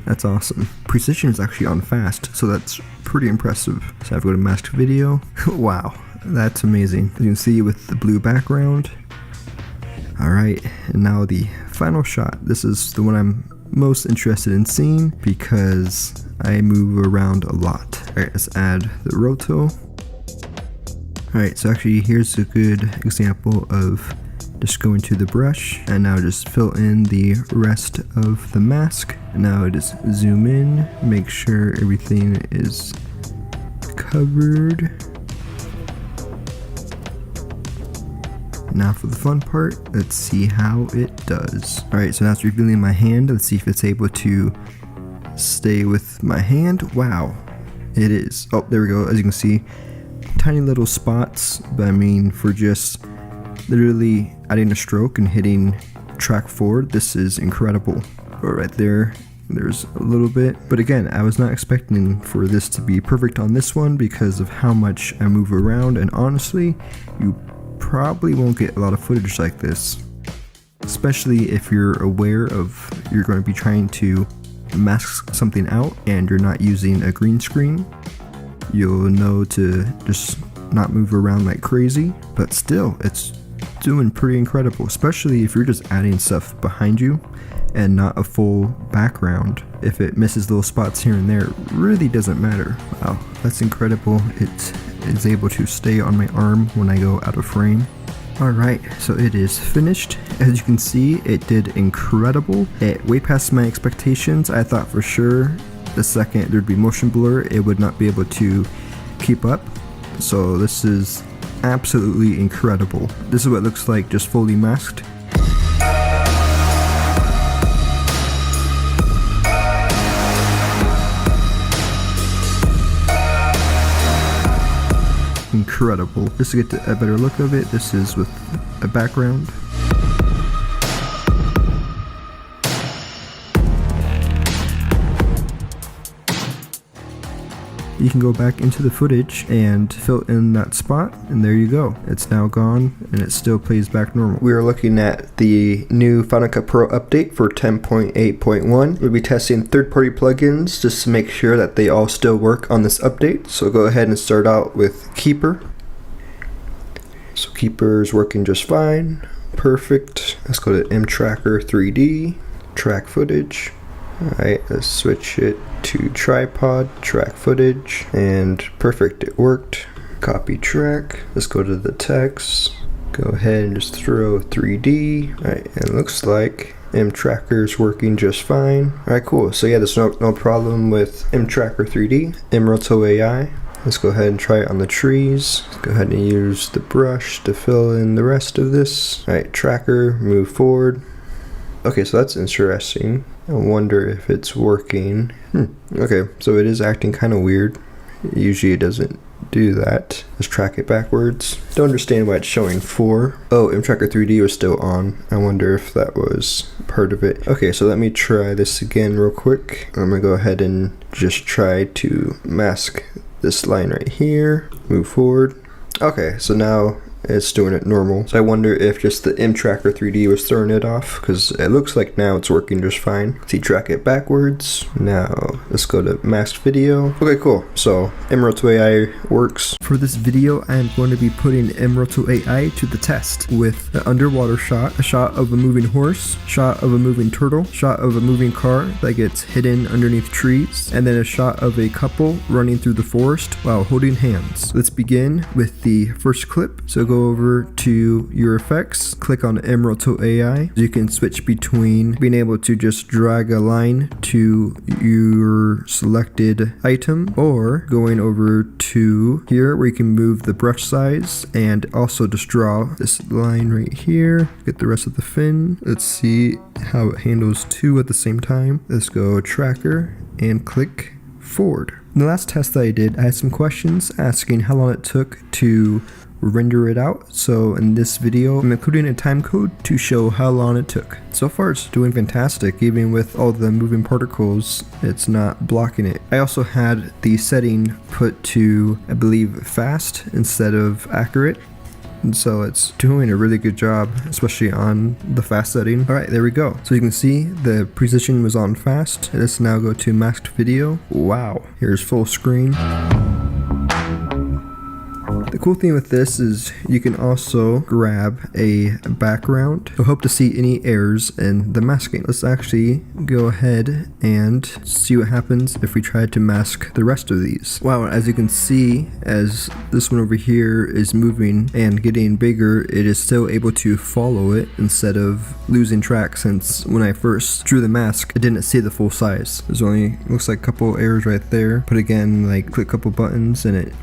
That's awesome. Precision is actually on fast, so that's pretty impressive. So I have to go to masked video. Wow, that's amazing. As you can see with the blue background. Alright, and now the final shot. This is the one I'm most interested in seeing because I move around a lot. Alright, let's add the roto. Alright, so actually here's a good example of just go into the brush and now just fill in the rest of the mask. And now just zoom in, make sure everything is covered. Now for the fun part, let's see how it does. Alright, so now it's revealing my hand. Let's see if it's able to stay with my hand. Wow, it is. Oh, there we go. As you can see, tiny little spots, but I mean, for just literally adding a stroke and hitting track forward, this is incredible. Right there, there's a little bit, but again, I was not expecting for this to be perfect on this one because of how much I move around, and honestly, you probably won't get a lot of footage like this, especially if you're aware of you're going to be trying to mask something out and you're not using a green screen. You'll know to just not move around like crazy, but still, it's doing pretty incredible, especially if you're just adding stuff behind you and not a full background. If it misses little spots here and there, it really doesn't matter. Wow, that's incredible. It is able to stay on my arm when I go out of frame. Alright, so it is finished. As you can see, it did incredible. It way past my expectations. I thought for sure the second there'd be motion blur, it would not be able to keep up. So this is absolutely incredible. This is what it looks like just fully masked. Incredible. Just to get a better look of it, this is with a background. You can go back into the footage and fill in that spot, and there you go. It's now gone and it still plays back normal. We are looking at the new Final Cut Pro update for 10.8.1. We'll be testing third-party plugins just to make sure that they all still work on this update. So go ahead and start out with Keyper. So Keyper is working just fine. Perfect. Let's go to mTracker 3D, track footage. Alright, let's switch it to tripod, track footage, and perfect, it worked. Copy track, let's go to the text, go ahead and just throw 3D. Alright, and it looks like mTracker is working just fine. Alright, cool, so yeah, there's no problem with mTracker 3D. mRotoai, let's go ahead and try it on the trees. Let's go ahead and use the brush to fill in the rest of this. Alright, tracker, move forward. Okay, so that's interesting. I wonder if it's working. Okay, so it is acting kind of weird. Usually it doesn't do that. Let's track it backwards. Don't understand why it's showing 4. Oh, mTracker 3D was still on. I wonder if that was part of it. Okay, so let me try this again real quick. I'm gonna go ahead and just try to mask this line right here. Move forward. Okay, so now it's doing it normal. So I wonder if just the mTracker 3D was throwing it off, because it looks like now it's working just fine. See, track it backwards. Now let's go to masked video. Okay, cool. So mRotoai works. For this video, I am going to be putting mRotoai to the test with an underwater shot, a shot of a moving horse, shot of a moving turtle, shot of a moving car that gets hidden underneath trees, and then a shot of a couple running through the forest while holding hands. Let's begin with the first clip. So go over to your effects, click on mRotoai. You can switch between being able to just drag a line to your selected item, or going over to here where you can move the brush size and also just draw this line right here. Get the rest of the fin. Let's see how it handles two at the same time. Let's go tracker and click forward. In the last test that I did, I had some questions asking how long it took to render it out. So in this video, I'm including a time code to show how long it took. So far it's doing fantastic. Even with all the moving particles, it's not blocking it. I also had the setting put to, I believe, fast instead of accurate. And so it's doing a really good job, especially on the fast setting. Alright, there we go. So you can see the precision was on fast. Let's now go to masked video. Wow, here's full screen. The cool thing with this is you can also grab a background. I hope to see any errors in the masking. Let's actually go ahead and see what happens if we try to mask the rest of these. Wow, as you can see, as this one over here is moving and getting bigger, it is still able to follow it instead of losing track, since when I first drew the mask, it didn't see the full size. There's only, looks like a couple errors right there. But again, like click a couple buttons and it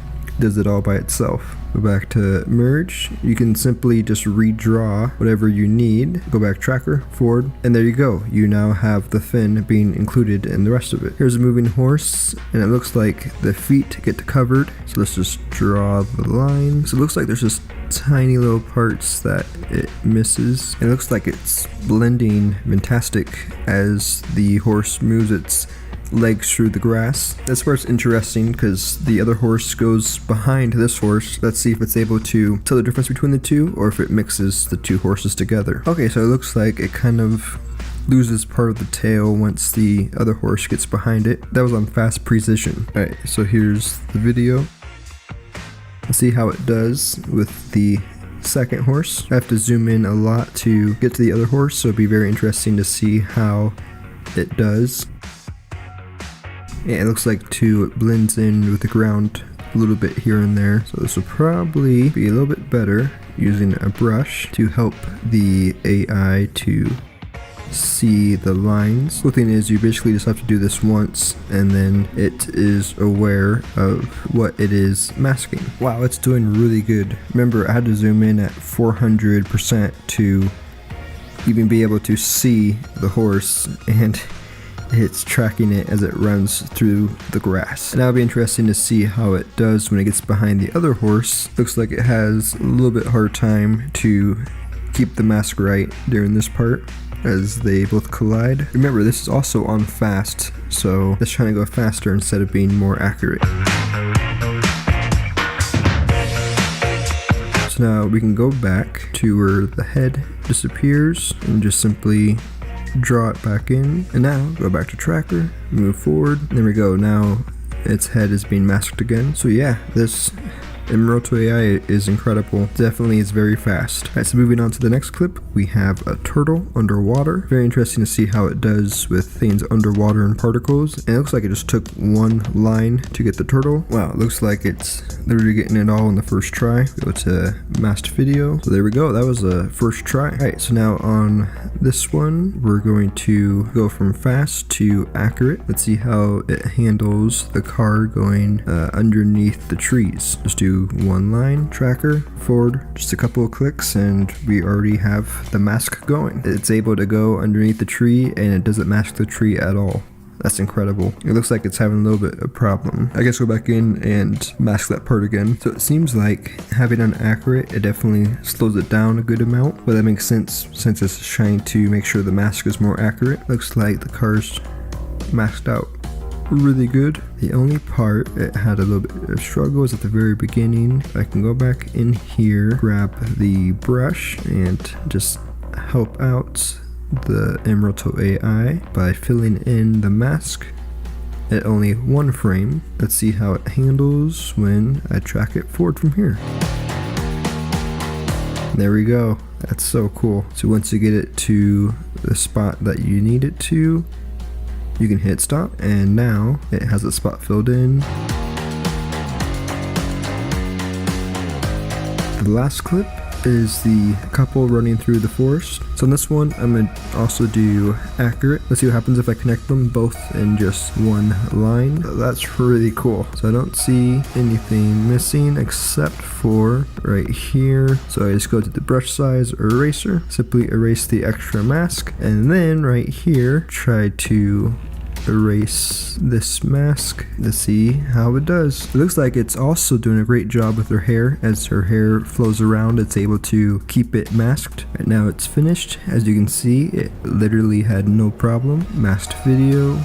does it all by itself. Go back to merge. You can simply just redraw whatever you need. Go back tracker, forward, and there you go. You now have the fin being included in the rest of it. Here's a moving horse, and it looks like the feet get covered. So let's just draw the line. So it looks like there's just tiny little parts that it misses. It looks like it's blending fantastic as the horse moves its legs through the grass. That's where it's interesting, because the other horse goes behind this horse. Let's see if it's able to tell the difference between the two, or if it mixes the two horses together. Okay, so it looks like it kind of loses part of the tail once the other horse gets behind it. That was on fast precision. Alright, so here's the video. Let's see how it does with the second horse. I have to zoom in a lot to get to the other horse, so it'll be very interesting to see how it does. Yeah, it looks like too it blends in with the ground a little bit here and there. So this will probably be a little bit better using a brush to help the AI to see the lines. The thing is, you basically just have to do this once and then it is aware of what it is masking. Wow, it's doing really good. Remember, I had to zoom in at 400% to even be able to see the horse, and it's tracking it as it runs through the grass. And that'll be interesting to see how it does when it gets behind the other horse. Looks like it has a little bit hard time to keep the mask right during this part as they both collide. Remember, this is also on fast, so it's trying to go faster instead of being more accurate. So now we can go back to where the head disappears and just simply draw it back in, and now go back to tracker, move forward. There we go. Now its head is being masked again. So yeah, this mRotoai is incredible. Definitely is very fast. Alright, so moving on to the next clip, we have a turtle underwater. Very interesting to see how it does with things underwater and particles. And it looks like it just took one line to get the turtle. Wow, it looks like it's literally getting it all in the first try. Go to masked video. So there we go. That was a first try. Alright, so now on this one, we're going to go from fast to accurate. Let's see how it handles the car going underneath the trees. Just do one line, tracker, forward, just a couple of clicks, and we already have the mask going. It's able to go underneath the tree and it doesn't mask the tree at all. That's incredible. It looks like it's having a little bit of a problem. I guess go back in and mask that part again. So it seems like having it accurate, it definitely slows it down a good amount, but that makes sense since it's trying to make sure the mask is more accurate. Looks like the car's masked out really good. The only part it had a little bit of struggle was at the very beginning. I can go back in here, grab the brush, and just help out the mRotoai by filling in the mask at only one frame. Let's see how it handles when I track it forward from here. There we go. That's so cool. So once you get it to the spot that you need it to, you can hit stop, and now it has a spot filled in. The The last clip is the couple running through the forest. So in this one, I'm going to also do accurate. Let's see what happens if I connect them both in just one line. That's really cool. So I don't see anything missing except for right here. So I just go to the brush size or eraser, simply erase the extra mask, and then right here, try to erase this mask to see how it does. It looks like it's also doing a great job with her hair. As her hair flows around, it's able to keep it masked. Right now it's finished. As you can see, it literally had no problem. Masked video.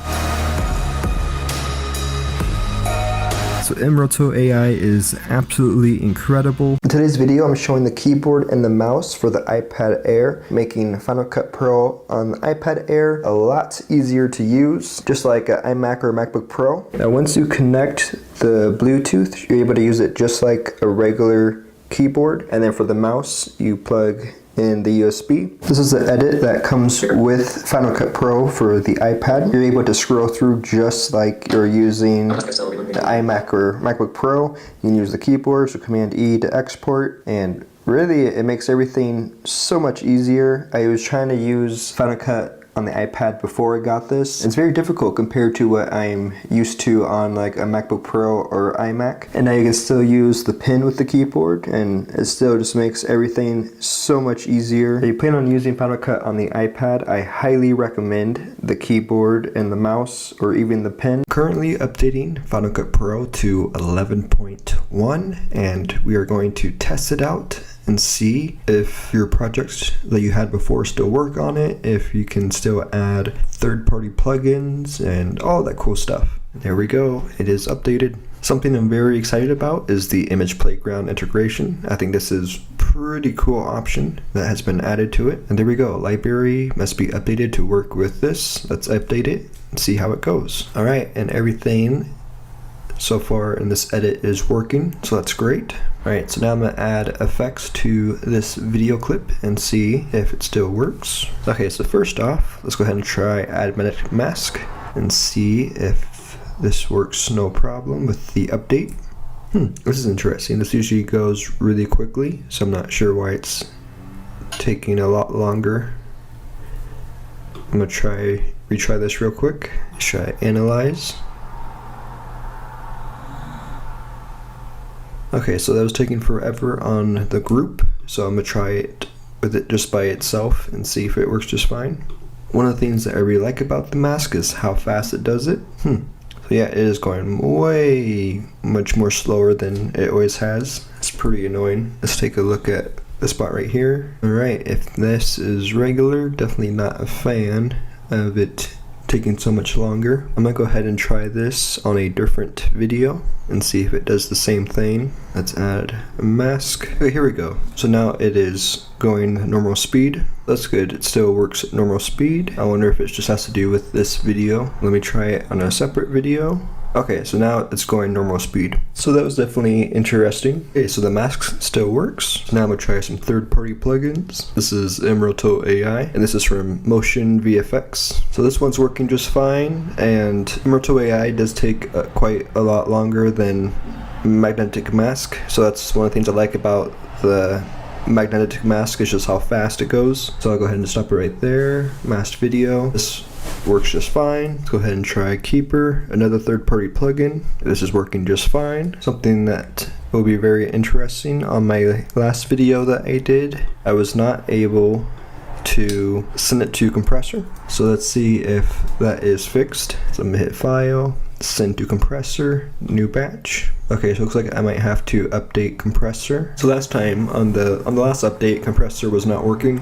So mRotoai is absolutely incredible. In today's video, I'm showing the keyboard and the mouse for the iPad Air, making Final Cut Pro on the iPad Air a lot easier to use, just like an iMac or MacBook Pro. Now, once you connect the Bluetooth, you're able to use it just like a regular keyboard. And then for the mouse, you plug in the USB. This is the edit that comes with Final Cut Pro for the iPad. You're able to scroll through just like you're using the iMac or MacBook Pro. You can use the keyboard, so Command E to export, and really it makes everything so much easier. I was trying to use Final Cut on the iPad before I got this. It's very difficult compared to what I'm used to on like a MacBook Pro or iMac. And now you can still use the pen with the keyboard, and it still just makes everything so much easier. If you plan on using Final Cut on the iPad, I highly recommend the keyboard and the mouse, or even the pen. Currently updating Final Cut Pro to 11.1, and we are going to test it out and see if your projects that you had before still work on it, if you can still add third-party plugins and all that cool stuff. There we go, it is updated. Something I'm very excited about is the image playground integration. I think this is pretty cool option that has been added to it. And there we go, library must be updated to work with this. Let's update it and see how it goes. All right, and everything so far in this edit is working, so that's great. Alright, so now I'm going to add effects to this video clip and see if it still works. Okay, so first off, let's go ahead and try add magnetic mask and see if this works no problem with the update. This is interesting. This usually goes really quickly, so I'm not sure why it's taking a lot longer. I'm going to retry this real quick. Try analyze. Okay, so that was taking forever on the group, so I'm going to try it with it just by itself and see if it works just fine. One of the things that I really like about the mask is how fast it does it. So yeah, it is going way much more slower than it always has. It's pretty annoying. Let's take a look at the spot right here. Alright, if this is regular, definitely not a fan of it taking so much longer. I'm gonna go ahead and try this on a different video and see if it does the same thing. Let's add a mask. Okay, here we go. So now it is going normal speed. That's good, it still works at normal speed. I wonder if it just has to do with this video. Let me try it on a separate video. Okay, so now it's going normal speed. So that was definitely interesting. Okay, so the mask still works. Now I'm gonna try some third-party plugins. This is mRotoai, and this is from Motion VFX. So this one's working just fine, and mRotoai does take quite a lot longer than magnetic mask. So that's one of the things I like about the magnetic mask, is just how fast it goes. So I'll go ahead and stop it right there. Masked video. This works just fine. Let's go ahead and try Keyper, another third-party plugin. This is working just fine. Something that will be very interesting. On my last video that I did, I was not able to send it to compressor. So let's see if that is fixed. So I'm gonna hit File, Send to Compressor, New Batch. Okay, so it looks like I might have to update compressor. So last time on the last update, compressor was not working.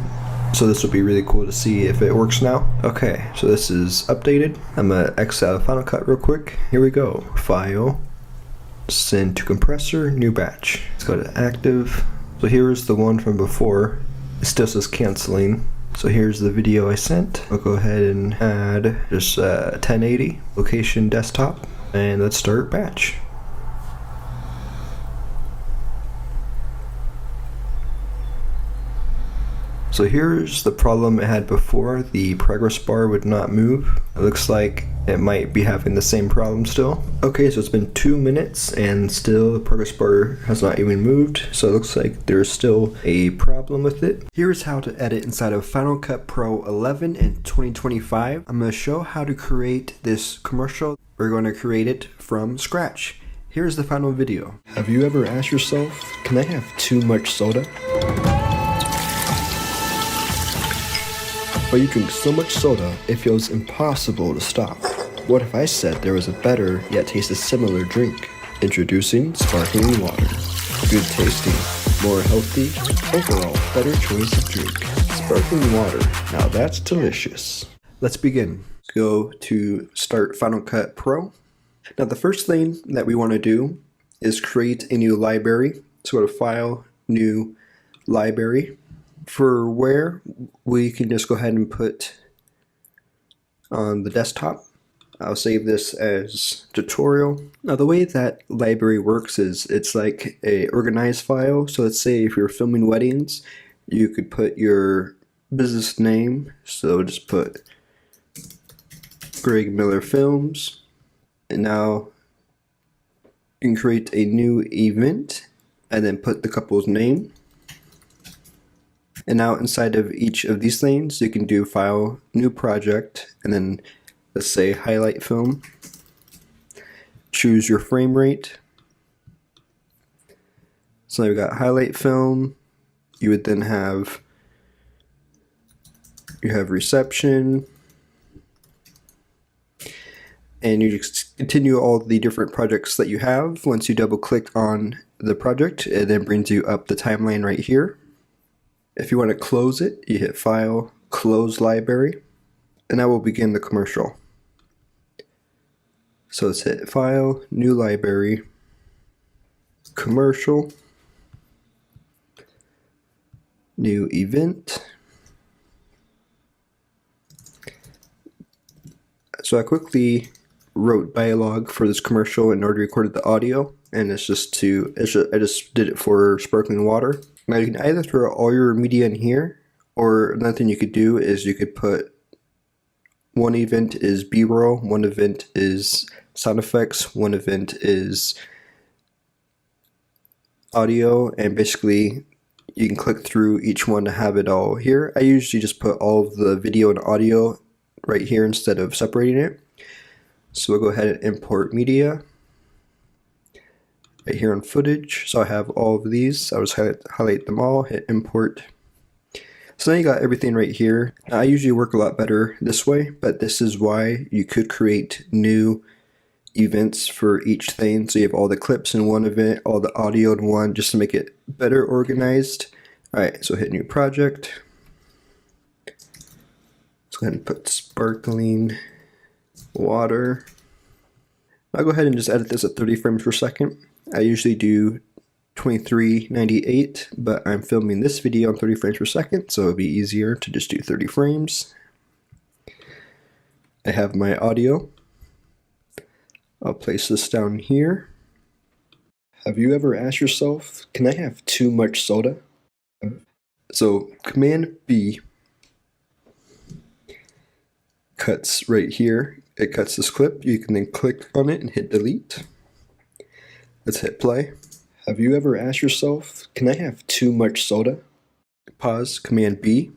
So this will be really cool to see if it works now. Okay, so this is updated. I'm gonna exit out of Final Cut real quick. Here we go. File, Send to Compressor, New Batch. Let's go to Active. So here's the one from before. It still says canceling. So here's the video I sent. I'll go ahead and add just 1080, location desktop, and let's start batch. So here's the problem it had before. The progress bar would not move. It looks like it might be having the same problem still. Okay, so it's been 2 minutes and still the progress bar has not even moved, so it looks like there's still a problem with it. Here's how to edit inside of Final Cut Pro 11 in 2025. I'm going to show how to create this commercial. We're going to create it from scratch. Here's the final video. Have you ever asked yourself, can I have too much soda? But you drink so much soda, it feels impossible to stop. What if I said there was a better, yet tasted similar drink? Introducing sparkling water. Good tasting, more healthy, overall better choice of drink. Sparkling water, now that's delicious. Let's begin. Go to Start Final Cut Pro. Now the first thing that we want to do is create a new library. So go to File, New, Library. For where, we can just go ahead and put on the desktop. I'll save this as tutorial. Now the way that library works is it's like a organized file. So let's say if you're filming weddings, you could put your business name. So just put Greg Miller Films. And now you can create a new event and then put the couple's name. And now inside of each of these things, you can do File, New Project, and then let's say Highlight Film. Choose your frame rate. So now we've got Highlight Film. You would then have, Reception. And you just continue all the different projects that you have. Once you double click on the project, it then brings you up the timeline right here. If you want to close it, you hit File, Close Library, and that will begin the commercial. So let's hit File, New Library, Commercial, New Event. So I quickly wrote dialogue for this commercial in order to record the audio, and I just did it for sparkling water. Now you can either throw all your media in here, or another thing you could do is you could put one event is B-roll, one event is sound effects, one event is audio, and basically you can click through each one to have it all here. I usually just put all of the video and audio right here instead of separating it. So we'll go ahead and import media. Right here on footage, so I have all of these. I'll just highlight them all, hit import. So now you got everything right here. Now, I usually work a lot better this way, but this is why you could create new events for each thing. So you have all the clips in one event, all the audio in one, just to make it better organized. Alright, so hit new project. Let's go ahead and put sparkling water. I'll go ahead and just edit this at 30 frames per second. I usually do 2398, but I'm filming this video on 30 frames per second, so it'll be easier to just do 30 frames. I have my audio. I'll place this down here. Have you ever asked yourself, can I have too much soda? So Command B cuts right here. It cuts this clip. You can then click on it and hit delete. Let's hit play. Have you ever asked yourself, can I have too much soda? Pause, Command B,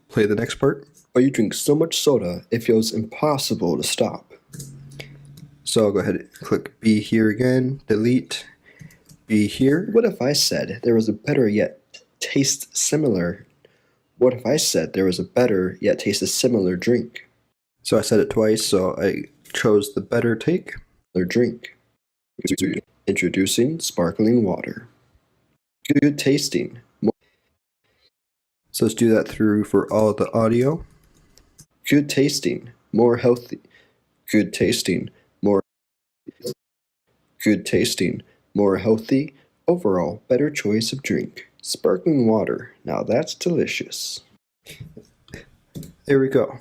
play the next part. But you drink so much soda, it feels impossible to stop. So I'll go ahead and click B here again, delete, B here. What if I said there was a better yet taste similar? What if I said there was a better yet tasted similar drink? So I said it twice, so I chose the better take, or drink. Introducing sparkling water. Good tasting. So let's do that through for all the audio. Good tasting, more healthy. Good tasting, more. Good tasting, more healthy. Overall, better choice of drink. Sparkling water. Now that's delicious. There we go.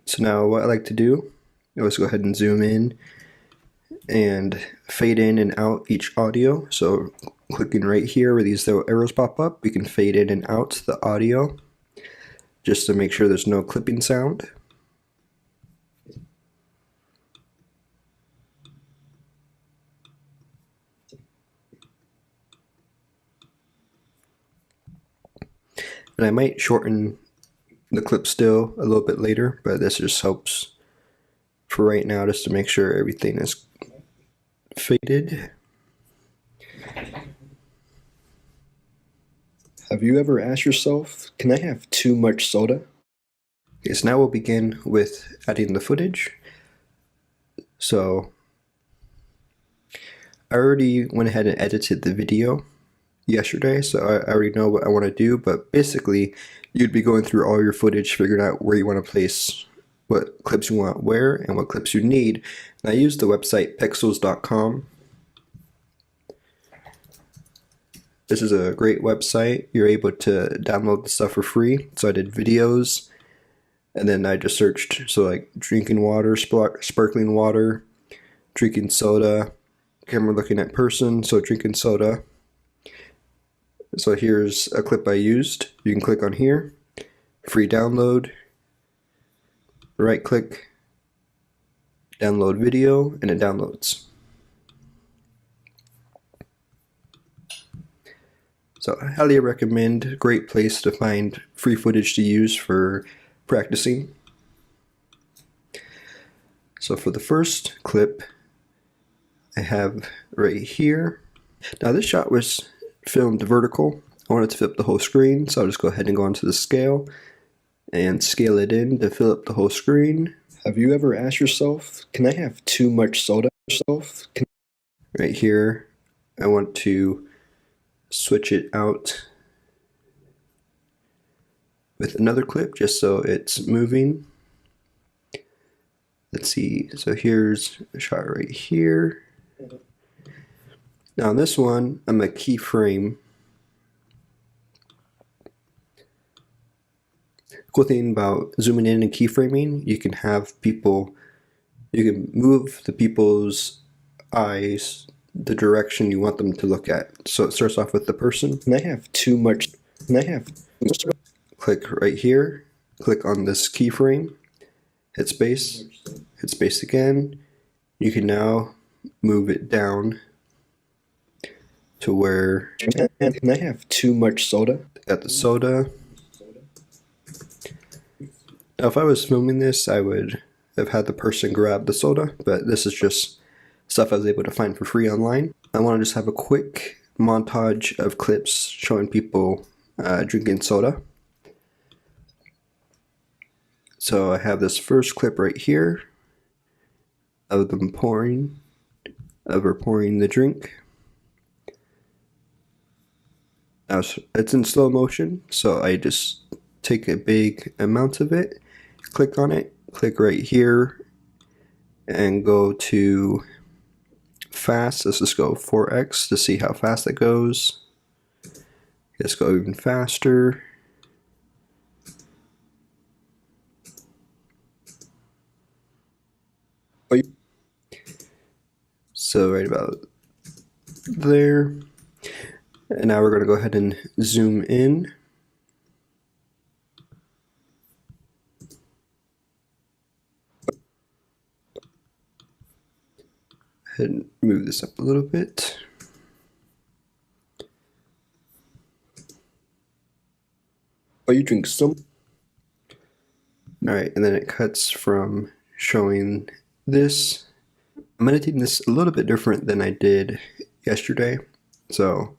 So now what I like to do, let's go ahead and zoom in and fade in and out each audio. So clicking right here where these little arrows pop up, we can fade in and out the audio just to make sure there's no clipping sound. And I might shorten the clip still a little bit later, but this just helps for right now just to make sure everything is faded. Have you ever asked yourself, can I have too much soda? Okay, so now we'll begin with adding the footage. So I already went ahead and edited the video yesterday, so I already know what I want to do, but basically you'd be going through all your footage, figuring out where you want to place what clips you want where and what clips you need. And I used the website pixels.com. This is a great website. You're able to download the stuff for free. So I did videos, and then I just searched, so like drinking water, sparkling water, drinking soda, camera looking at person, so drinking soda. So here's a clip I used. You can click on here, free download, right click, download video, and it downloads. So I highly recommend, great place to find free footage to use for practicing. So for the first clip, I have right here. Now this shot was filmed vertical. I wanted to fill up the whole screen, so I'll just go ahead and go onto the scale and scale it in to fill up the whole screen. Have you ever asked yourself, can I have too much soda? Right here, I want to switch it out with another clip just so it's moving. Let's see, so here's a shot right here. Now on this one, I'm a keyframe. Cool thing about zooming in and keyframing, you can have people, you can move the people's eyes the direction you want them to look at. So it starts off with the person. And I have too much, and I have, click right here, click on this keyframe, hit space again. You can now move it down to where, and I have too much soda. Got the soda. Now if I was filming this, I would have had the person grab the soda, but this is just stuff I was able to find for free online. I want to just have a quick montage of clips showing people drinking soda. So I have this first clip right here of them pouring, of her pouring the drink. Now it's in slow motion, so I just take a big amount of it, click on it, click right here, and go to fast. Let's just go 4x to see how fast it goes. Let's go even faster. So right about there. And now we're going to go ahead and zoom in. And move this up a little bit. Oh, you drink some? Alright, and then it cuts from showing this. I'm editing this a little bit different than I did yesterday. So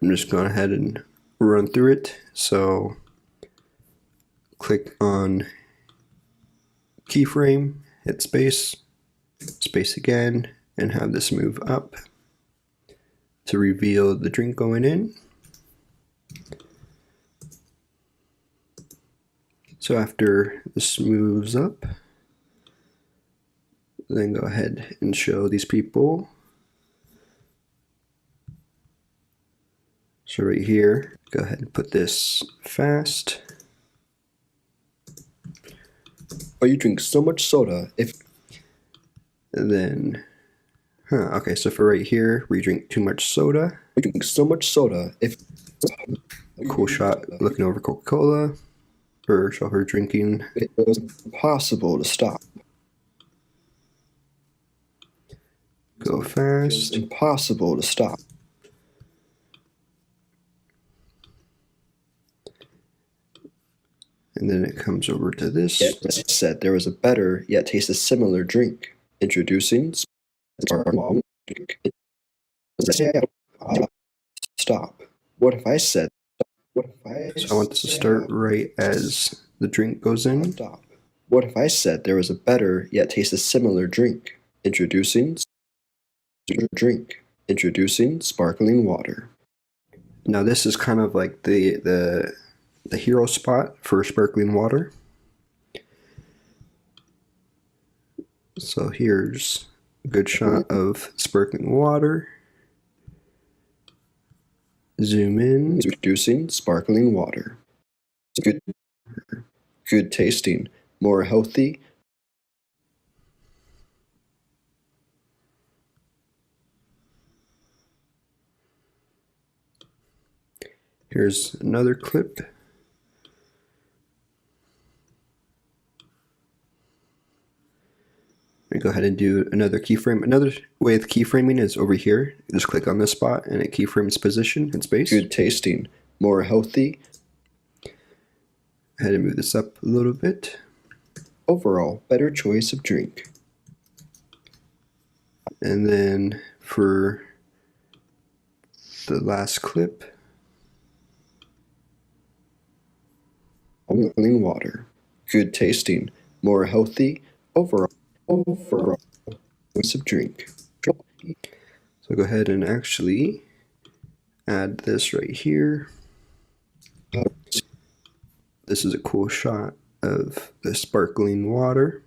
I'm just going ahead and run through it. So click on keyframe, hit space, space again, and have this move up to reveal the drink going in. So after this moves up, then go ahead and show these people. So right here, go ahead and put this fast. Oh, you drink so much soda. And then, okay, so for right here, we drink too much soda. We drink so much soda. Cool shot looking over Coca-Cola, or show her drinking. It was impossible to stop. Go fast. Impossible to stop. And then it comes over to this. It said there was a better yet tasted similar drink. Introducing Stop. What if I said? So I want this to start right as the drink goes in. Stop. What if I said there was a better yet tasted similar drink? Introducing drink. Introducing sparkling water. Now this is kind of like the hero spot for sparkling water. So here's a good shot of sparkling water. Zoom in. Introducing sparkling water. Good tasting, more healthy. Here's another clip. We go ahead and do another keyframe. Another way of keyframing is over here. Just click on this spot and it keyframes position and space. Good tasting, more healthy. Go ahead and move this up a little bit. Overall, better choice of drink. And then for the last clip, sparkling water. Good tasting, more healthy. Overall choice of drink. So go ahead and actually add this right here. This is a cool shot of the sparkling water.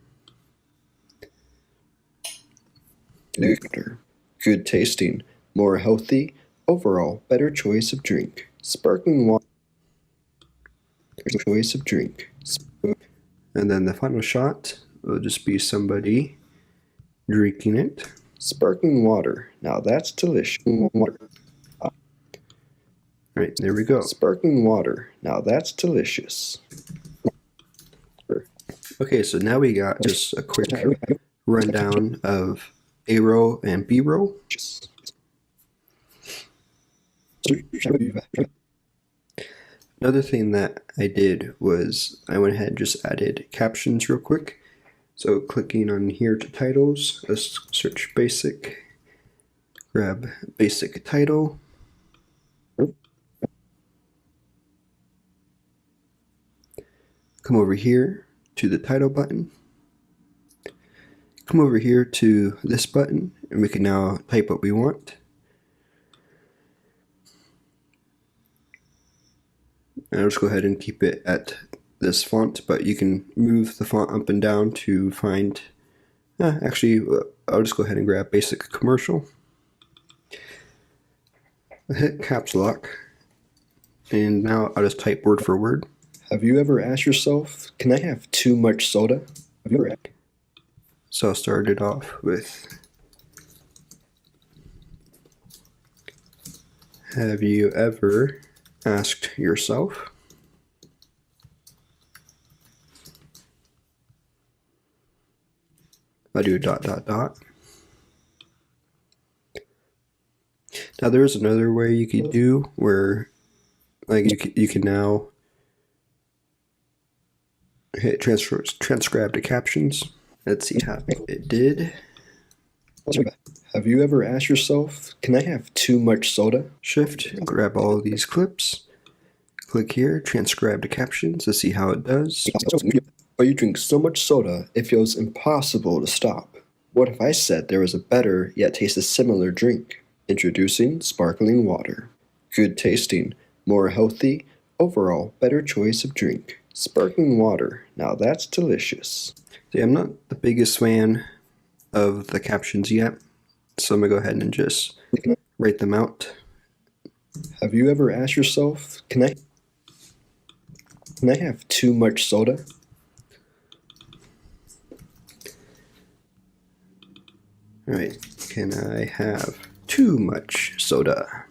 Good tasting, more healthy. Overall, better choice of drink. Sparkling water. Choice of drink. And then the final shot will just be somebody drinking it. Sparkling water. Now that's delicious. Alright, there we go. Sparkling water. Now that's delicious. Okay, so now we got just a quick rundown of A row and B row. Another thing that I did was I went ahead and just added captions real quick. So clicking on here to titles, let's search basic, grab basic title. Come over here to the title button. Come over here to this button and we can now type what we want. And I'll just go ahead and keep it at this font, but you can move the font up and down to find, actually I'll just go ahead and grab basic commercial. I hit caps lock and now I'll just type word for word. Have you ever asked yourself, can I have too much soda? Have you ever? So I'll start it off with, have you ever asked yourself? I'll do dot dot dot. Now there's another way you could do where, like, you can now hit transcribe to captions. Let's see how it did. Have you ever asked yourself, can I have too much soda? Shift, grab all of these clips, click here, transcribe to captions to see how it does. But you drink so much soda, it feels impossible to stop. What if I said there was a better yet tasted similar drink? Introducing sparkling water. Good tasting, more healthy, overall better choice of drink. Sparkling water, now that's delicious. See, I'm not the biggest fan of the captions yet, so I'm gonna go ahead and just write them out. Have you ever asked yourself, can I have too much soda? Alright, can I have too much soda?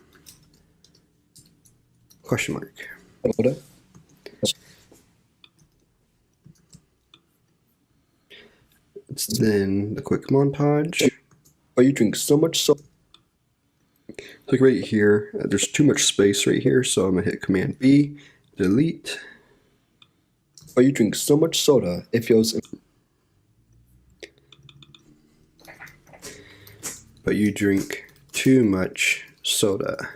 Question mark. Soda? It's then the quick montage. Oh, you drink so much soda. Like right here, there's too much space right here, so I'm gonna hit Command B, delete. Or you drink so much soda, it feels. But you drink too much soda.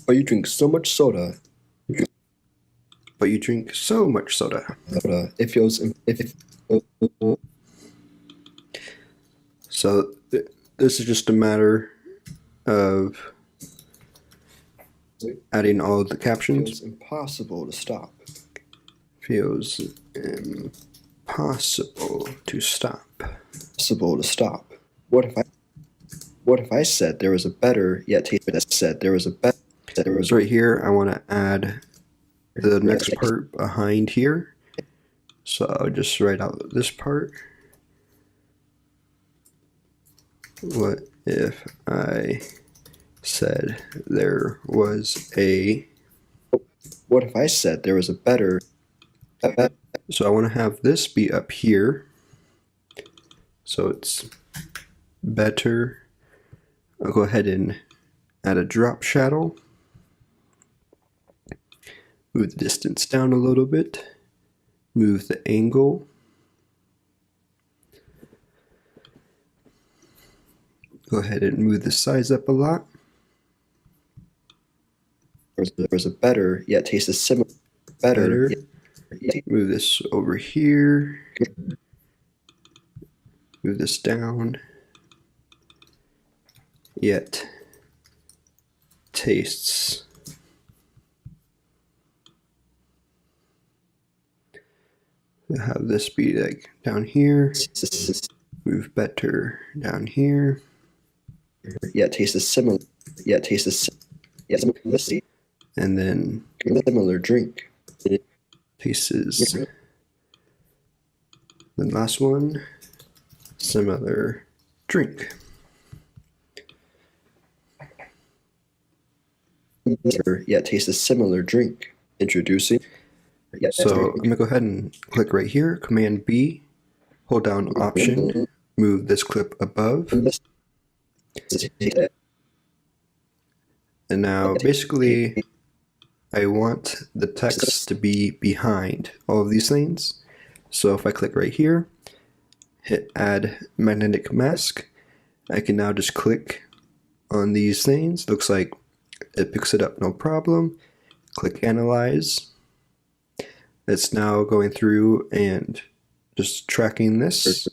Or you drink so much soda. But you drink so much soda. It feels. So this is just a matter of adding all of the captions. Feels impossible to stop. Feels impossible to stop. Impossible to stop. What if I said there was a better yet said there was a better So right here I want to add the next part behind here. So I'll just write out this part. What if I said there was a... What if I said there was a better... So I want to have this be up here. So it's better. I'll go ahead and add a drop shadow. Move the distance down a little bit. Move the angle. Go ahead and move the size up a lot. There's a better yet tastes similar. Better. Move this over here. Move this down. Yet tastes have this be like down here. Move better down here. Yet tastes similar. Yet tastes and then similar drink. Tastes. The last one, similar drink. Yet tastes similar drink. Introducing. So I'm gonna go ahead and click right here, Command B, hold down Option, move this clip above. And now basically I want the text to be behind all of these things. So if I click right here, hit Add Magnetic Mask, I can now just click on these things. Looks like it picks it up no problem. Click Analyze. It's now going through and just tracking this.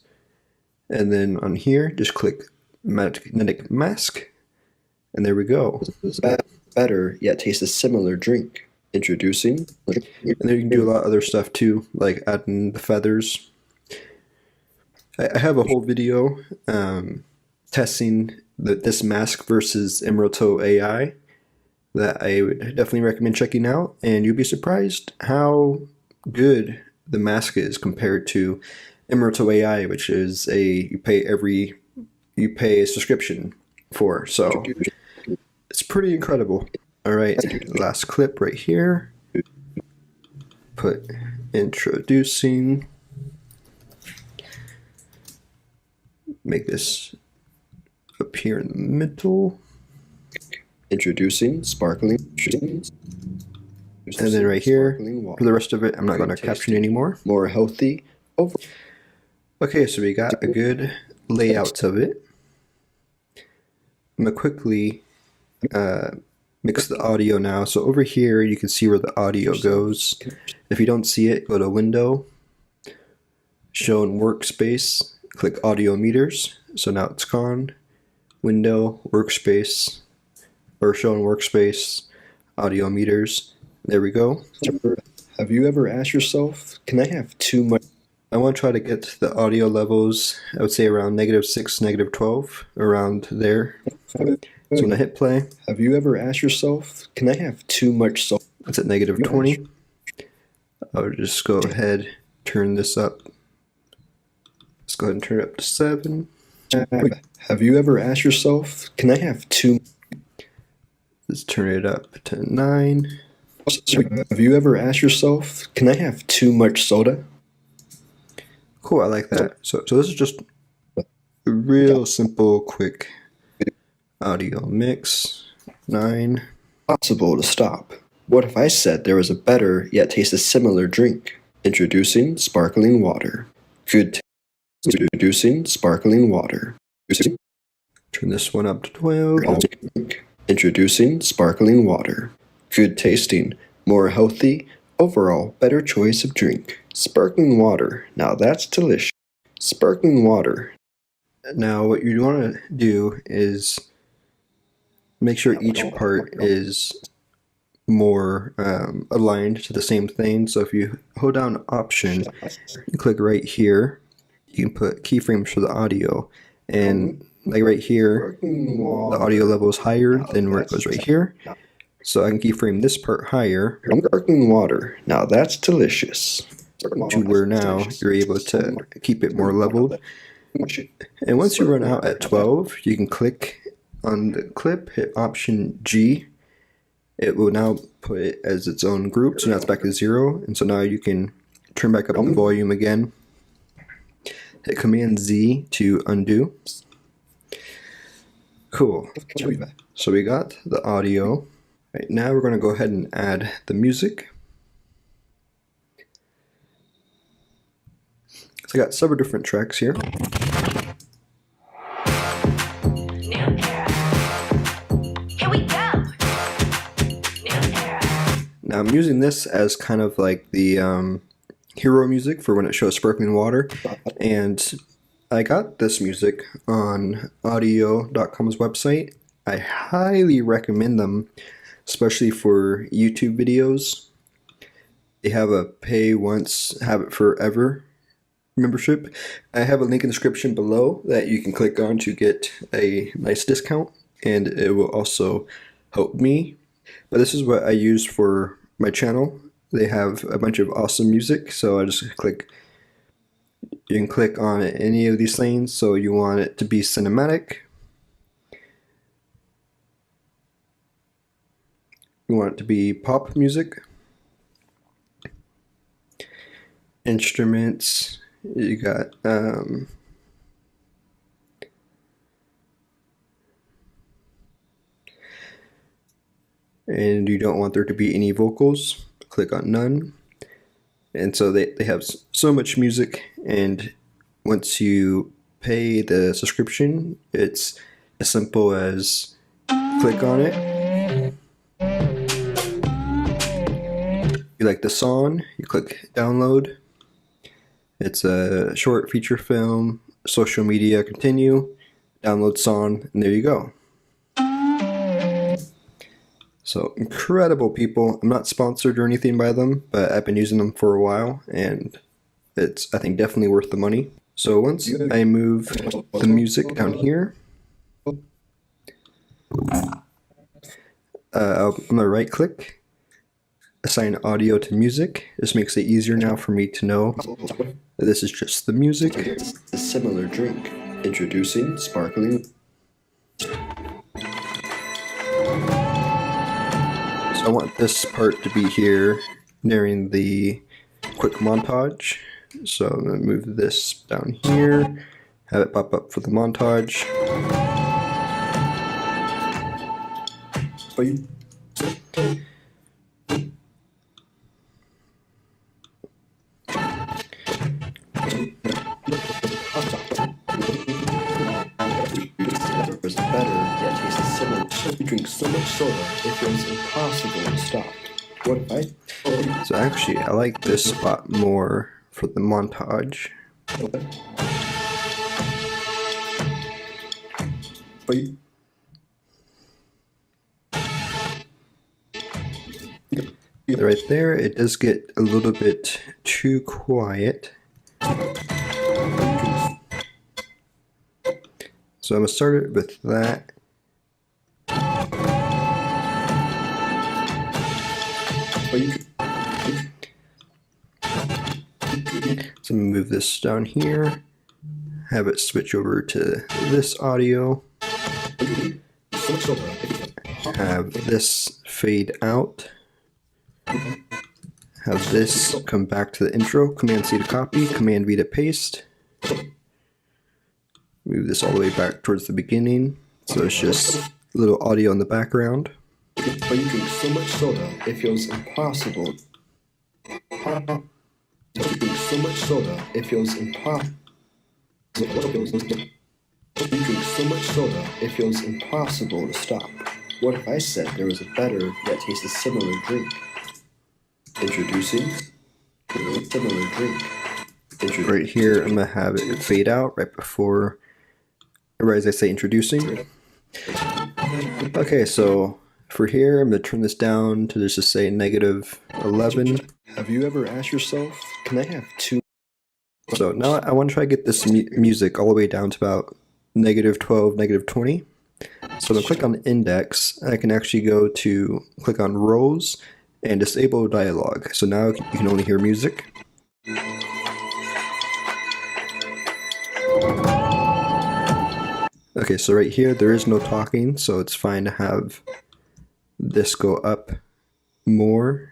And then on here, just click Magnetic Mask. And there we go. Better yet tastes similar drink. Introducing. And then you can do a lot of other stuff too, like adding the feathers. I have a whole video testing this mask versus mRotoai that I would definitely recommend checking out, and you'll be surprised how good the mask is compared to mRotoai, which is you pay a subscription for. So it's pretty incredible. All right, last clip right here. Put introducing. Make this appear in the middle. Introducing sparkling. And then right here, for the rest of it, I'm not going to caption anymore. More healthy. Okay, so we got a good layout of it. I'm going to quickly mix the audio now. So over here, you can see where the audio goes. If you don't see it, go to Window, Show in Workspace, click Audio Meters. So now it's gone. Window, Workspace, or Show in Workspace, Audio Meters. There we go. Have you ever asked yourself, can I have too much? I want to try to get the audio levels, I would say around -6, -12, around there. So when I hit play, have you ever asked yourself, can I have too much salt? It's at -20. I'll just go ahead, turn this up. Let's go ahead and turn it up to 7. Have you ever asked yourself, can I have too? Let's turn it up to 9. Have you ever asked yourself, can I have too much soda? Cool, I like that. So this is just a real simple, quick audio mix. 9. Possible to stop. What if I said there was a better yet tasted similar drink? Introducing sparkling water. Good taste. Introducing sparkling water. Turn this one up to 12. Introducing sparkling water. Good tasting, more healthy, overall better choice of drink. Sparkling water. Now that's delicious. Sparkling water. Now what you want to do is make sure each part is more aligned to the same thing. So if you hold down Option, you click right here, you can put keyframes for the audio, and like right here, the audio level is higher than where it goes right here. So I can keyframe this part higher. Sparkling water. Now that's delicious. To where now you're able to keep it more leveled. And once you run out at 12, you can click on the clip, hit Option G. It will now put it as its own group, so now it's back to 0. And so now you can turn back up the volume again. Hit Command Z to undo. Cool. So we got the audio. Right, now we're going to go ahead and add the music. So I got several different tracks here. Now I'm using this as kind of like the hero music for when it shows sparkling water, and I got this music on audio.com's website. I highly recommend them, especially for YouTube videos. They have a pay once, have it forever membership. I have a link in the description below that you can click on to get a nice discount, and it will also help me. But this is what I use for my channel. They have a bunch of awesome music, so I just click. You can click on any of these lanes. So you want it to be cinematic. You want it to be pop music. Instruments. You got and you don't want there to be any vocals, click on none. And so they have so much music, and once you pay the subscription, it's as simple as click on it. You like the song, you click download. It's a short feature film, social media, continue, download song, and there you go. So incredible people. I'm not sponsored or anything by them, but I've been using them for a while, and it's, I think, definitely worth the money. So once I move the music down here, I'm gonna right click, assign audio to music. This makes it easier now for me to know that this is just the music. A similar drink. Introducing sparkling. So I want this part to be here during the quick montage. So I'm going to move this down here, have it pop up for the montage. Was better, yet tasted similar. You drink so much soda, it feels impossible to stop. What if I? So actually, I like this spot more for the montage. Right there, it does get a little bit too quiet. So I'm going to start it with that. So I'm going to move this down here, have it switch over to this audio, have this fade out, have this come back to the intro, Command C to copy, Command V to paste. Move this all the way back towards the beginning, so it's just a little audio in the background. But you drink so much soda, it feels impossible. You drink so much soda, it feels impossible. You drink so much soda, it feels impossible to stop. What if I said there was a better yet tasted similar drink? Introducing similar drink. Right here, I'm gonna have it fade out right before, right as I say introducing. Okay, so for here, I'm gonna turn this down to just say -11. Have you ever asked yourself, can I have two? So now I want to try to get this music all the way down to about -12, -20. So I'm gonna click on index, and I can actually go to click on rows and disable dialogue. So now you can only hear music. Okay, so right here there is no talking, so it's fine to have this go up more.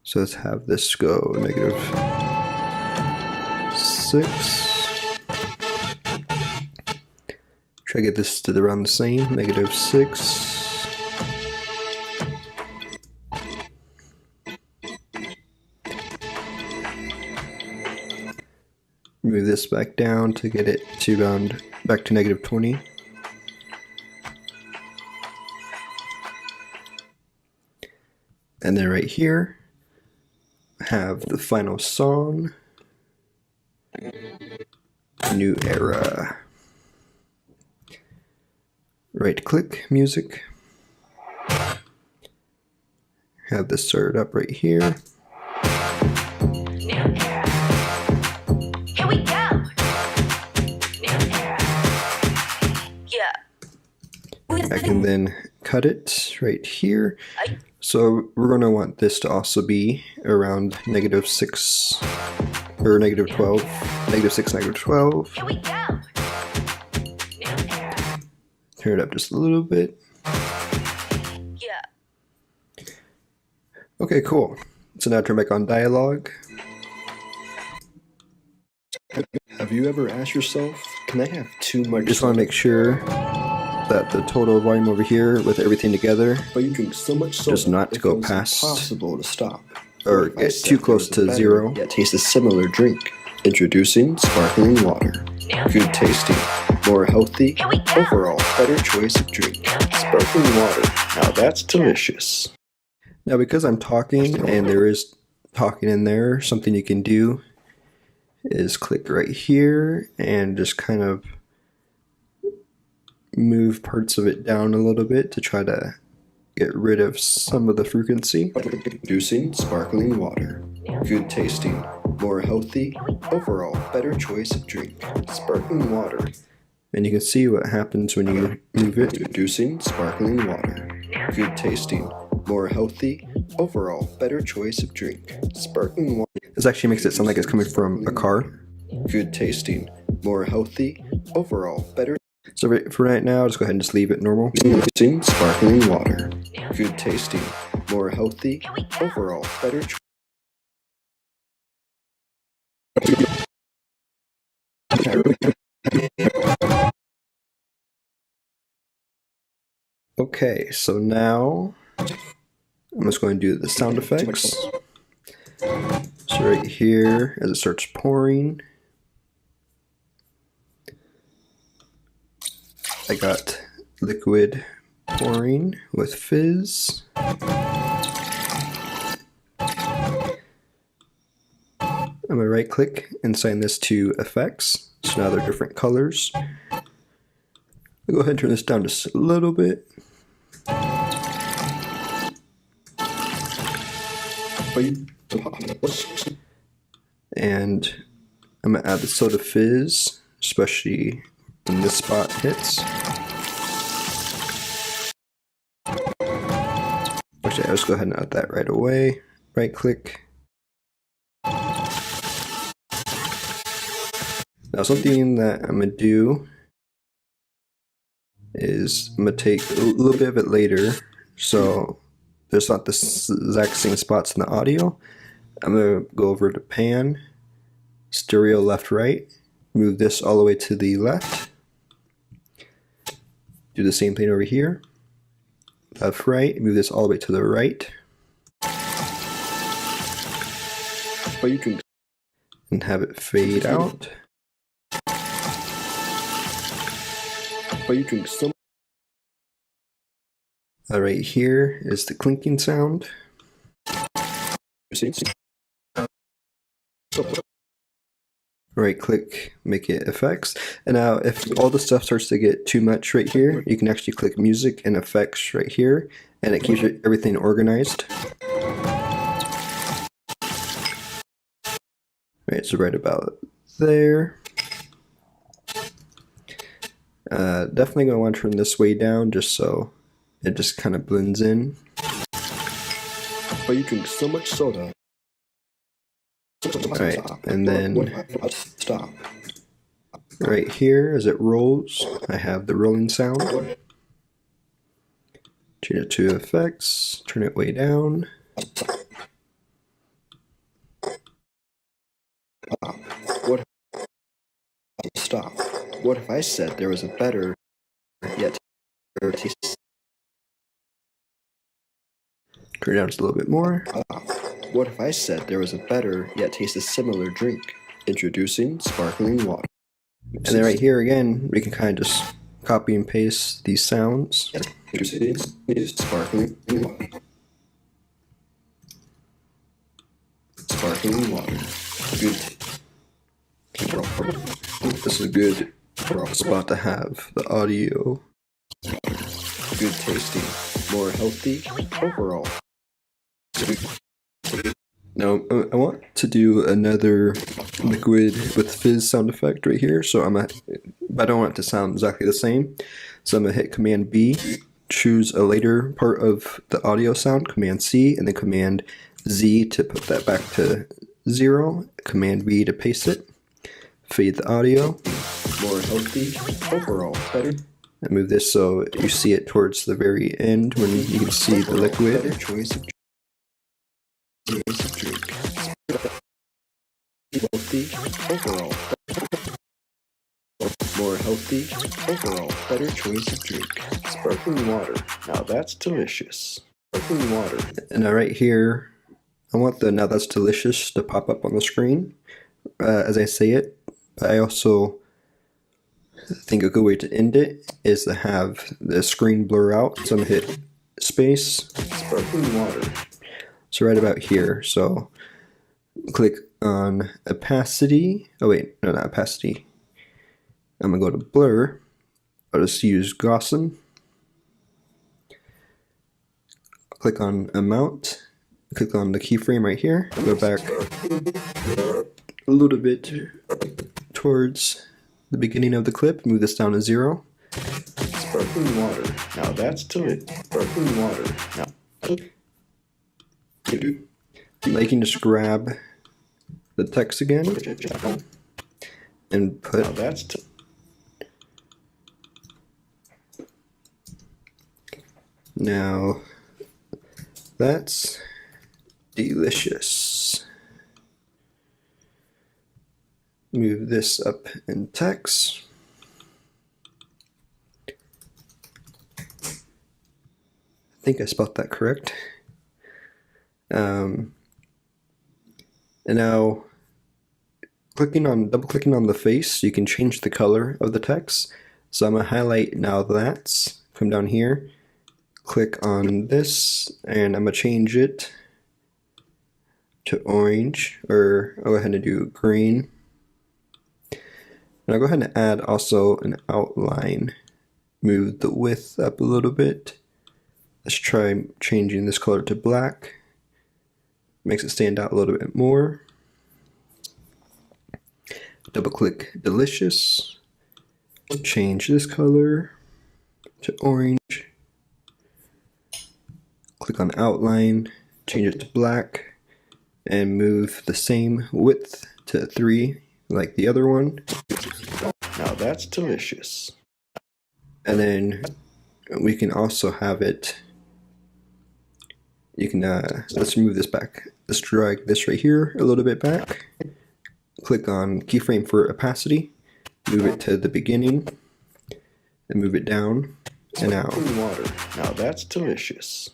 So let's have this go -6. Try to get this to around the same, -6. Move this back down to get it to around back to -20. And then right here, have the final song, New Era. Right click, music. Have this started up right here. Here we go. New era. Yeah. I can then cut it right here. So we're going to want this to also be around -6 or -12, -6, -12. Here we go. New era. Turn it up just a little bit. Yeah. Okay, cool. So now turn back on dialogue. Have you ever asked yourself, can I have too much? Just want to make sure that the total volume over here with everything together But you drink so much soda, does not it go feels past impossible to stop. or What if I get said too there close was a to better 0. Yet tastes a similar drink. Introducing sparkling water. Good tasting, more healthy, overall better choice of drink. Sparkling water. Now that's delicious. Now because I'm talking and there is talking in there, something you can do is click right here and just kind of move parts of it down a little bit to try to get rid of some of the frequency. Introducing sparkling water. Good tasting, more healthy, overall better choice of drink. Sparkling water. And you can see what happens when you move it. Introducing sparkling water. Good tasting, more healthy, overall better choice of drink. Sparkling water. This actually makes it sound like it's coming from a car. Good tasting, more healthy, overall better. So for right now, just go ahead and just leave it normal. Introducing sparkling water. Good tasting, more healthy, overall better. Okay, so now I'm just going to do the sound effects. So right here, as it starts pouring, I got liquid pouring with fizz. I'm going to right click and assign this to effects. So now they're different colors. I'll go ahead and turn this down just a little bit. And I'm going to add the soda fizz, especially when this spot hits. Actually, I'll just go ahead and add that right away. Right click. Now something that I'm going to do is I'm going to take a little bit of it later, so there's not the exact same spots in the audio. I'm going to go over to pan, stereo left right, move this all the way to the left, Do the same thing over here. Left, right, move this all the way to the right. But you can And have it fade out. still. Right here is the clinking sound. Right click, make it effects. And now if all the stuff starts to get too much right here, you can actually click music and effects right here, and it keeps everything organized. Right, so right about there. Definitely going to want to turn this way down just so it just kind of blends in. But you drink so much soda. Alright, and then Stop. right here as it rolls, I have the rolling sound. Change it to effects, turn it way down. What? Stop. What if I said there was a better, yet taste? Turn it down just a little bit more. What if I said there was a better, yet tasted similar drink? Introducing sparkling water. And then right here again, we can kind of just copy and paste these sounds. Introducing sparkling water. Sparkling water. Good. This is a good spot to have the audio. Good tasting. More healthy overall. Now I want to do another liquid with fizz sound effect right here, so I don't want it to sound exactly the same. So I'm gonna hit Command B, choose a later part of the audio sound, Command C, and then Command Z to put that back to 0, Command V to paste it, fade the audio, More healthy overall. Better. and move this so you see it towards the very end when you can see the liquid. Better choice of drink. Healthy overall. More healthy overall. Better choice of drink. Sparkling water. Now that's delicious. Sparkling water. And now right here, I want the "Now That's Delicious" to pop up on the screen as I say it. But I also think a good way to end it is to have the screen blur out. So I'm gonna hit space, Sparkling water. so right about here. So click on opacity. Oh wait, no, not opacity. I'm gonna go to blur. I'll just use Gaussian. Click on amount. Click on the keyframe right here. Go back a little bit towards the beginning of the clip. Move this down to 0. Sparkling water. Now that's delicious. Sparkling water. Now. Now you can just grab the text again and put Now that's now that's delicious. Move this up in text. I think I spelled that correct. And now double clicking on the face, you can change the color of the text. So I'm gonna highlight now that's, come down here, click on this, and I'm gonna change it to orange, or I'll go ahead and do green. And I'll go ahead and add also an outline. Move the width up a little bit. Let's try changing this color to black. Makes it stand out a little bit more. Double click delicious. Change this color to orange. Click on outline, change it to black, and move the same width to 3 like the other one. Now that's delicious. And then we can also have it, you can, let's move this back. Let's drag this right here a little bit back. Click on keyframe for opacity, move it to the beginning, and move it down. and now water. Now that's delicious.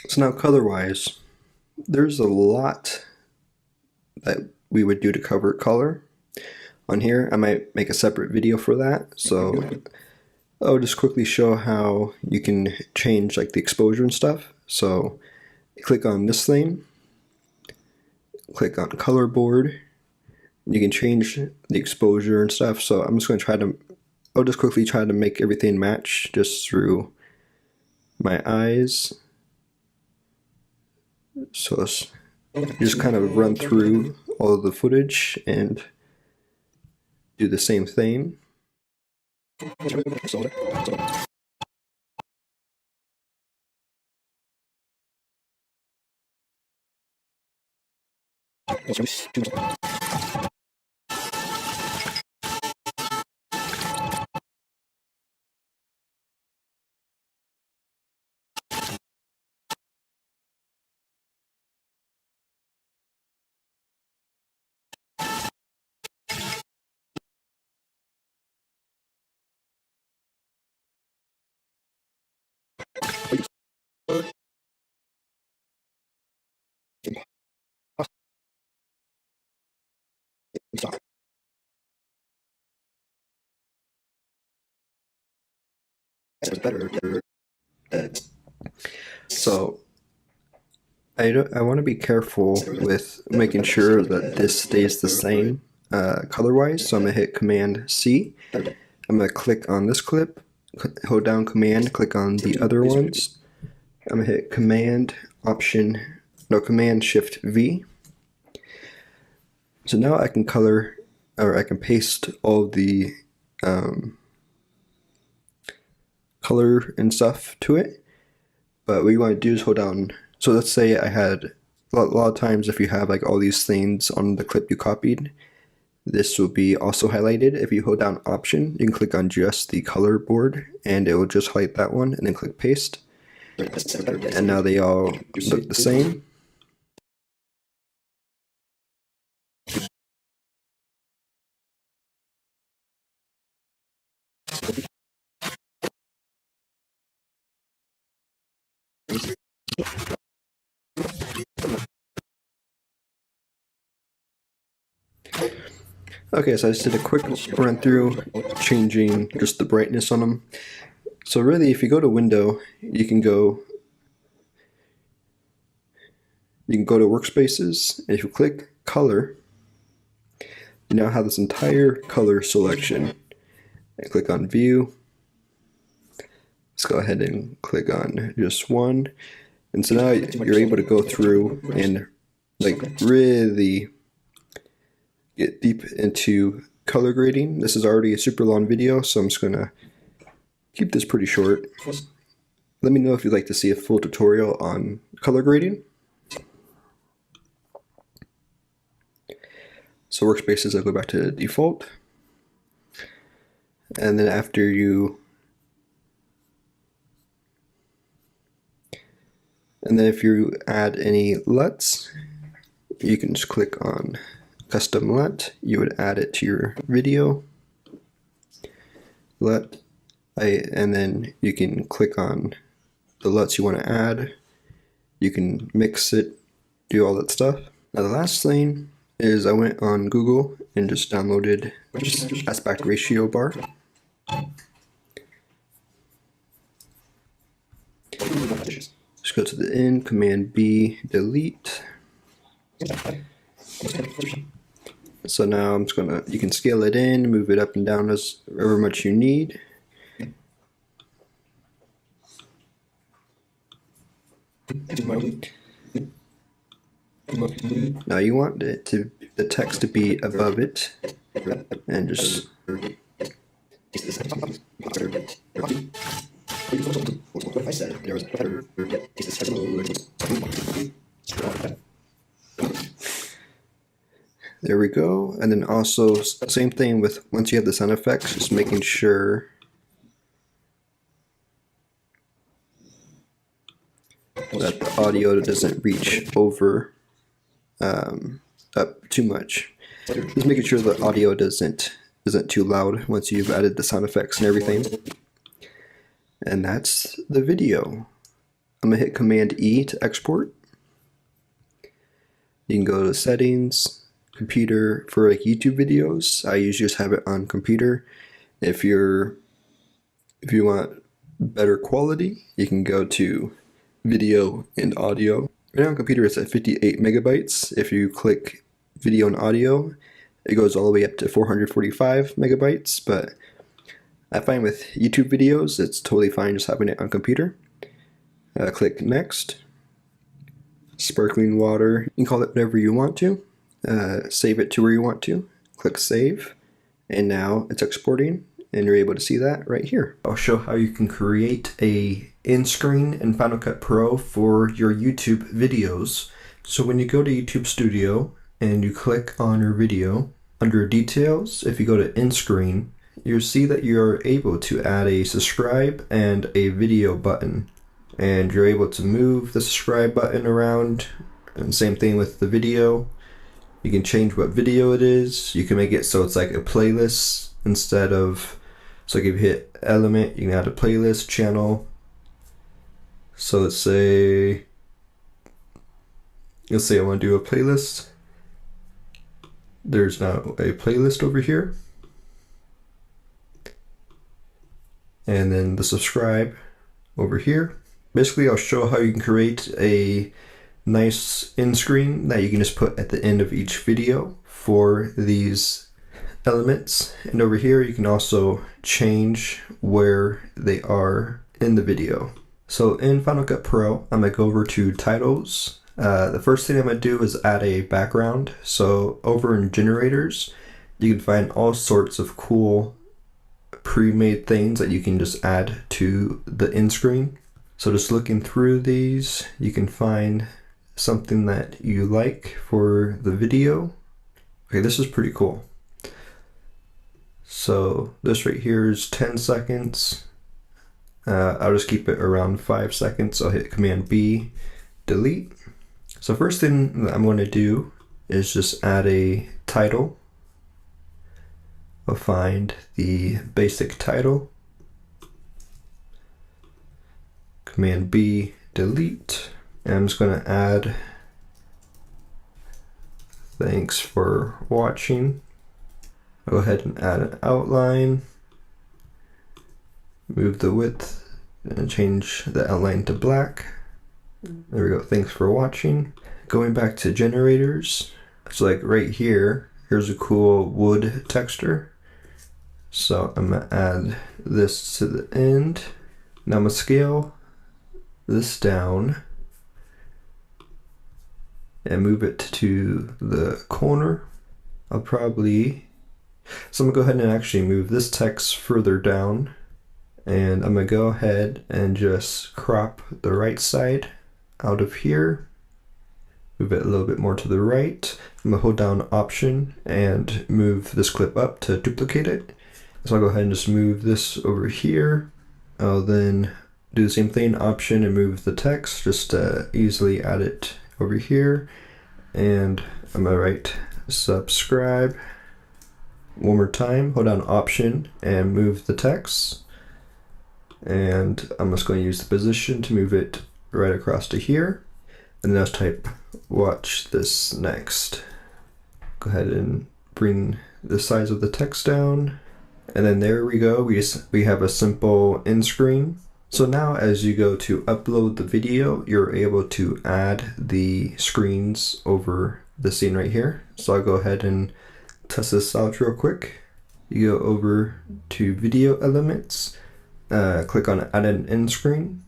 So now color-wise, there's a lot that we would do to cover color. On here, I might make a separate video for that. So I'll just quickly show how you can change like the exposure and stuff. So click on this thing, click on color board. You can change the exposure and stuff. So I'm just going to I'll just quickly try to make everything match just through my eyes. So just kind of run through all of the footage and do the same thing. So I want to be careful with making sure that this stays the same color-wise. So I'm going to hit Command C. I'm going to click on this clip, hold down Command, click on the other ones. I'm going to hit Command Shift V. So now I can color, or I can paste all the color and stuff to it. But what you want to do is hold down. So let's say I had a lot of times if you have like all these things on the clip you copied, this will be also highlighted. If you hold down Option, you can click on just the color board and it will just highlight that one, and then click Paste. And now they all look the same. Okay, so I just did a quick run through, changing just the brightness on them. So really, if you go to Window, you can go to Workspaces, and if you click Color, you now have this entire color selection. And click on View. Let's go ahead and click on just one. And so now you're able to go through and like really get deep into color grading. This is already a super long video, so I'm just gonna keep this pretty short. Let me know if you'd like to see a full tutorial on color grading. So Workspaces, I'll go back to default. And then after if you add any LUTs, you can just click on Custom LUT. You would add it to your video LUT, and then you can click on the LUTs you want to add. You can mix it, do all that stuff. Now the last thing is I went on Google and just downloaded aspect ratio bar. Just go to the end, Command B, delete. So now I'm just gonna, you can scale it in, move it up and down as however much you need. Now you want the text to be above it, and just there we go. And then also same thing with once you have the sound effects, just making sure that the audio doesn't reach over up too much. Just making sure the audio doesn't isn't too loud once you've added the sound effects and everything. And that's the video. I'm gonna hit Command E to export. You can go to settings, computer. For like YouTube videos, I usually just have it on computer. If you want better quality, you can go to video and audio. Right now on computer it's at 58 megabytes. If you click video and audio, it goes all the way up to 445 megabytes, but I find with YouTube videos it's totally fine just having it on computer. Click next. Sparkling water, you can call it whatever you want to. Save it to where you want to. Click save, and now it's exporting, and you're able to see that right here. I'll show how you can create a in-screen in Final Cut Pro for your YouTube videos. So when you go to YouTube Studio and you click on your video, under details, if you go to in-screen, you'll see that you're able to add a subscribe and a video button. And you're able to move the subscribe button around, and same thing with the video. You can change what video it is. You can make it so it's like a playlist instead of, so like if you hit element, you can add a playlist channel. So let's say I want to do a playlist. There's now a playlist over here. And then the subscribe over here. Basically, I'll show how you can create a nice in-screen that you can just put at the end of each video for these elements. And over here, you can also change where they are in the video. So in Final Cut Pro, I'm gonna go over to titles. The first thing I'm gonna do is add a background. So over in generators, you can find all sorts of cool pre-made things that you can just add to the in-screen. So just looking through these, you can find something that you like for the video. Okay, this is pretty cool. So this right here is 10 seconds. I'll just keep it around 5 seconds. I'll hit Command B, delete. So first thing that I'm going to do is just add a title. I'll find the basic title. Command B, delete. And I'm just going to add thanks for watching. Go ahead and add an outline. Move the width and change the outline to black. There we go, thanks for watching. Going back to generators, so like right here, here's a cool wood texture. So I'm gonna add this to the end. Now I'm gonna scale this down and move it to the corner. So I'm gonna go ahead and actually move this text further down, and I'm gonna go ahead and just crop the right side out of here, move it a little bit more to the right. I'm gonna hold down Option and move this clip up to duplicate it. So I'll go ahead and just move this over here. I'll then do the same thing, Option, and move the text, just to easily add it over here. And I'm gonna write subscribe. One more time, hold down Option and move the text. And I'm just going to use the position to move it right across to here. And then I'll type watch this next. Go ahead and bring the size of the text down. And then there we go, we have a simple end screen. So now as you go to upload the video, you're able to add the screens over the scene right here. So I'll go ahead and test this out real quick. You go over to video elements, click on add an end screen.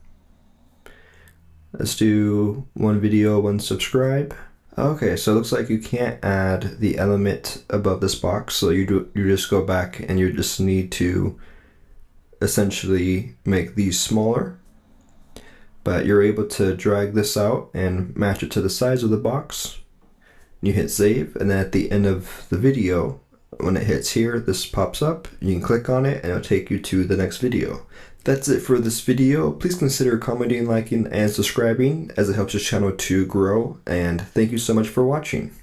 Let's do one video, one subscribe. Okay, so it looks like you can't add the element above this box, so you just go back and you just need to essentially make these smaller. But you're able to drag this out and match it to the size of the box. You hit save, and then at the end of the video, when it hits here, this pops up. You can click on it and it'll take you to the next video. That's it for this video. Please consider commenting, liking, and subscribing, as it helps this channel to grow. And thank you so much for watching.